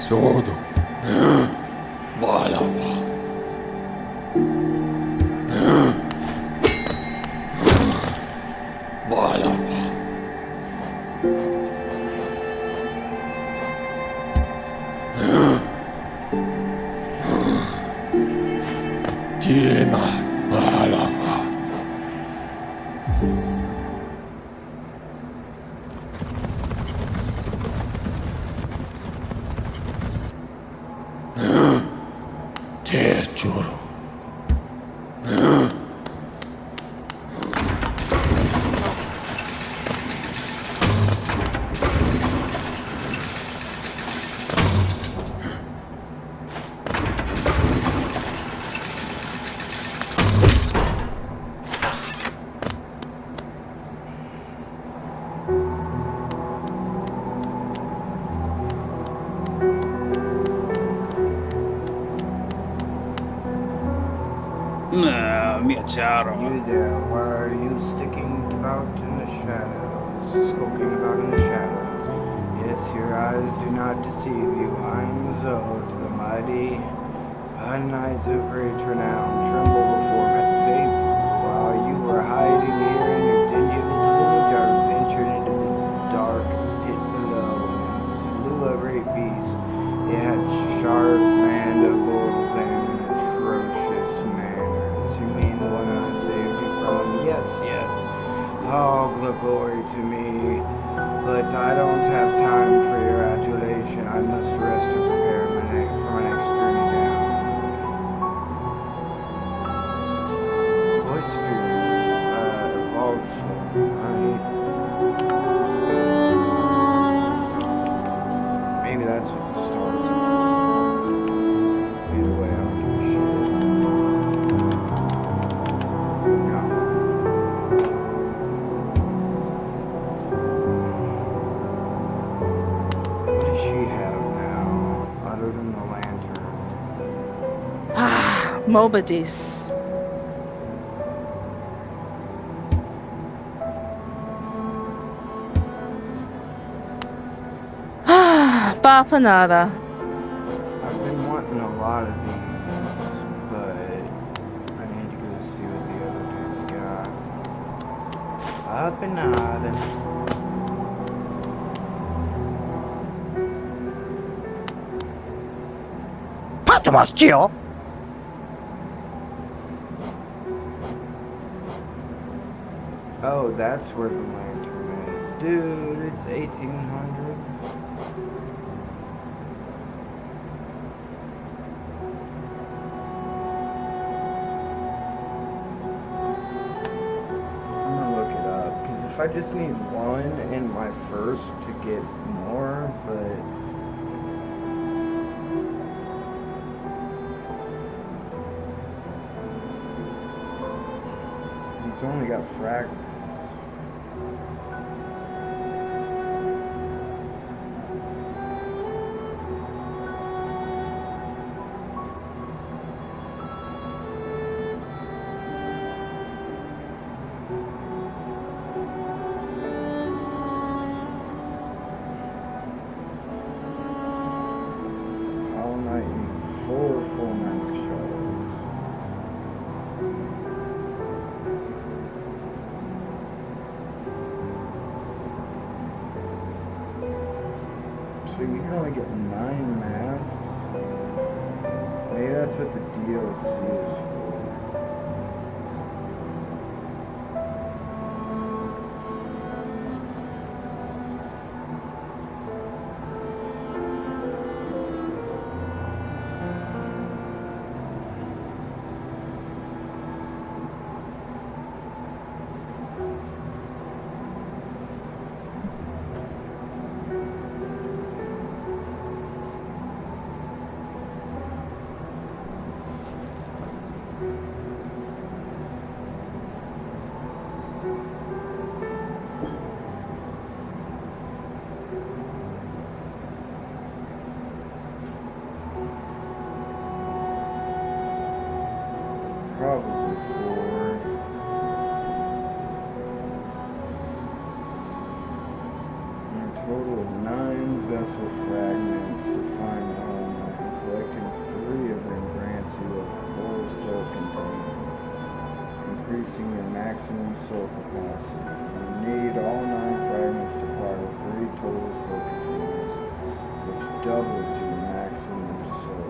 Sodo. Valava. Valava. Tiema. Valava. Terciuro.
Mia caro.
You there, why are you sticking about in the shadows, skulking about in the shadows? Yes, your eyes do not deceive you. I'm Zod, the mighty knights of great renown, tremble before my fate. While you were hiding here in your dingy little dark, ventured into the dark pit below and slew a great beast. It had sharp mandibles and atrocious manners. You mean the one I saved you from? Yes, yes. All the glory to me. But I don't have time for your adulation. I must rest and prepare for my next journey down. Voice spirits, evolved form, right? Maybe that's what the stars are. Either way, I don't give a shit.
MOBA des. Bapanada.
I've been wanting a lot of these, but I need to go see what the other dude's got. Bapanada. Oh, that's where the lantern is. Dude, it's 1800. I'm gonna look it up, because if I just need one in my first to get more, but... It's only got fragments. All night and 4 full mask shuttles. So you can only get 9 masks. Maybe that's what the DLC is for. Probably 4. And a total of 9 vessel fragments to find home. And collecting 3 of them grants you a full soul container, increasing your maximum soul capacity. You need all 9 fragments to fire 3 total soul containers, which doubles your maximum soul.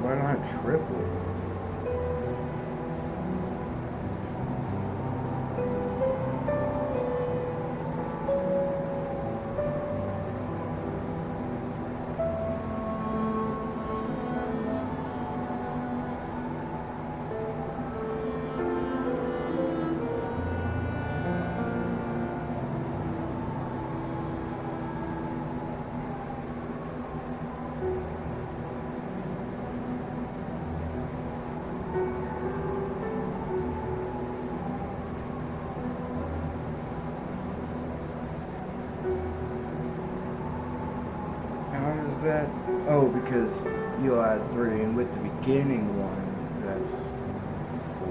Why not triple? That? Oh, because you'll add 3, and with the beginning one, that's 4,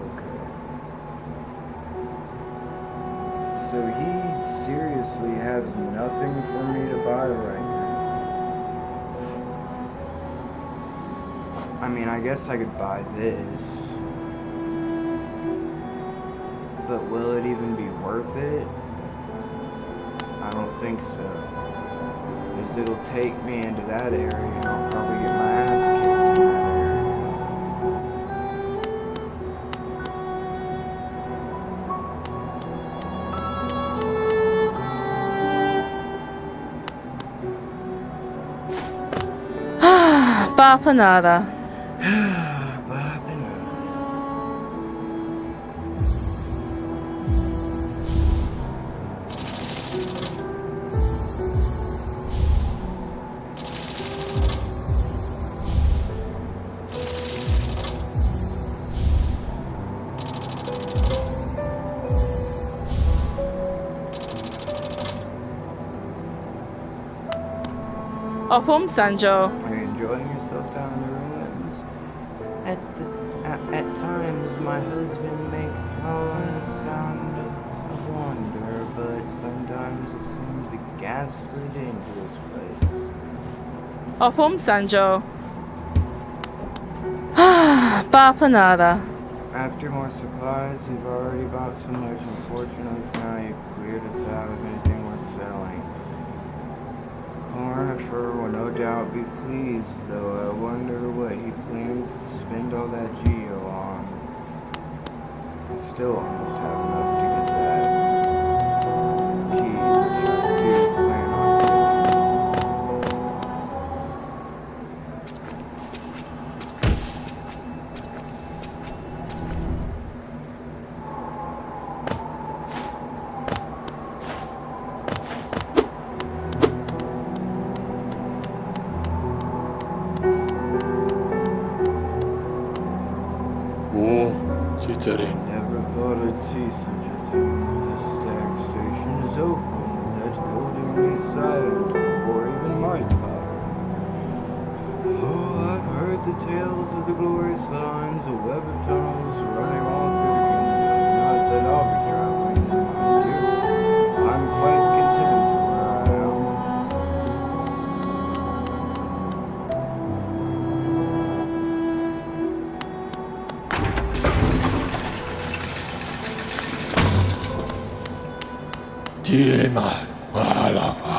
okay. So he seriously has nothing for me to buy right now. I mean, I guess I could buy this, but will it even be worth it? I don't think so. Because it'll take me into that area and I'll probably get my ass kicked in that
area. Bapanada. Opum Sanjo.
Are you enjoying yourself down in the ruins? At times, my husband makes the sound of wonder, but sometimes it seems a ghastly dangerous place.
Opum Sanjo. Bapanada.
After more supplies, you've already bought so much. Unfortunately, for now you've cleared us out of anything worth selling. Cornifer will no doubt be pleased, though I wonder what he plans to spend all that geo on. Still, I must have enough to get that key, which I do plan on
Jittery.
Never thought I'd see such a thing. This stag station is open. That building is silent before even my time. Oh, I've heard the tales of the glorious lines of web of tunnels running all through the kingdom. Not that I'll be traveling, mind you. I'm quite content where I am.
Tiema Walava.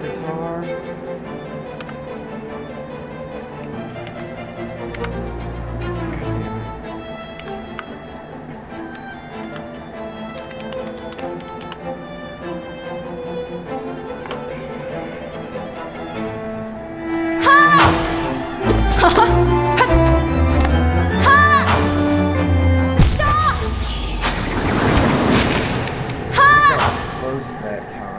guitar. Close that time.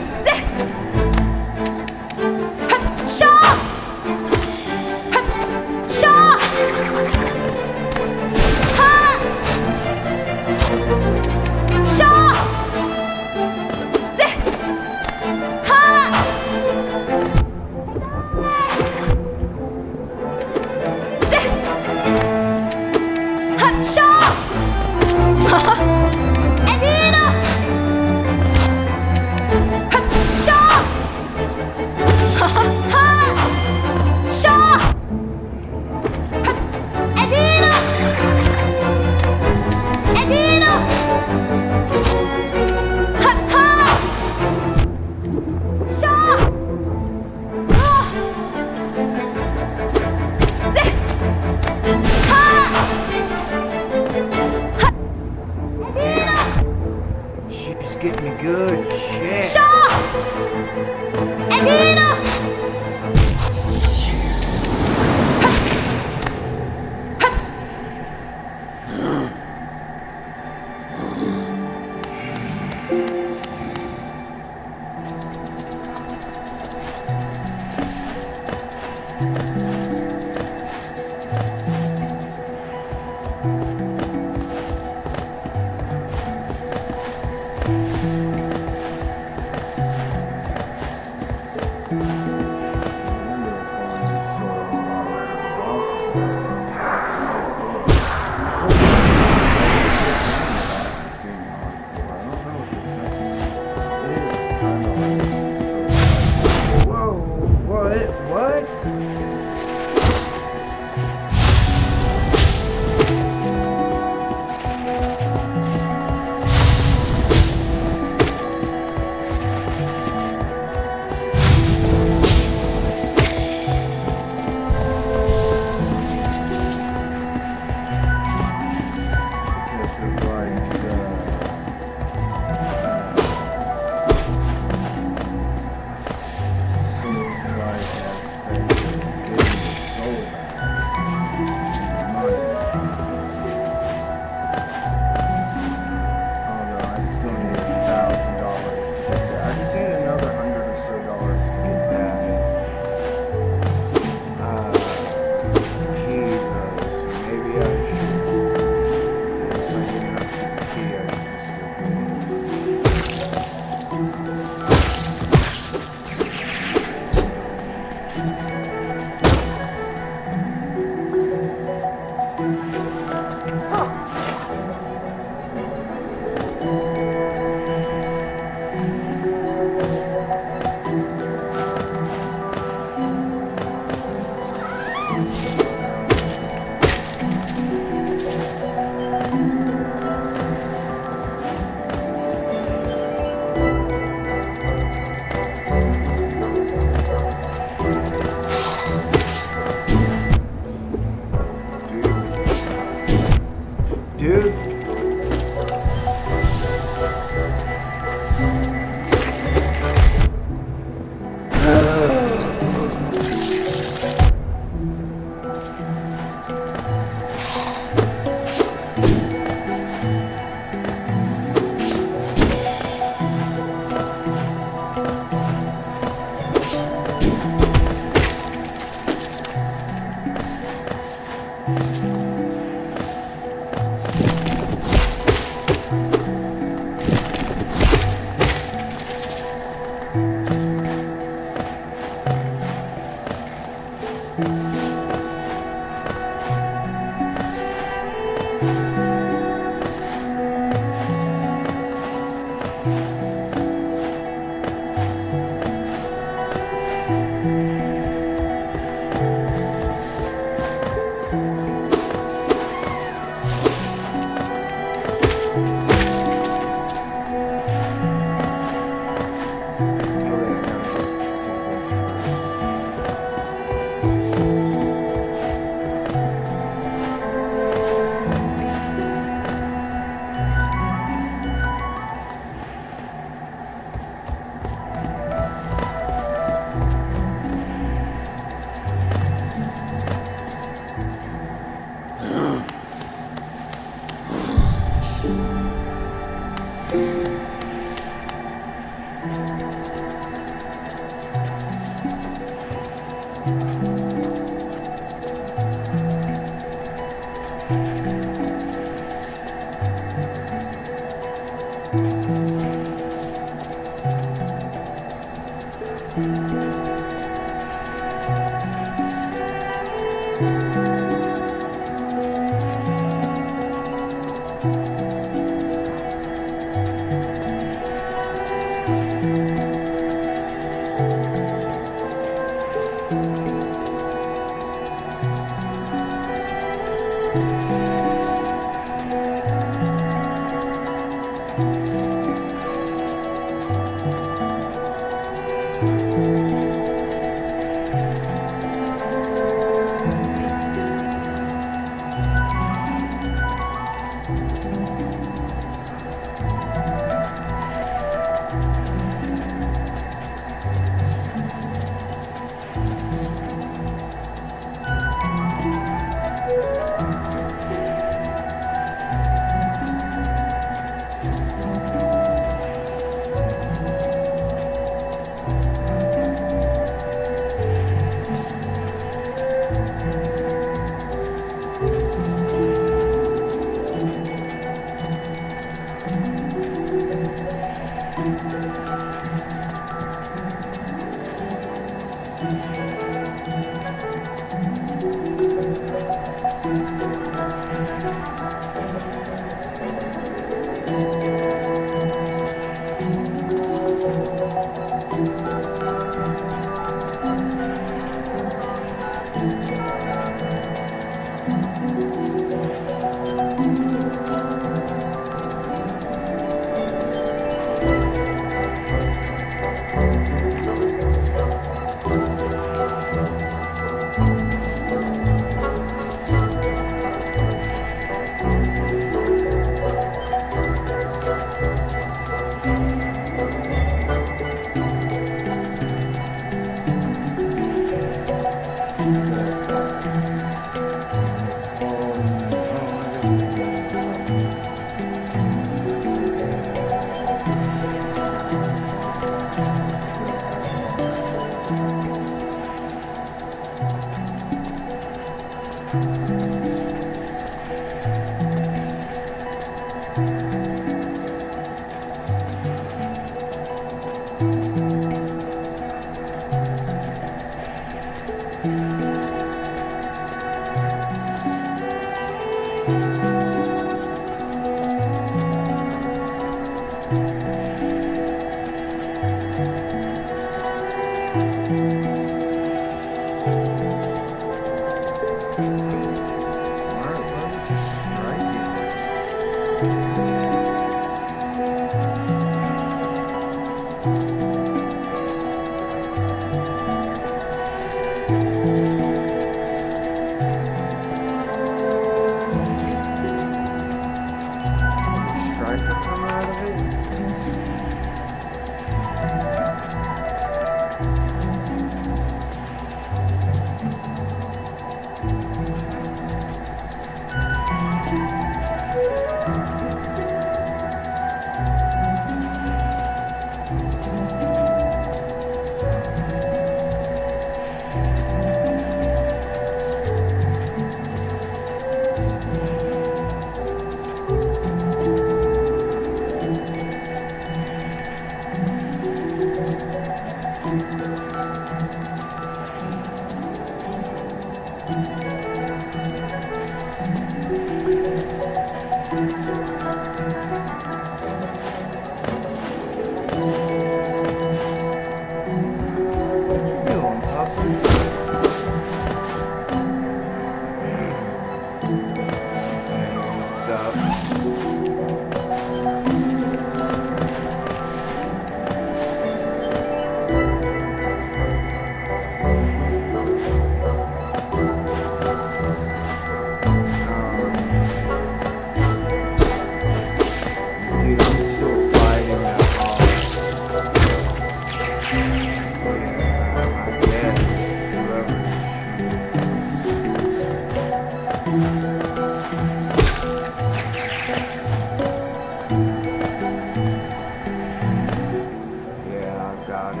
about it.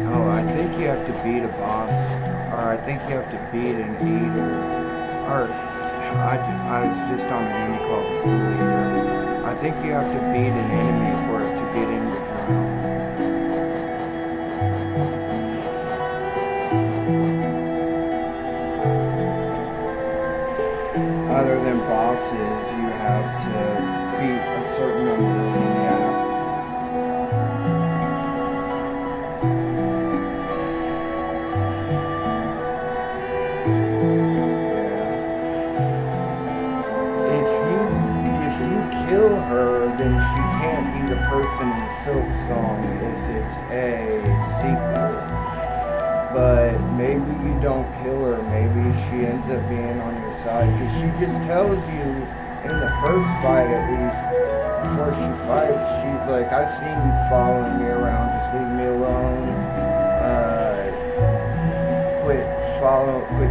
Oh, I think you have to beat a boss, or I think you have to beat an eater, or I was just on an enemy called Fool Eater. I think you have to beat an enemy for it to get in your drown. Other than bosses, you have to beat a certain number of them, yeah. If you kill her, then she can't be the person in Silk Song if it's a sequel. But maybe you don't kill her, maybe she ends up being on your side, because she just tells you in the first fight, at least before she fights, she's like, I seen you following me around, just leave me alone, quit,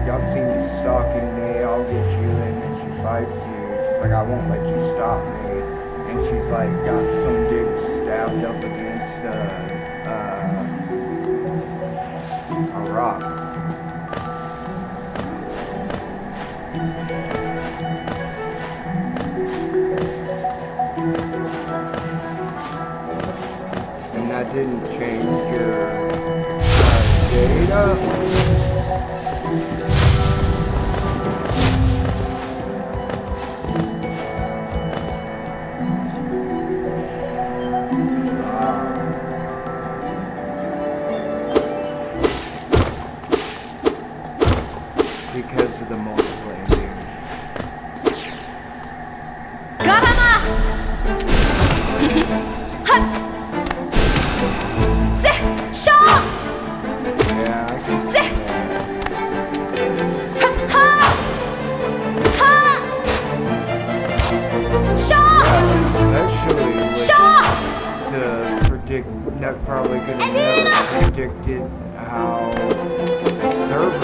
y'all seen you stalking me, I'll get you. And then she fights you, she's like, I won't let you stop me, and she's like got some dude stabbed up against a rock. And that didn't change your data. Because of the multiple endings.
Garama! Shaw!
Yeah, I can see Especially with the predict, that probably could have never predicted how the server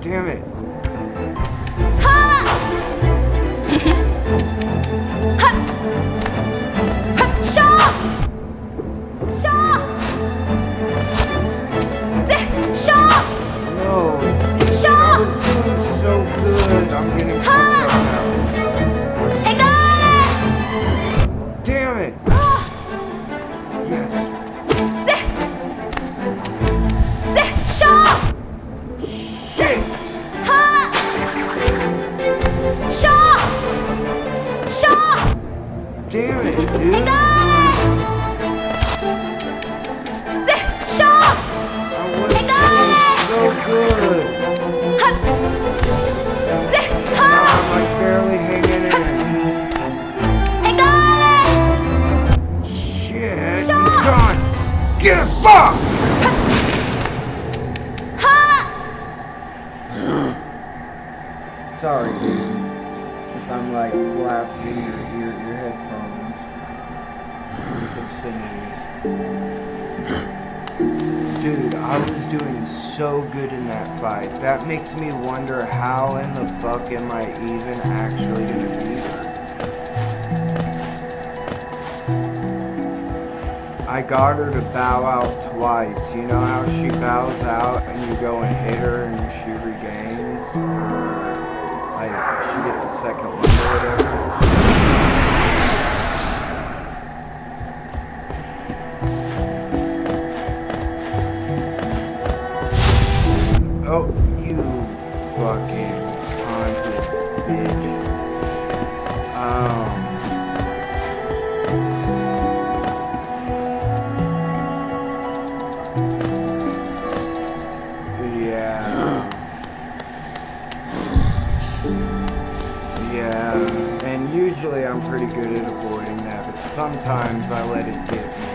Damn it. No. That was doing so good. I'm getting fucked up now. Damn it. Yes. Shit. Damn it, dude. So good. Now I'm like barely hanging in. Shit, he's gone. Get fucked! Sorry, dude. If I'm like blasting your headphones with obscenities. Dude, I was doing so good in that fight. That makes me wonder how in the fuck am I even actually gonna beat her? I got her to bow out twice. You know how she bows out and you go and hit her and she regains? Like, she gets a second wind or whatever. Oh, you fucking haunted bitch. Yeah, and usually I'm pretty good at avoiding that, but sometimes I let it get me.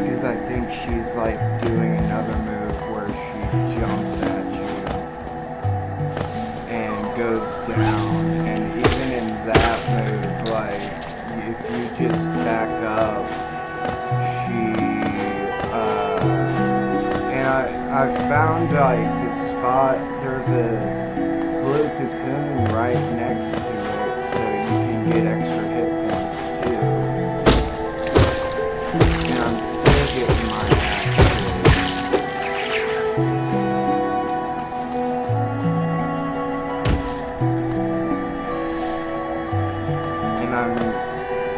Because I think she's like doing another move where she jumps at you and goes down, and even in that move, like, if you just back up, and I found like the spot, there's a blue cocoon right next to it, so you can get extra hit points too. And I'm still getting my ass kicked.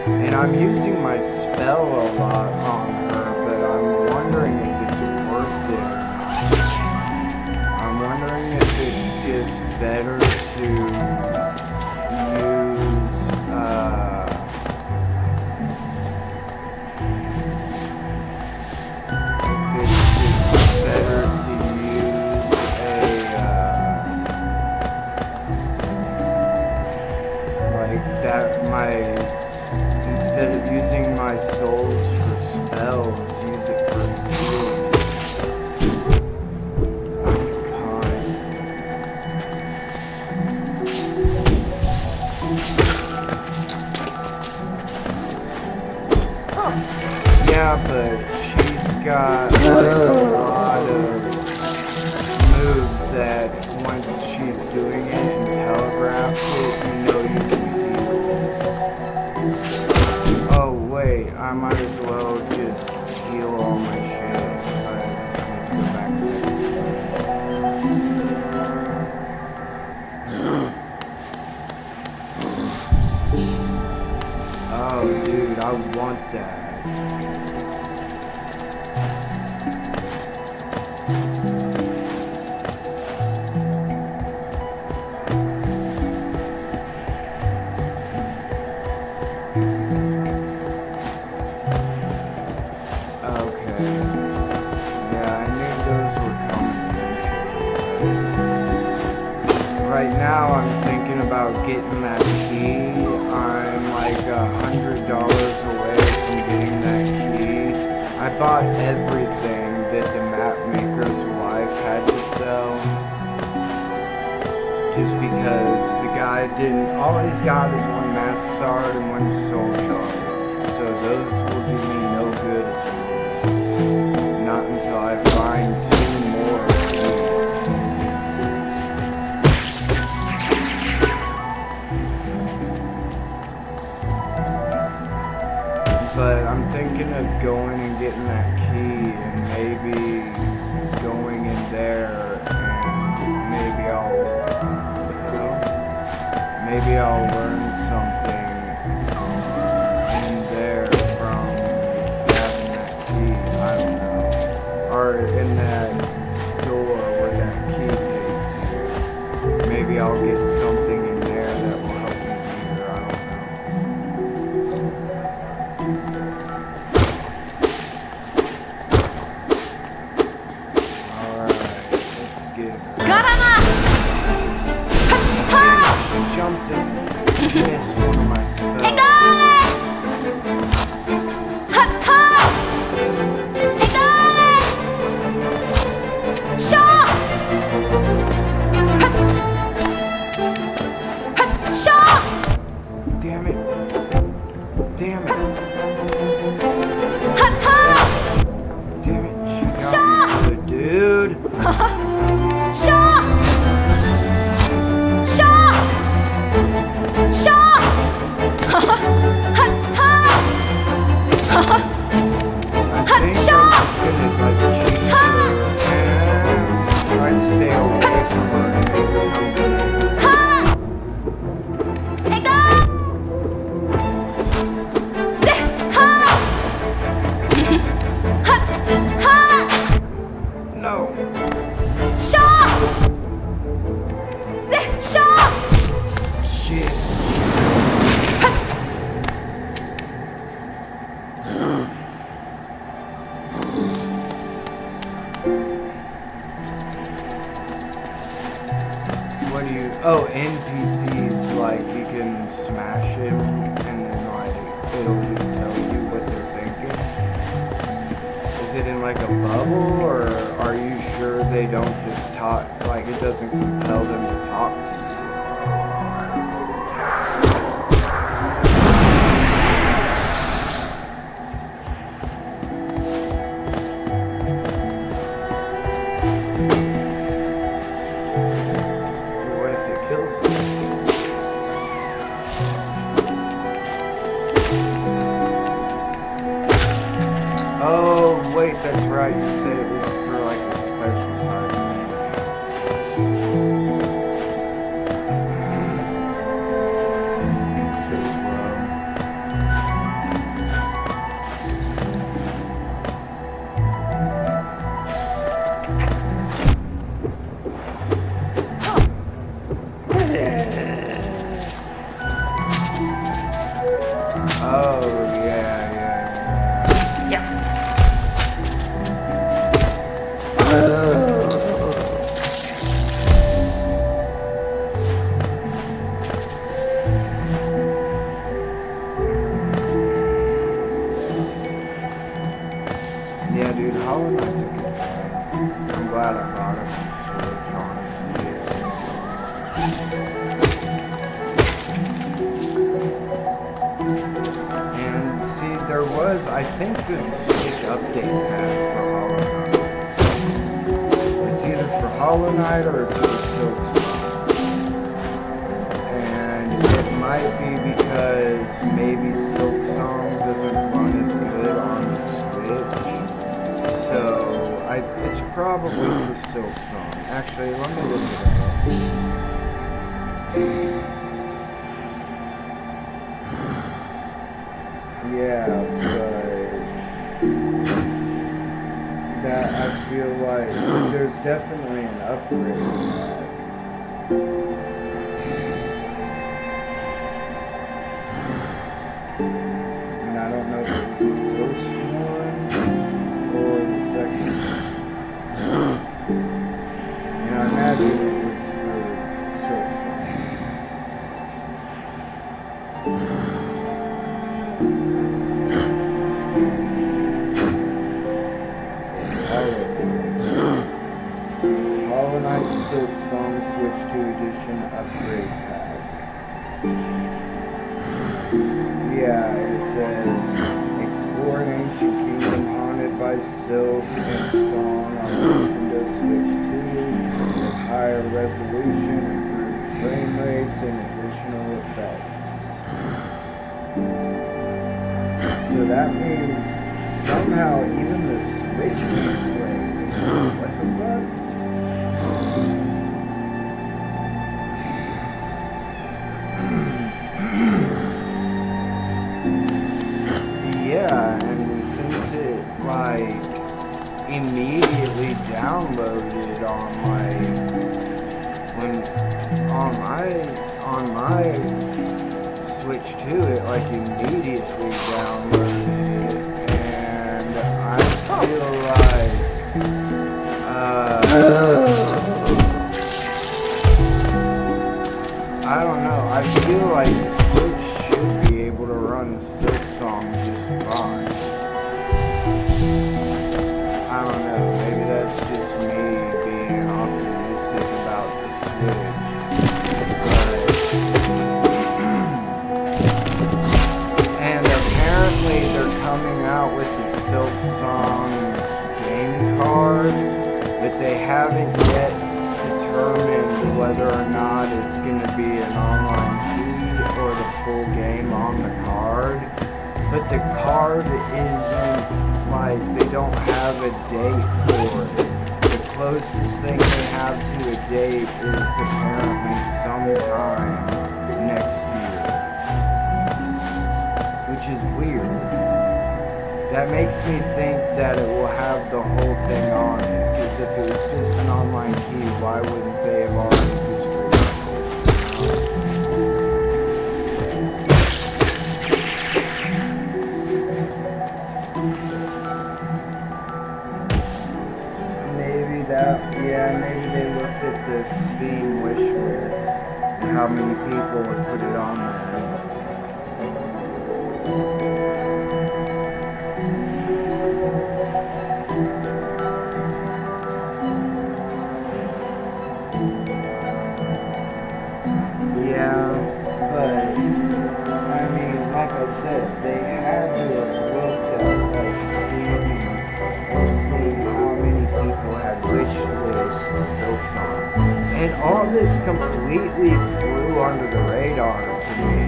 And I'm using my spell a lot on her, but I'm wondering if it's worth it or not. I'm wondering if it is better to use, instead of using my souls for spells, use it for healing. Yeah, but she's got like, a lot of moves that once she's doing it and telegraphs it, you know you can heal. Oh wait, I might as well just heal all my shit. Go back to oh dude, I want that. Right now I'm thinking about getting that key. I'm like $100 away from getting that key. I bought everything that the map maker's wife had to sell. Just because the guy didn't, all he's got is one master shard and one soul shard. So those will do me no good at the moment. Not until I find 2 more. But I'm thinking of going and getting that key and maybe going in there and maybe I'll learn something in there from grabbing that key. I don't know. Or in that door where that key takes you. Maybe I'll get something in there that will help me either. I don't know. Jumped in, missed one of my spells. Damn it. Damn it. Damn it, she got me good, dude.
Shaw!
like a bubble, or are you sure they don't just talk, like it doesn't compel them to talk to you? What if it kills you? Oh, wait, that's right. You said it was for like a special time. So slow. Oh, yeah, yeah, dude, Hollow Knight's a good game. I'm glad I bought it on Switch, honestly. And see, there was, I think there's a Switch update pack for Hollow Knight. It's either for Hollow Knight or it's for Silksong. And it might be because maybe Silksong doesn't run as good on the Switch. So, it's probably for Silksong. Actually, let me look it up. Yeah, but that I feel like there's definitely an upgrade. And I don't know if it was the first one or the second one. And I imagine it was for Silksong. Hollow Knight Silksong Switch 2 Edition Upgrade Pack. Yeah, it says explore an ancient kingdom haunted by Silk and Song on Nintendo Switch 2 with higher resolution, improved frame rates, and additional effects. So that means somehow even the Switch can play. What the fuck? Yeah, and since it like immediately downloaded on my Switch 2, it like immediately downloaded, and I feel like I don't know, I feel like the Switch should be able to run Silksong just fine. I don't know, maybe that's just me being optimistic about the Switch. And apparently they're coming out with the Silksong game card, but they haven't yet determined whether or not it's going to be an online key or the full game on the card. But the card isn't, like, they don't have a date for it. The closest thing they have to a date is apparently sometime next year. Which is weird. That makes me think that it will have the whole thing on it. Because if it was just an online key, why wouldn't they have already distributed it? Maybe they looked at the Steam wish list and how many people would put it on there. all this completely flew under the radar to me.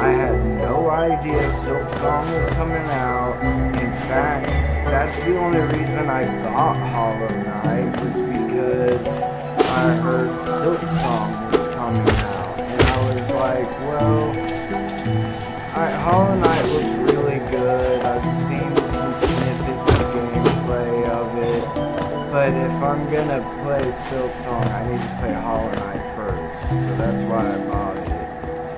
I had no idea Silk Song was coming out. In fact, that's the only reason I got Hollow Knight was because I heard Silk Song was coming out. And I was like, well, Hollow Knight looks really good. I've seen some snippets of gameplay of it. But if I'm gonna play Silk Song, I need to play Hollow Knight first. So that's why I bought it.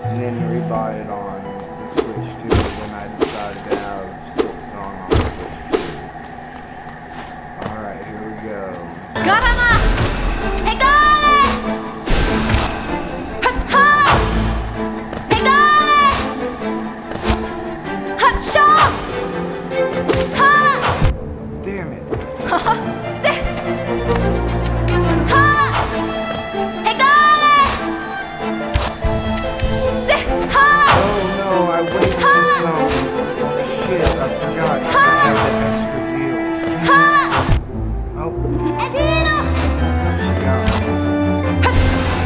And then rebought it on the Switch 2 when I decided to have Silk Song on the Switch 2. Alright, here we go.
Garama! Egale! Ha! Egale! Ha! Ha!
Damn it.
Ha! Egale!
Oh no, I wasted some. Shit, I forgot. I had that extra deal. Oh.
Edino!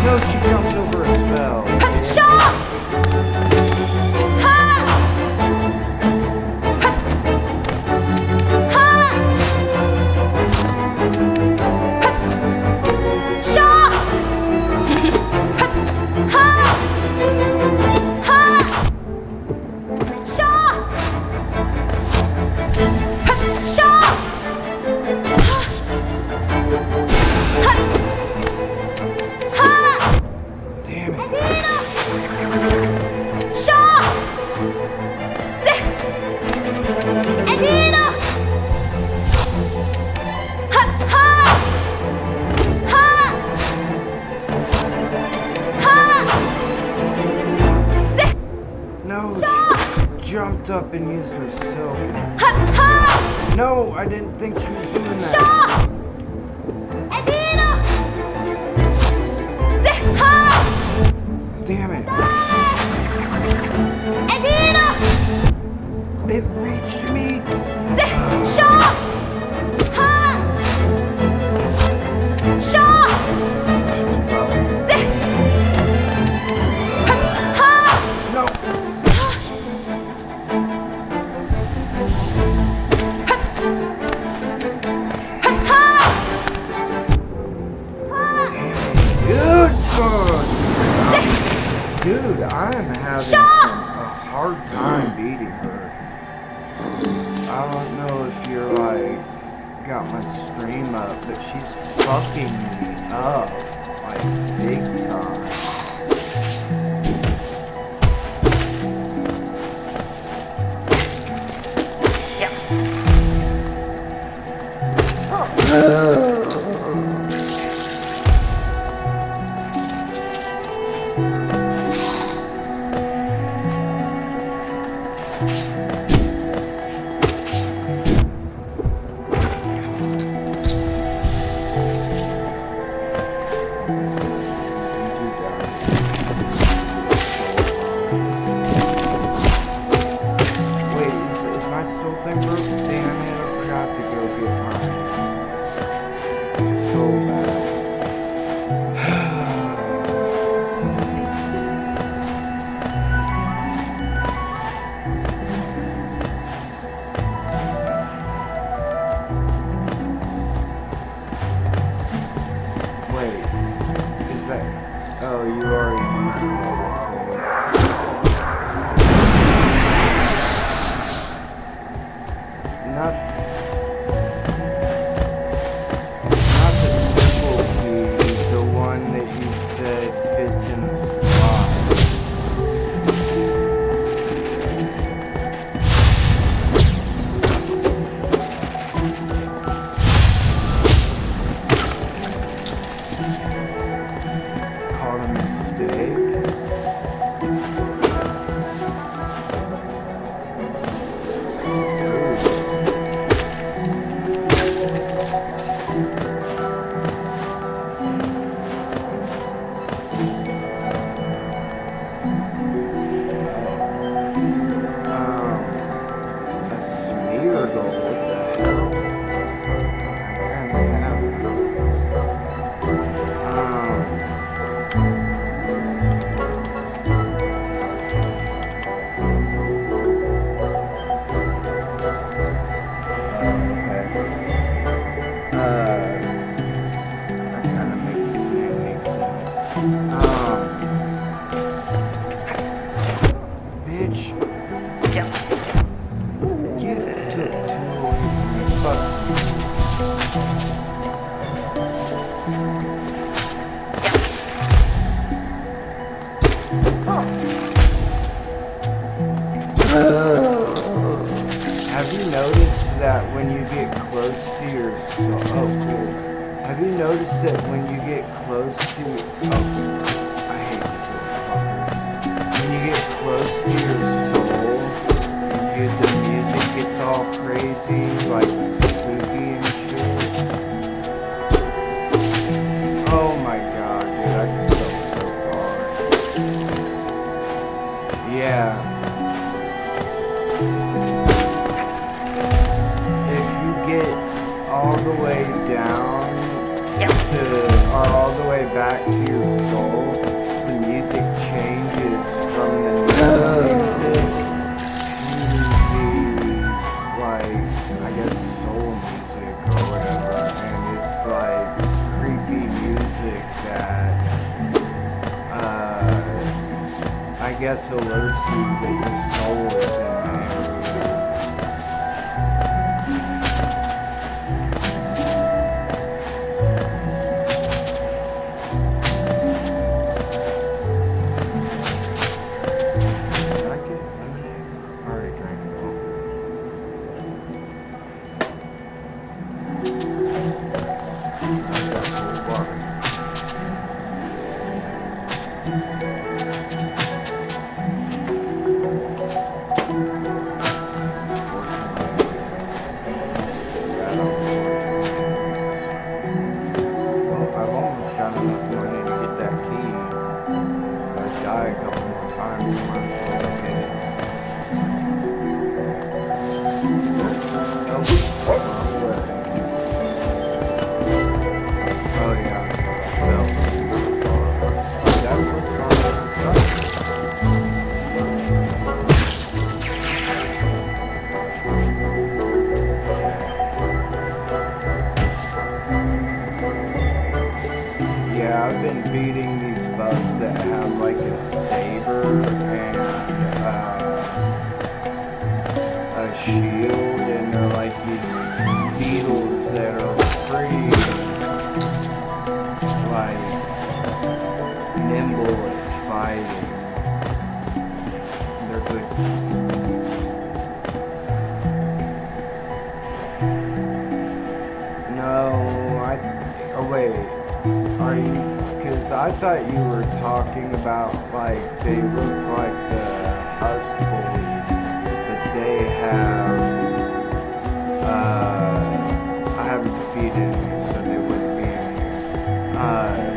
No, she jumped over a spell. Jumped up and used her silk. No, I didn't think she was doing that. Damn it. It reached me. Dude, I'm having a hard time beating her. I don't know if you're like got my stream up, but she's fucking me up like big time. You took too long. Fuck. Have you noticed that when you get close to your soul? Oh, cool. Have you noticed that when you get close to? Oh, I hate this little fuckers. When you get close to your soul, the music gets all crazy, like spooky and shit. Oh my god, dude, I just felt so far. Yeah. All the way down or all the way back to your soul, the music changes from the music to the, like, I guess soul music or whatever, and it's like creepy music that, I guess alerts you that your soul is in there. I've been beating these bugs that have like a saber and a shield, and they're like these beetles that are pretty like nimble at fighting. There's oh wait. Are you? Because I thought you were talking about, like, they look like the husk bullies, but they have, I haven't defeated any, so they wouldn't be in here.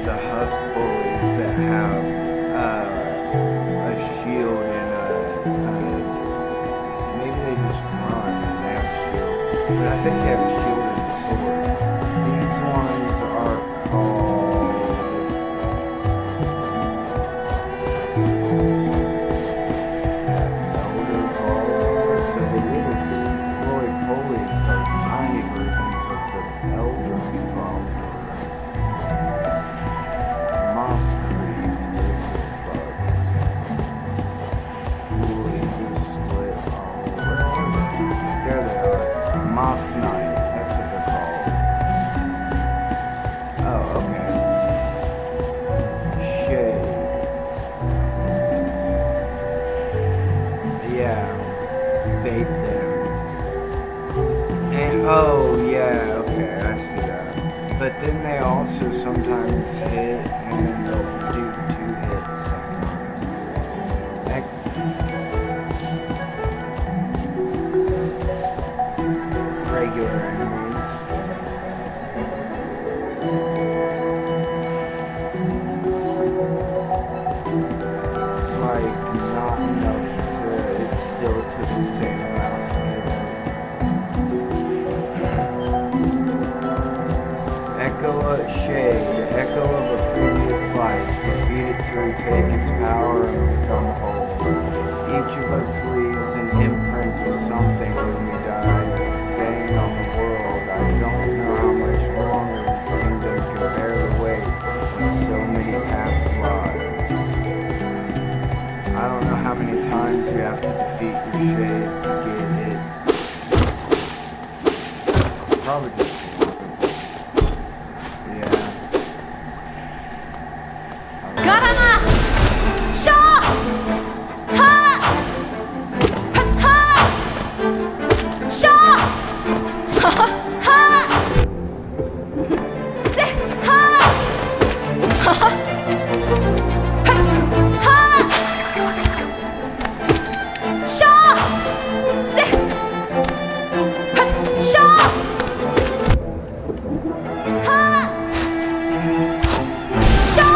The husk bullies that have, a shield and maybe they just run and they have a shield, but I think they have a shield and a sword. These ones are called oh, yeah, okay, I see that. But then they also sometimes hit, and then they'll do 2 hits sometimes. Regular enemies. Like, not enough to, it's still to the same amount. Shade, the echo of a previous life, defeat it to retake its power and become whole. Each of us leaves an imprint of something when we die, a stain on the world. I don't know how much longer this kingdom can bear the weight of so many past lives. I don't know how many times you have to defeat your shade. it. Probably just yeah.
Garama! Sha! Ha! Ha! Sha! Ha! Ha! De! Ha! Ha! Ha! Sha! De! Sha! Ha! Sha!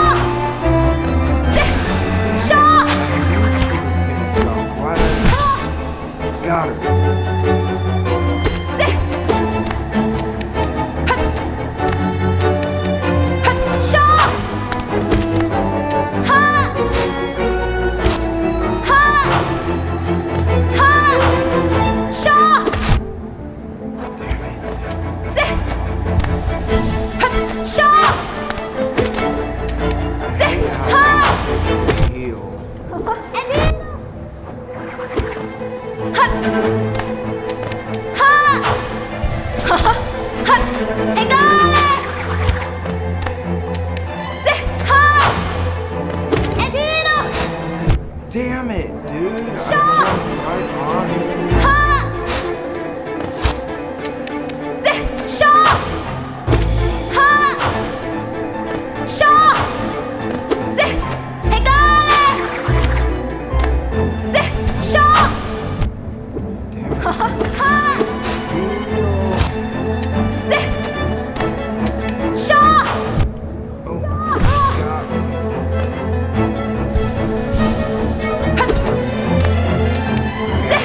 De! Sha!
Got her.
De! Sha! Ha! Ha! Ha! Sha! De! Sha! De! Ha!
Heal.
Ha! Ha! Ha! Ha! Egale! De! Ha! Edino!
Damn it, dude.
Sha!
Right on it.
Ha! De! Sha! Ha! Sha! De! Egale! De! Sha! Ha! Ha! De! Sha!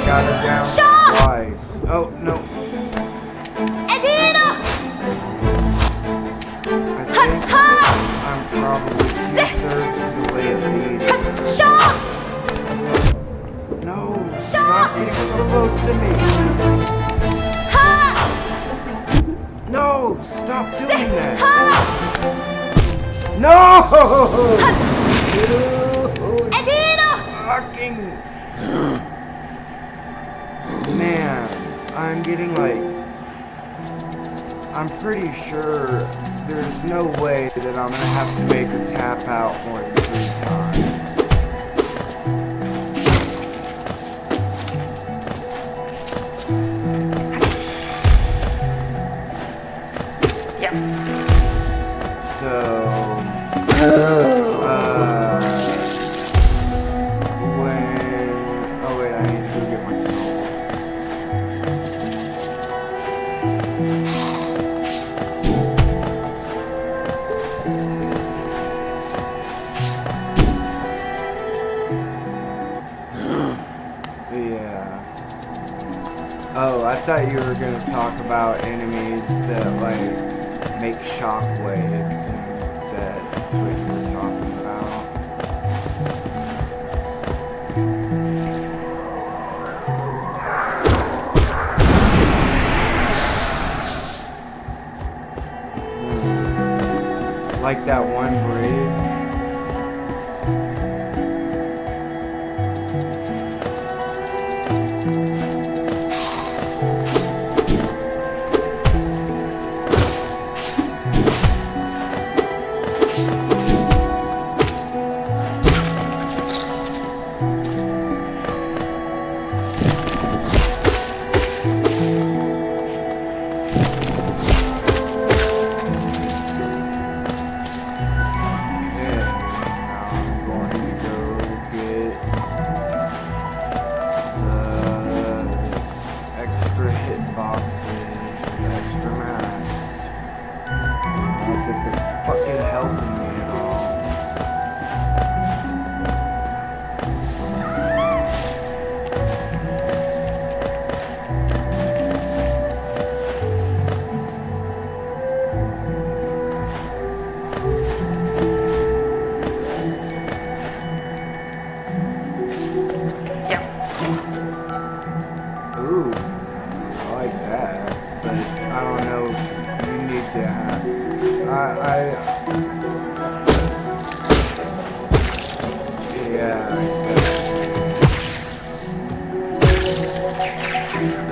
Got her down
Sha!
twice. Oh, no.
Edino!
I think I'm probably 2/3 of the way of the
Sha!
No, stop getting so close to me.
Ha!
No, stop doing that.
Ha!
No!
Edino!
Fucking... Man, I'm getting like... I'm pretty sure there's no way that I'm gonna have to make her tap out more than 3 times.
Yep.
So... when... Oh wait, I need to go get my soul. Yeah. Oh, I thought you were gonna talk about enemies that like make shockwaves, and that's what you were talking about. Like that one bridge.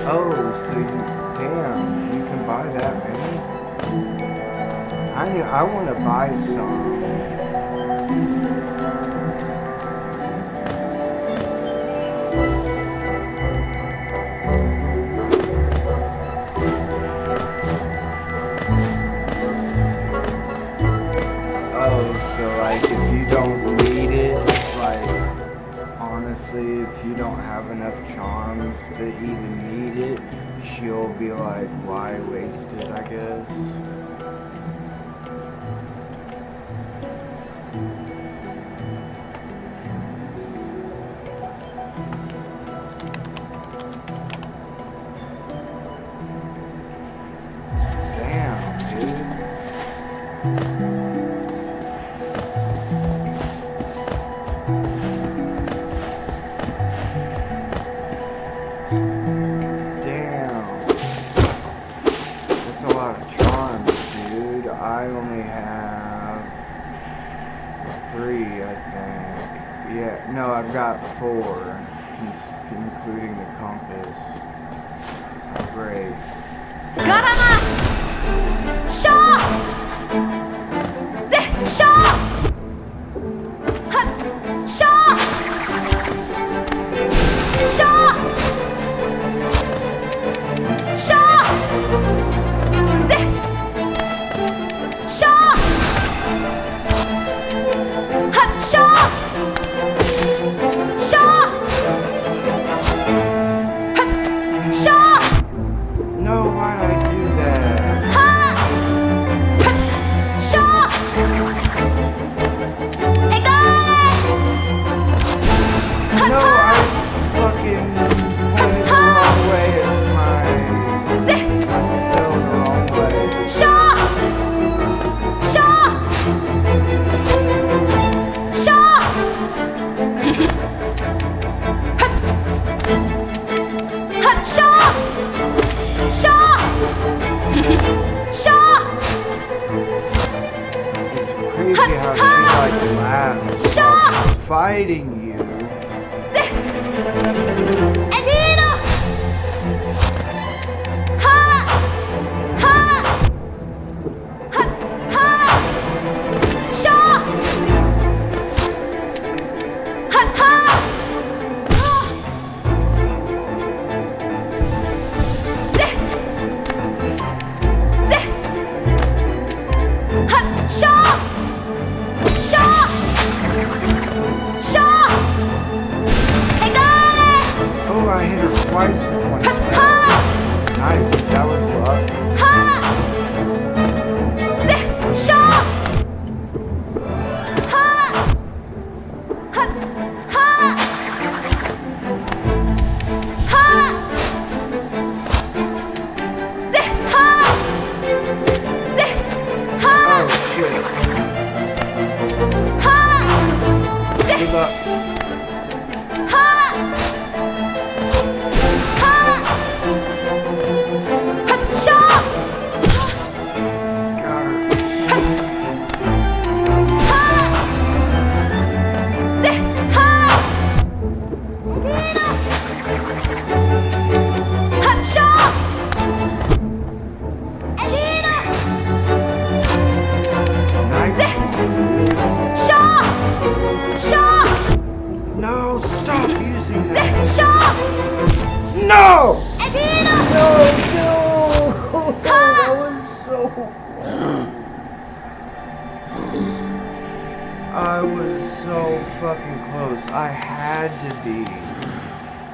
Oh, so you, damn, you can buy that many? I want to buy some. Oh, so like if you don't need it, like honestly, if you don't have enough charms to even need it, she'll be like, why waste it, I guess. Damn, dude. I only have 3, I think. Yeah, no, I've got 4, including the compass. Oh, great.
Garama! Shaw! Shaw! Shaw! Shaw! Shaw!
No, why'd I do that? No, I fucking pointed the wrong way at myself the wrong way. It's crazy how she like laughs while fighting you. Oh, I hit her twice with 20 spells. Nice, that was luck. Good luck. No, stop using that. No! No! That was so... I was so fucking close. I had to be.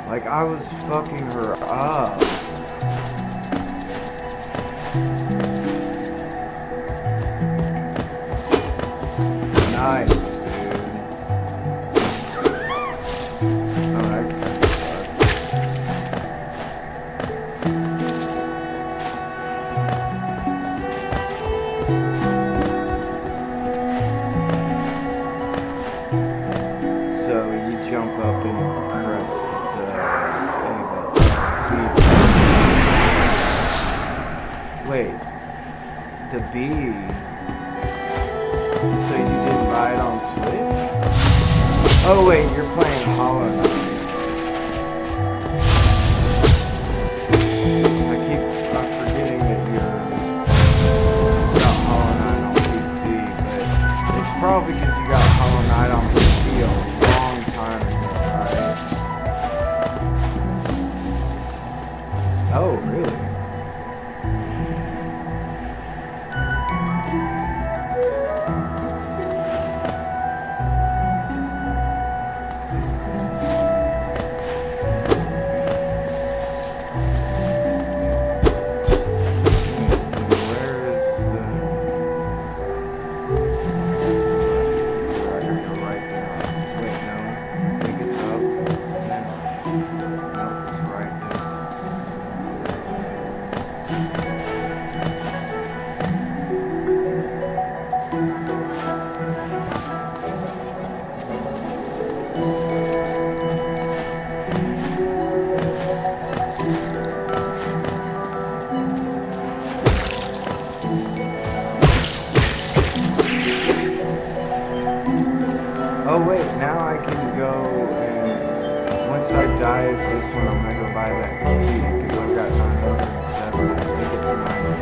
Like, I was fucking her up. Nice. Wait, the B. So you didn't buy it on Switch? Oh wait, you're playing Hollow Knight. with this one, I'm gonna go buy that key because I've got 907. I think it's 955.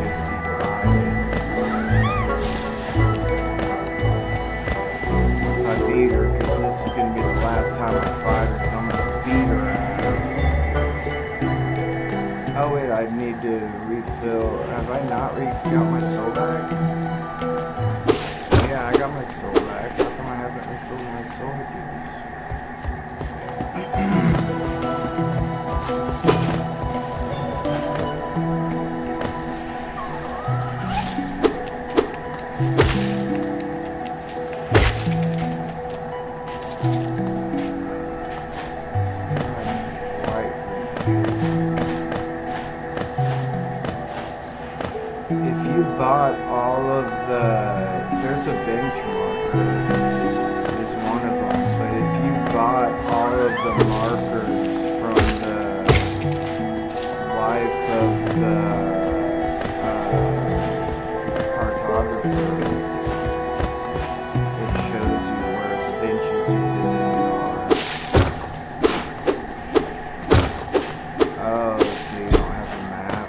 Once I beat her, because this is gonna be the last time I fight her, so I'm gonna beat her ass. Oh wait, I need to refill. Have I not got my soul back? Yeah, I got my soul back. How come I haven't refilled my soul juice? If you bought all of the, there's a benchmark, is one of them, but if you bought all of the markers from the life of the cartographer, it shows you where the benches you visited are. Oh, so you don't have a map?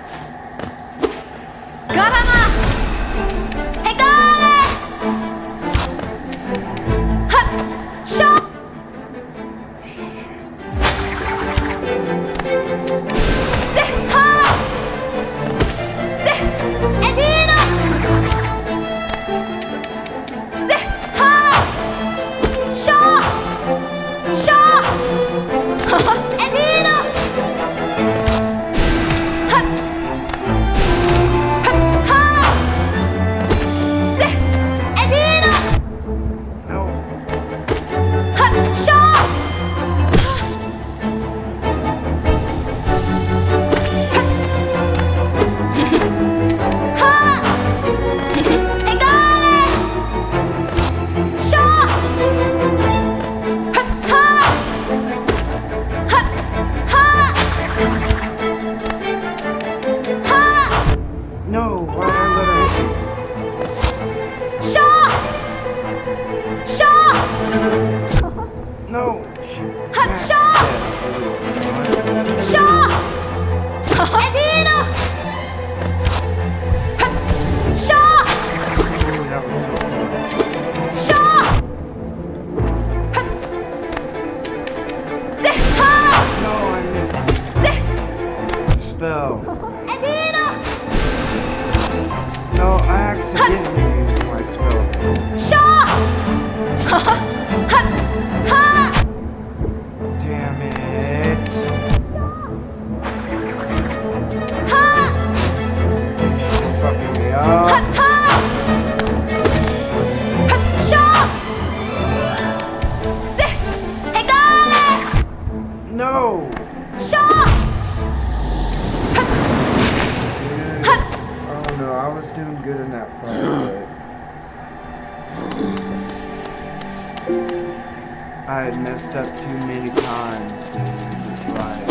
No, I accidentally used my spell. Damn it. You're fucking me up. No. Oh no, I was doing good in that fight, but I had messed up too many times, dude. Like,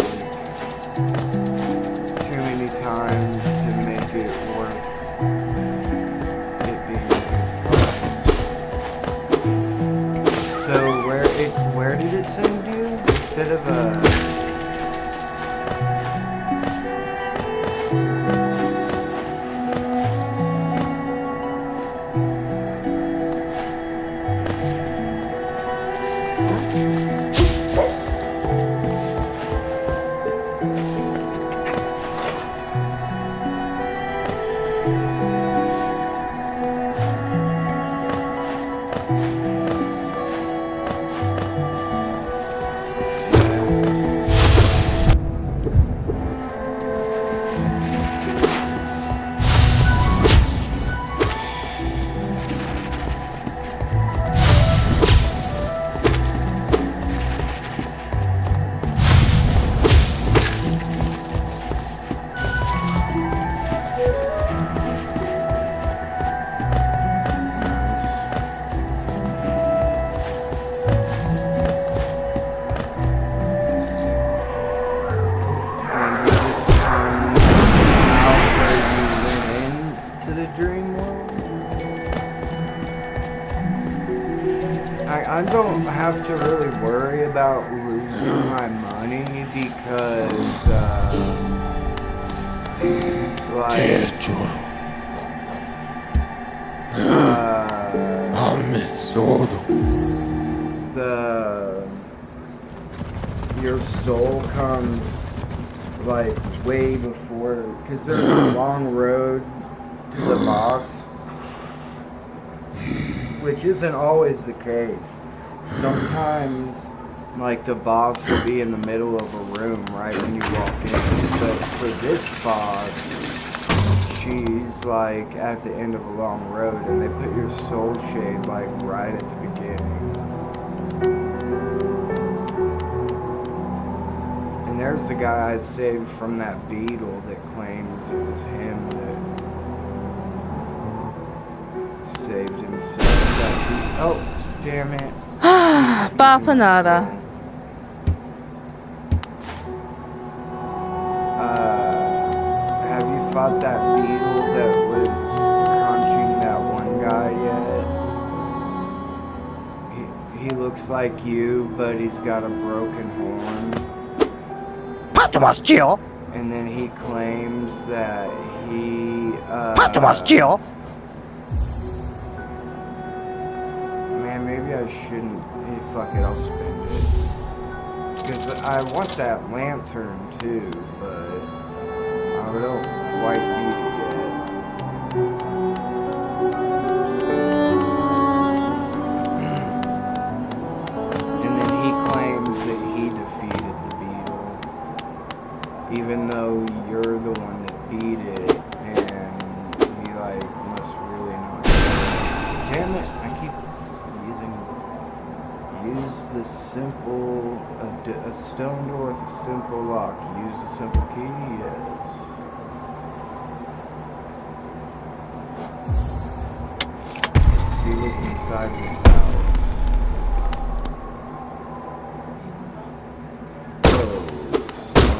too many times to make it worth it being a good fight. So where did it send you? Instead of a I don't have to really worry about losing my money because, like, your soul comes like way before, because there's a long road to the boss, which isn't always the case. Sometimes like the boss will be in the middle of a room right when you walk in, but for this boss she's like at the end of a long road, and they put your soul shade like right at the beginning. And there's the guy I saved from that beetle that claims it was him that saved himself. Oh, damn it.
Bapanada.
Have you fought that beetle that was crunching that one guy yet? He looks like you, but he's got a broken horn. And then he claims that he, man, maybe I shouldn't. Hey, fuck it, I'll spend it. Because I want that lantern too, but I don't quite need it yet. And then he claims that he defeated the beetle, even though you're the one that beat it, and he like must really not. Damn it! I keep use the simple a stone door with a simple lock. Use the simple key. Yes. See what's inside this house.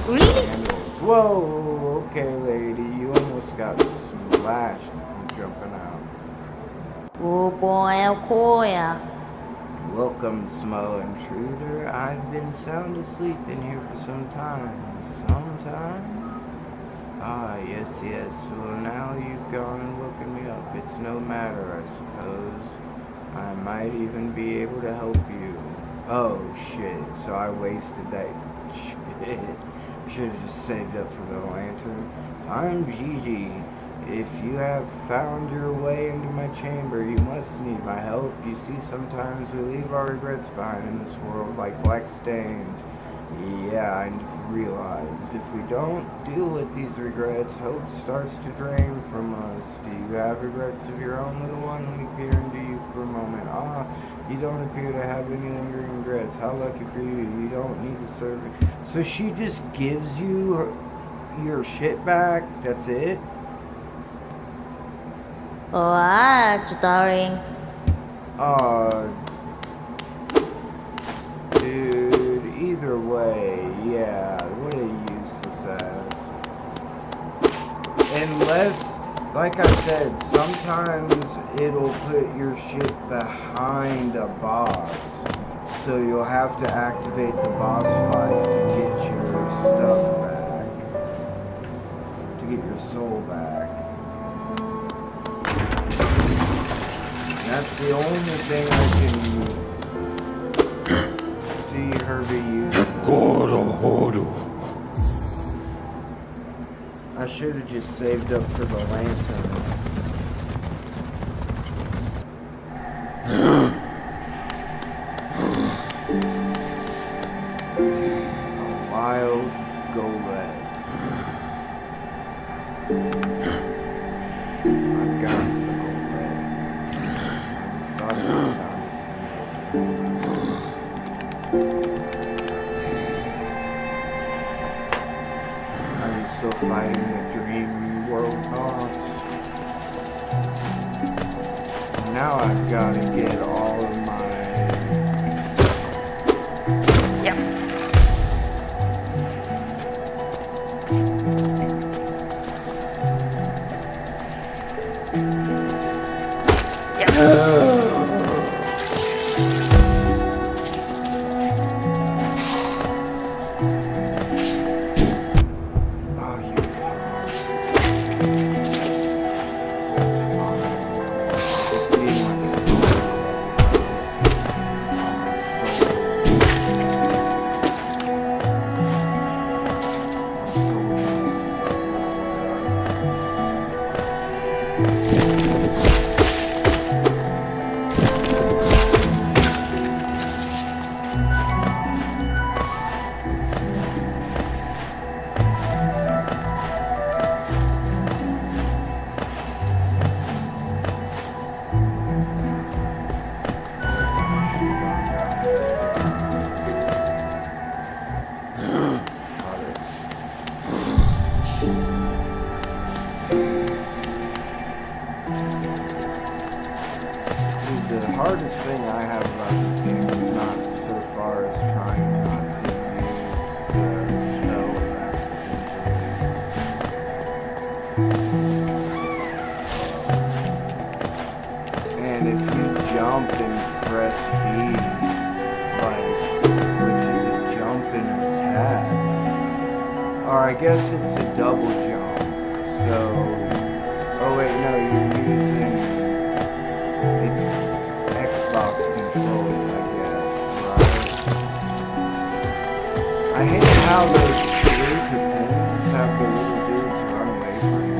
Really?
Whoa, okay, lady, you almost got smashed from jumping out.
Oh boy, oh boy.
Welcome, small intruder. I've been sound asleep in here for some time. Some time? Ah, yes, yes. Well, now you've gone and woken me up. It's no matter, I suppose. I might even be able to help you. Oh, shit. So I wasted that shit. Should have just saved up for the lantern. I'm Gigi. If you have found your way into my chamber, you must need my help. You see, sometimes we leave our regrets behind in this world like black stains. Yeah, I realized if we don't deal with these regrets, hope starts to drain from us. Do you have regrets of your own, little one? Let me peer into you for a moment. Ah, you don't appear to have any lingering regrets. How lucky for you. You don't need the service. So she just gives you your shit back? That's it?
What, darling?
Dude, either way, yeah, what a useless ass. Unless, like I said, sometimes it'll put your shit behind a boss. So you'll have to activate the boss fight to get your stuff back. To get your soul back. That's the only thing I can see her be using. I should have just saved up for the lantern. A wild golette. I've got I'm still fighting the Dream World boss. Now I've got to get all of my...
Yep.
hardest thing I have about this game is not so far as trying not to use the snow accidentally. And if you jump and press B, like, which is a jump and attack, or I guess it's a double jump, so, oh wait, no, you're using, it's Xbox controls, I guess, right? I hate how those blue dependents have the little dudes run away from you.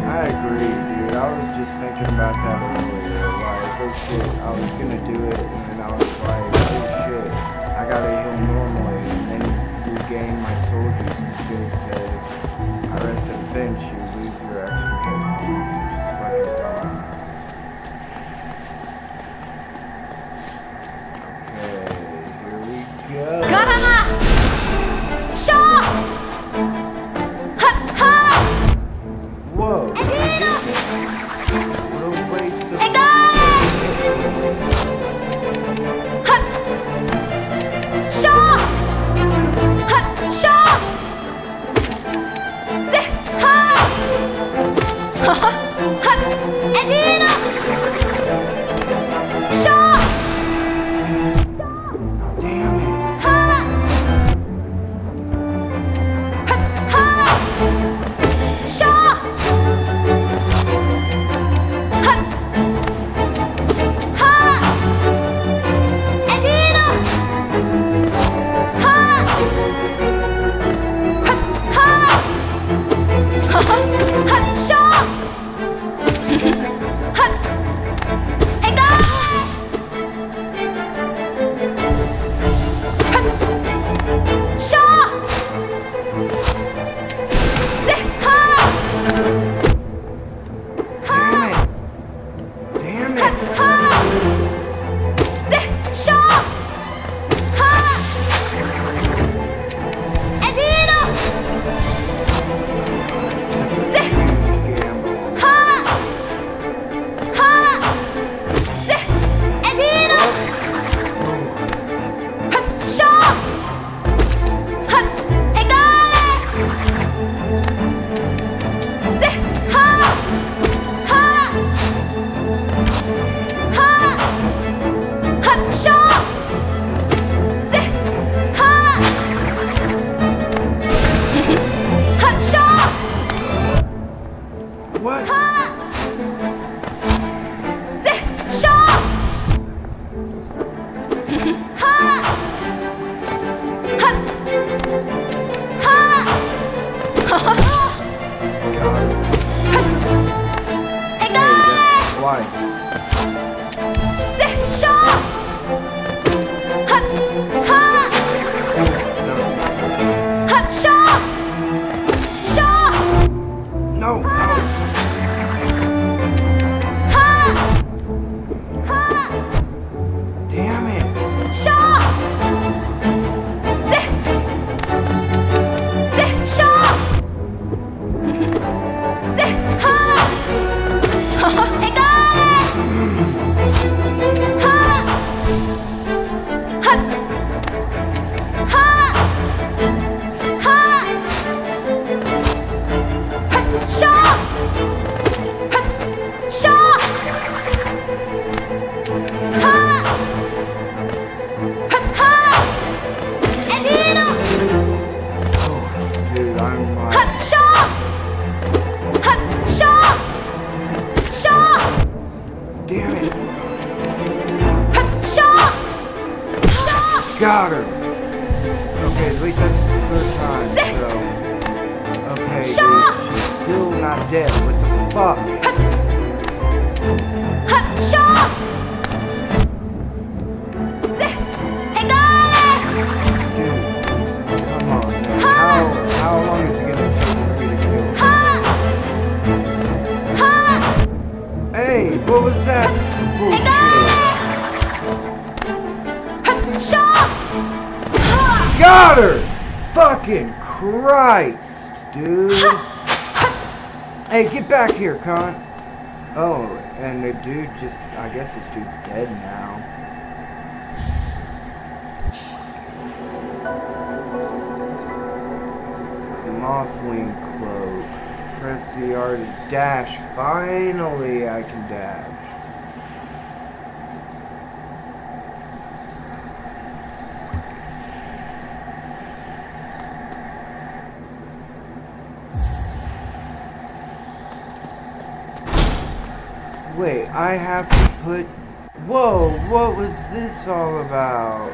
I agree, dude. I was just thinking about that earlier. Like, oh shit, I was gonna do it, and then I was like, oh shit, I gotta heal normally, and then regain my soldiers, and shit said, I rest at a bench, you lose your extra hit points, which is fucking dumb. Okay, here we go.
Garama! Shaw! Ha! Ha!
Whoa!
Edino!
What a waste of
Egale! Ha! Shaw! Ha! Shaw! De! Ha! Ha! Ha! Ha! Edino! Shaw!
Damn it!
Ha! Ha! Ha! Shaw! Ha! Ha! Edino! Ha! Ha! Ha! Ha! Ha! Shaw! Ha! Egale! Shaw! De! Ha!
Damn it! Damn it!
Ha! De! Shaw! Ha! Edino! De! Ha! Ha! De! Edino! Ha! Shaw! Ha! Egale! De! Ha! Ha! Ha! Ha! Shaw! De! Ha! Ha! Shaw!
What?
Ha! De! Shaw! Ha! Ha! Ha! Ha! Egale!
Why?
De! Shaw! Ha! Ha! Ha! Shaw! Shaw!
No! No!
Ha! Ha!
Damn it!
Shaw! De! De! Shaw! De! Ha! Ha! Egale! Ha! Ha! Ha! Ha! Ha! Shaw! Ha! Shaw! Ha! Ha! Ha! Edino!
Dude, I'm
Ha!
like...
Shaw! Ha! Shaw! Shaw!
Damn it!
Ha! Shaw! Shaw!
Got her! Okay, at least that's the third time, so... Okay, dude,
Shaw!
she's still not dead. What the fuck?
Ha! Shaw! De! Egale!
Dude, come on, man.
Ha!
How long is it gonna take for me to kill?
Ha! Ha!
Hey, what was that? Bullshit.
Ha! Shaw! Ha!
Got her! Fucking Christ! dude. Hey, get back here, cunt. Oh, and the dude just, I guess this dude's dead now. The Mothwing cloak. Press the R to dash. Finally, I can dash. Wait, I have to put... Whoa, what was this all about?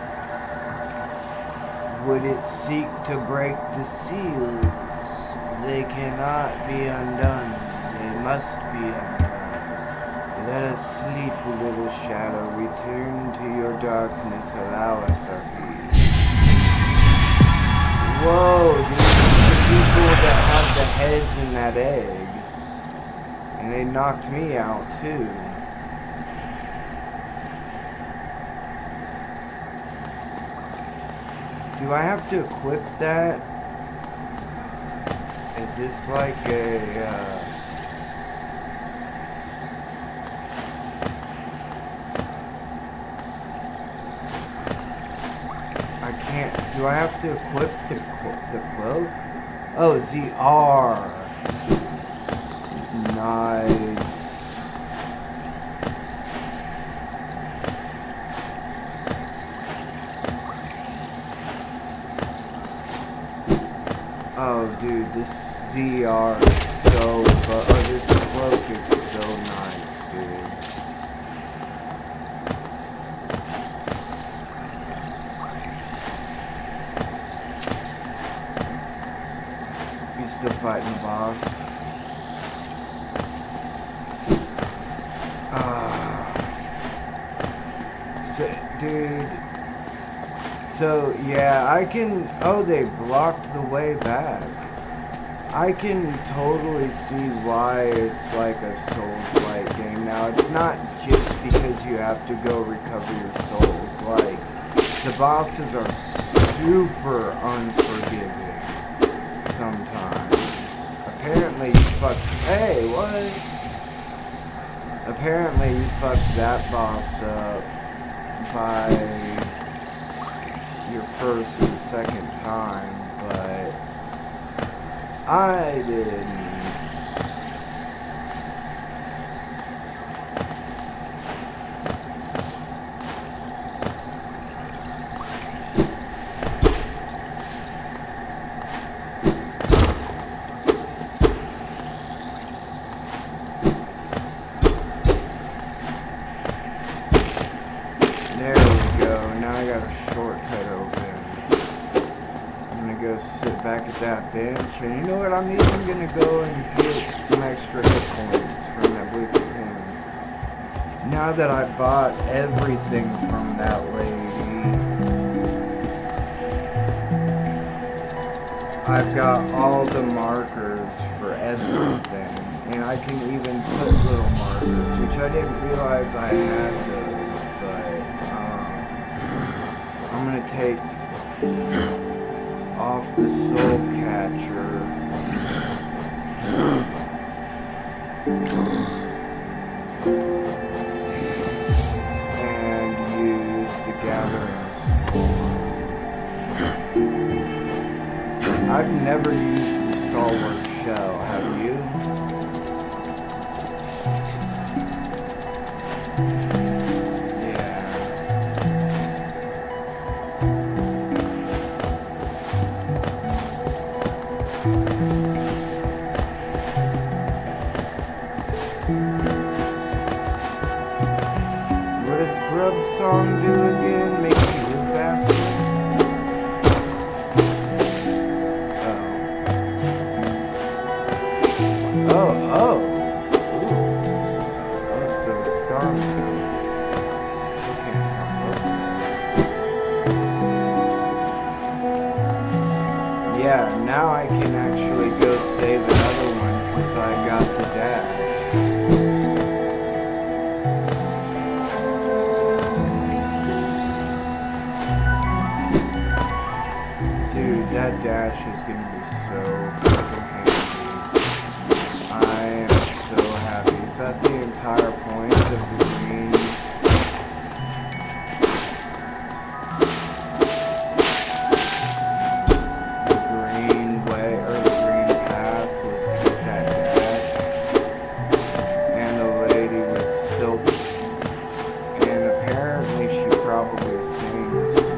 Would it seek to break the seals? They cannot be undone. They must be undone. Let us sleep, little shadow. Return to your darkness. Allow us our peace. Whoa, these are the people that have the heads in that egg. And they knocked me out too. Do I have to equip that? Is this like a, I can't, do I have to equip the cloak? Oh, ZR. Nice. Oh, dude, this ZR is so this cloak is so nice, dude. You still fighting the boss? Dude. So, yeah, I can... Oh, they blocked the way back. I can totally see why it's like a Souls-like game. Now, it's not just because you have to go recover your souls. Like, the bosses are super unforgiving sometimes. Apparently, you fucked... Hey, what? Apparently, you fucked that boss up by your first and second time, but I didn't. There we go. Now I got a shortcut open. I'm gonna go sit back at that bench, and you know what? I'm even gonna go and get some extra hit points from that blue coin. Now that I bought everything from that lady, I've got all the markers for everything, and I can even put little markers, which I didn't realize I had those. I'm gonna take off the soul catcher and use the gathering spore. I've never used the stalwart shell, have you? Song do again? Make me move faster? Oh. Oh. Ooh. Oh, so it's gone now. Still can't come up. Yeah, now I can actually go save another one since I got the dash. That dash is gonna be so fucking handy. I am so happy. Is that the entire point of the green? The green way, or the green path was to get that dash. And the lady with silk. And apparently she probably sings too.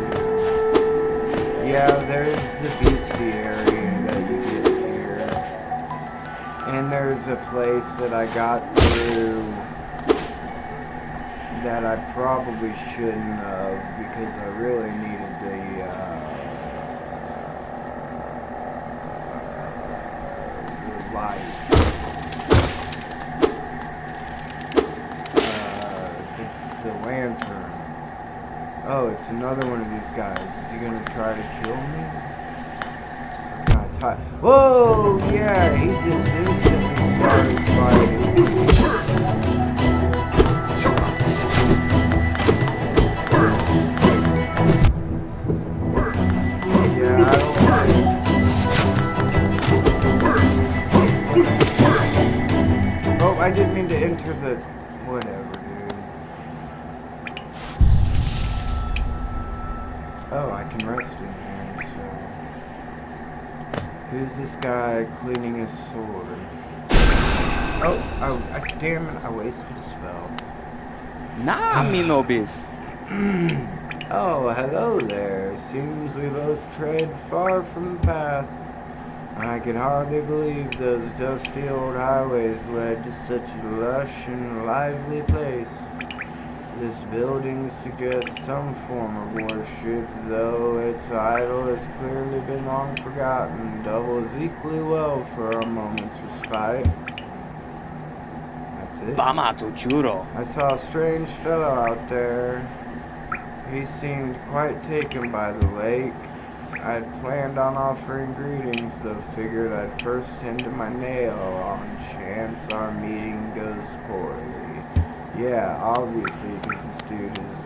Yeah, there's the bestiary that you get here. And there's a place that I got through that I probably shouldn't have because I really needed the light. The lantern. Oh, it's another one of these guys. Is he gonna try to kill me? Whoa! Yeah, he just instantly started fighting. Yeah, I don't like. Oh, I didn't mean to enter the. Whatever, dude. Oh, I can rest in here, so. Who's this guy cleaning his sword? Oh, damn it, I wasted a spell.
Nah, me nobis.
Oh, hello there. Seems we both tread far from the path. I can hardly believe those dusty old highways led to such a lush and lively place. This building suggests some form of worship, though its idol has clearly been long forgotten, doubles equally well for a moment's respite. That's it. I saw a strange fellow out there. He seemed quite taken by the lake. I'd planned on offering greetings, though figured I'd first tend to my nail on chance our meeting goes poorly. Yeah, obviously, because this dude is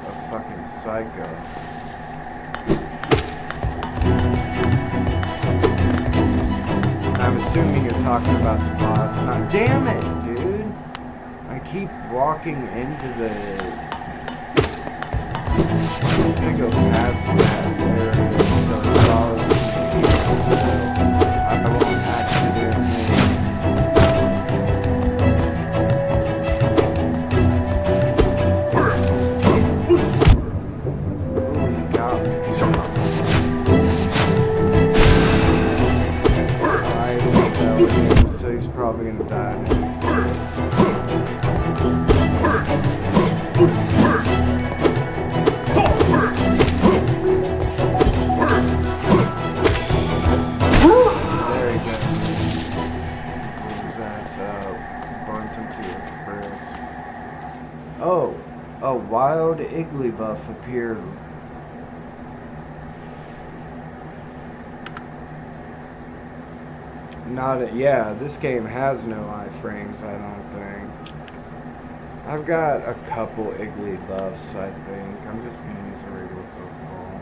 a fucking psycho. I'm assuming you're talking about the boss. Not, damn it, dude! I keep walking into the. I'm just gonna go past that area so it follows me. I won't accidentally. So he's probably gonna die next. There he goes. Blew his ass out. Burnt him to a crisp. Oh, a wild Igglybuff appeared. Yeah, this game has no iframes, I don't think. I've got a couple Igglybuffs, I think. I'm just gonna use a regular Pokeball.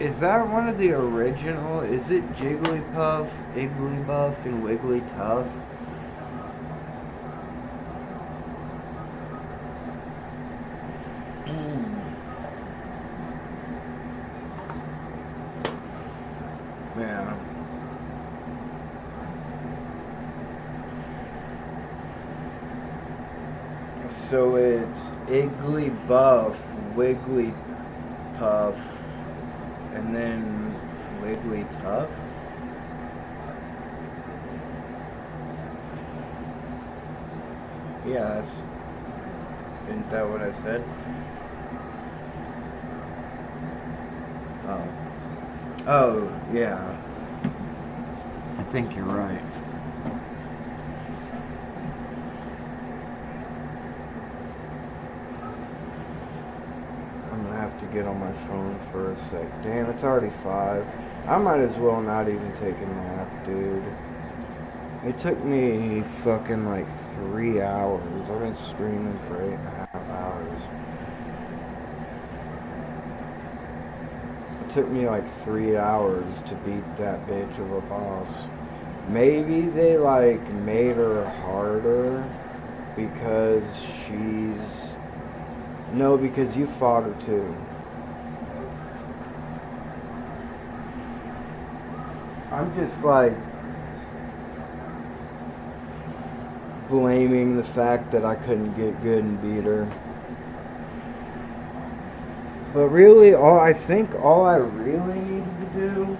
Is that one of the original? Is it Jigglypuff, Igglybuff, and Wigglytuff? Yeah. So it's Igglybuff, Wigglypuff, and then Wigglytuff? Yeah, that's... Isn't that what I said? Oh. Oh, yeah. I think you're right. I'm gonna have to get on my phone for a sec. Damn, it's already 5. I might as well not even take a nap, dude. It took me fucking like 3 hours. I've been streaming for 8.5 hours. took me like 3 hours to beat that bitch of a boss. Maybe they like made her harder because she's... No, because you fought her too. I'm just like blaming the fact that I couldn't get good and beat her. But really, I think all I really needed to do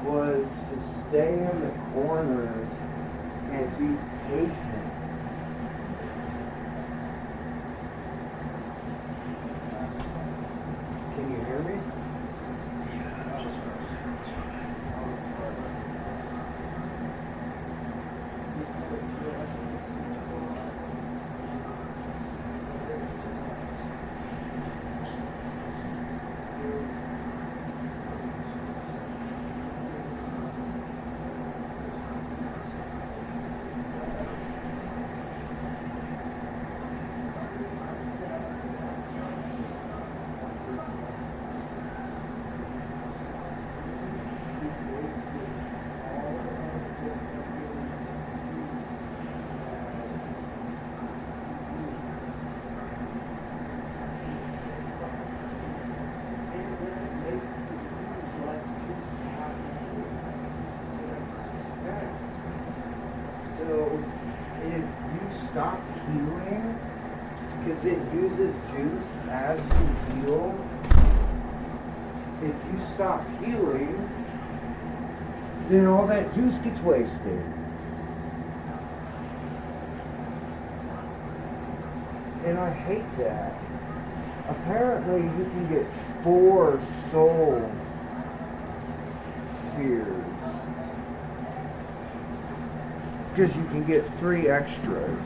was to stay in the corners and be patient. Can you hear me? So if you stop healing, because it uses juice as you heal, if you stop healing, then all that juice gets wasted. And I hate that. Apparently you can get 4 soul spheres. Because you can get 3 extras.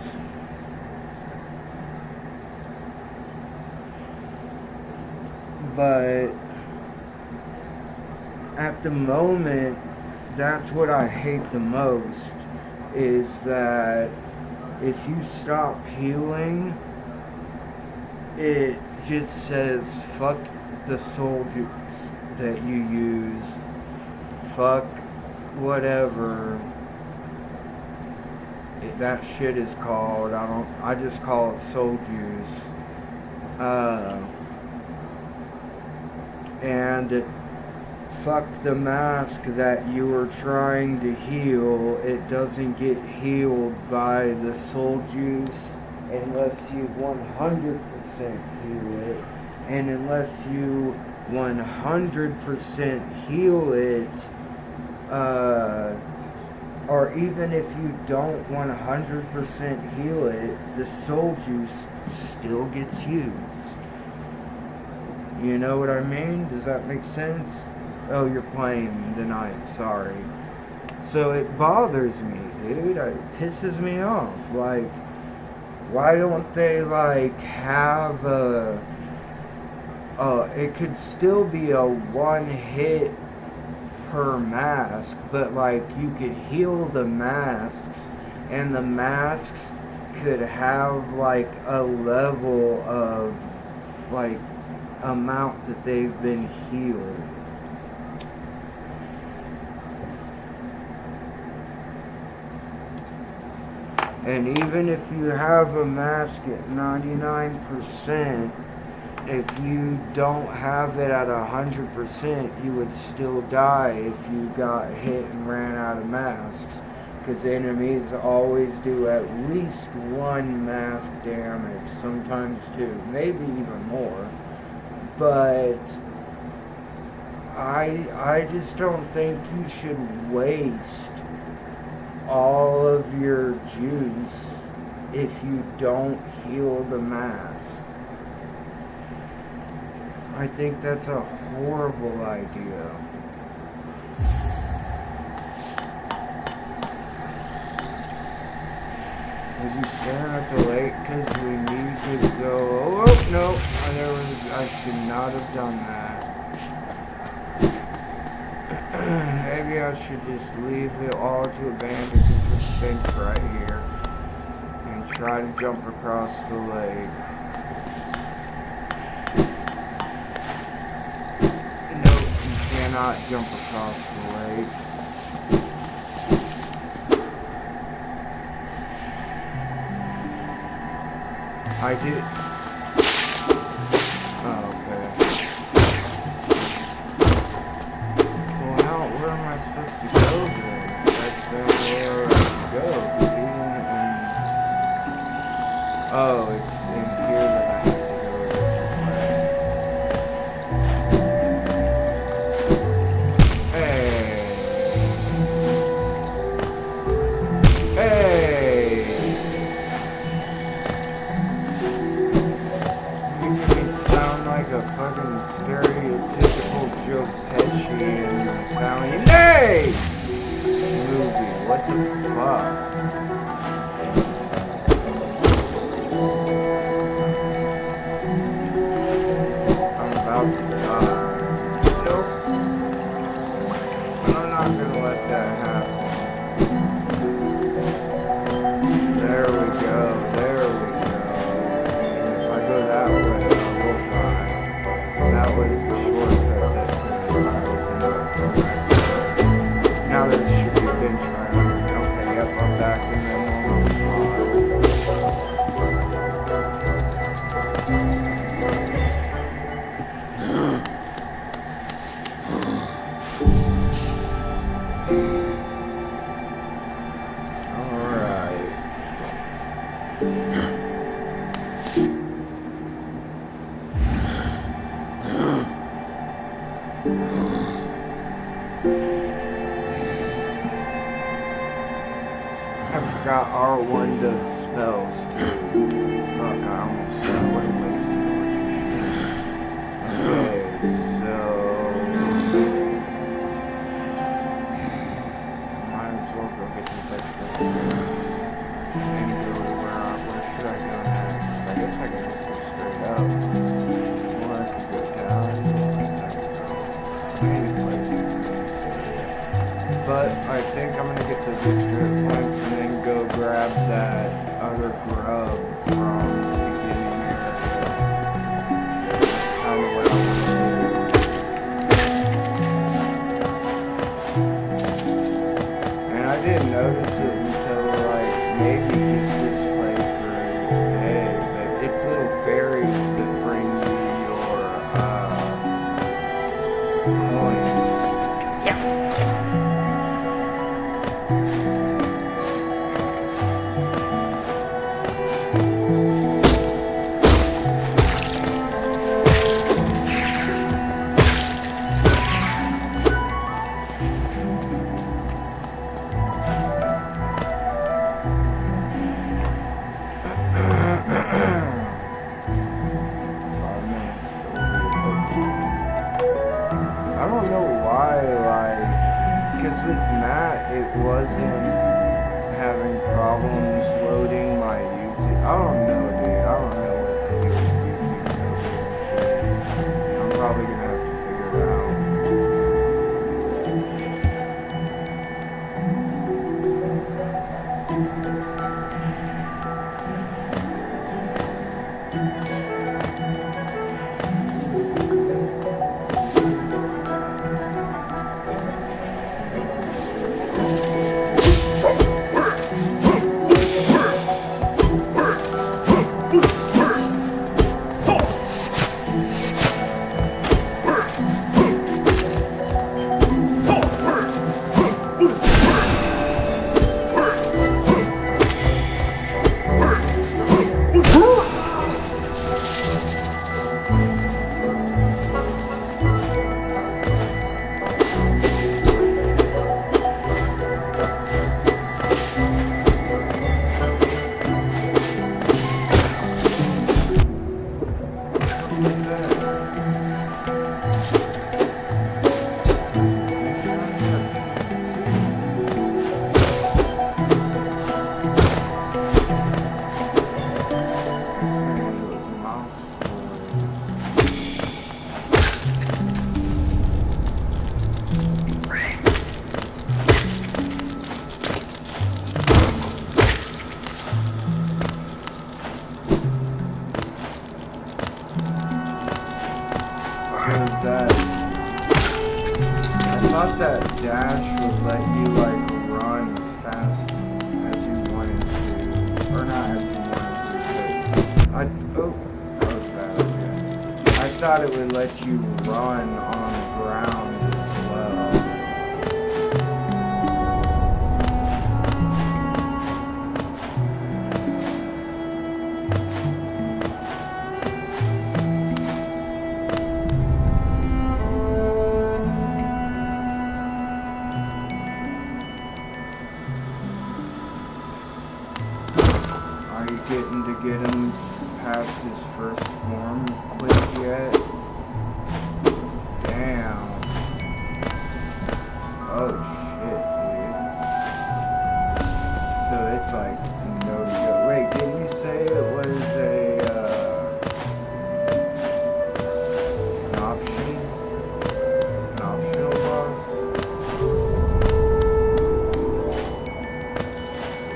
But at the moment, that's what I hate the most, is that if you stop healing, it just says fuck the soul juice that you use, fuck whatever that shit is called. I just call it soul juice. And fuck the mask that you were trying to heal. It doesn't get healed by the soul juice unless you 100% heal it. And unless you 100% heal it, or even if you don't 100% heal it, the soul juice still gets used. You know what I mean? Does that make sense? Oh, you're playing the night, sorry. So it bothers me, dude. It pisses me off. Like, why don't they, like, have a... it could still be a 1 hit per mask, but like you could heal the masks, and the masks could have like a level of like amount that they've been healed. And even if you have a mask at 99%, if you don't have it at 100%, you would still die if you got hit and ran out of masks. Because enemies always do at least 1 mask damage, sometimes 2, maybe even more. But I just don't think you should waste all of your juice if you don't heal the mask. I think that's a horrible idea. As you stand at the lake because we need to go. Oh no, I should not have done that. Maybe I should just leave it all to abandon the Sphinx right here and try to jump across the lake. No, you cannot jump across the lake. I did. Oh, okay. Well, where am I supposed to go then? That's where I go. Oh, it's in here that I have to go. Hey! You make me sound like a fucking stereotypical Joe Pesci in the Italian movie. What the fuck? I'm about to die. Nope. I'm not gonna let that happen. There we go, there we go. If I go that way, I will die. That was the shortcut that now this should be a bench round. Okay, yep, I'm back in the normal Alright. I forgot R1 does spells too. Fuck, I almost said what a waste of electricity. Okay, so might as well go get this extra and go where should I go next? I guess I can just go straight up. Or I could go down. Many places. But I think I'm gonna get those extra points and then go grab that other grub from the beginning area. Kind of what I want to do. And I didn't notice it until like maybe just this playthrough today that it's little fairies that bring you your coins. Yeah. I don't know why, like, because with Matt, it wasn't having problems loading my YouTube. I don't know, dude. I don't know what to do with YouTube. I'm probably going to have to figure it out. that thought that dash would let you like run as fast as you wanted to, or not as you wanted to, but that was bad. Okay. I thought it would let you run on the ground as well. Are you getting to get him past his first form quick yet? Damn. Oh shit, dude. So it's like no go. Wait, didn't you say it was an option? An optional boss?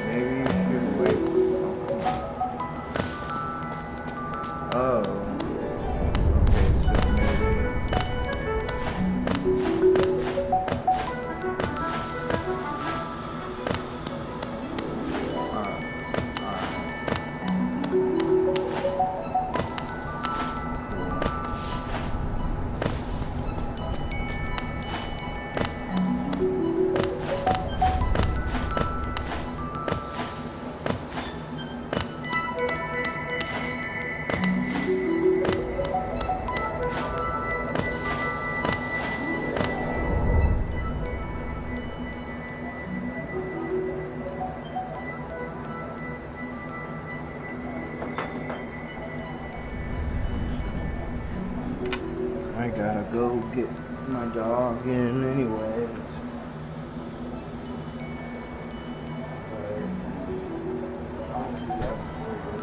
Maybe you should wait. Oh. Okay, so maybe. I gotta go get my dog in anyways. I'll do that for you.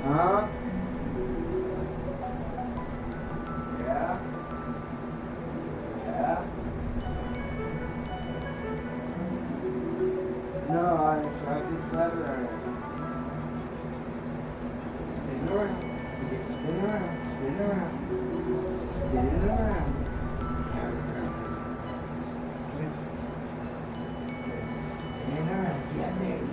Huh? Yeah? Yeah? No, I tried this lever. Spin around. Spin around. Spin around. Spin it around. Spin around. Yeah, there you go.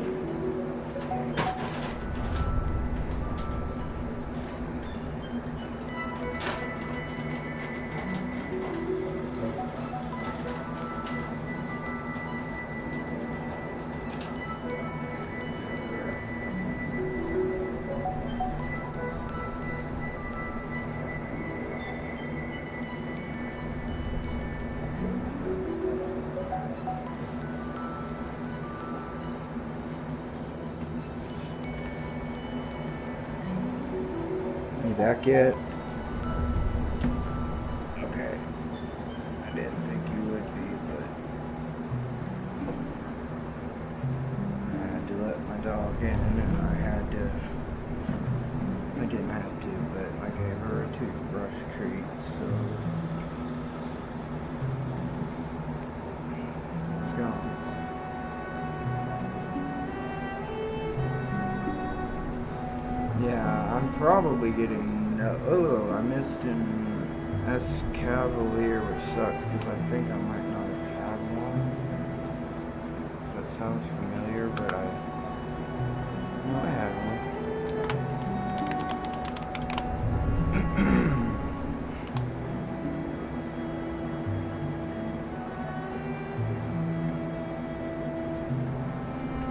You back yet? Okay. I didn't think you would be, but I had to let my dog in, and I didn't have to, but I gave her a toothbrush treat, so probably getting no. Oh, I missed an S Cavalier, which sucks because I think I might not have had one. So that sounds familiar, but no, I had one.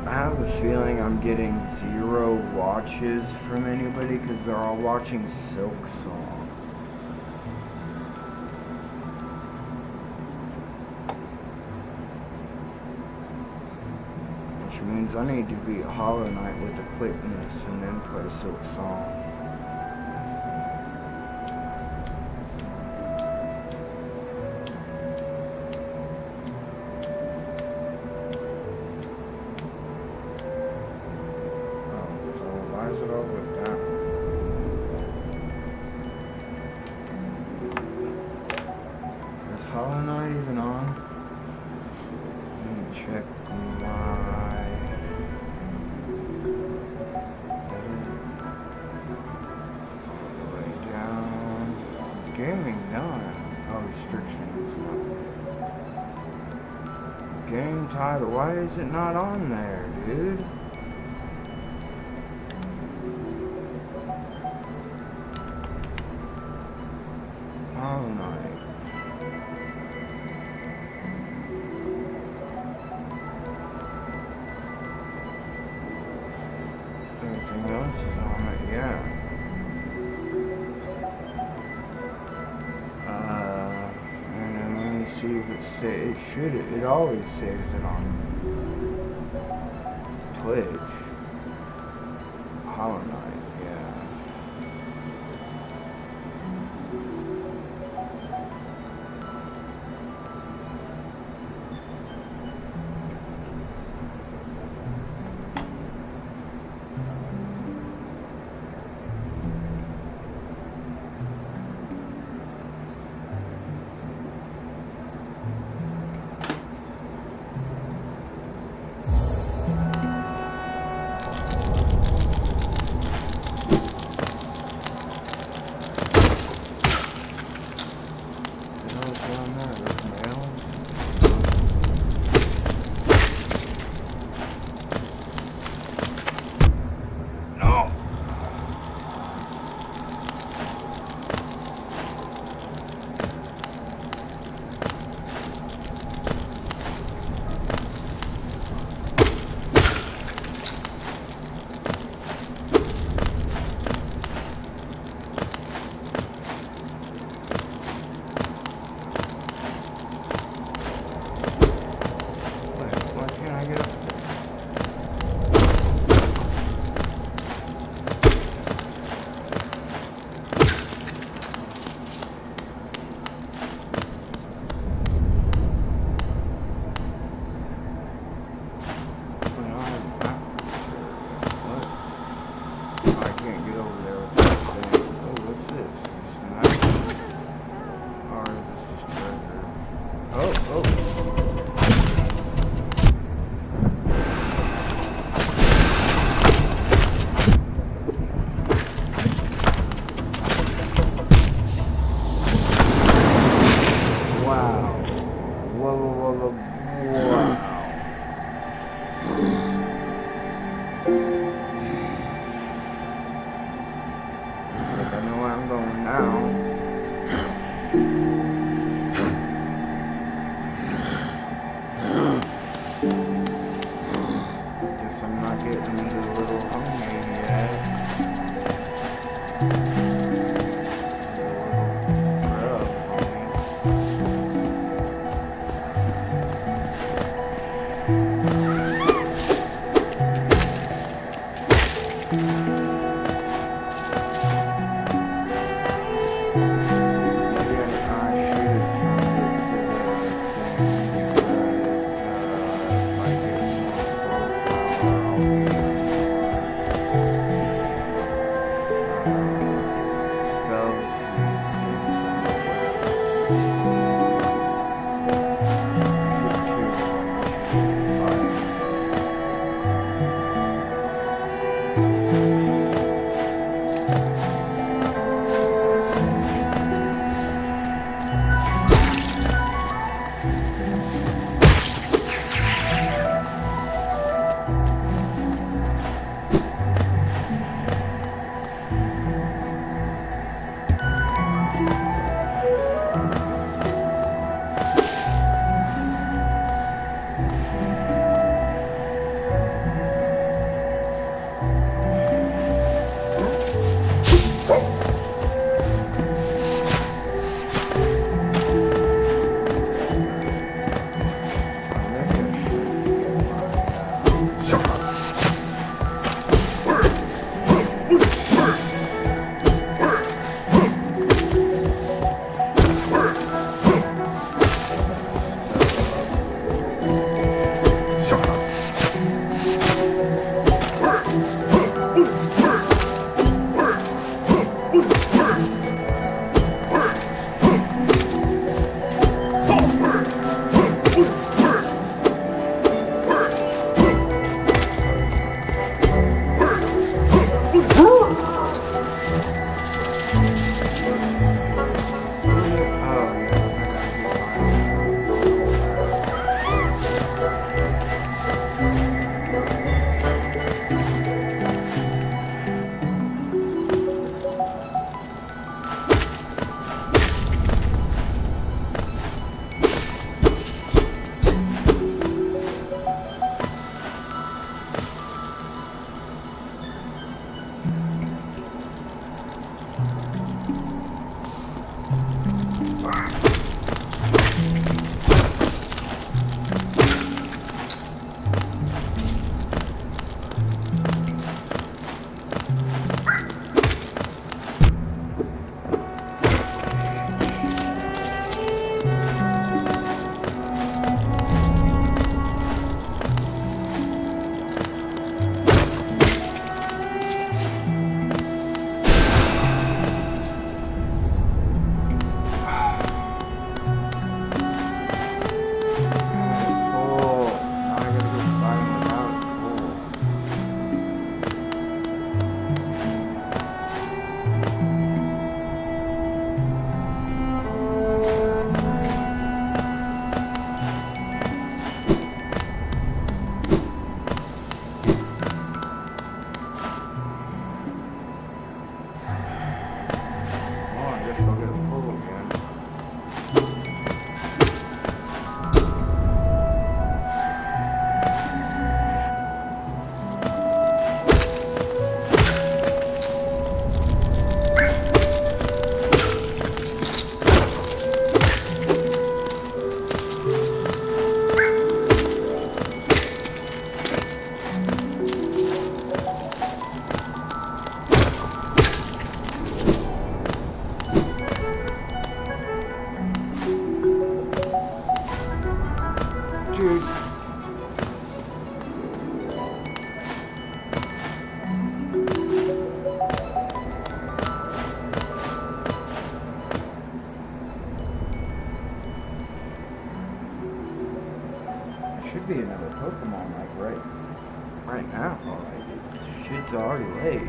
I have a feeling I'm getting 0 watches from anybody because they're all watching Silk Song. Which means I need to beat Hollow Knight with the quickness and then play Silk Song. Hollow Knight even on? Let me check my... all the way down. Gaming none. Oh, restrictions. Game title. Why is it not on there, dude? Hollow Knight. Everything else is on it, yeah. And then let me see if it always saves it on Twitch. Hollow Knight, yeah. Should be another Pokemon like right now. Like, shit's already late.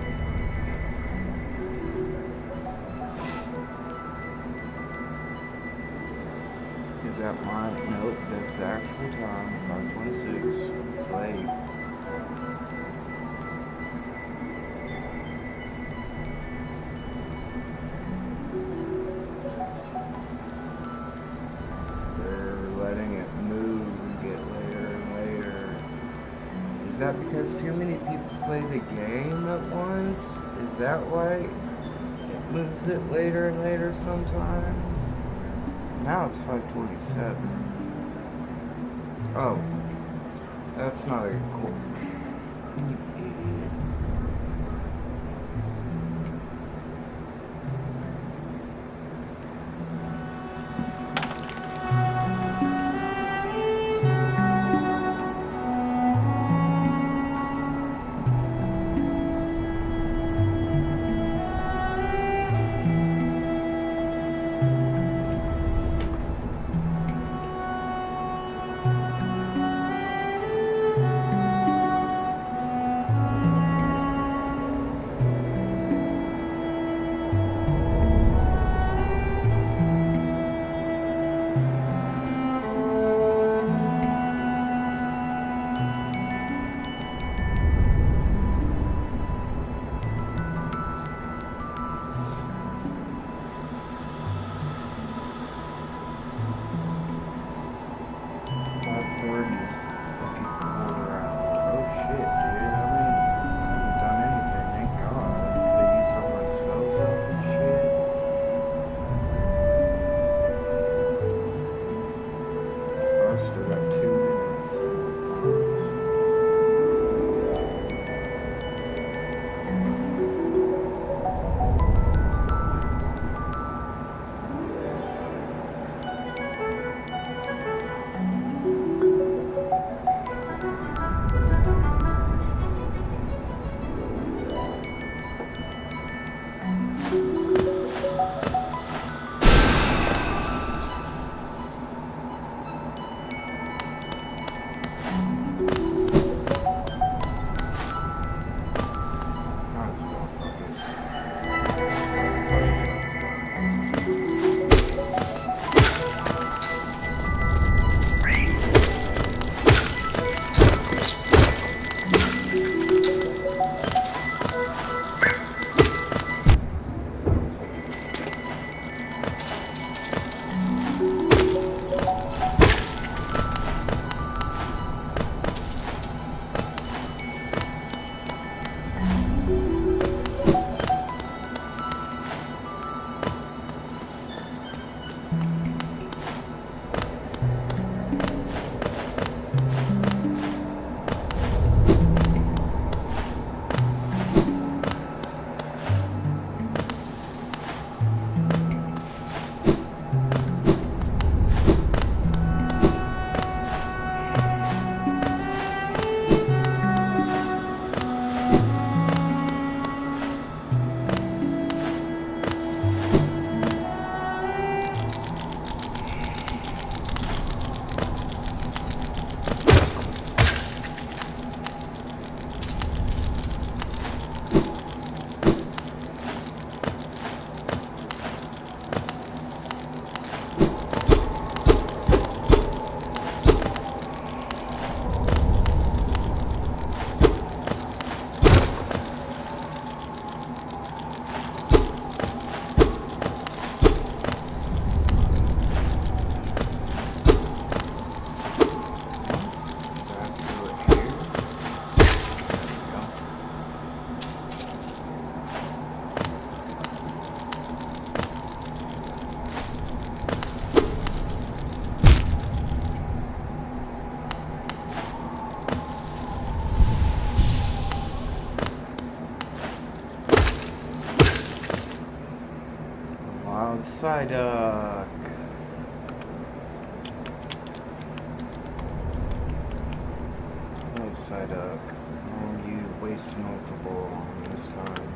Is that mine? Nope, that's the actual time. 5:26. It's late. They're letting it move and get later and later. Is that because too many people play the game at once? Is that why it moves it later and later sometimes? Now it's 5:27. Oh, that's not a cool. You idiot. Oh, Psyduck. Oh, Psyduck. Oh, you wasted an ultra ball on this time.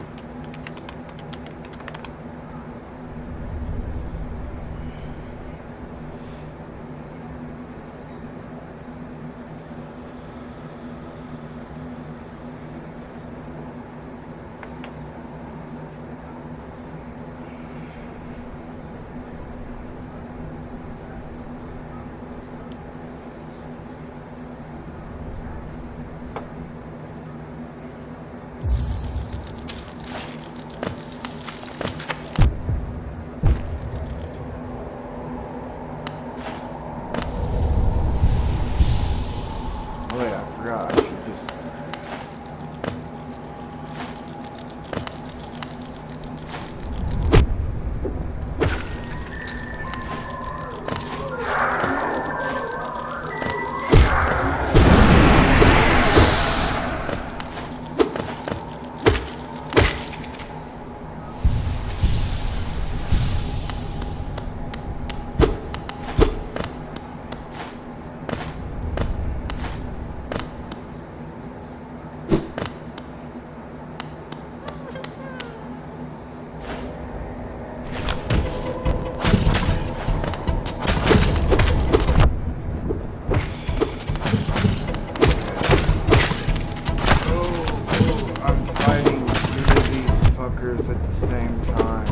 Wait, I forgot. I should just... I'm fighting two of these fuckers at the same time.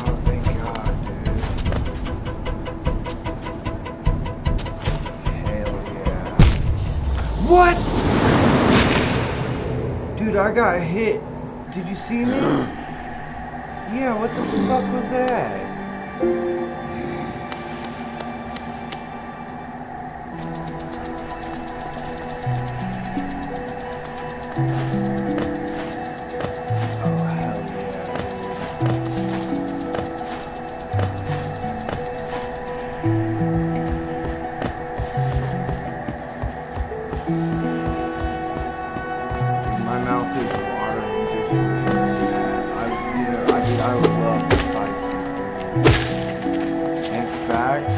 Oh, thank God, dude. Hell yeah. What? Dude, I got hit. Did you see me? Yeah, what the fuck was that? Oh, hell yeah. My mouth is watering just from hearing that. I would love spicy food. In fact,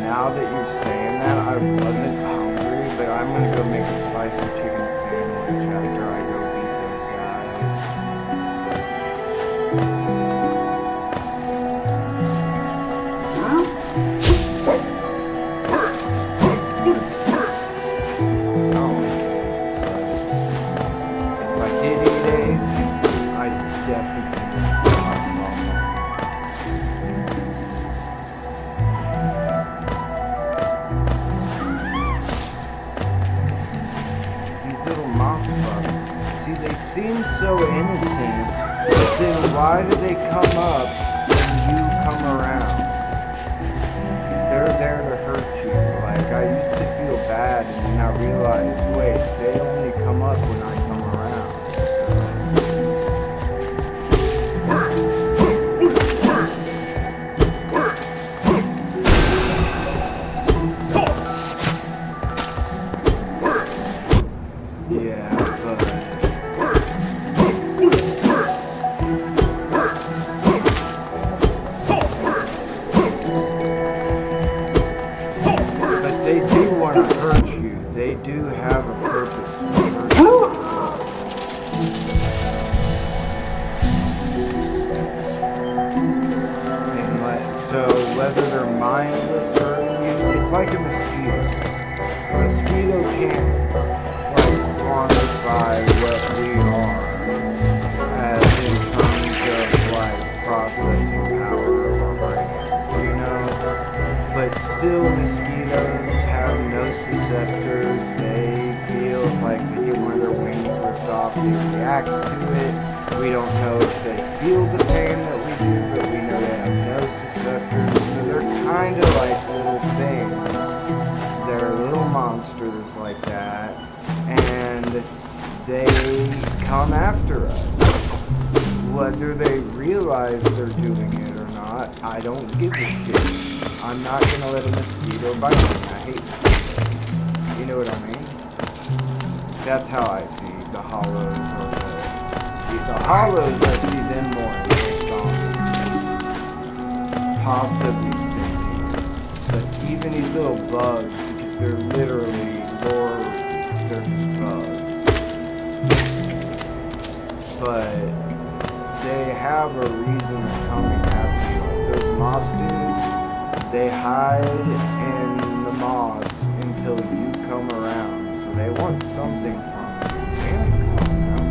now that you're saying that, I wasn't hungry, but I'm gonna go make a spicy chicken sandwich after I go beat those guys. Oh, if I did eat eggs, I definitely these little monster bugs. See, they seem so innocent, but then why do they come up when you come around? They're there to hurt you. Like, I used to feel bad, and then I realized, wait, they only come up when I come around. Yeah, but they do want to hurt you. They do have a purpose to hurt you. And so whether they're mindless hurting you, it's like a mosquito. A mosquito can't quantify what we are as in terms of like processing power of our brain, you know? But still, mosquitoes have nociceptors. They feel like they get one of their wings ripped off. They react to it. We don't know if they feel the pain that we do, but we know they have nociceptors. So they're kind of like little things. They're little monsters like that, and they come after us. Whether they realize they're doing it or not, I don't give a shit. I'm not gonna let a mosquito bite me. I hate mosquitoes. You know what I mean? That's how I see the hollows or the hollows. I see them more as zombies, possibly sentient. But even these little bugs, because they're literally they're just bugs. But they have a reason to come and after you. Like those moss dudes, they hide in the moss until you come around. So they want something from you. Man, come on,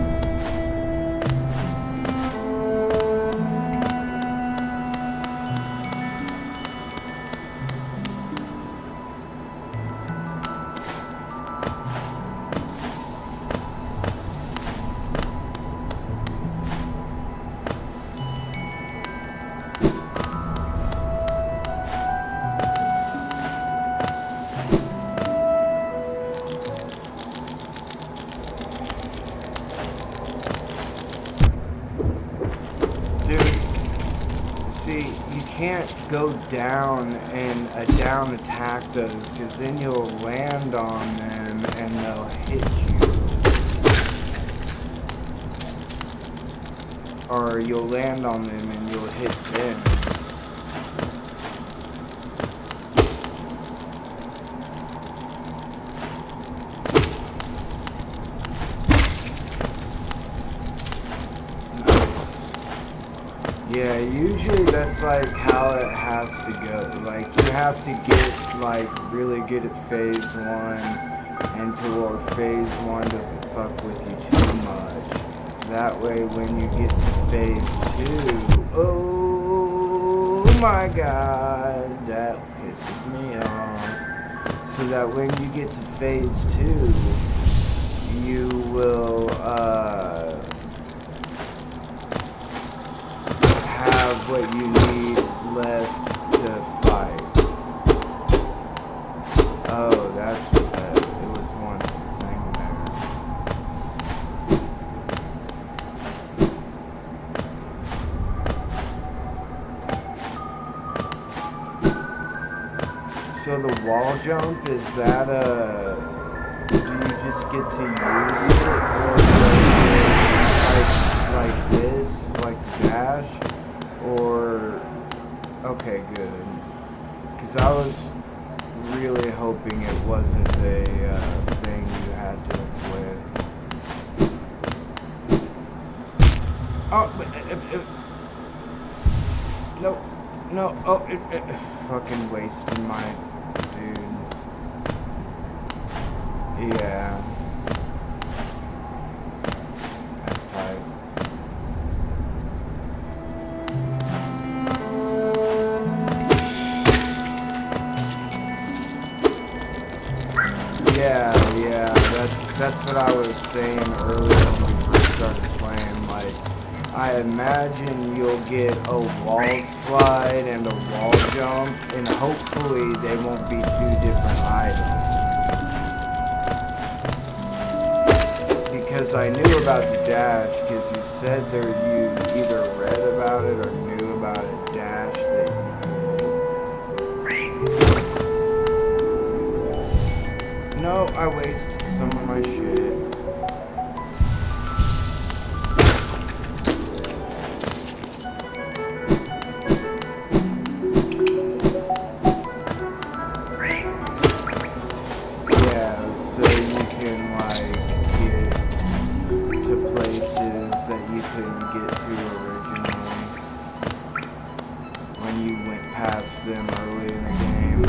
go down and a down attack those, because then you'll land on them and they'll hit you. Or you'll land on them and you'll hit them. Yeah, usually that's like how it has to go. Like you have to get like really good at phase 1 until phase 1 doesn't fuck with you too much. That way when you get to phase 2, oh my god, that pisses me off. So that when you get to phase 2, you will have what you need left to fight. Oh, that's what that, it was once a thing there. So the wall jump, is that do you just get to use it, or like this, like dash? Or, okay, good. Because I was really hoping it wasn't a thing you had to quit. Oh, no, oh, it fucking wasted my, dude. Yeah. That's tight. Yeah, that's what I was saying earlier when we first started playing. Like, I imagine you'll get a wall slide and a wall jump, and hopefully they won't be two different items. Because I knew about the dash, because you said you either read about it or knew about a dash that no, I wasted some of my shit. Yeah, so you can like get to places that you couldn't get to originally when you went past them early in the game.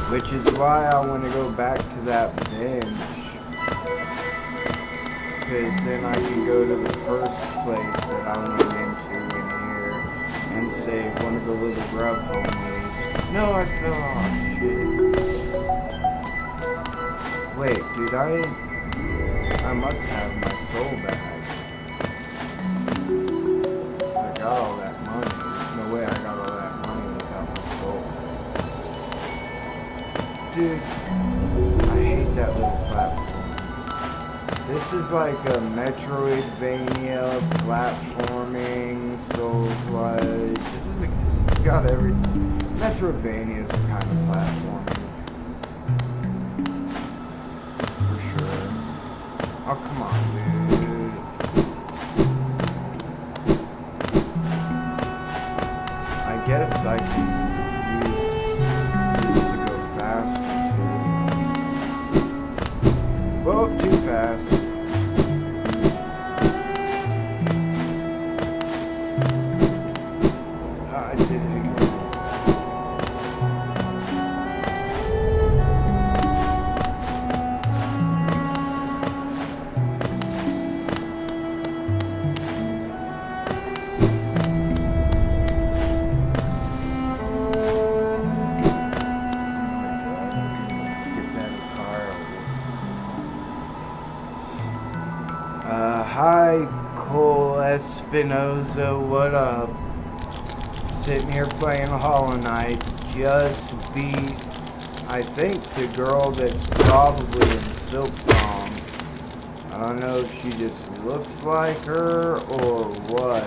Which is why I want to go back to that bench. Because then I can go to the first place that I went into in here and save one of the little grub homies. No, I fell off, shit. Wait, dude, I must have my soul back. I got all that money. There's no way I got all that money without my soul. Dude, I hate that little platform. This This is like a Metroidvania, platforming, Souls-like. This has got everything. Metroidvanias are kind of platforming. For sure. Oh, come on, dude. I guess I can use this to go faster, too. Whoa, too fast. I did it again. Hi, Cole Espinoza, what up? Sitting here playing Hollow Knight, just beat, I think, the girl that's probably in Silksong. I don't know if she just looks like her or what.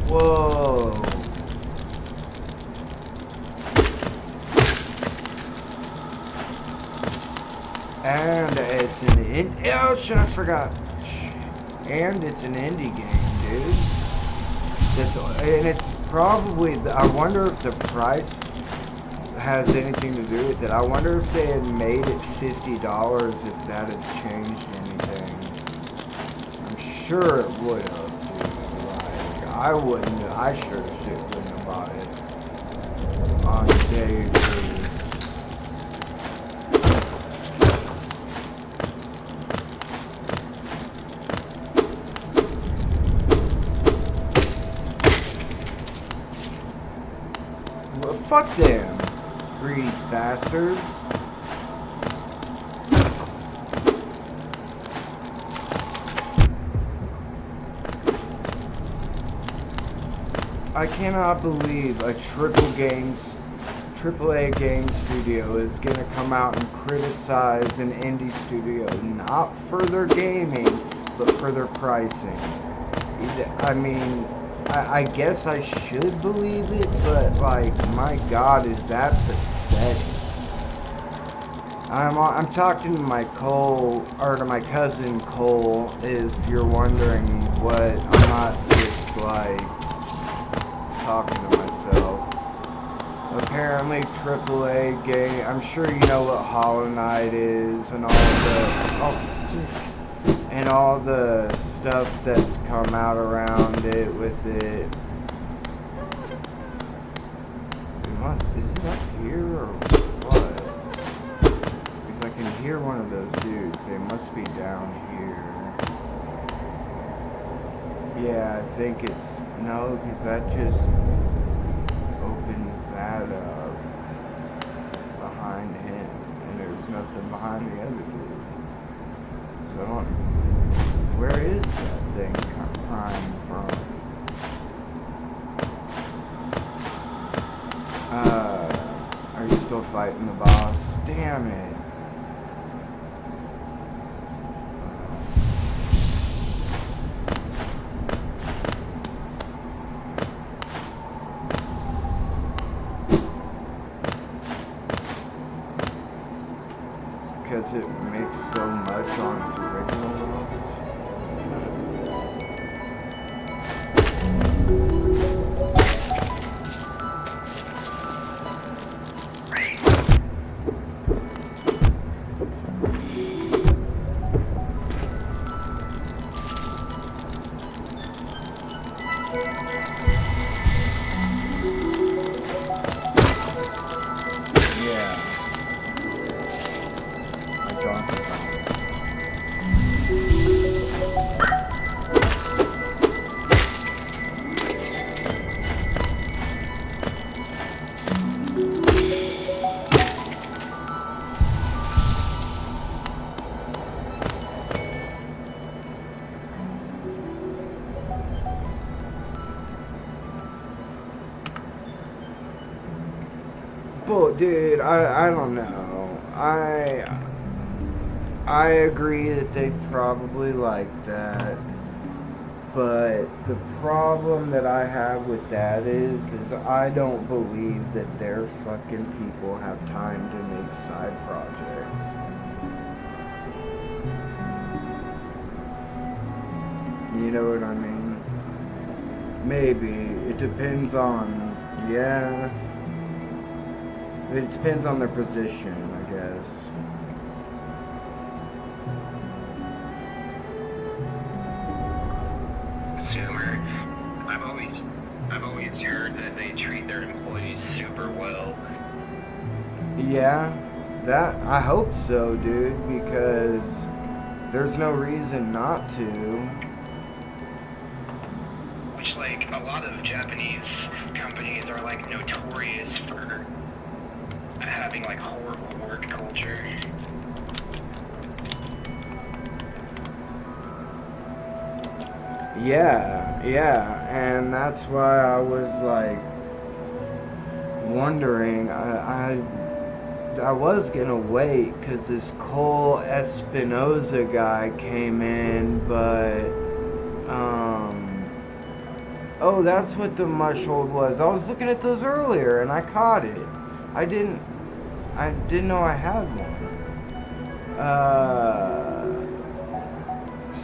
Whoa. And it's an oh shit, I forgot. And it's an indie game, dude. And it's probably, I wonder if the price has anything to do with it. I wonder if they had made it $50, if that had changed anything. I'm sure it would have. I wouldn't. I sure as shit wouldn't have bought it on day release. Well, fuck them, greedy bastards. I cannot believe a AAA game studio is gonna come out and criticize an indie studio, not for their gaming, but for their pricing. I mean, I guess I should believe it, but like, my God, is that pathetic? I'm talking to my my cousin Cole, if you're wondering what, I'm not just like talking to myself. Apparently AAA game, I'm sure you know what Hollow Knight is and all the stuff that's come out around it with it. Is it up here or what? Because I can hear one of those dudes. They must be down here. Yeah, I think it's, no, because that just opens that up behind him, and there's nothing behind the other dude. So, where is that thing coming from? Are you still fighting the boss? Damn it. Because it makes so much on its original levels. people, dude, I don't know. I agree that they probably like that. But the problem that I have with that is I don't believe that their fucking people have time to make side projects. You know what I mean? Maybe. It depends on, yeah. It depends on their position, I guess.
Consumer, I've always heard that they treat their employees super well.
Yeah, that, I hope so, dude, because there's no reason not to.
Which, like, a lot of Japanese companies are, like, notorious for having, like, horrible work culture.
Yeah, and that's why I was like wondering. I was gonna wait because this Cole Espinoza guy came in, but oh, that's what the Mushhold was. I was looking at those earlier and I caught it. I didn't know I had one.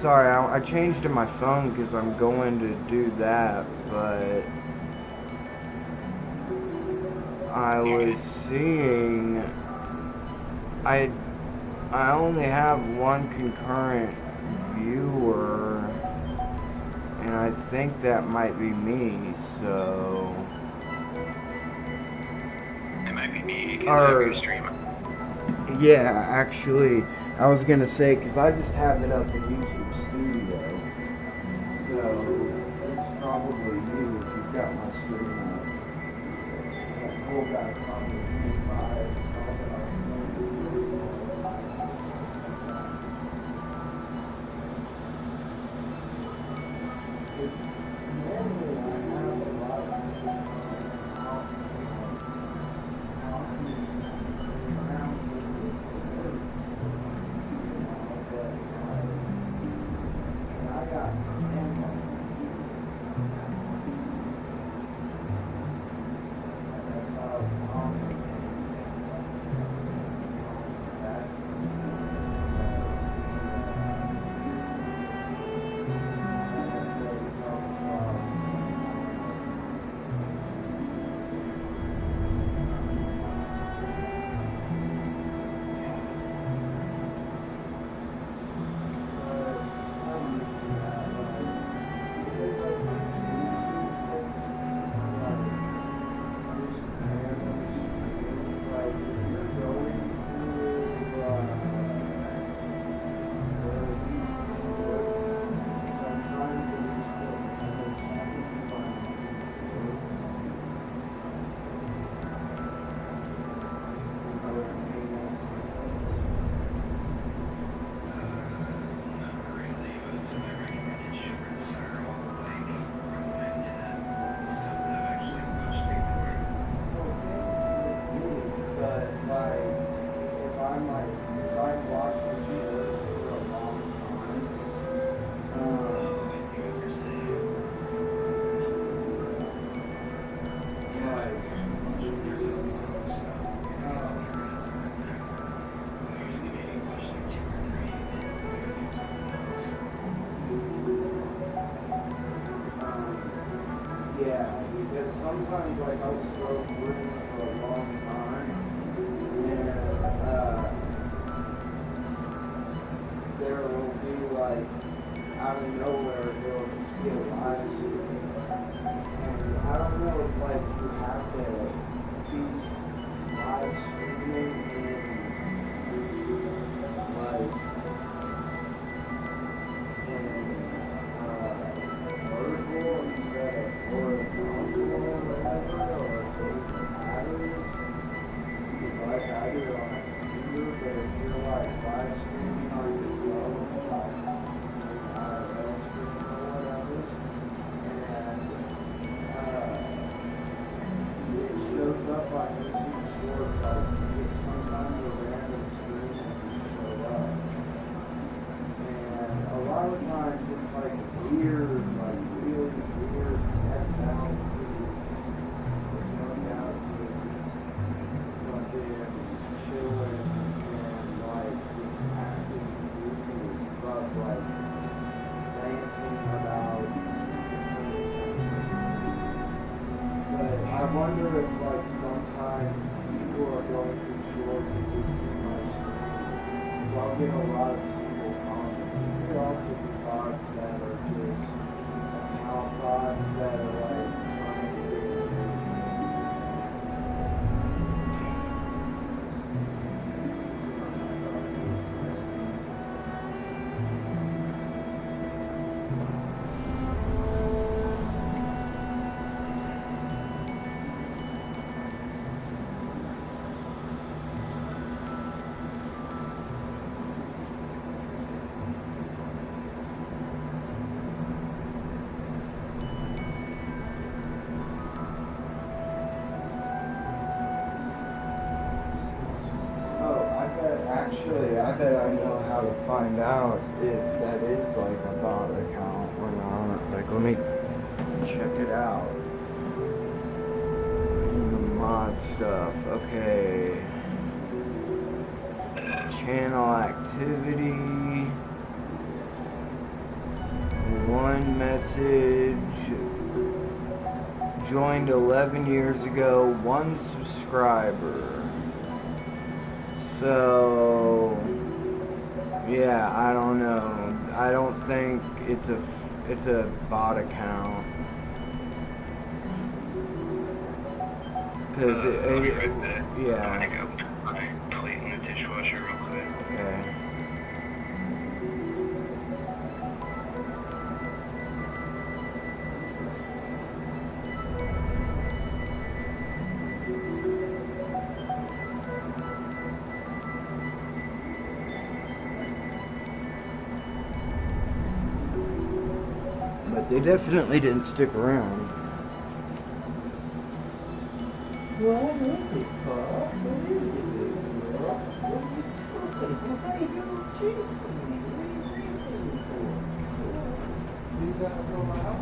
Sorry, I changed to my phone because I'm going to do that, but I was seeing I only have one concurrent viewer, and I think that might be me, so
It might be me.
or
Stream.
yeah, actually I was gonna say, because I just have it up in YouTube Studio, so it's probably you if you've got my screen up. That cool guy probably came by and saw that I was going to do this. Normally I have a lot of people out around with this work. I got some ammo. That's how I was calling Yeah, because sometimes like I'll scroll through for a long time, and there will be like out of nowhere there will just be a live stream, and I don't know if like you have to be live streaming in like vertical instead of horizontal or whatever, or patterns, because like I do it on my computer, but if you're like live streaming on your phone, like IRL streaming or whatever, and it shows up on YouTube Shorts wonder if like sometimes people are going through shorts and just see my screen. So I'll get a lot of single comments. It could also be bots that are just account bots that are like trying to Actually, I bet I know how to find out if that is like a bot account or not. Like, let me check it out. In the mod stuff. Okay. Channel activity. One message. Joined 11 years ago. 1 subscriber. So, yeah, I don't know. I don't think it's a bot account. Cause yeah.
I'm gonna go put my plate in the dishwasher real quick.
Okay. But they definitely didn't stick around. What is it, Pop? What is it, girl? What are you talking about? Hey, you're chasing me. What are you chasing me for? You gotta go out?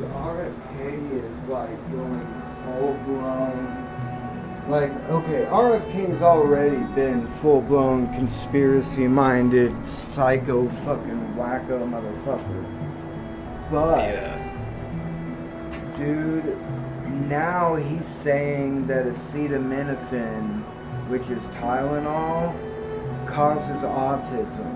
RFK is like going full-blown, like, okay, RFK's already been full-blown conspiracy-minded, psycho fucking wacko motherfucker. But, dude, now he's saying that acetaminophen, which is Tylenol, causes autism.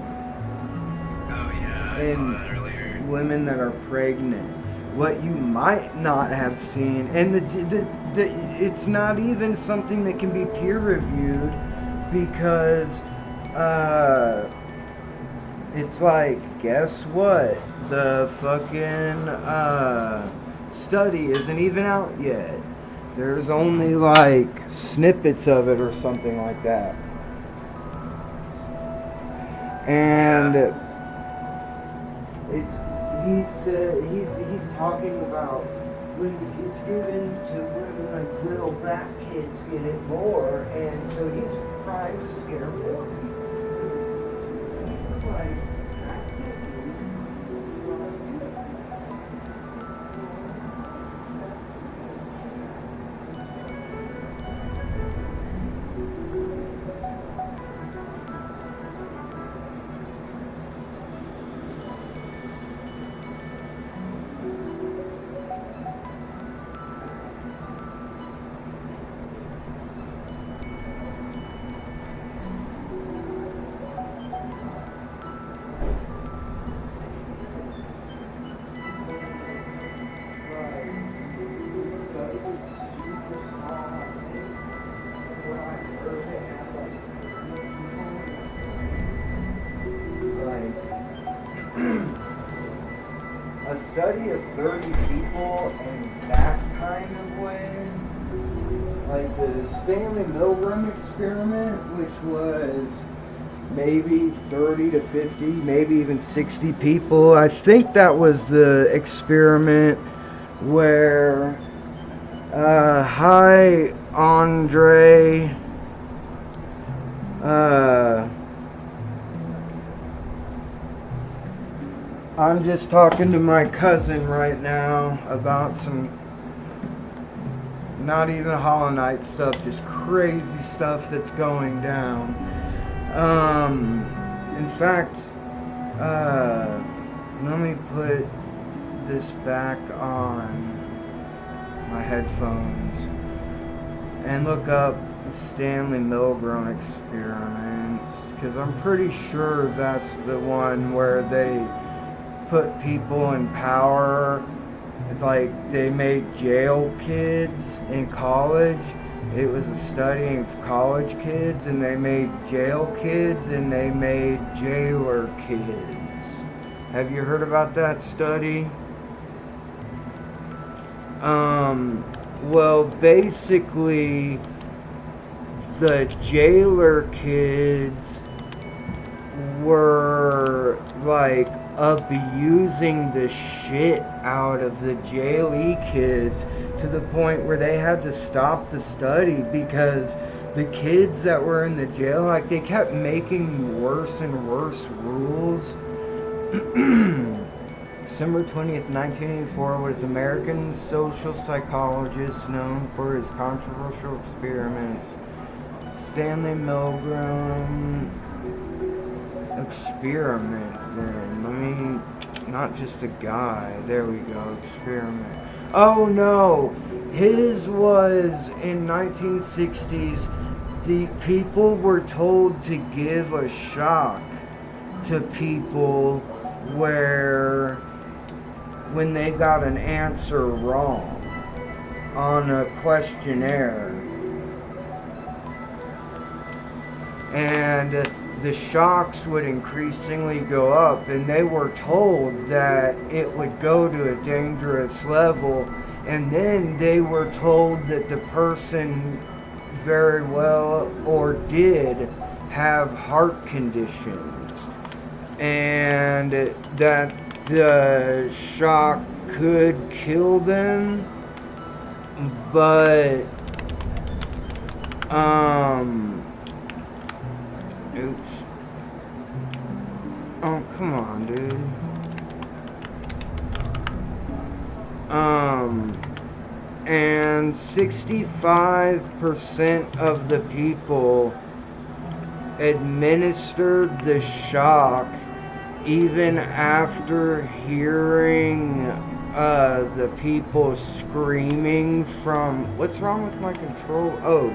Oh yeah, I
in
saw that earlier.
women that are pregnant. What you might not have seen, and it's not even something that can be peer reviewed, because it's like, guess what? The fucking study isn't even out yet. There's only like snippets of it or something like that. And he's talking about when it's given to women, like little black kids get it more, and so he's trying to scare more people. It's like, I can't believe you are doing this. A study of 30 people in that kind of way, like the Stanley Milgram experiment, which was maybe 30 to 50, maybe even 60 people. I think that was the experiment where, hi Andre, I'm just talking to my cousin right now about some not even Hollow Knight stuff, just crazy stuff that's going down. In fact, let me put this back on my headphones and look up the Stanley Milgram experiments, because I'm pretty sure that's the one where they put people in power, like they made jail kids in college. It was a study of college kids, and they made jail kids and they made jailer kids. Have you heard about that study? Well, basically the jailer kids were like abusing the shit out of the jailee kids to the point where they had to stop the study because the kids that were in the jail, like, they kept making worse and worse rules. December 20th, 1984 was American social psychologist known for his controversial experiments. Stanley Milgram experiment, then. Let me, not just a guy. There we go, experiment. Oh no! His was in 1960s. The people were told to give a shock to people where when they got an answer wrong on a questionnaire. And the shocks would increasingly go up, and they were told that it would go to a dangerous level, and then they were told that the person very well or did have heart conditions, and that the shock could kill them, but oops. Oh, come on, dude. and 65% of the people administered the shock even after hearing the people screaming from... What's wrong with my control? Oh,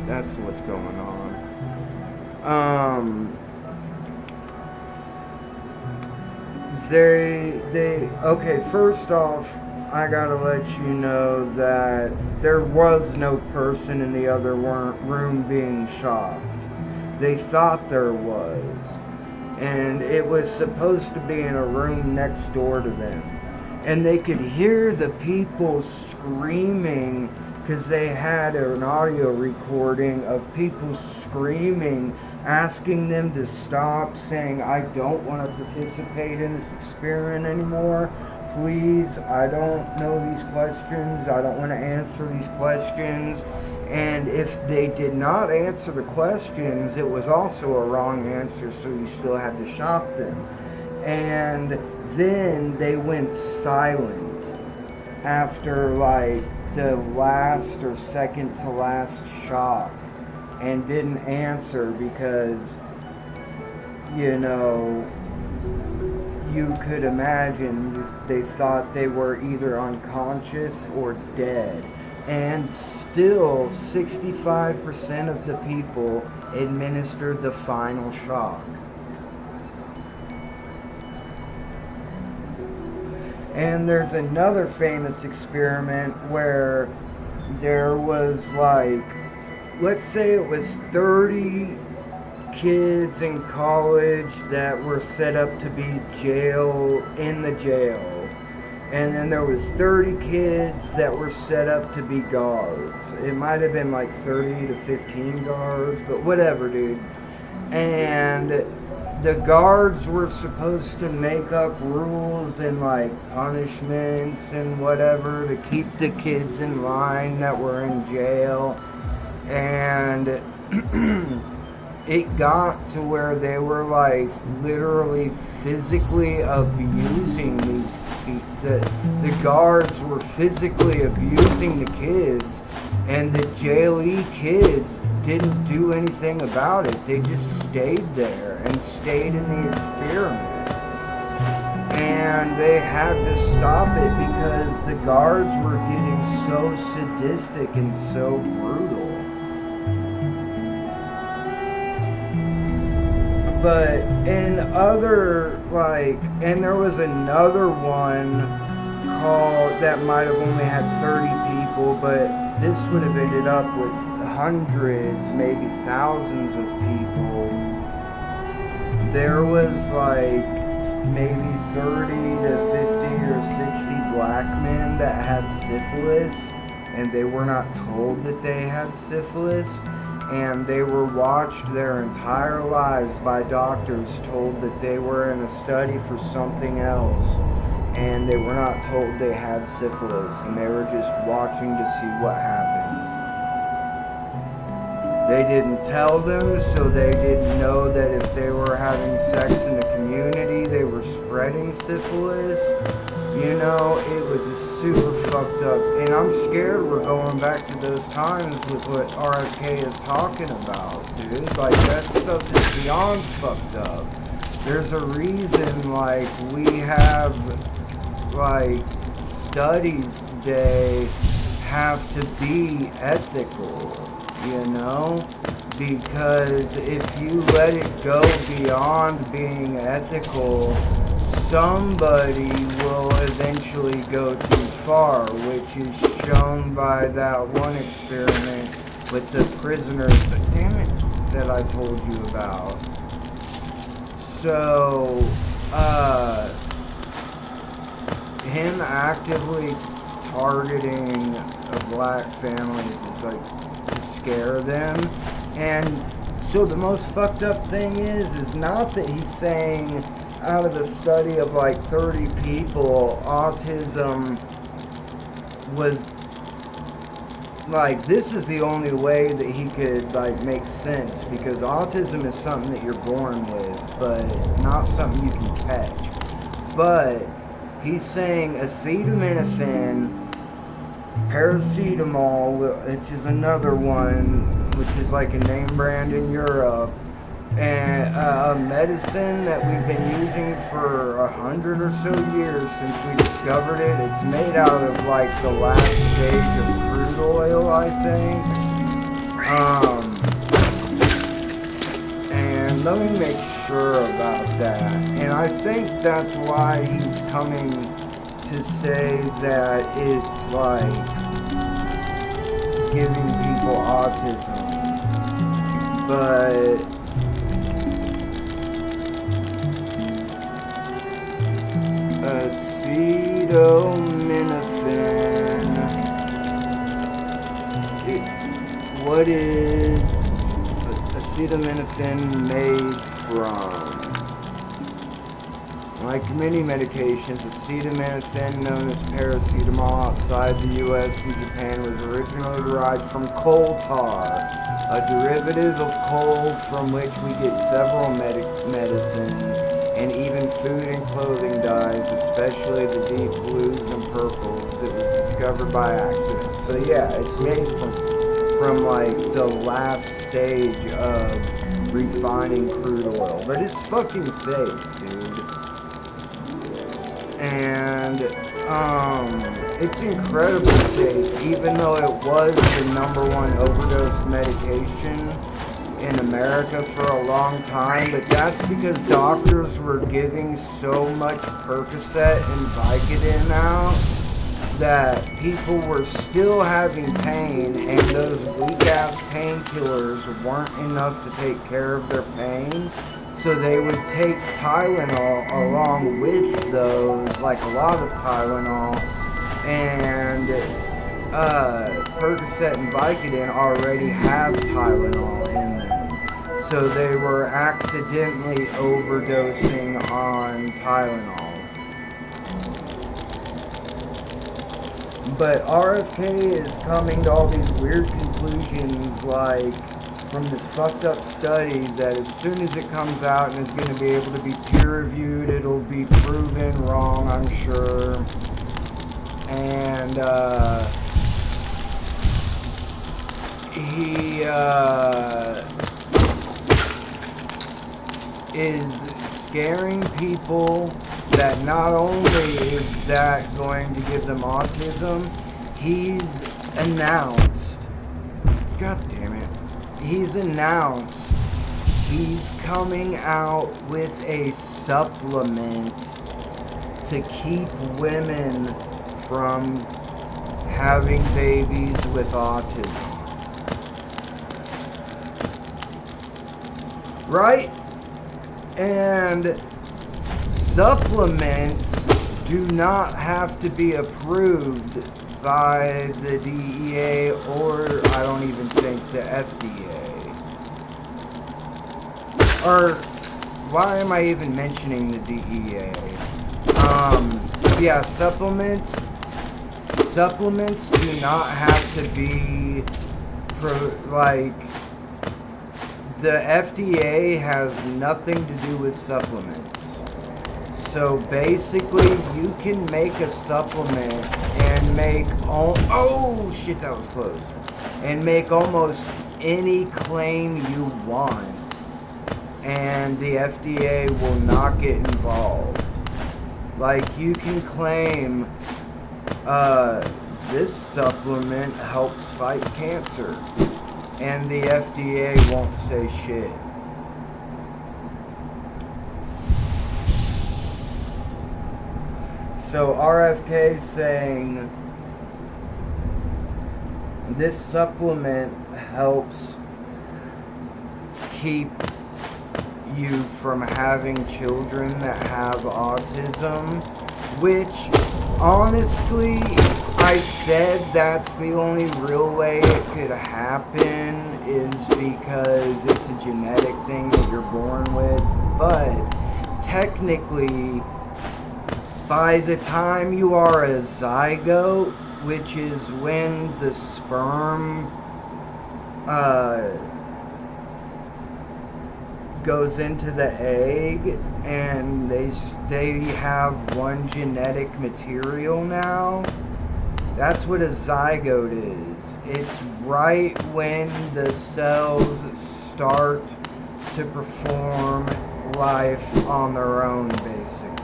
that's what's going on. Okay, first off, I gotta let you know that there was no person in the other room being shocked. They thought there was. And it was supposed to be in a room next door to them. And they could hear the people screaming because they had an audio recording of people screaming, asking them to stop, saying, I don't want to participate in this experiment anymore. Please, I don't know these questions. I don't want to answer these questions. And if they did not answer the questions, it was also a wrong answer, so you still had to shock them. And then they went silent after like the last or second to last shock and didn't answer because, you know, you could imagine they thought they were either unconscious or dead. And still 65% of the people administered the final shock. And there's another famous experiment where there was like, let's say it was 30 kids in college that were set up to be in the jail. And then there was 30 kids that were set up to be guards. It might have been like 30 to 15 guards, but whatever, dude. And the guards were supposed to make up rules and like punishments and whatever to keep the kids in line that were in jail. And it got to where they were like literally physically abusing these people. The guards were physically abusing the kids, and the jailee kids didn't do anything about it. They just stayed there and stayed in the experiment. And they had to stop it because the guards were getting so sadistic and so brutal. But in other, like, and there was another one called that might have only had 30 people, but this would have ended up with hundreds, maybe thousands of people. There was like maybe 30 to 50 or 60 black men that had syphilis, and they were not told that they had syphilis. And they were watched their entire lives by doctors, told that they were in a study for something else, and they were not told they had syphilis, and they were just watching to see what happened. They didn't tell them, so they didn't know that if they were having sex in the community, they were spreading syphilis. You know, it was just super fucked up. And I'm scared we're going back to those times with what RFK is talking about, dude. Like, that stuff is beyond fucked up. There's a reason, like, we have, like, studies today have to be ethical, you know? Because if you let it go beyond being ethical, somebody will eventually go too far, which is shown by that one experiment with the prisoners, damn it, that I told you about. So, him actively targeting black families is like to scare them. And so the most fucked up thing is not that he's saying out of a study of like 30 people, autism was like, this is the only way that he could like make sense, because autism is something that you're born with, but not something you can catch. But he's saying acetaminophen paracetamol, which is another one, which is like a name brand in Europe, and a medicine that we've been using for 100 or so years since we discovered it. It's made out of like the last stage of crude oil, I think. And let me make sure about that. And I think that's why he's coming to say that it's like giving people autism. But acetaminophen. What is acetaminophen made from? Like many medications, acetaminophen, known as paracetamol outside the US and Japan, was originally derived from coal tar, a derivative of coal from which we get several medicines and even food and clothing dyes, especially the deep blues and purples. It was discovered by accident. So yeah, it's made from like the last stage of refining crude oil, but it's fucking safe, dude. And it's incredibly safe, even though it was the #1 overdose medication in America for a long time. But that's because doctors were giving so much Percocet and Vicodin out that people were still having pain, and those weak-ass painkillers weren't enough to take care of their pain. So they would take Tylenol along with those, like a lot of Tylenol, and Percocet and Vicodin already have Tylenol in them. So they were accidentally overdosing on Tylenol. But RFK is coming to all these weird conclusions, like from this fucked up study, that as soon as it comes out and is going to be able to be peer reviewed, it'll be proven wrong, I'm sure. And he is scaring people that not only is that going to give them autism, he's announced, god damn it, he's announced he's coming out with a supplement to keep women from having babies with autism. Right? And supplements do not have to be approved by the DEA, or I don't even think the FDA. Or why am I even mentioning the DEA? Yeah, supplements do not have to be like, the FDA has nothing to do with supplements. So basically, you can make a supplement and make oh shit, that was close. And make almost any claim you want, and the FDA will not get involved. Like, you can claim this supplement helps fight cancer, and the FDA won't say shit. So RFK saying this supplement helps keep you from having children that have autism, which honestly, I said that's the only real way it could happen, is because it's a genetic thing that you're born with. But technically, by the time you are a zygote, which is when the sperm goes into the egg, and they have one genetic material now, That's what a zygote is. It's right when the cells start to perform life on their own, basically.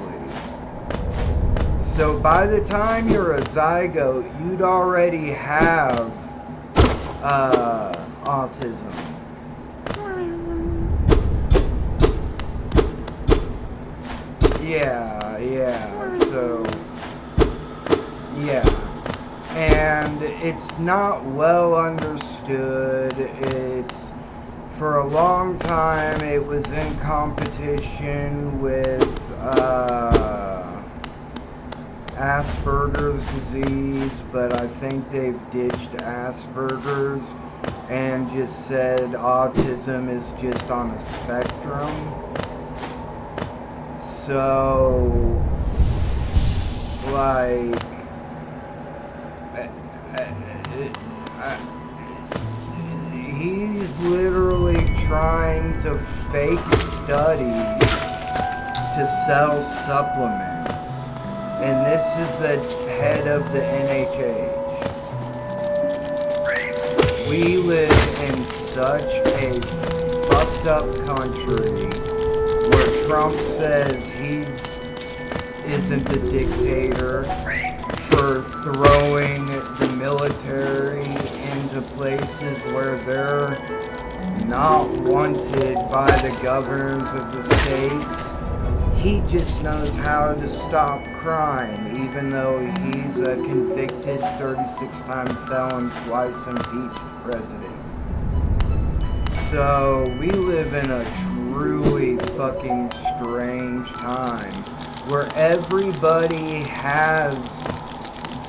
So by the time you're a zygote, you'd already have autism. Yeah, so, yeah. And it's not well understood. It's, for a long time, it was in competition with, Asperger's disease, but I think they've ditched Asperger's and just said autism is just on a spectrum. So, like, he's literally trying to fake studies to sell supplements. And this is the head of the NHH. We live in such a fucked up country where Trump says he isn't a dictator for throwing the military into places where they're not wanted by the governors of the states. He just knows how to stop crime, even though he's a convicted 36-time felon, twice impeached president. So we live in a truly fucking strange time where everybody has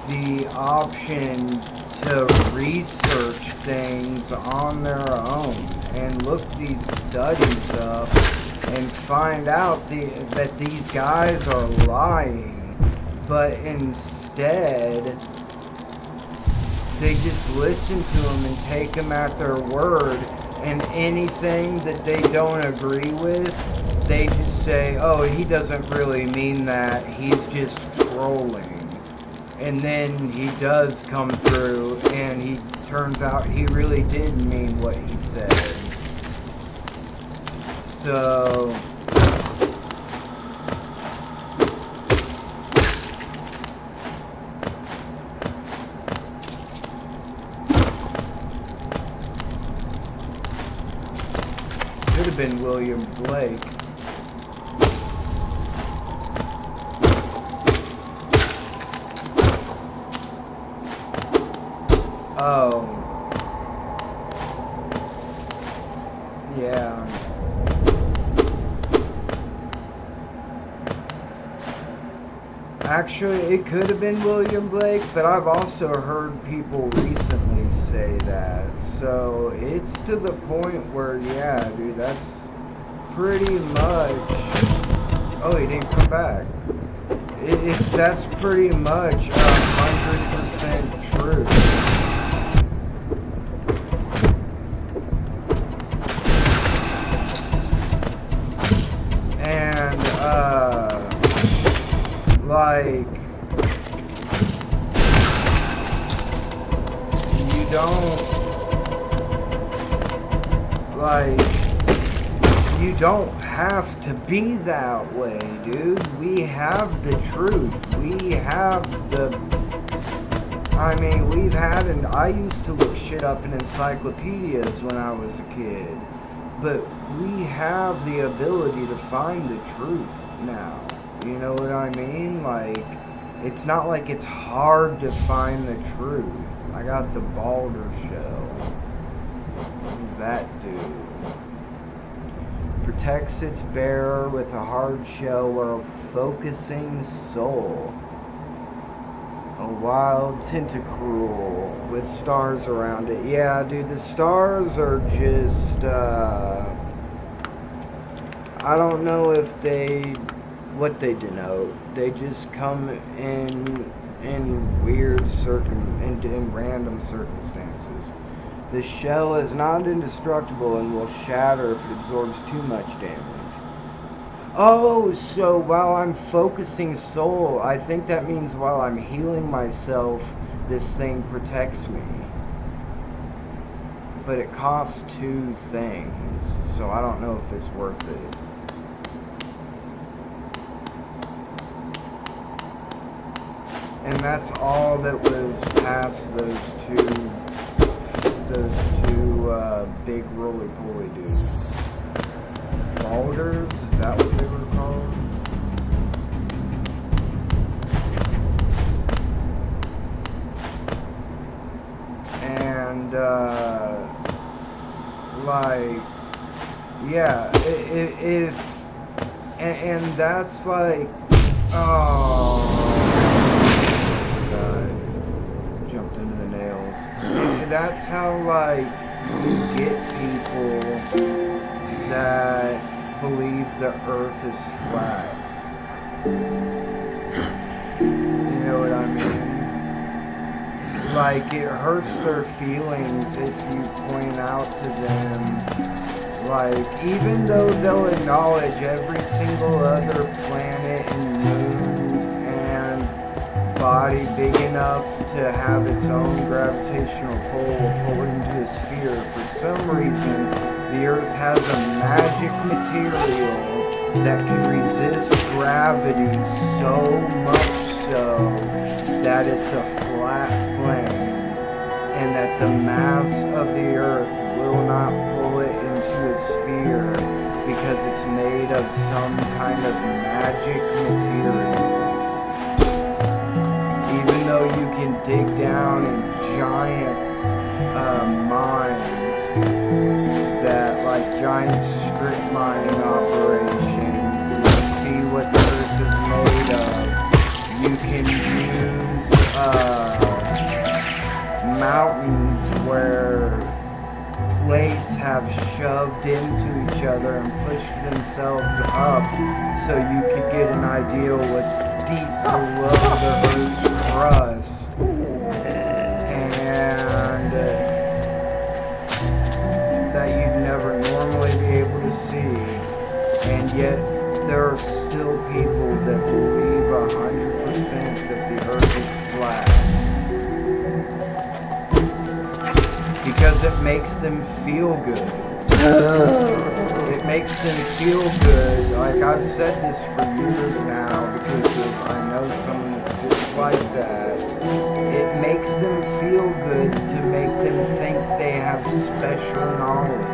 the option to research things on their own and look these studies up and find out that these guys are lying, but instead they just listen to them and take them at their word, and anything that they don't agree with, they just say, oh, he doesn't really mean that, he's just trolling. And then he does come through, and he turns out he really did mean what he said. So, could have been William Blake. Oh. Yeah. Actually, it could have been William Blake, but I've also heard people recently say that. So it's to the point where, yeah, dude, that's pretty much. Oh, he didn't come back. That's pretty much 100% true. And like, you don't have to be that way, dude. We have the truth. We have I used to look shit up in encyclopedias when I was a kid, but we have the ability to find the truth now. You know what I mean? Like, it's not like it's hard to find the truth. I got the Balder Show. Who's that dude? Protects its bearer with a hard shell or a focusing soul. A wild tentacruel with stars around it. Yeah, dude, the stars are just, I don't know if what they denote. They just come in weird in random circumstances. The shell is not indestructible and will shatter if it absorbs too much damage. Oh, so while I'm focusing soul, I think that means while I'm healing myself this thing protects me. But it costs 2 things, so I don't know if it's worth it. And that's all that was past those two big roly-poly dudes. Boulders? Is that what they were called? And, like, yeah, and that's like, oh, jumped into the nails. And that's how, like, you get people that believe the earth is flat. You know what I mean? Like, it hurts their feelings if you point out to them, like, even though they'll acknowledge every single other planet and moon and body big enough to have its own gravitational pull according to a sphere, for some reason the Earth has a magic material that can resist gravity so much so that it's a flat plane, and that the mass of the Earth will not pull it into a sphere because it's made of some kind of magic material. Even though you can dig down in giant mines that, like giant strip mining operations, and see what the Earth is made of. You can use mountains where plates have shoved into each other and pushed themselves up so you could get an idea of what's deep below the Earth's crust. And that you'd never normally be able to see. And yet there are still people that believe 100% that the Earth is flat. Because it makes them feel good. It makes them feel good. Like, I've said this for years now because I know someone that's just like that. It makes them feel good to make them think they have special knowledge.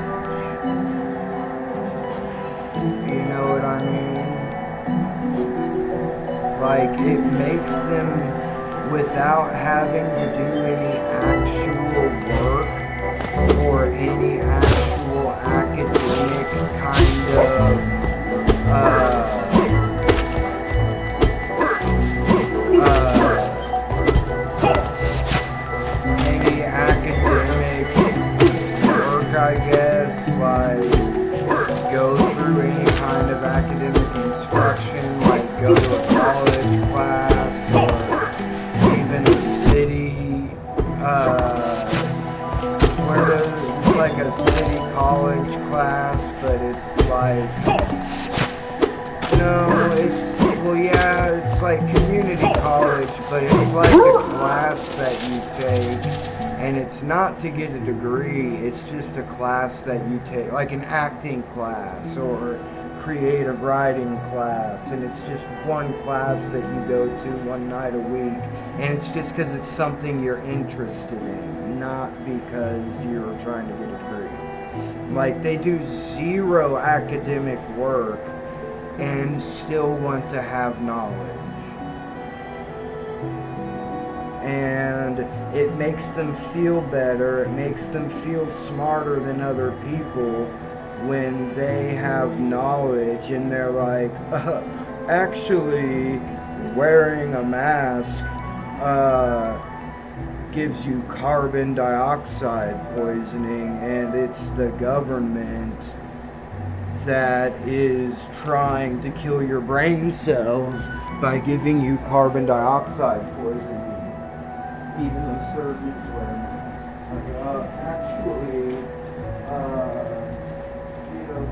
You know what I mean? Like, it makes them, without having to do any actual work or any actual academic kind of any academic work, I guess, like go through any kind of academic instruction, like go to a college class or even a city where it's like a city college class, but it's like, no, it's, well, yeah, it's like community college, but it's like a class that you take, and it's not to get a degree, it's just a class that you take, like an acting class or creative writing class, and it's just one class that you go to one night a week, and it's just because it's something you're interested in, not because you're trying to get a degree. Like, they do zero academic work and still want to have knowledge. And it makes them feel better, it makes them feel smarter than other people when they have knowledge and they're like, actually, wearing a mask gives you carbon dioxide poisoning, and it's the government that is trying to kill your brain cells by giving you carbon dioxide poisoning. Even the surgeons wear masks. Actually, you know,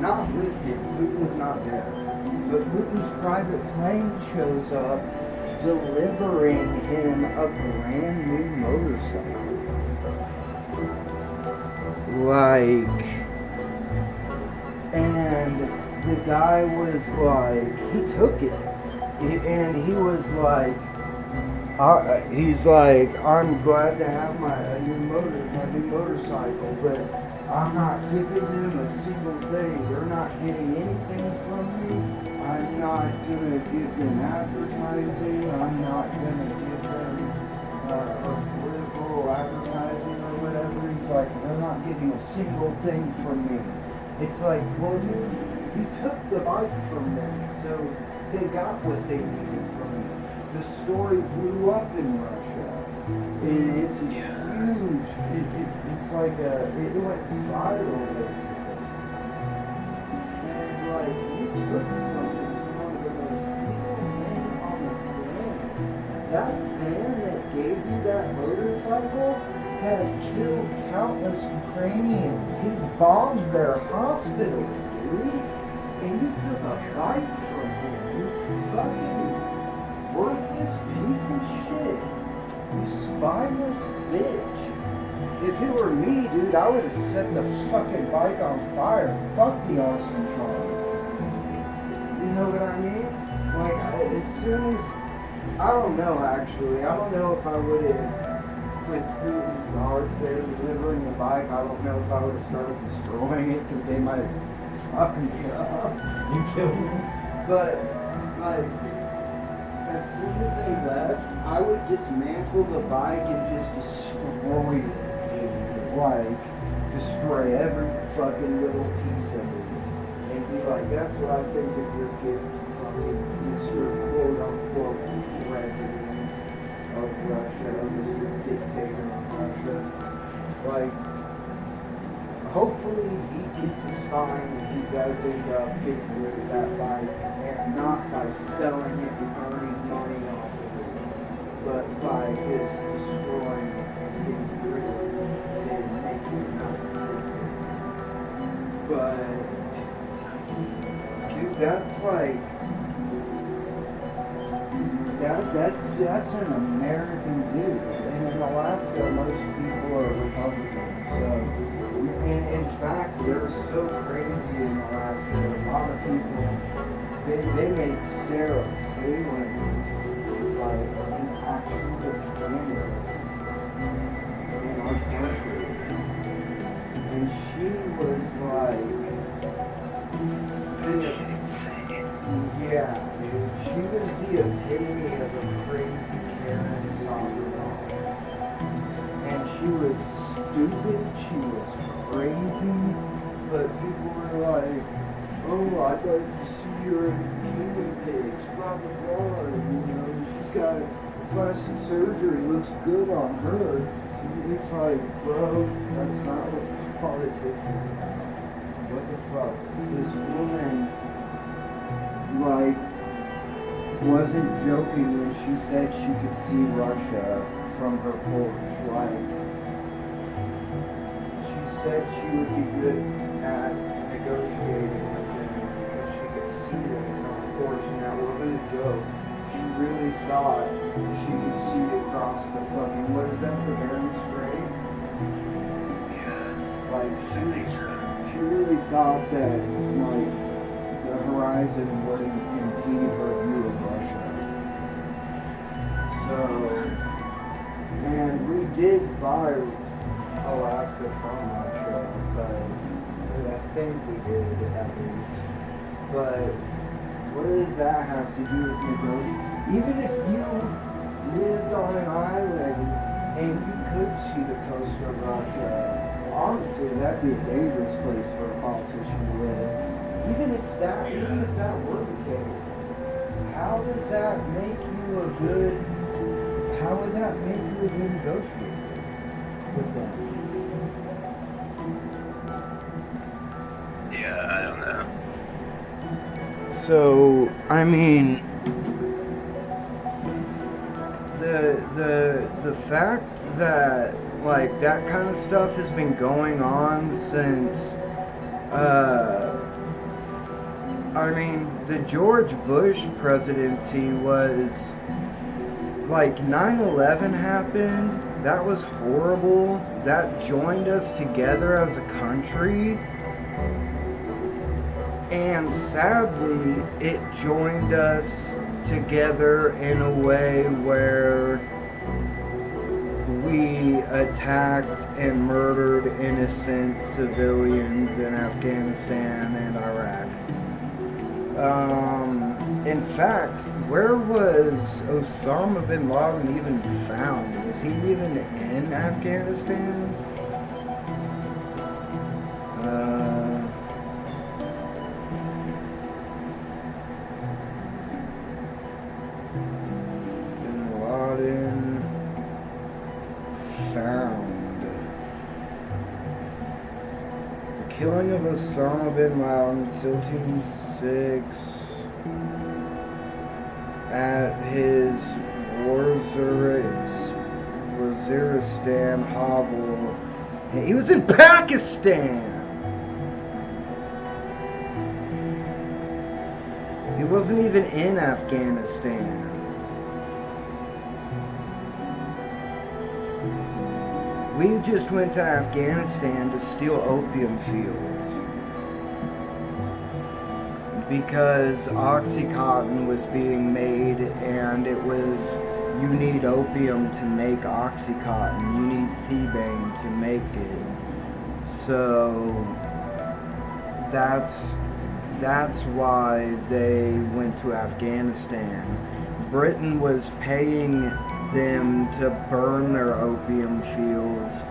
not Putin. Putin's not there. But Putin's private plane shows up delivering him a brand new motorcycle. Like, and the guy was like, he took it. And he was like, he's like, I'm glad to have my new motorcycle, but I'm not giving them a single thing. They're not getting anything from me. I'm not gonna give them advertising. I'm not gonna give them political advertising or whatever. He's like, they're not getting a single thing from me. It's like, well, He took the bike from them, so they got what they needed from him. The story blew up in Russia. And it's a huge, it's like it went viral, basically. And like, you took something from one of the most people men on the planet. That man that gave you that motorcycle has killed countless Ukrainians. He's bombed their hospitals, dude. And you took a bike from him. You fucking worthless piece of shit. You spineless bitch. If it were me, dude, I would have set the fucking bike on fire. Fuck the arson charge. You know what I mean? Like, as soon as... I don't know, actually. I don't know if I would have... with Putin's guards there delivering the bike, I don't know if I would have started destroying it because they might fuck me up and kill me. But, like, as soon as they left, I would dismantle the bike and just destroy it, dude. Like, destroy every fucking little piece of it. And be like, that's what I think of your gift from Mr. quote-unquote president of Russia, Mr. Dictator of Russia. Like, hopefully he gets his fine and he does end up getting rid of that bike, and not by selling it and earning money off of it, but by just destroying it and getting rid of it and making it non-existent. But, dude, that's like... That's an American dude, and in Alaska most people are Republicans. So, in fact, they're so crazy in Alaska. A lot of people they made Sarah Palin like an actual candidate in our country, and she was like, yeah. She was the epitome of a crazy Karen soccer mom. And she was stupid, she was crazy, but people were like, oh, I'd like to see her in Human Pigs, blah, blah, blah, you know, she's got plastic surgery, looks good on her. It's like, bro, that's not what politics is about. What the fuck? This woman, like, wasn't joking when she said she could see Russia from her porch. Like, she said she would be good at negotiating with them because she could see them from her porch, and that wasn't a joke. She really thought she could see across the fucking, what is that, the Bering Strait? Yeah. Like, she really thought that, like, the horizon wouldn't impede her view of Russia. So, and we did buy Alaska from Russia, but I think we did at least. But what does that have to do with negotiating? Even if you lived on an island and you could see the coast of Russia, honestly, that'd be a dangerous place for a politician to live. Even if that were the case, how does that make you a good, how would that make you a good negotiator with them?
Yeah, I don't know.
So, I mean, the fact that, like, that kind of stuff has been going on since, I mean, the George Bush presidency was, like, 9/11 happened, that was horrible, that joined us together as a country, and sadly, it joined us together in a way where we attacked and murdered innocent civilians in Afghanistan and Iraq. In fact, where was Osama bin Laden even found? Was he even in Afghanistan? killing of Osama bin Laden, SEAL Team 6, at his Waziristan hovel. And he was in Pakistan! He wasn't even in Afghanistan. We just went to Afghanistan to steal opium fields because Oxycontin was being made, and it was, you need opium to make Oxycontin, you need Thebane to make it. So that's why they went to Afghanistan. Britain was paying them to burn their opium fields.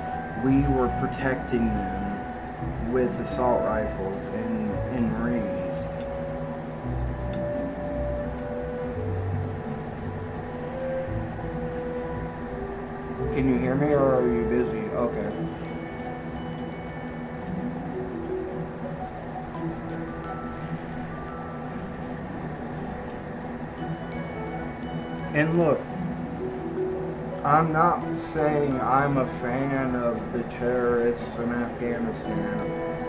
We were protecting them with assault rifles and Marines. Can you hear me, or are you busy? Okay. And look, I'm not saying I'm a fan of the terrorists in Afghanistan.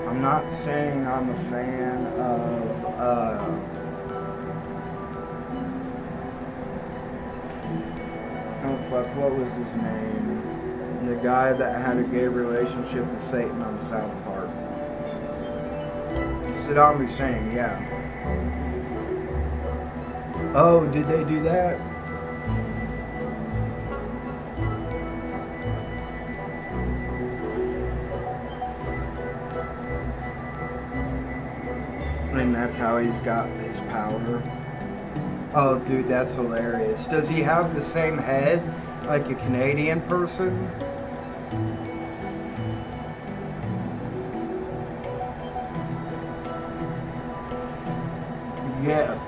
I'm not saying I'm a fan of, oh fuck, what was his name? The guy that had a gay relationship with Satan on South Park. Saddam Hussein, yeah. Oh, did they do that? And that's how he's got his power. Oh, dude, that's hilarious. Does he have the same head like a Canadian person? Yes.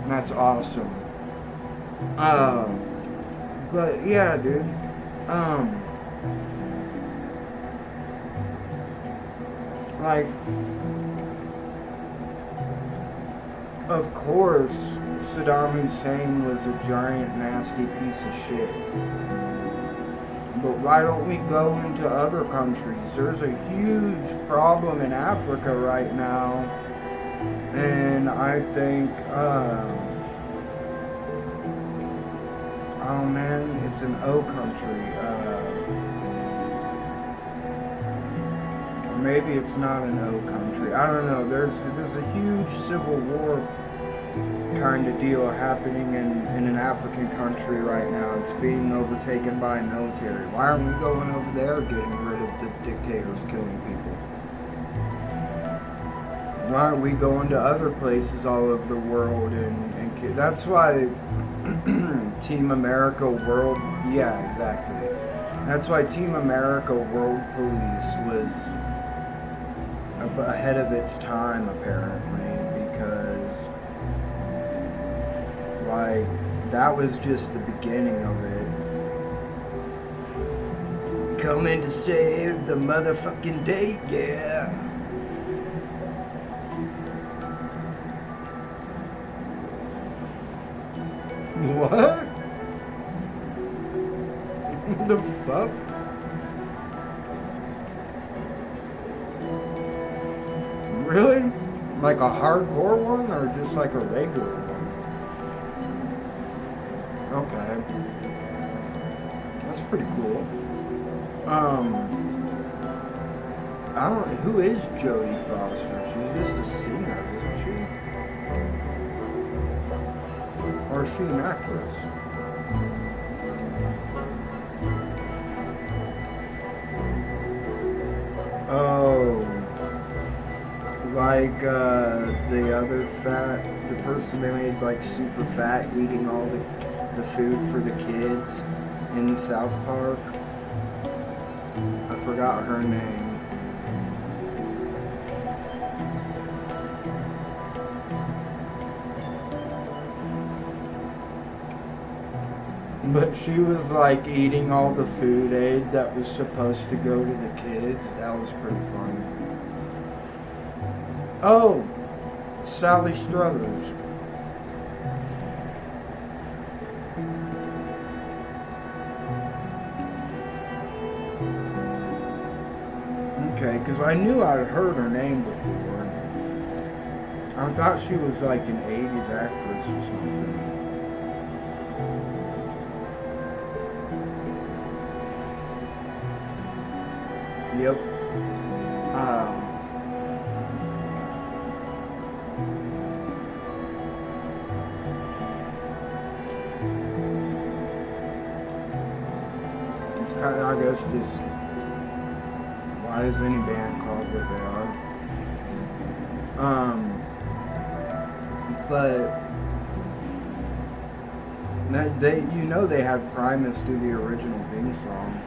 That's awesome. But yeah, dude. Like, of course, Saddam Hussein was a giant, nasty piece of shit. But why don't we go into other countries? There's a huge problem in Africa right now. And I think, oh man, it's an O country. Maybe it's not an O country. I don't know. There's a huge civil war kind of deal happening in an African country right now. It's being overtaken by military. Why aren't we going over there getting rid of the dictators killing people? Why aren't we going to other places all over the world and that's why Team America World, yeah, exactly. That's why Team America World Police was ahead of its time, apparently, because like that was just the beginning of it. Coming to save the motherfucking day, yeah. What? The fuck? Really? Like a hardcore one, or just like a regular one? Okay. That's pretty cool. I don't, who is Jodie Foster? She's just a singer, isn't she? Or is she an actress? Oh, like the other fat, the person they made like super fat eating all the food for the kids in South Park. I forgot her name. But she was like eating all the food aid that was supposed to go to the kids. That was pretty funny. Oh, Sally Struthers. Okay, because I knew I'd heard her name before. I thought she was like an 80s actress or something. Yep. It's kind of, I guess, just why is any band called what they are? But you know, they had Primus do the original theme song.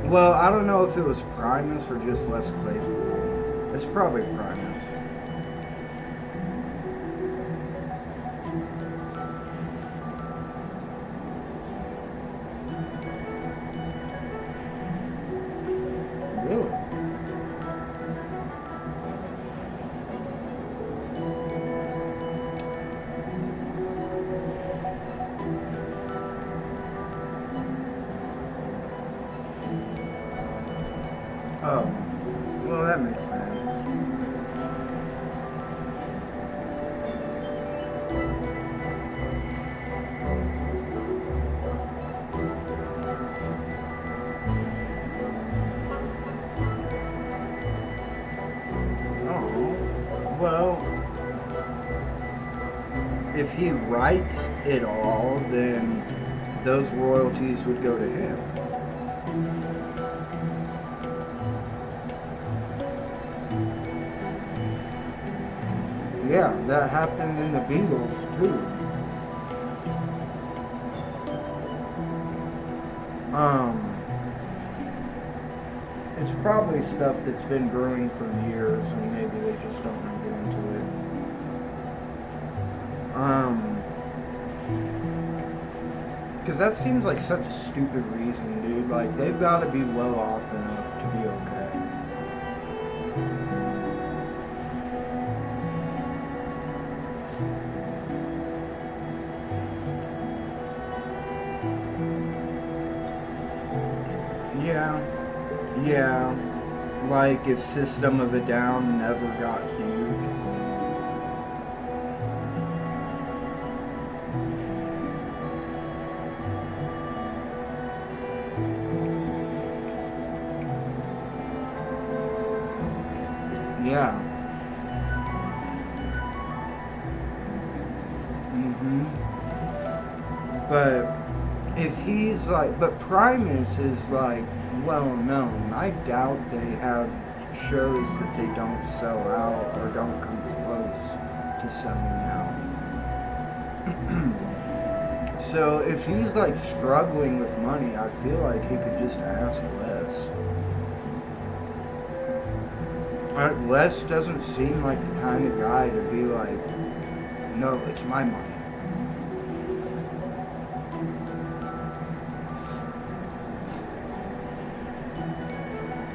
Well, I don't know if it was Primus or just Les Claypool. It's probably Primus. Really? Oh, well, that makes sense. Oh, well, if he writes it all, then those royalties would go to him. Yeah, that happened in the Beatles too. It's probably stuff that's been brewing for years, and maybe they just don't want to get into it. Because that seems like such a stupid reason, dude. Like, they've got to be well off enough to be okay. Yeah, like if System of a Down never got huge. Yeah. But if he's like, but Primus is like well known. I doubt they have shows that they don't sell out or don't come close to selling out. So if he's like struggling with money, I feel like he could just ask Les. Les doesn't seem like the kind of guy to be like, no, it's my money.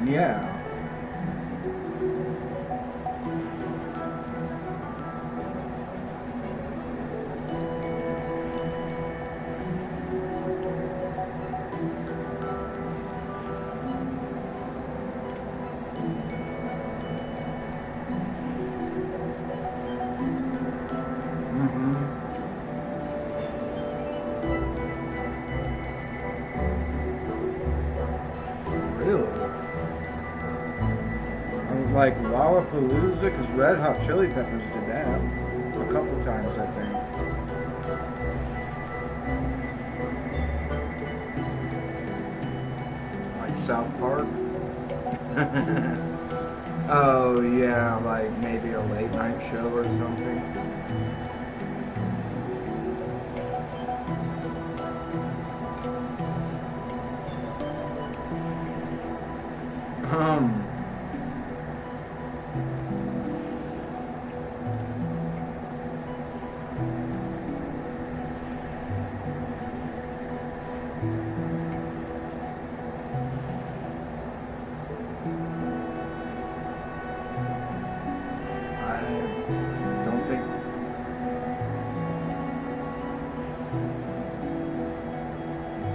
Yeah. Like Lollapalooza, because Red Hot Chili Peppers did that a couple times, I think. Like South Park. Oh yeah, like maybe a late night show or something.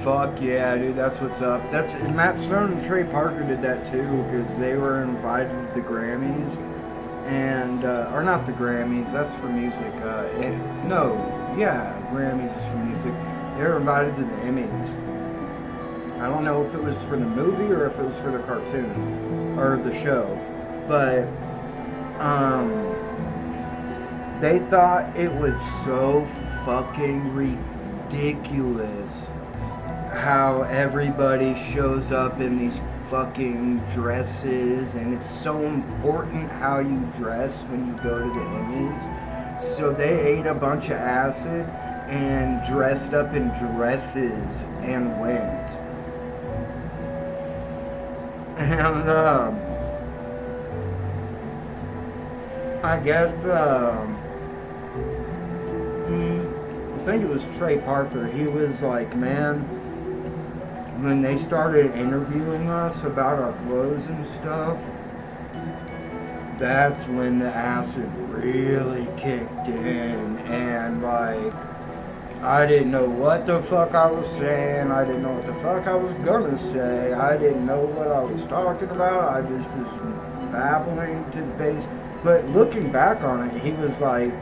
Fuck yeah, dude, that's what's up. That's Matt Stone and Trey Parker did that too, because they were invited to the Grammys, and or not the Grammys, that's for music. Grammys is for music. They were invited to the Emmys. I don't know if it was for the movie or if it was for the cartoon or the show, but they thought it was so fucking ridiculous how everybody shows up in these fucking dresses, and it's so important how you dress when you go to the Emmys. So they ate a bunch of acid and dressed up in dresses and went. And I guess I think it was Trey Parker. He was like, man, when they started interviewing us about our clothes and stuff, that's when the acid really kicked in, and like, I didn't know what the fuck I was saying, I didn't know what the fuck I was gonna say, I didn't know what I was talking about, I just was babbling to the base. But looking back on it, he was like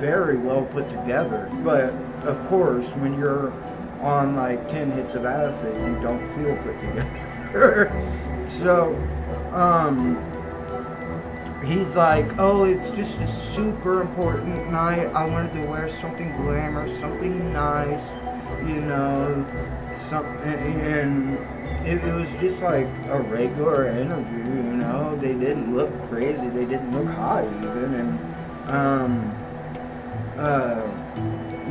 very well put together. But of course, when you're on like 10 hits of acid, you don't feel put together. So, he's like, oh, it's just a super important night. I wanted to wear something glamorous, something nice, you know, and it was just like a regular interview, you know. They didn't look crazy, they didn't look hot even, and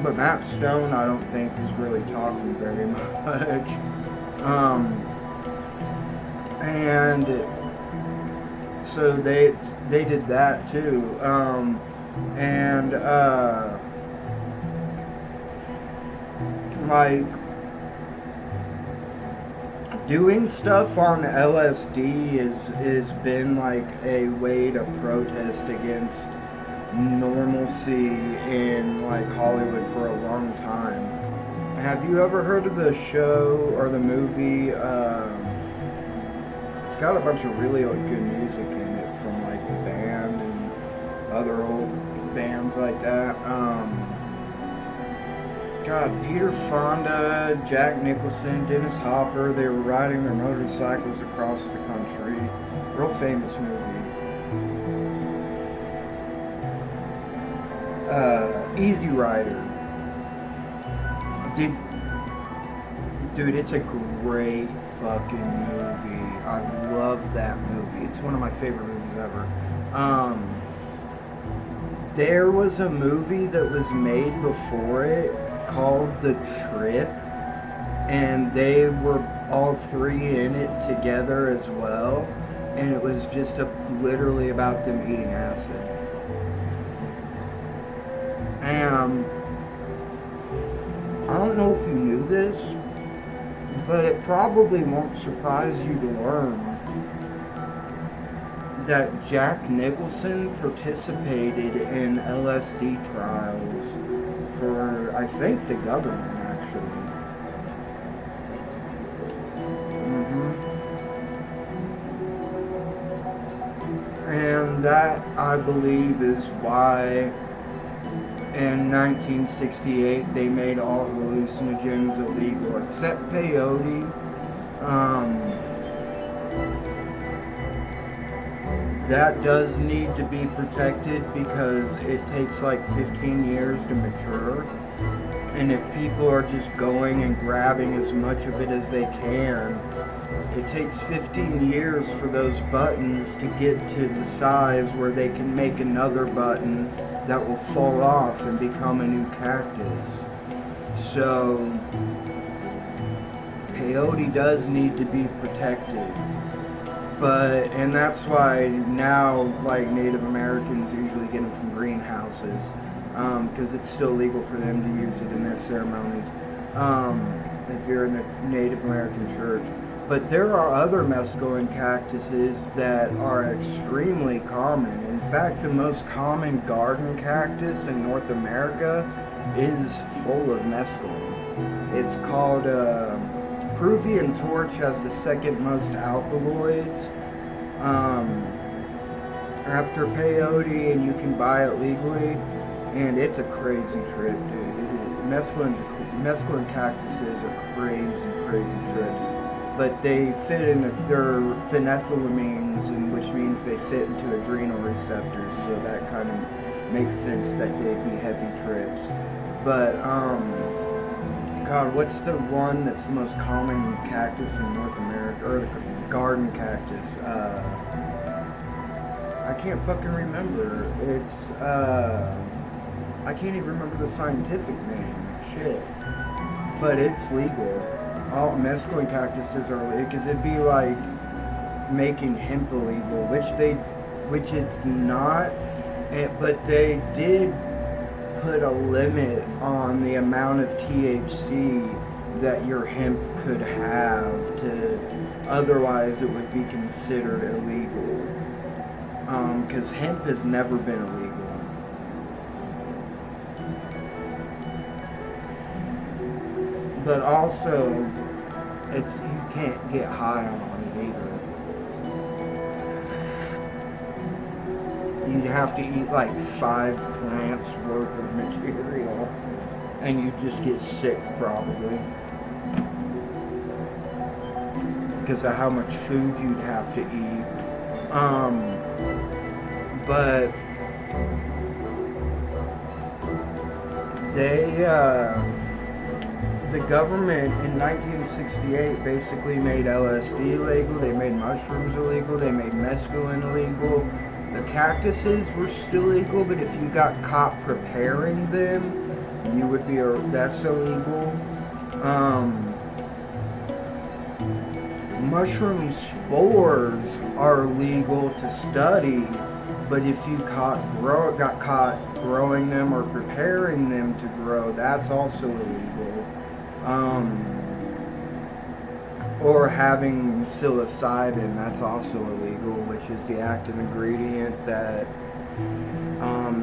but Matt Stone, I don't think, is really talking very much. And so they did that too. Like doing stuff on LSD is been like a way to protest against normalcy in like Hollywood for a long time. Have you ever heard of the show or the movie? It's got a bunch of really good music in it from like the Band and other old bands like that. God, Peter Fonda, Jack Nicholson, Dennis Hopper, they were riding their motorcycles across the country. Real famous movie. Easy Rider. Dude, it's a great fucking movie. I love that movie. It's one of my favorite movies ever. There was a movie that was made before it called The Trip, and they were all three in it together as well, and it was just literally about them eating acid. And I don't know if you knew this, but it probably won't surprise you to learn that Jack Nicholson participated in LSD trials for, I think, the government, actually. And that, I believe, is why in 1968 they made all hallucinogens illegal, except peyote. That does need to be protected because it takes like 15 years to mature. And if people are just going and grabbing as much of it as they can, it takes 15 years for those buttons to get to the size where they can make another button that will fall off and become a new cactus. So, peyote does need to be protected. And that's why now, like, Native Americans usually get them from greenhouses, because it's still legal for them to use it in their ceremonies, if you're in a Native American church. But there are other mescaline cactuses that are extremely common. In fact, the most common garden cactus in North America is full of mescaline. It's called Peruvian torch, has the second most alkaloids after peyote, and you can buy it legally, and it's a crazy trip, dude. Mescaline cactuses are crazy trips, but they fit in they're phenethylamines, and which means they fit into adrenal receptors, so that kind of makes sense that they'd be heavy trips. But God, what's the one that's the most common cactus in North America, or the garden cactus? I can't fucking remember. It's, I can't even remember the scientific name. Shit. But it's legal. All mescaline cactuses are legal, because it'd be like making hemp illegal, which it's not, but they did put a limit on the amount of THC that your hemp could have, otherwise it would be considered illegal. Because hemp has never been illegal. But also, you can't get high on it either. You'd have to eat like 5 plants worth of material, and you just get sick probably, because of how much food you'd have to eat. But the government in 1968 basically made LSD illegal, they made mushrooms illegal, they made mescaline illegal. The cactuses were still legal, but if you got caught preparing them, you would be, that's illegal. Mushroom spores are legal to study, but if you got caught growing them or preparing them to grow, that's also illegal. Or having psilocybin, that's also illegal, which is the active ingredient that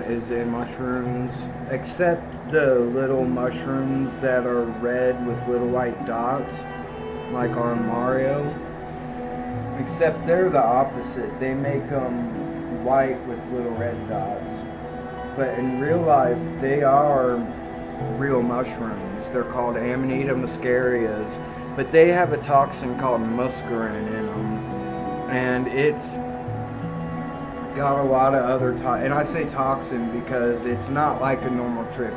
is in mushrooms, except the little mushrooms that are red with little white dots, like on Mario. Except they're the opposite. They make them white with little red dots. But in real life, they are real mushrooms. They're called Amanita muscarias. But they have a toxin called muscarine in them, and it's got a lot of other and I say toxin because it's not like a normal trip.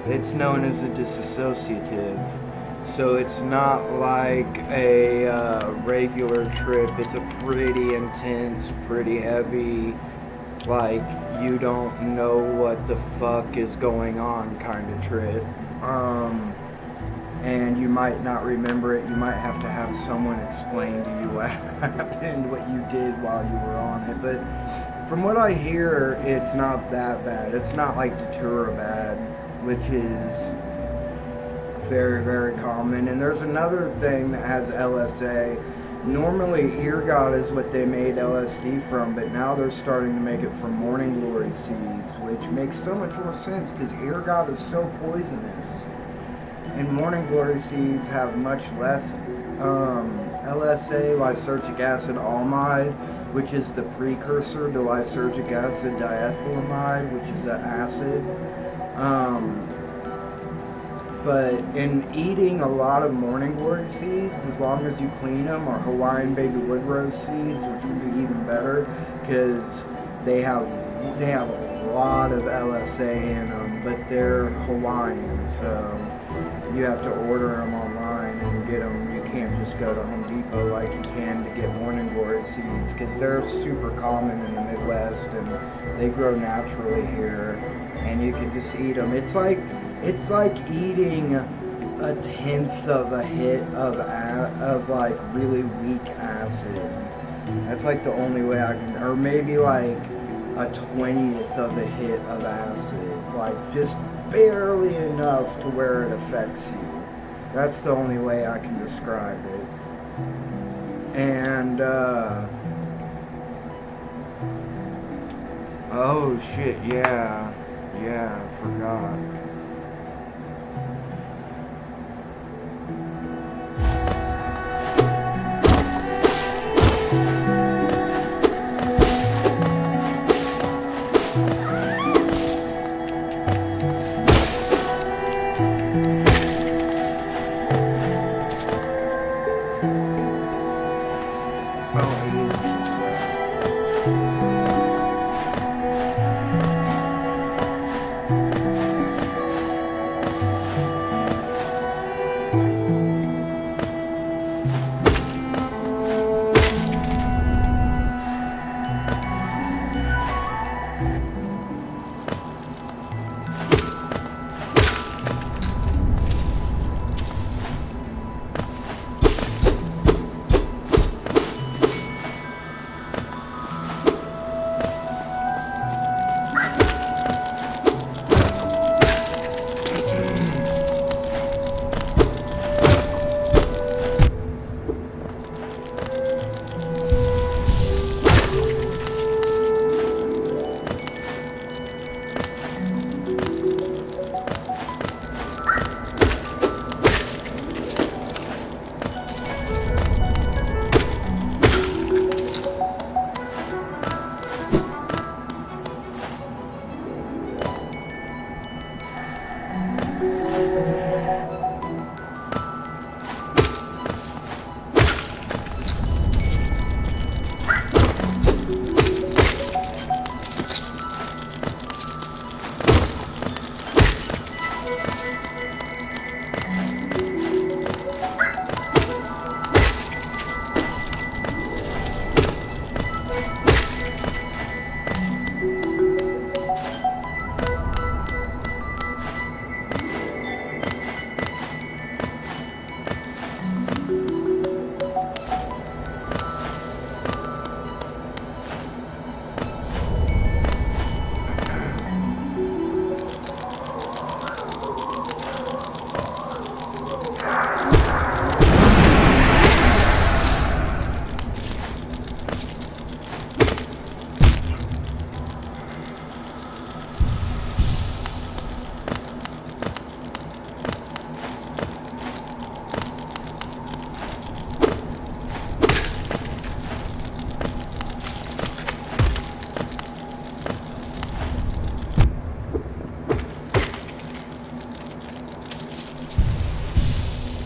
It's known as a dissociative, so it's not like a regular trip. It's a pretty intense, pretty heavy, like you don't know what the fuck is going on kind of trip. And you might not remember it. You might have to have someone explain to you what happened, what you did while you were on it. But from what I hear, it's not that bad. It's not like Datura bad, which is very, very common. And there's another thing that has LSA. Normally, ergot is what they made LSD from, but now they're starting to make it from morning glory seeds, which makes so much more sense because ergot is so poisonous. And morning glory seeds have much less LSA, lysergic acid almide, which is the precursor to lysergic acid diethylamide, which is an acid. But in eating a lot of morning glory seeds, as long as you clean them, or Hawaiian baby wood rose seeds, which would be even better, because they have a lot of LSA in them, but they're Hawaiian, so you have to order them online and get them. You can't just go to Home Depot like you can to get morning glory seeds, because they're super common in the Midwest and they grow naturally here, and you can just eat them. It's like eating a tenth of a hit of like really weak acid. That's like the only way I can, or maybe like a 20th of a hit of acid, like just barely enough to where it affects you. That's the only way I can describe it. And oh shit, yeah, I forgot.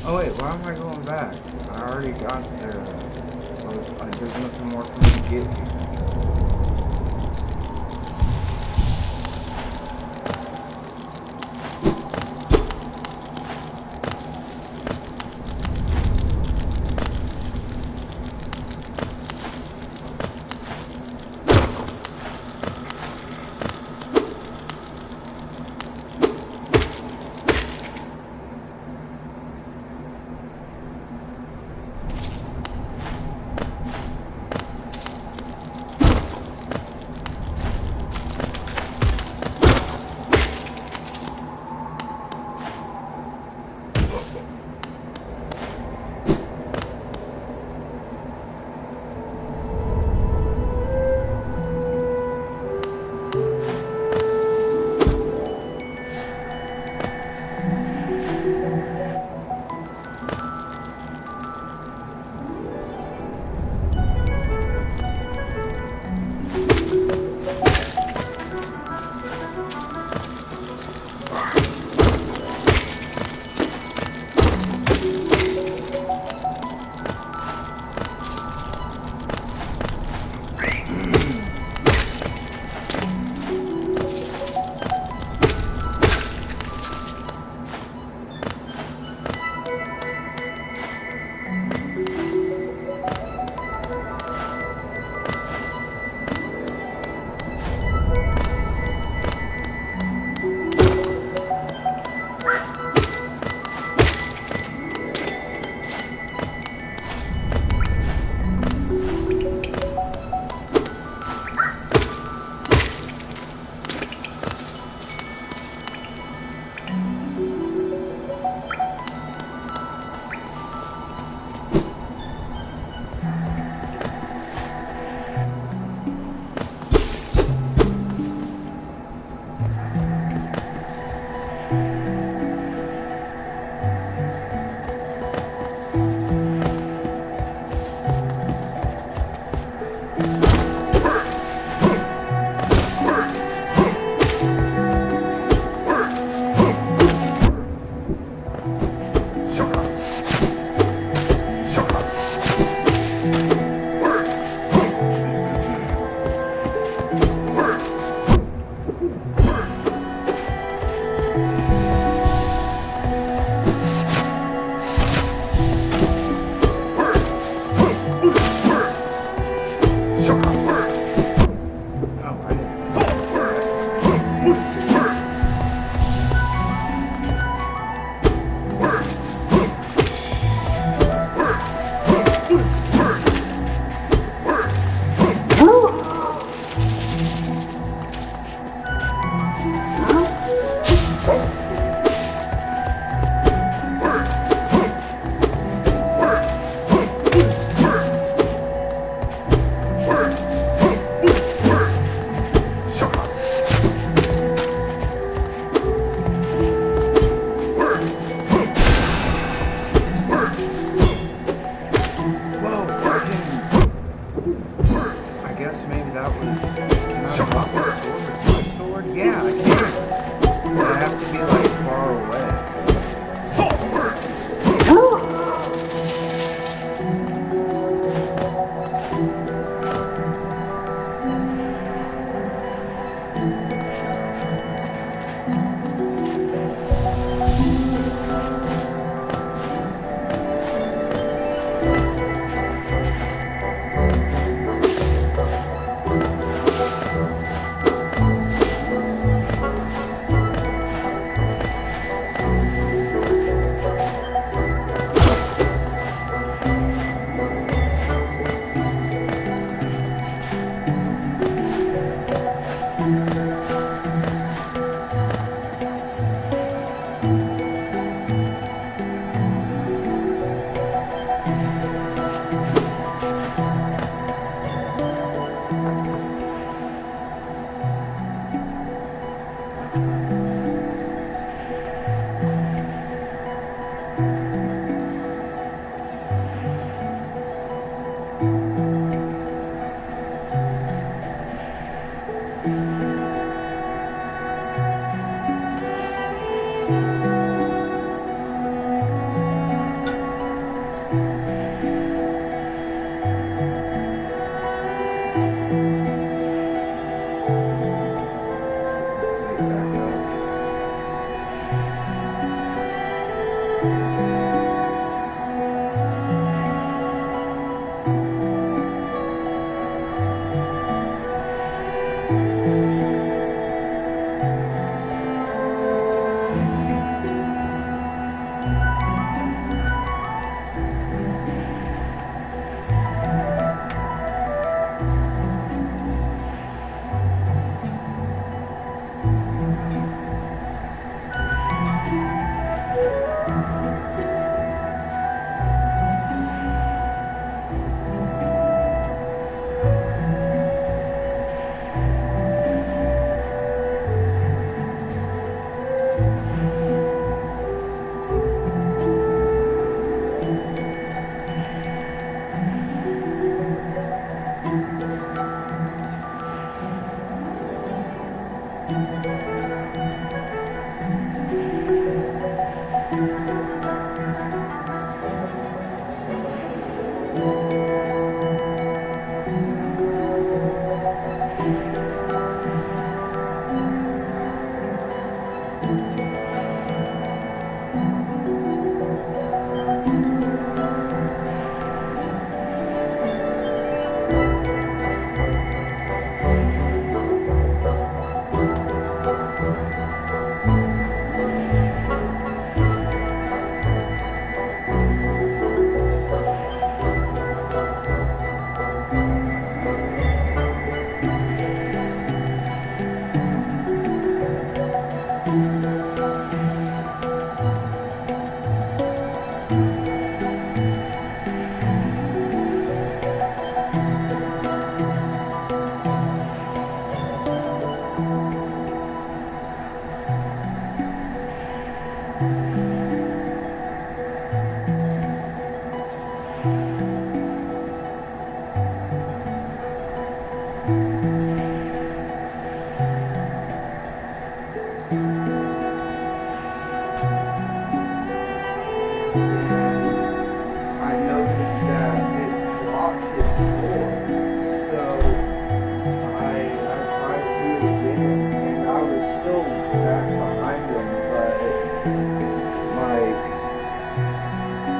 Oh wait, why am I going back? I already got there. There's nothing more for me to get here.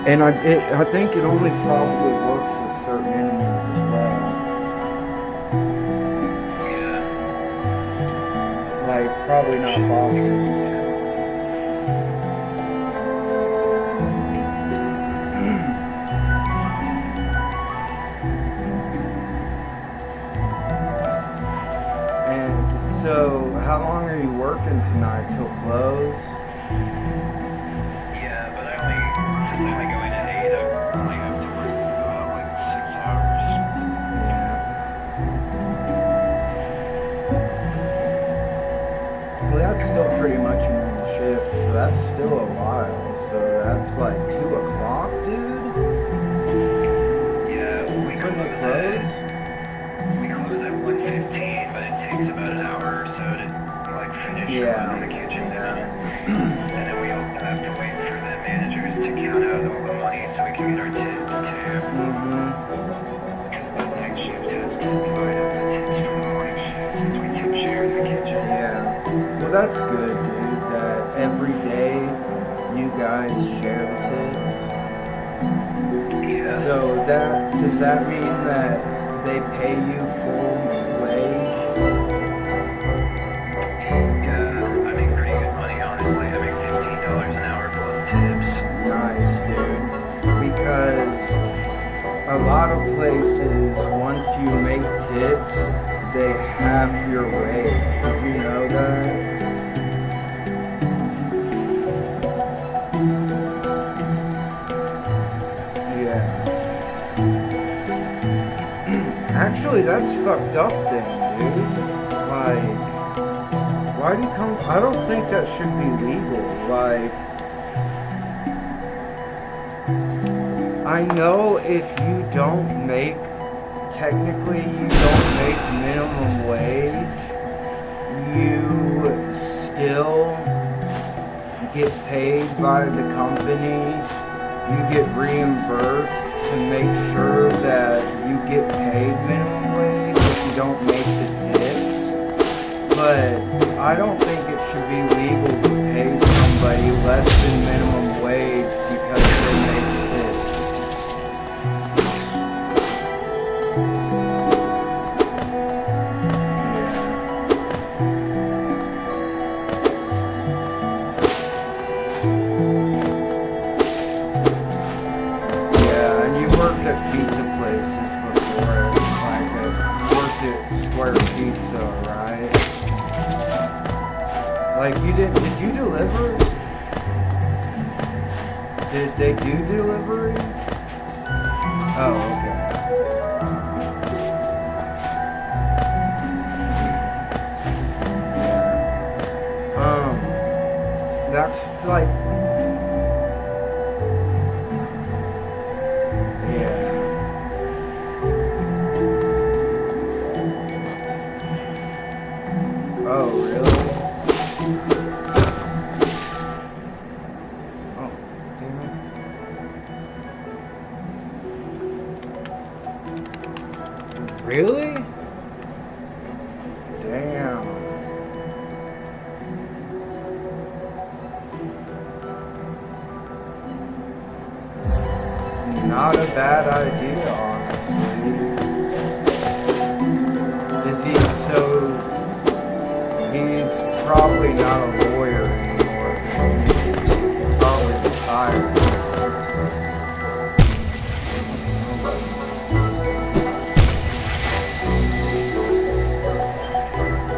And I think it only probably works with certain enemies as well. Like, probably not bosses. And so, how long are you working tonight? Till close?
Yeah, but since I only go in at 8, I only have to work like 6 hours.
Well, that's still pretty much a normal shift, so that's still a while. So that's like 2 o'clock, dude?
Yeah, well, we close at 1:15, but it takes about an hour or so to like finish in the kitchen there. And then we also have to wait for the managers to count out all the money so we can get our tips too. The night shift has to divide up the tips from the morning shift since we tip share in the kitchen.
Yeah. Well, that's good, dude, that every day you guys share the tips.
Yeah.
So does that mean that they pay you full wage?
Yeah, I make pretty good money, honestly. I make $15 an hour plus tips.
Nice, dude. Because a lot of places, once you make tips, they half your wage. Did you know that? Yeah. Actually, that's fucked up then, dude. Like, why do you come... I don't think that should be legal. Like, I know if you don't make... Technically, you don't make minimum wage, you still get paid by the company. You get reimbursed to make sure that you get paid minimum wage if you don't make the tips. But I don't think it should be legal to pay somebody less than minimum wage because they make tips. Pizza places before, like worked at Square Pizza, right? Like did you deliver? Did they do delivery? Oh, okay. That's like oh, really? Oh, damn it. Really? Damn. Not a bad idea, honestly. Is he so... He's probably not a lawyer anymore. He's probably retired.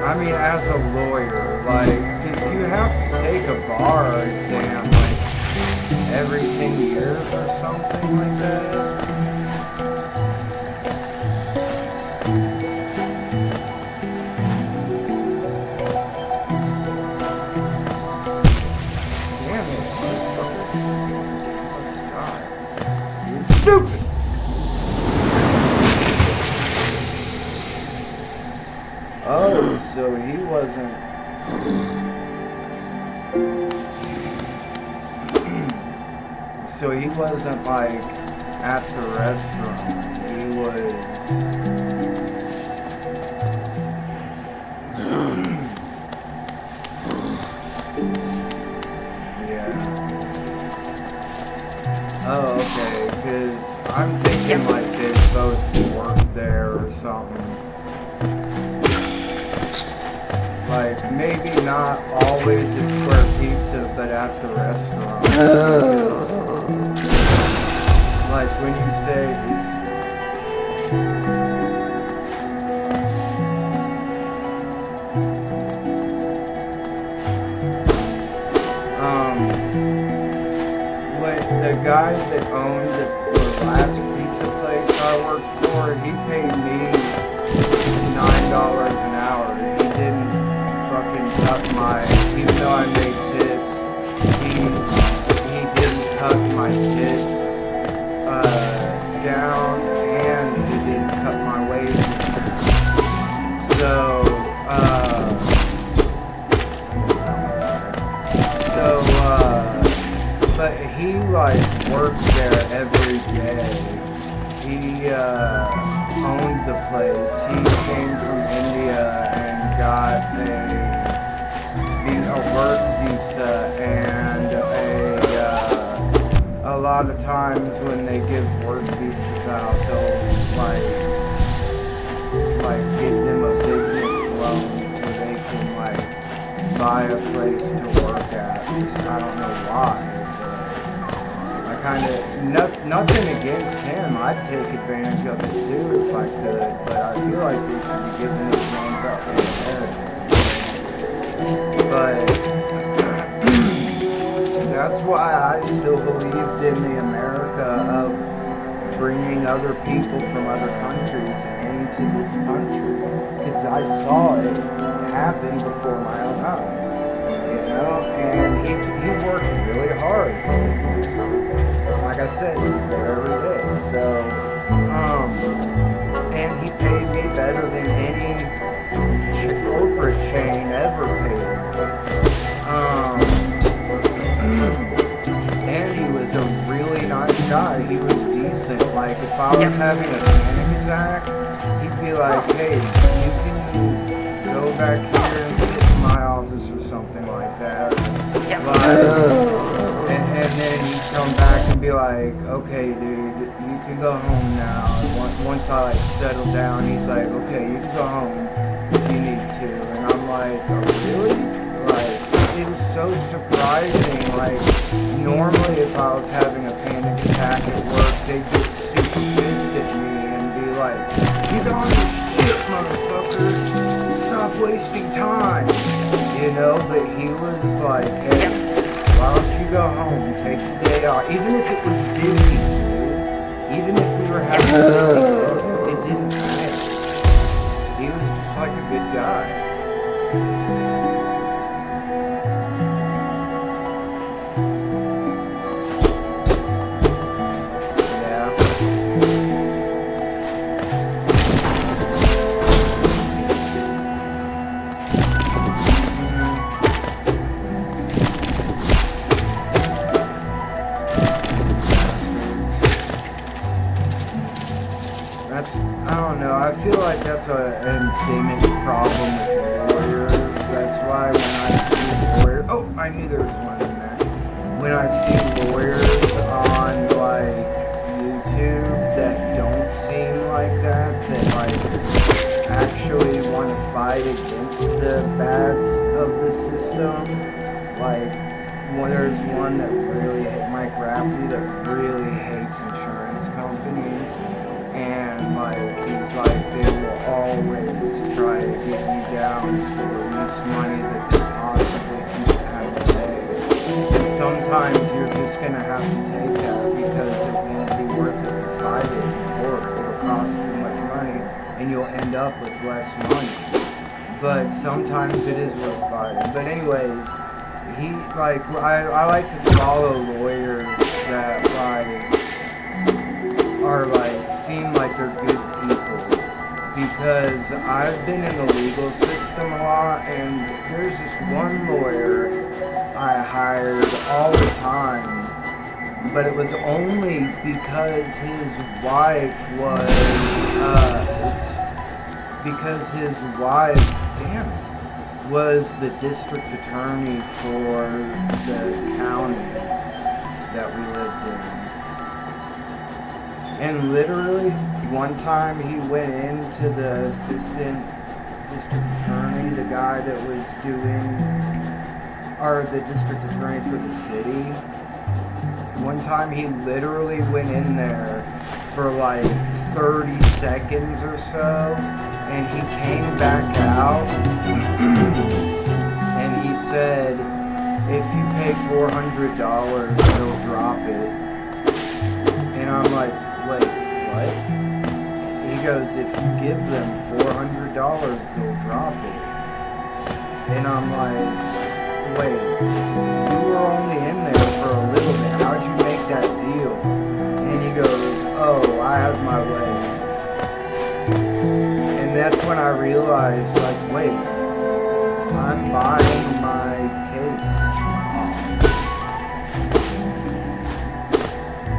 I mean, as a lawyer, like, because you have to take a bar exam, like, every 10 years or something like that. Stupid! Oh, so he wasn't... So he wasn't like at the restaurant. He was... Yeah. Oh, okay, because I'm thinking like they both work there or something. Like, maybe not always at Square Pizza, but at the restaurant. Like, when you say... The guy that owned the last pizza place I worked for, he paid me $9 an hour. He didn't fucking cut my, even though I made tips, he didn't cut my tips down, and he didn't cut my wages down. So, but he like worked there every day. He owned the place. He came from India and got a work visa, and a lot of times when they give work visas out, they'll like give them a business loan so they can like buy a place to work at. I don't know why. Kind of nothing against him. I'd take advantage of it too if I could, but I feel like we should be giving these loans out in America. But that's why I still believed in the America of bringing other people from other countries into this country, because I saw it happen before my own eyes. You know, and he worked really hard. Like I said, he was there every day. So, and he paid me better than any corporate chain ever paid. And he was a really nice guy. He was decent. Like, if I was having a panic attack, he'd be like, hey, you can go back here and sit in my office or something like that. And then he'd come back and be like, okay, dude, you can go home now. And once I like settle down, he's like, okay, you can go home if you need to. And I'm like, oh, really? Like, it was so surprising. Like, normally if I was having a panic attack at work, they'd get super pissed at me and be like, get on your shit, motherfucker. Stop wasting time. You know, but he was like, hey, why don't you go home, take the day off, even if it was busy, dude, even if we were having a it didn't matter. He was just like a good guy. I don't know, I feel like that's an endemic problem with lawyers. That's why when I see lawyers, oh, I knew there was one in there. When I see lawyers on like YouTube that don't seem like that like actually want to fight against the bads of the system, like there's one that really hates Mike Rapley that really hates insurance companies. And like he's like they will always try to get you down for the least money that they possibly can have to pay. And sometimes you're just gonna have to take that because it won't be worth it to fight it in court. It'll cost too much money and you'll end up with less money. But sometimes it is worth fighting. But anyways, he like I like to follow lawyers that like are like seem like they're good people, because I've been in the legal system a lot, and there's this one lawyer I hired all the time, but it was only because his wife was the district attorney for the county that we lived in. And literally, one time he went into the assistant district attorney, the guy that was doing, or the district attorney for the city. One time he literally went in there for like 30 seconds or so, and he came back out, and he said, if you pay $400, they'll drop it. And I'm like, wait, what? He goes, if you give them $400, they'll drop it. And I'm like, wait, you were only in there for a little bit. How'd you make that deal? And he goes, oh, I have my ways. And that's when I realized, like, wait, I'm buying my case off.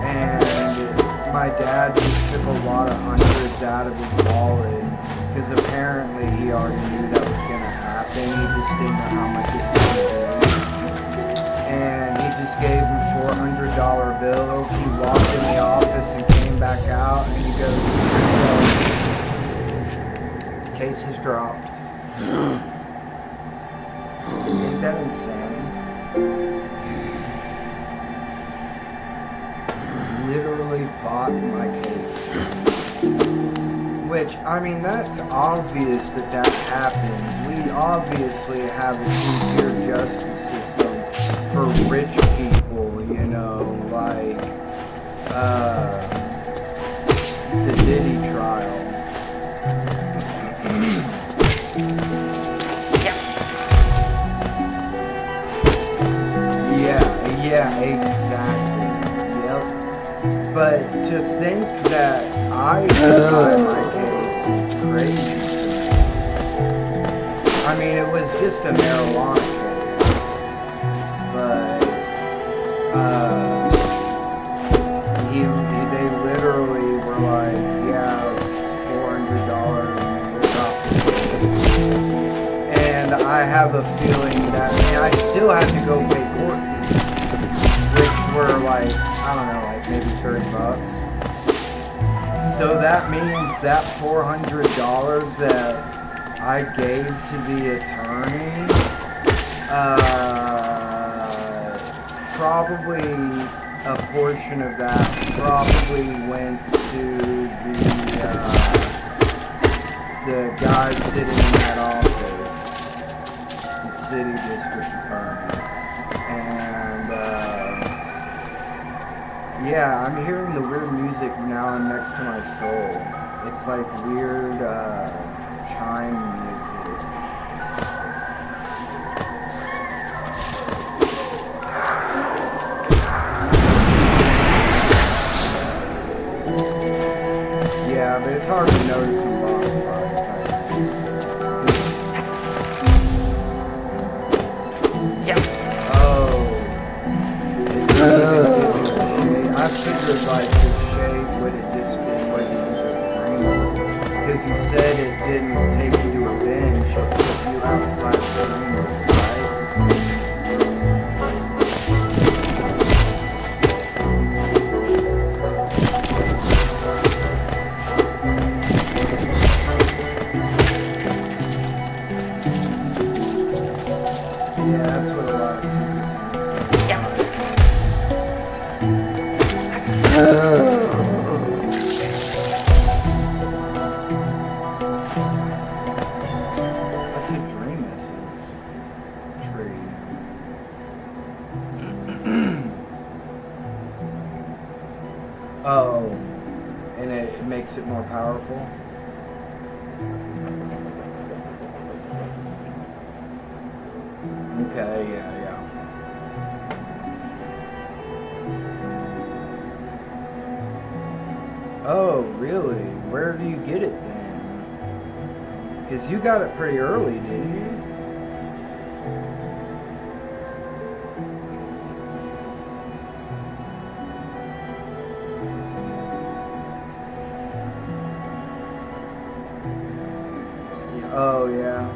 And my dad just took a lot of hundreds out of his wallet because apparently he already knew that was going to happen. He just didn't know how much it was going to be. And he just gave him $400 bills. He walked in the office and came back out, and he goes, case is dropped. Ain't that insane? Literally bought my case. Which, I mean, that's obvious that happens. We obviously have a sincere justice system for rich people, you know, like, the Diddy trial. Yeah, exactly. Yep. But to think that I could buy my case is crazy. I mean, it was just a marijuana case. But, they literally were like, yeah, it's $400 and we'll drop the case. And I have a feeling that, I mean, I still have to go pay court fees. Which were like, I don't know, like maybe $30. So that means that $400 that I gave to the attorney, probably a portion of that probably went to the guy sitting in that office, the city district attorney. Yeah, I'm hearing the weird music now I'm next to my soul. It's like weird, chime music. Yeah, but it's hard to notice some boss fights. Yeah. Oh. I figured like the shade would have just been what you because you said it didn't take you to a bench, it took you outside the framework, Yeah, that's what a lot of secrets in this game are. That's a dream essence tree. Oh, and it makes it more powerful? Okay, yeah. Oh, really? Where do you get it then? Because you got it pretty early, didn't you? Oh, yeah.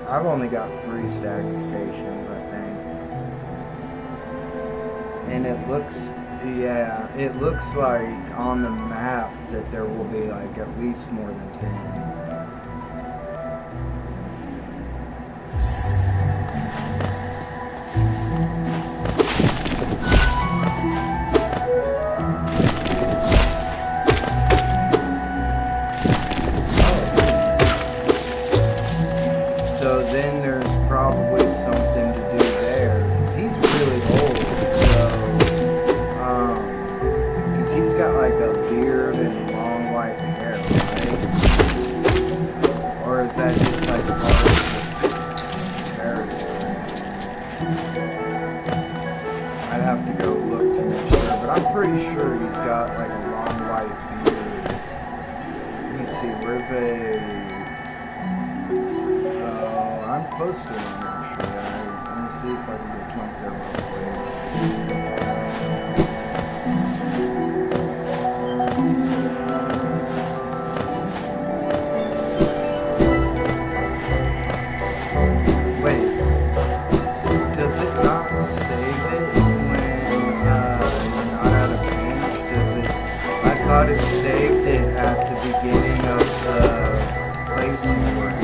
I've only got 3 stagger stations, I think. And it looks Yeah, it looks like on the map that there will be like at least more than 10. So then there's probably something to do there. 'Cause he's really old, so because he's got like a beard and long white hair, right? Or is that just like part of the character? I'd have to go look to make sure, but I'm pretty sure he's got like a long white beard. Let me see, where's I'm close to him actually. Let me see if I can get jump there real quick. Wait, does it not save it when you're not out of range? Does it? I thought it saved it at the beginning of the place you were in.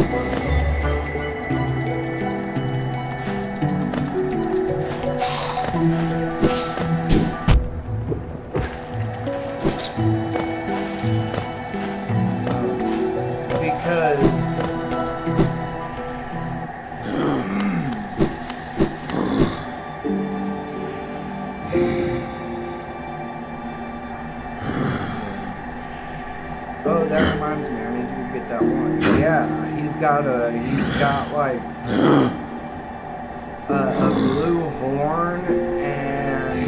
Oh, that reminds me, I need to get that one. Yeah, he's got like a blue horn and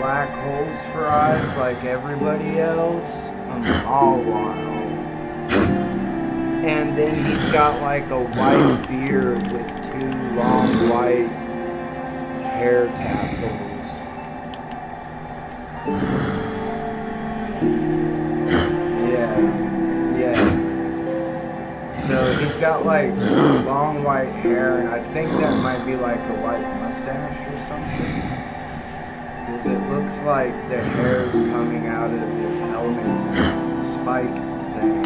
black holes for eyes like everybody else. All wild. And then he's got like a white beard with 2 long white hair tassels. Yeah. So he's got like long white hair, and I think that might be like a white mustache or something. Because it looks like the hair is coming out of his helmet spike thing.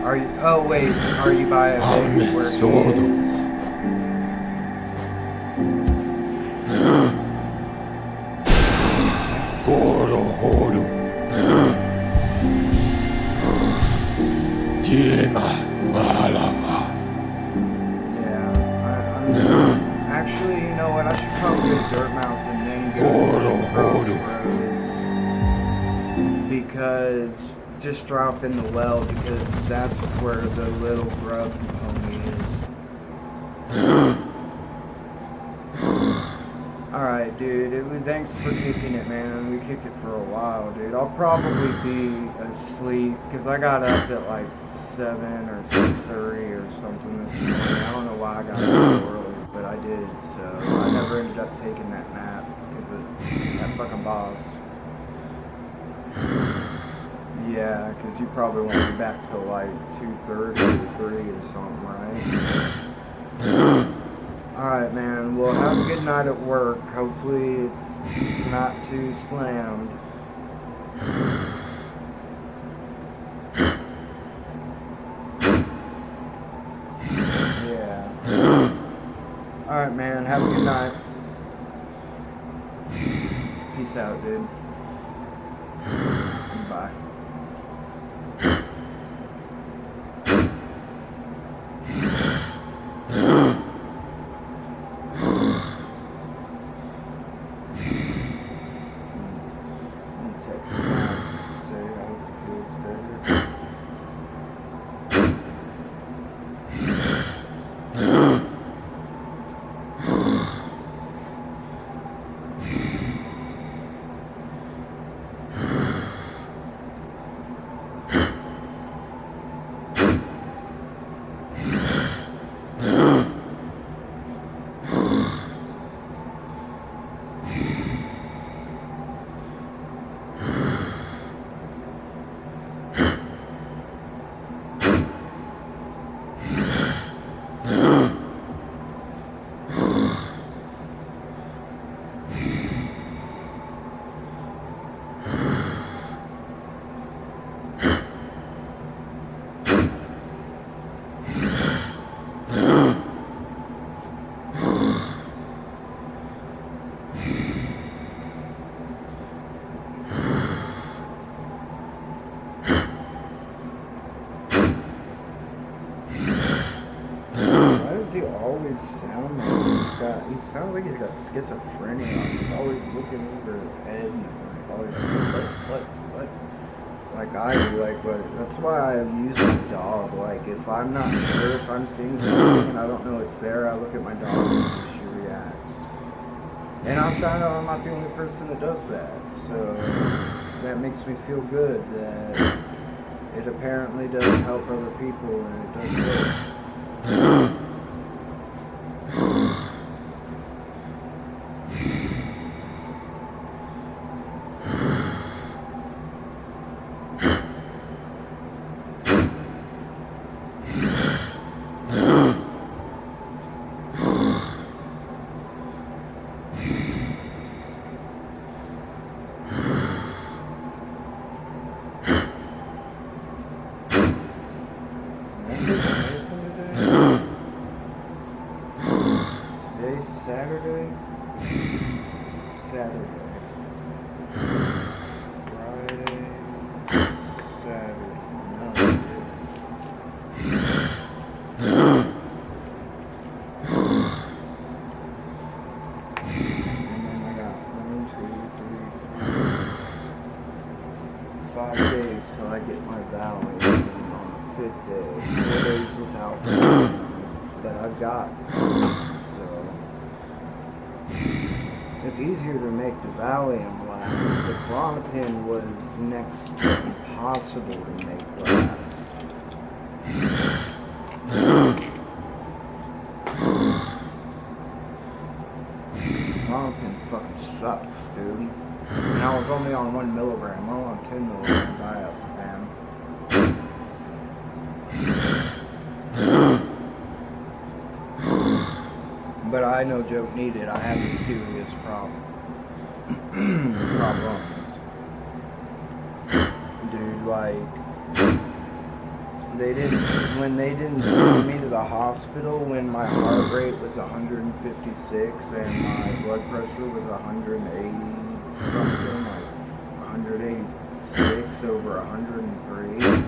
Are you? Oh wait, are you by a base where he is? Yeah, actually, you know what? I should probably go to Dirtmouth and then go to Crossroads. Because just drop in the well, because that's where the little grub pony is. Alright, dude. Thanks for kicking it, man. We kicked it for a while, dude. I'll probably be asleep, because I got up at like 7 or 6:30 or something this morning. I don't know why I got up so early, but I did. So I never ended up taking that nap, because of that fucking boss. Yeah, because you probably won't be back till like 2:30 or 3 or something, right? Alright, man. Well, have a good night at work. Hopefully it's not too slammed. Yeah. Alright, man. Have a good night. Peace out, dude. Bye. He sounds like he's got schizophrenia. He's always looking over his head and always like, what? Like I do, like, but that's why I use my dog. Like, if I'm not sure if I'm seeing something and I don't know it's there, I look at my dog and see she reacts. And I found out I'm not the only person that does that. So that makes me feel good that it apparently does help other people and it does work. Saturday. Friday. Saturday. And then I got 1, 2, 3, 4, 5 days till I get my valley. And on the 5th day, 4 days without that I've got. It's easier to make the Valium last. The Klonopin was next to impossible to make last. Klonopin fucking sucks, dude. And I was only on 1 milligram. I'm on 10 milligrams diazepam. But I no joke needed. I had a serious problem. Problems. Dude, like, when they didn't send me to the hospital when my heart rate was 156 and my blood pressure was 180 something, like 186 over 103.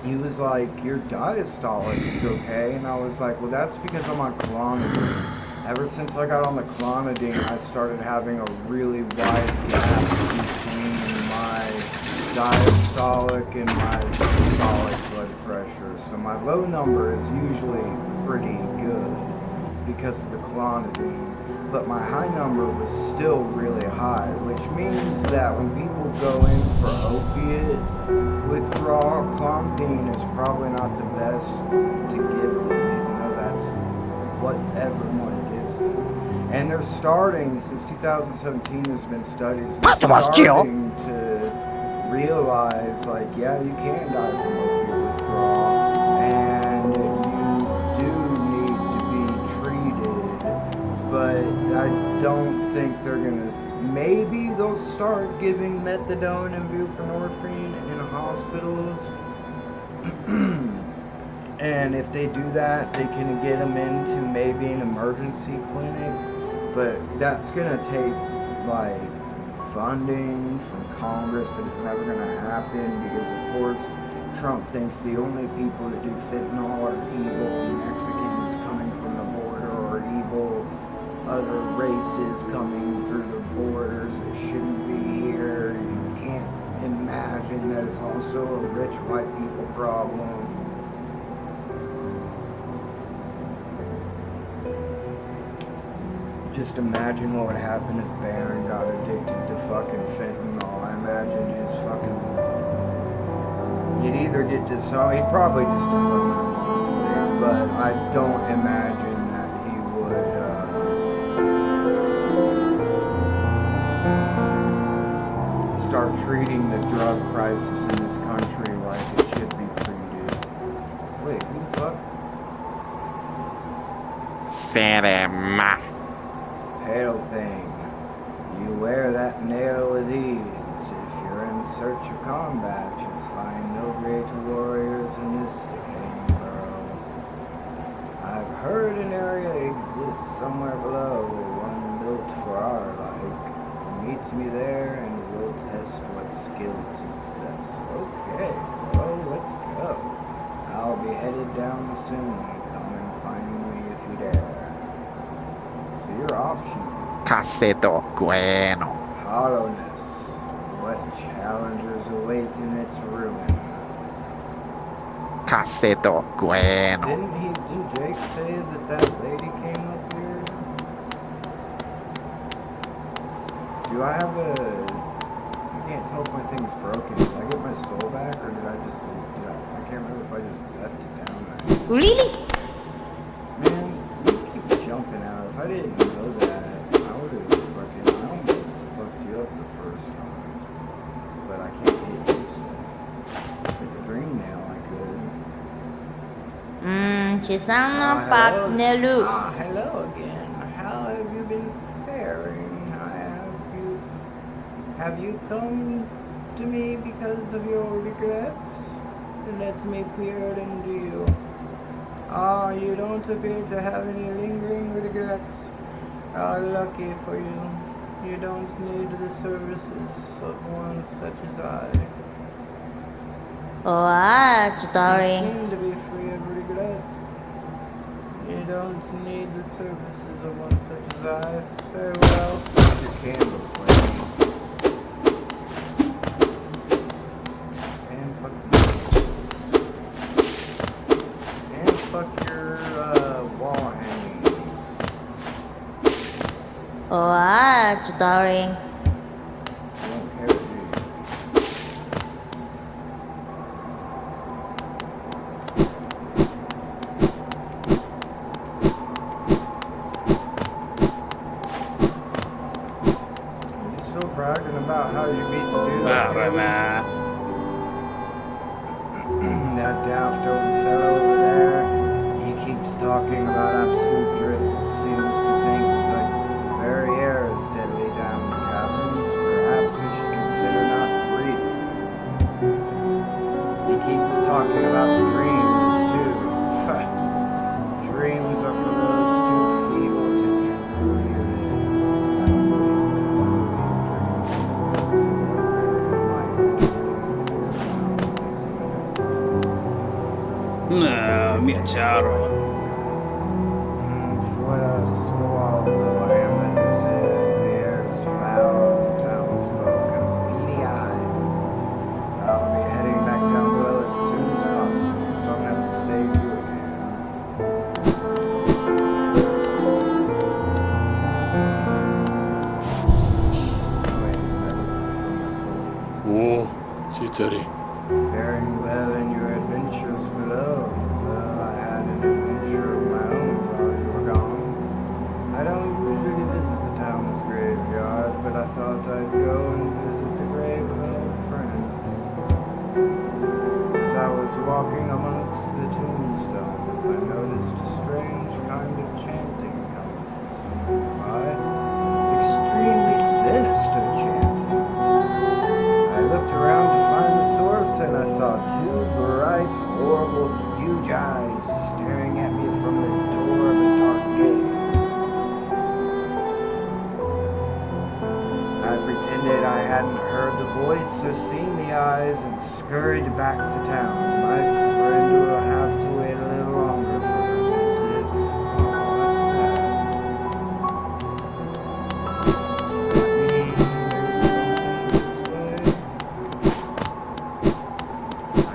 He was like, your diastolic is okay, and I was like, well, that's because I'm on Klonopin. Ever since I got on the Klonopin, I started having a really wide gap between my diastolic and my systolic blood pressure. So my low number is usually pretty good because of the Klonopin, but my high number was still really high, which means that when people go in for opiate withdrawal, Klonopin is probably not the best to give them, even though that's what everyone gives them. And they're starting, since 2017, there's been studies starting to realize, like, yeah, you can die from opiate withdrawal, and you do need to be treated, but I don't think they're gonna. Maybe they'll start giving methadone and buprenorphine in hospitals. And if they do that, they can get them into maybe an emergency clinic. But that's going to take, like, funding from Congress that is never going to happen because, of course, Trump thinks the only people that do fentanyl are evil Mexicans coming from the border or evil other races coming through the borders that shouldn't be here. You can't imagine that it's also a rich white people problem. Just imagine what would happen if Barron got addicted to fucking fentanyl. I imagine his fucking... He'd either get disowned, he'd probably just disown him, honestly, but I don't imagine that he would, start treating the drug crisis in this country like it should be treated. Wait, who the fuck?
Cinema.
Pale thing. You wear that nail with ease. If you're in search of combat, you'll find no great warriors in this decaying world. I've heard an area exists somewhere below, one built for our like. Meet me there and we'll test what skills you possess. Okay, well, let's go. I'll be headed down soon. Come and find me if you dare. So your option.
Cassetto Bueno.
Hollowness. What challengers await in its ruin?
Cassetto Bueno.
Didn't Jake say that lady came up here? Do I have a... I can't tell if my thing's broken. Did I get my soul back, or did I just... I can't remember if I just left it down there.
Really?
Man, you keep jumping out. If I didn't know that, I would've fucking... I almost fucked you up the first time. But I can't hit you, so... With the dream nail, I could.
Chisana Pak Nelu.
Hello again. How have you been faring? Have you come to me because of your regrets? Let me peer into you. You don't appear to have any lingering regrets. Lucky for you. You don't need the services of one such as I.
What, darling?
You seem to be free of regret. You don't need the services of one such as I. Very well. Your candles, lady. And fuck your wall hangings.
What, darling?
You don't care, do you? You're still bragging about how you beat the dude up there. That daft old fellow over there, he keeps talking about absolute drift. Seems to think that the very air is deadly down in the caverns. Perhaps he should consider not breathing. He keeps talking about dreams, too. Dreams are for those too feeble to truly live. I don't
Mia chiaro.
What a swallow of lamb that this is. The air is foul, the townsfolk have beady eyes. I'll be heading back down below as soon as possible, so I'm gonna have to save you again. Wait, that isn't from my soul.
Oh, Chitari.
Faring well in your adventures below. Well, I had an adventure of my own while you were gone. I don't usually visit the town's graveyard, but I thought I'd go and visit the grave of an old friend. As I was walking amongst the tombstones, I noticed a strange kind of chanting coming from nearby. Extremely sinister chanting. I looked around to find the source, and I saw two bright, horrible, huge eyes staring at me from the door of a dark cave. I pretended I hadn't heard the voice or seen the eyes and scurried back to town. My friend will have to wait a little longer for her visit. Oh, that's sad. Does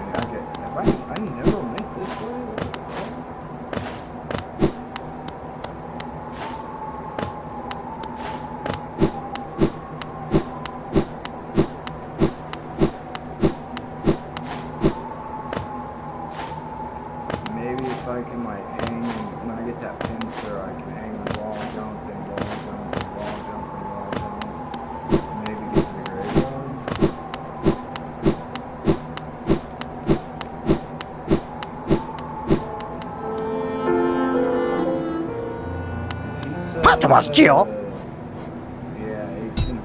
that mean there's something this way? I never went this way? Maybe if I can like hang, when I get that pincer, I can hang the wall jump and wall jump and wall jump and wall jump. Maybe get to the graveyard.
Patmos, Gio.
Yeah, 1800.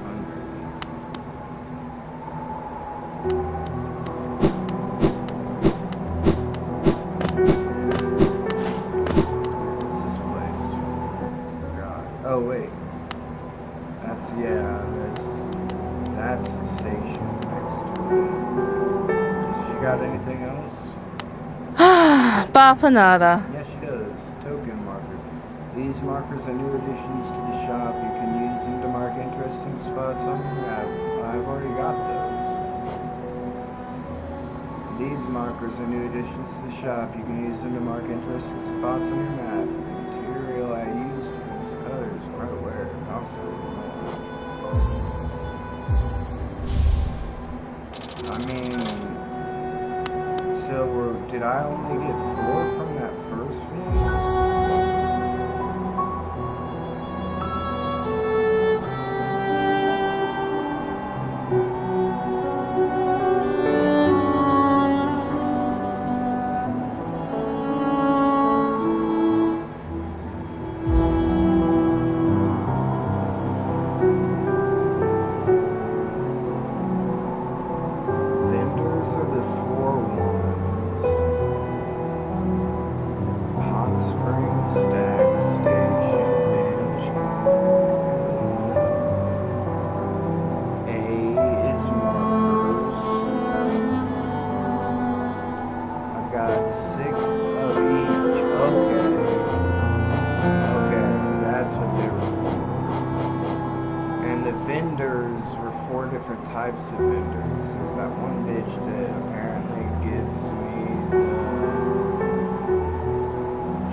What's this place? God. Oh wait. That's the station next to it. You got anything else?
Bapanada.
Yes, she does. Token marker. These markers are new additions to the shop. You can use them to mark interesting spots on your map. I've already got those. These markers are new additions to the shop. You can use them to mark interesting spots on your map. The material I used for these colors right where also. I mean, so did I only get 4 from that first one? Types of vendors. There's that one bitch that apparently gives me the...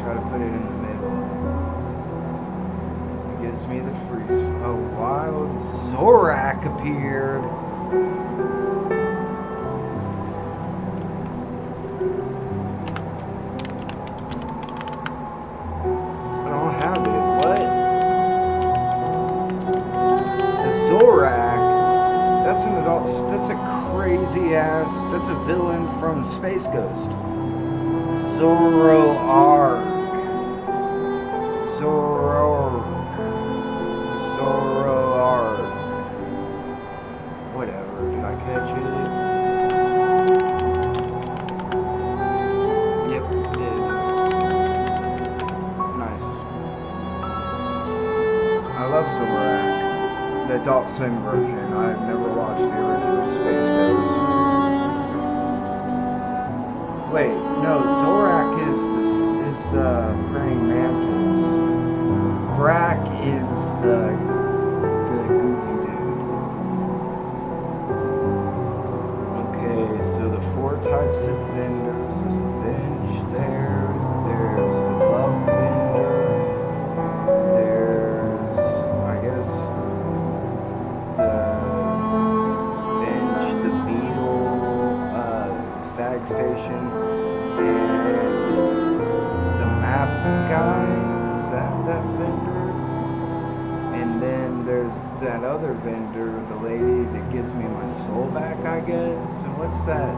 Try to put it in the middle. It gives me the free... A wild Zorak appeared. I don't have it. What? The Zorak? That's an adult. That's a crazy ass. That's a villain from Space Ghost. Zoroark. Whatever. Did I catch it? Yep, did. Nice. I love Zorak. The Adult Swim version. I've never watched the original Space Ghost. Wait, no, Zorak is the praying mantis. Brak is the goofy dude. Okay, so the 4 types of vendors. There's a bench there. There's the love vendor. There's, I guess, station, and the map guy, is that vendor? And then there's that other vendor, the lady that gives me my soul back, I guess. And what's that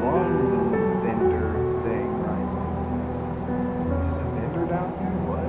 one vendor thing right there? There's a vendor down here? What?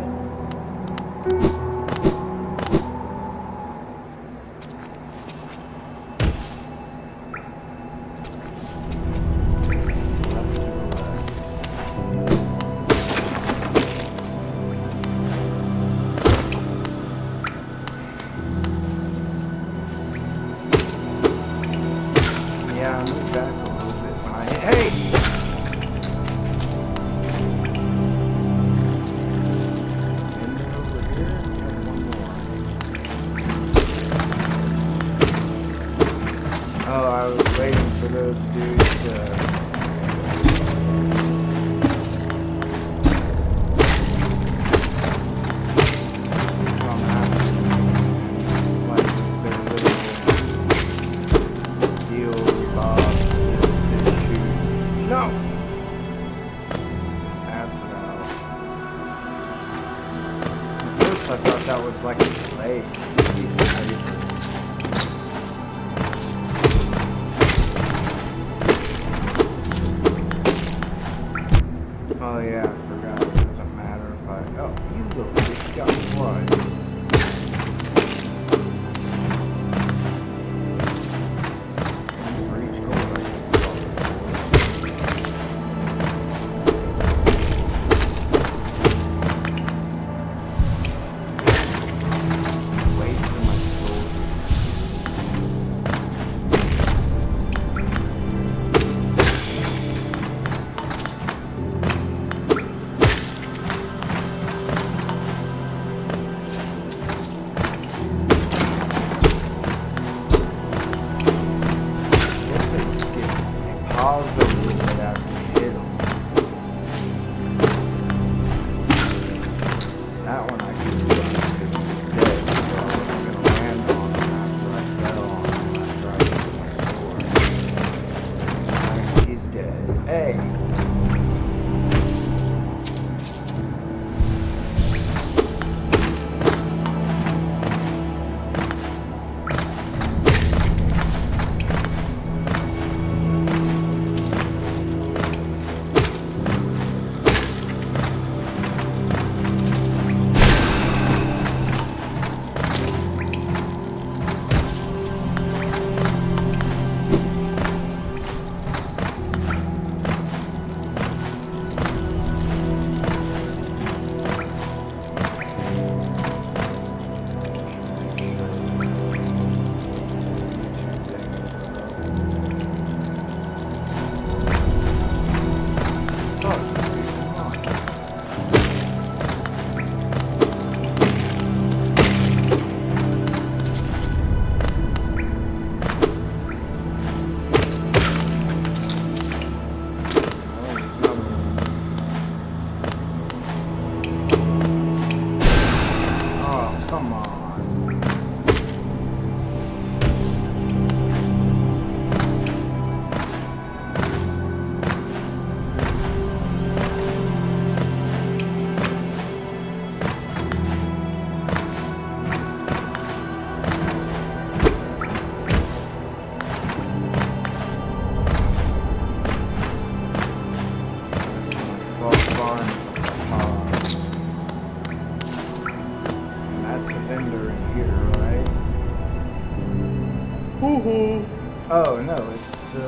Oh no, it's the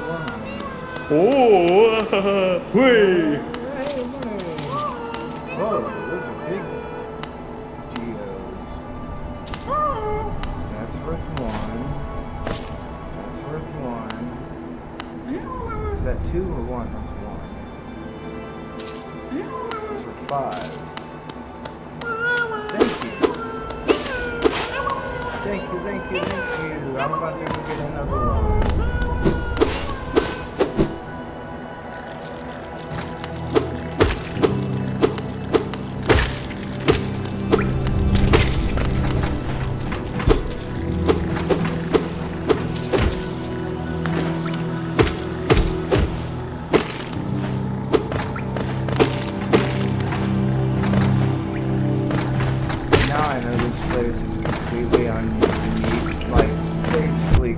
one.
Oh, wait.
Whoa, those are big geos. That's worth one. That's worth one. Is that 2 or 1? That's 1. Those are 5. Thank you. Thank you. I'm about to go get another one. Now I know this place is completely unused, like basically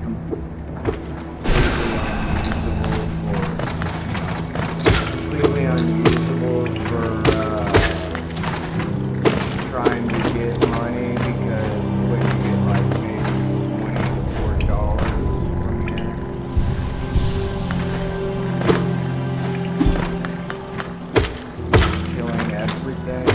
completely unusable for trying to get money because what you get like maybe $20 to $40 from here. Killing everything.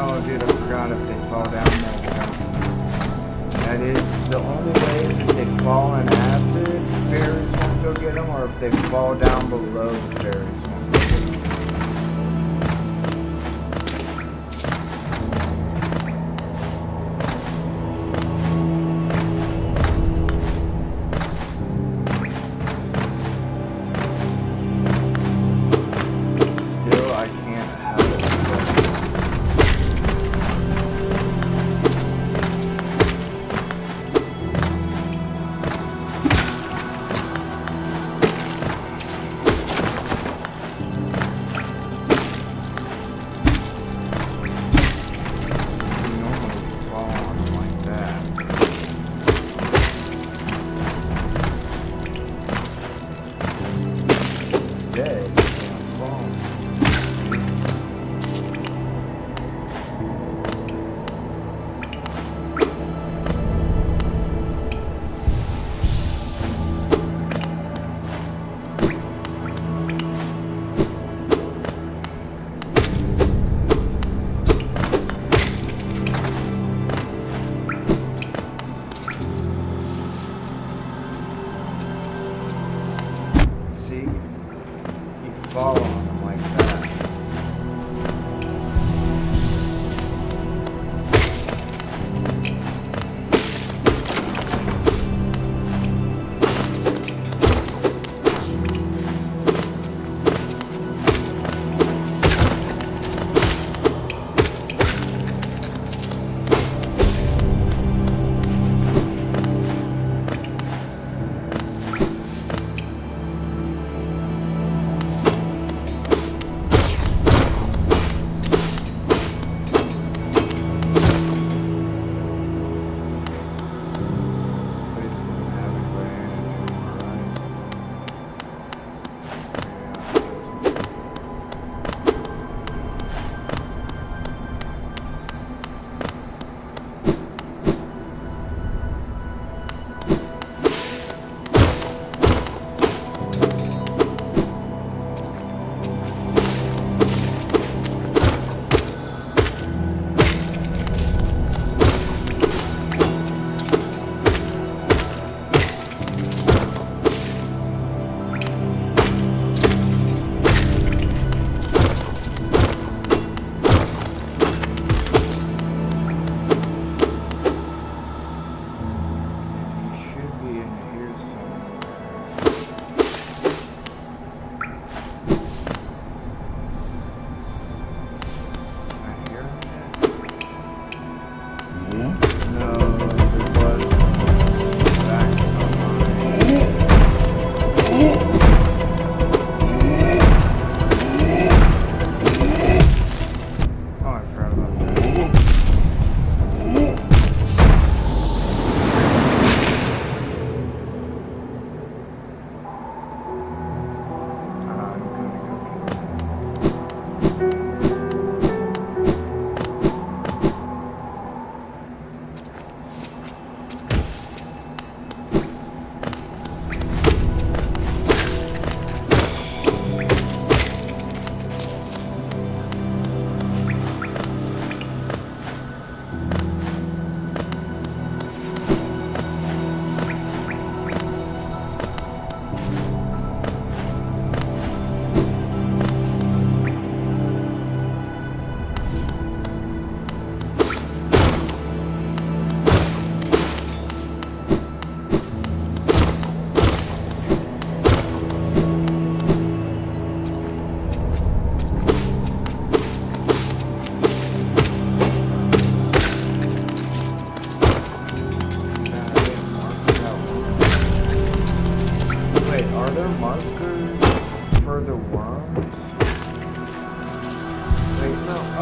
Oh, dude, I forgot if they fall down there. That is the only way is if they fall in acid, fairies won't go get them, or if they fall down below, fairies won't go get them. Still, I can't help it. Dead.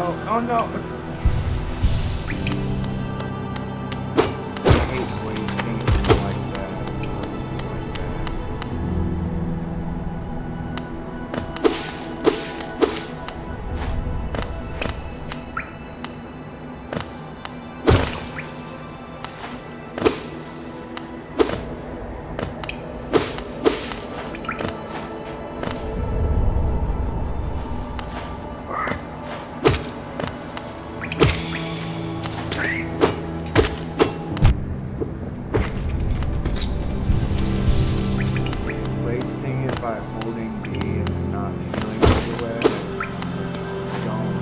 Oh no! I hate wasting like that. Places like that. Wasting it by holding B and not feeling the way. Don't.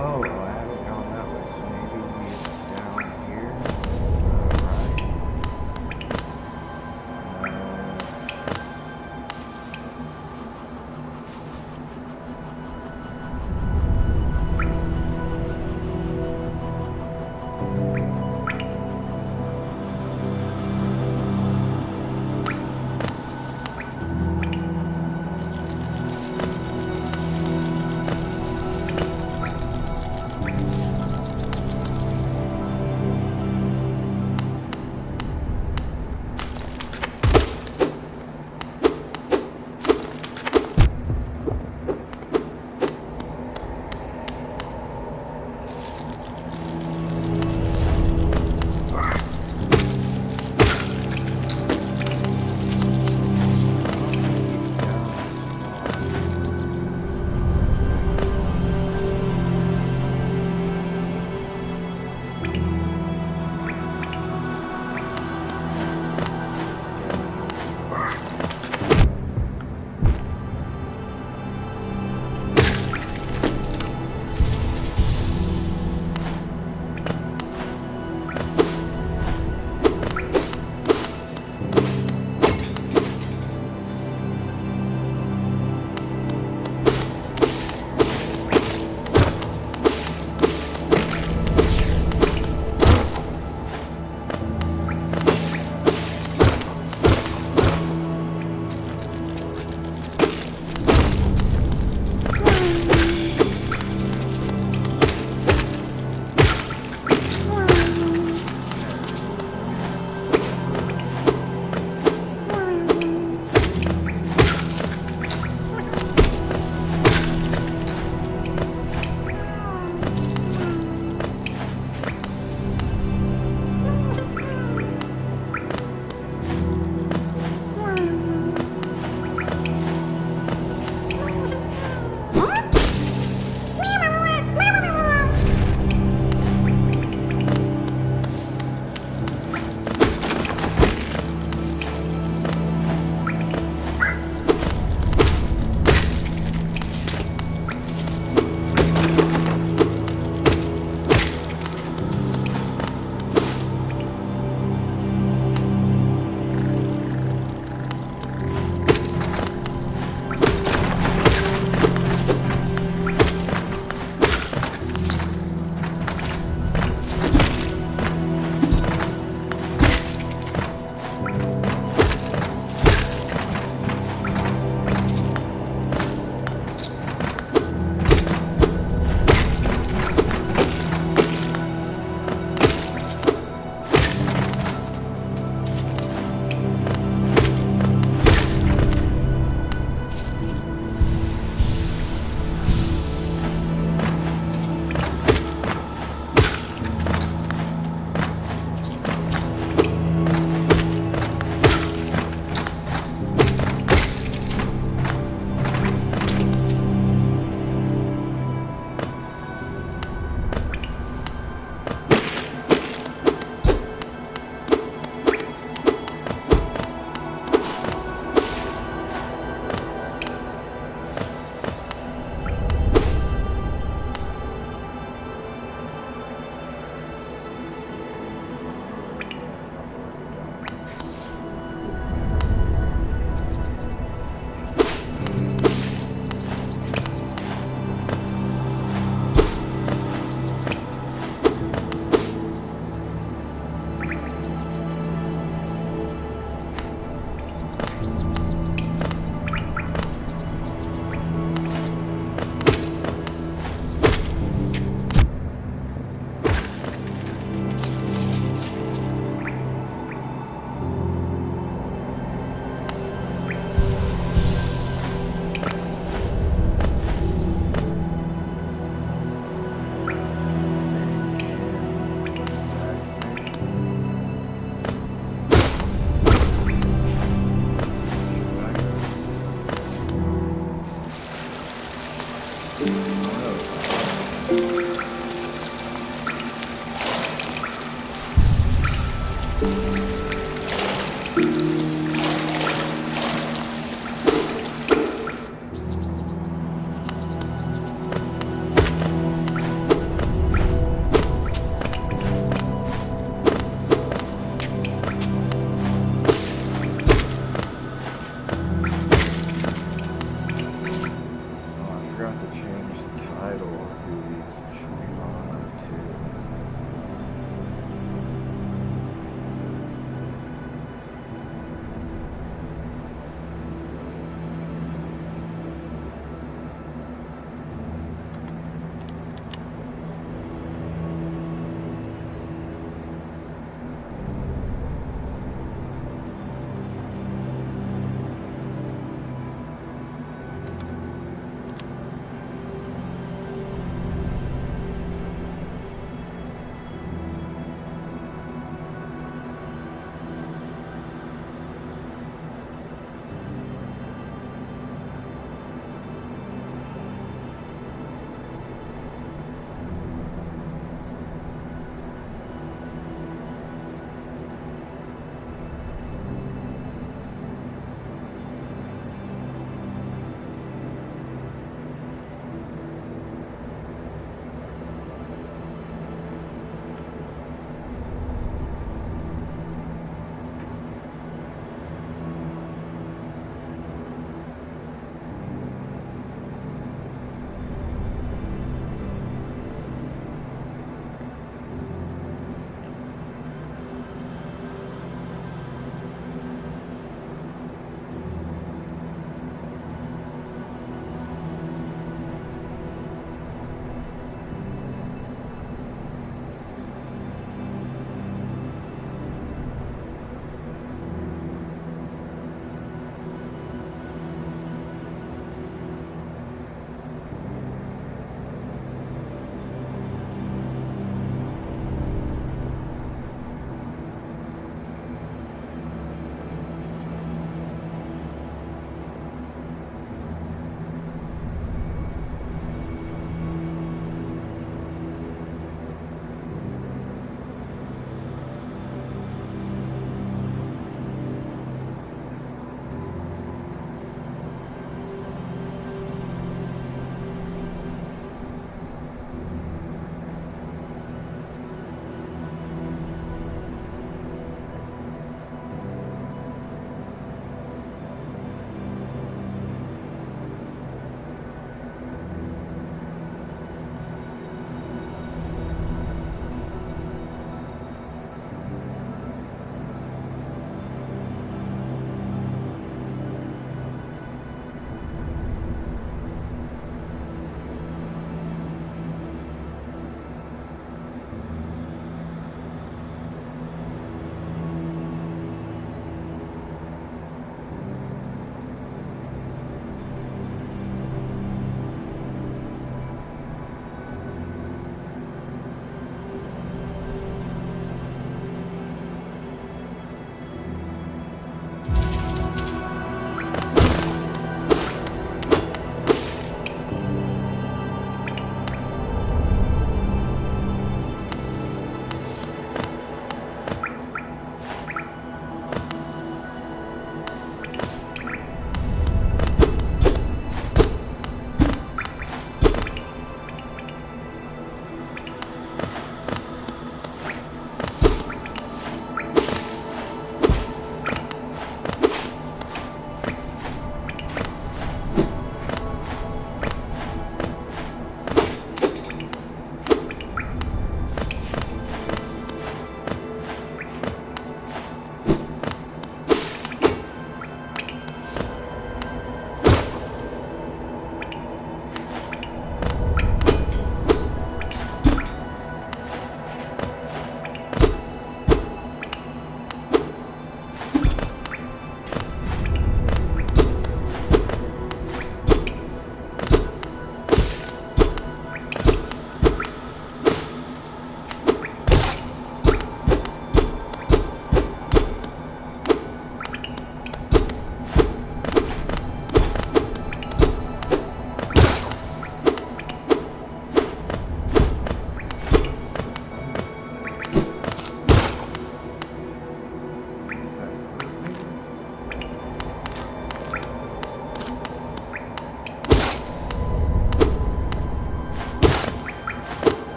Oh, I haven't gone that way, so maybe it's down here.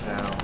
down.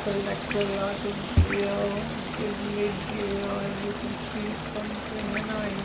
collect a lot of gel. Give me a gel and you can see something nice.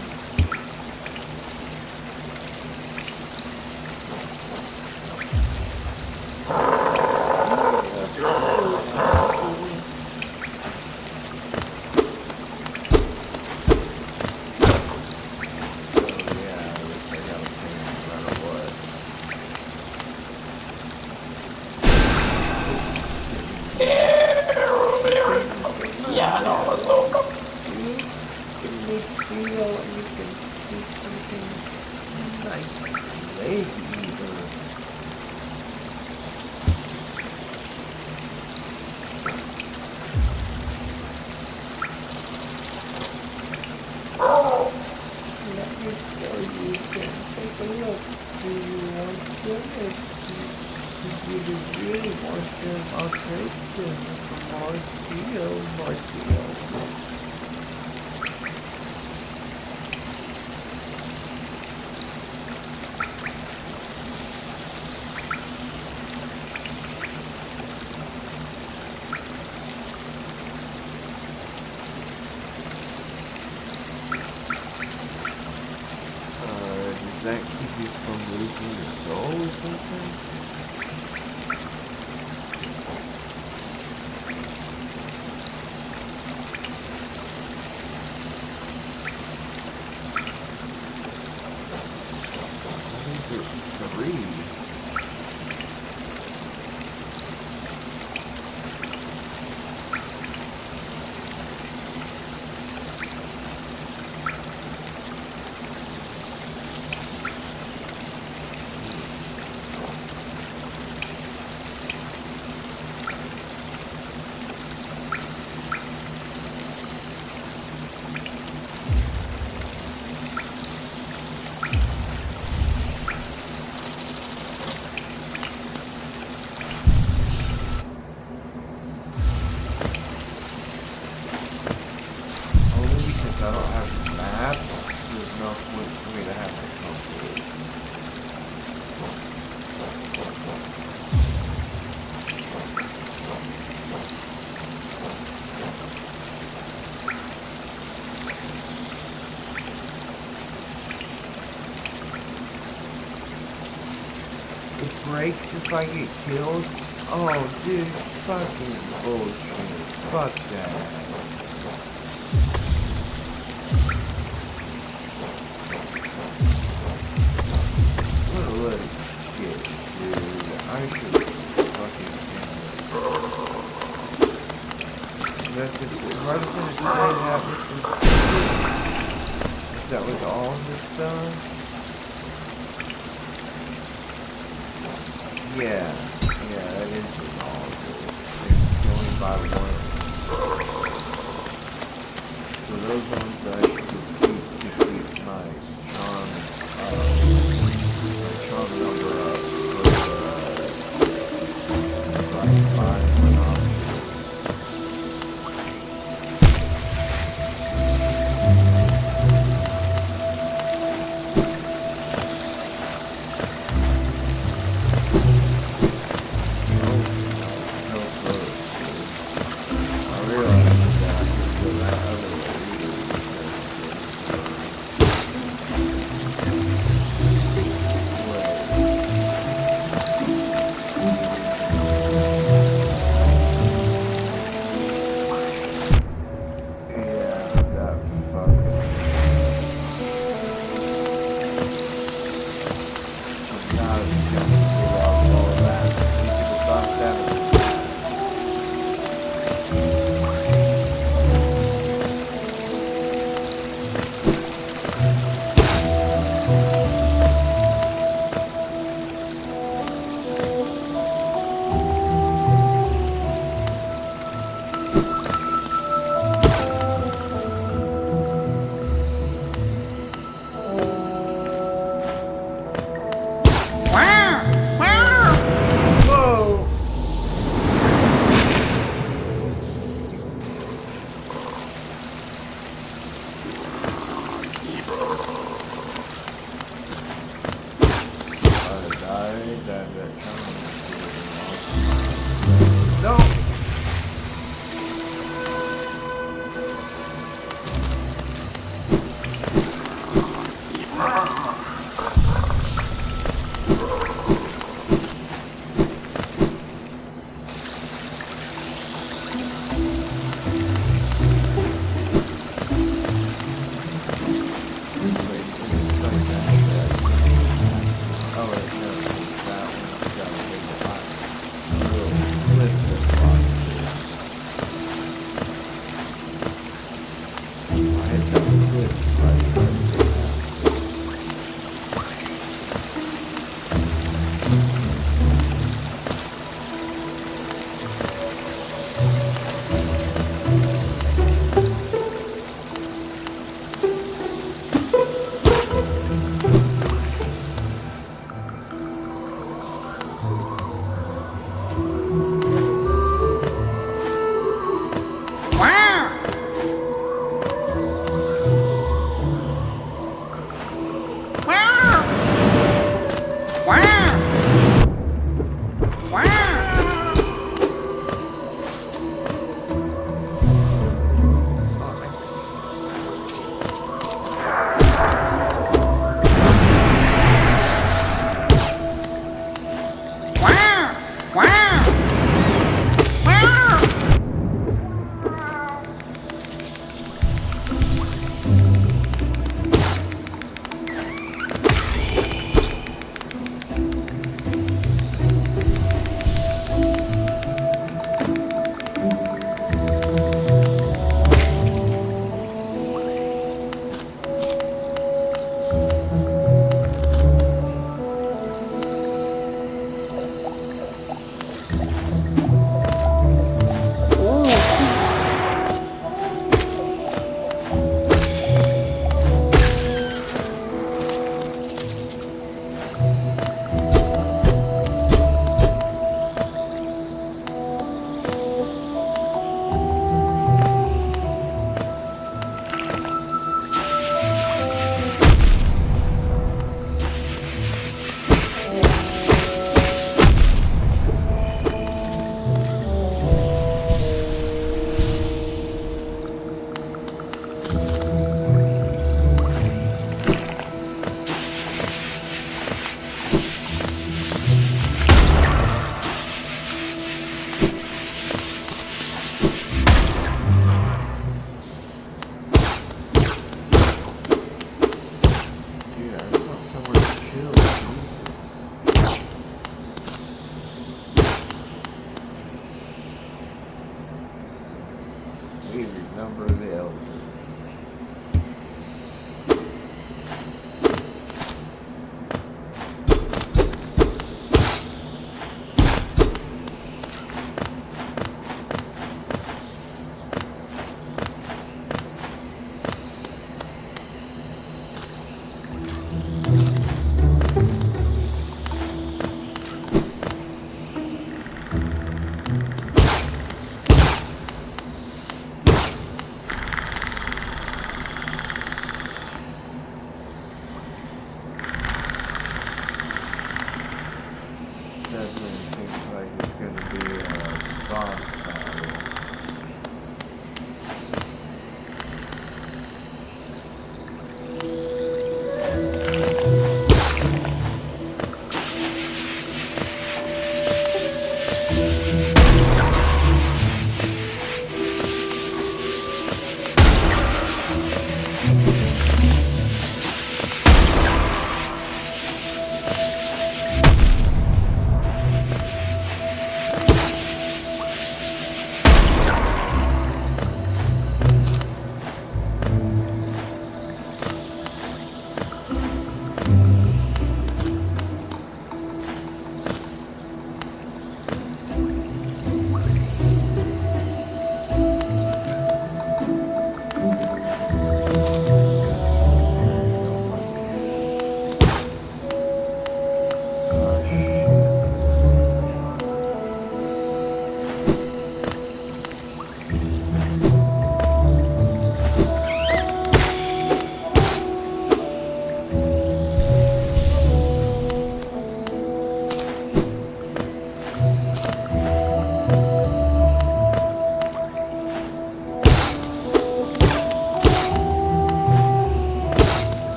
Does that keep you from losing your soul or something? Breaks if I get killed? Oh, dude, fucking bullshit. Fuck that. What a load of shit, dude. I should fucking that's just, if I was gonna say that was all this done? Yeah, that is all good. It's only by one. So those ones that I should just keep my charm number up for like 5 went off. I realize that I can feel that other way. Oh, wait.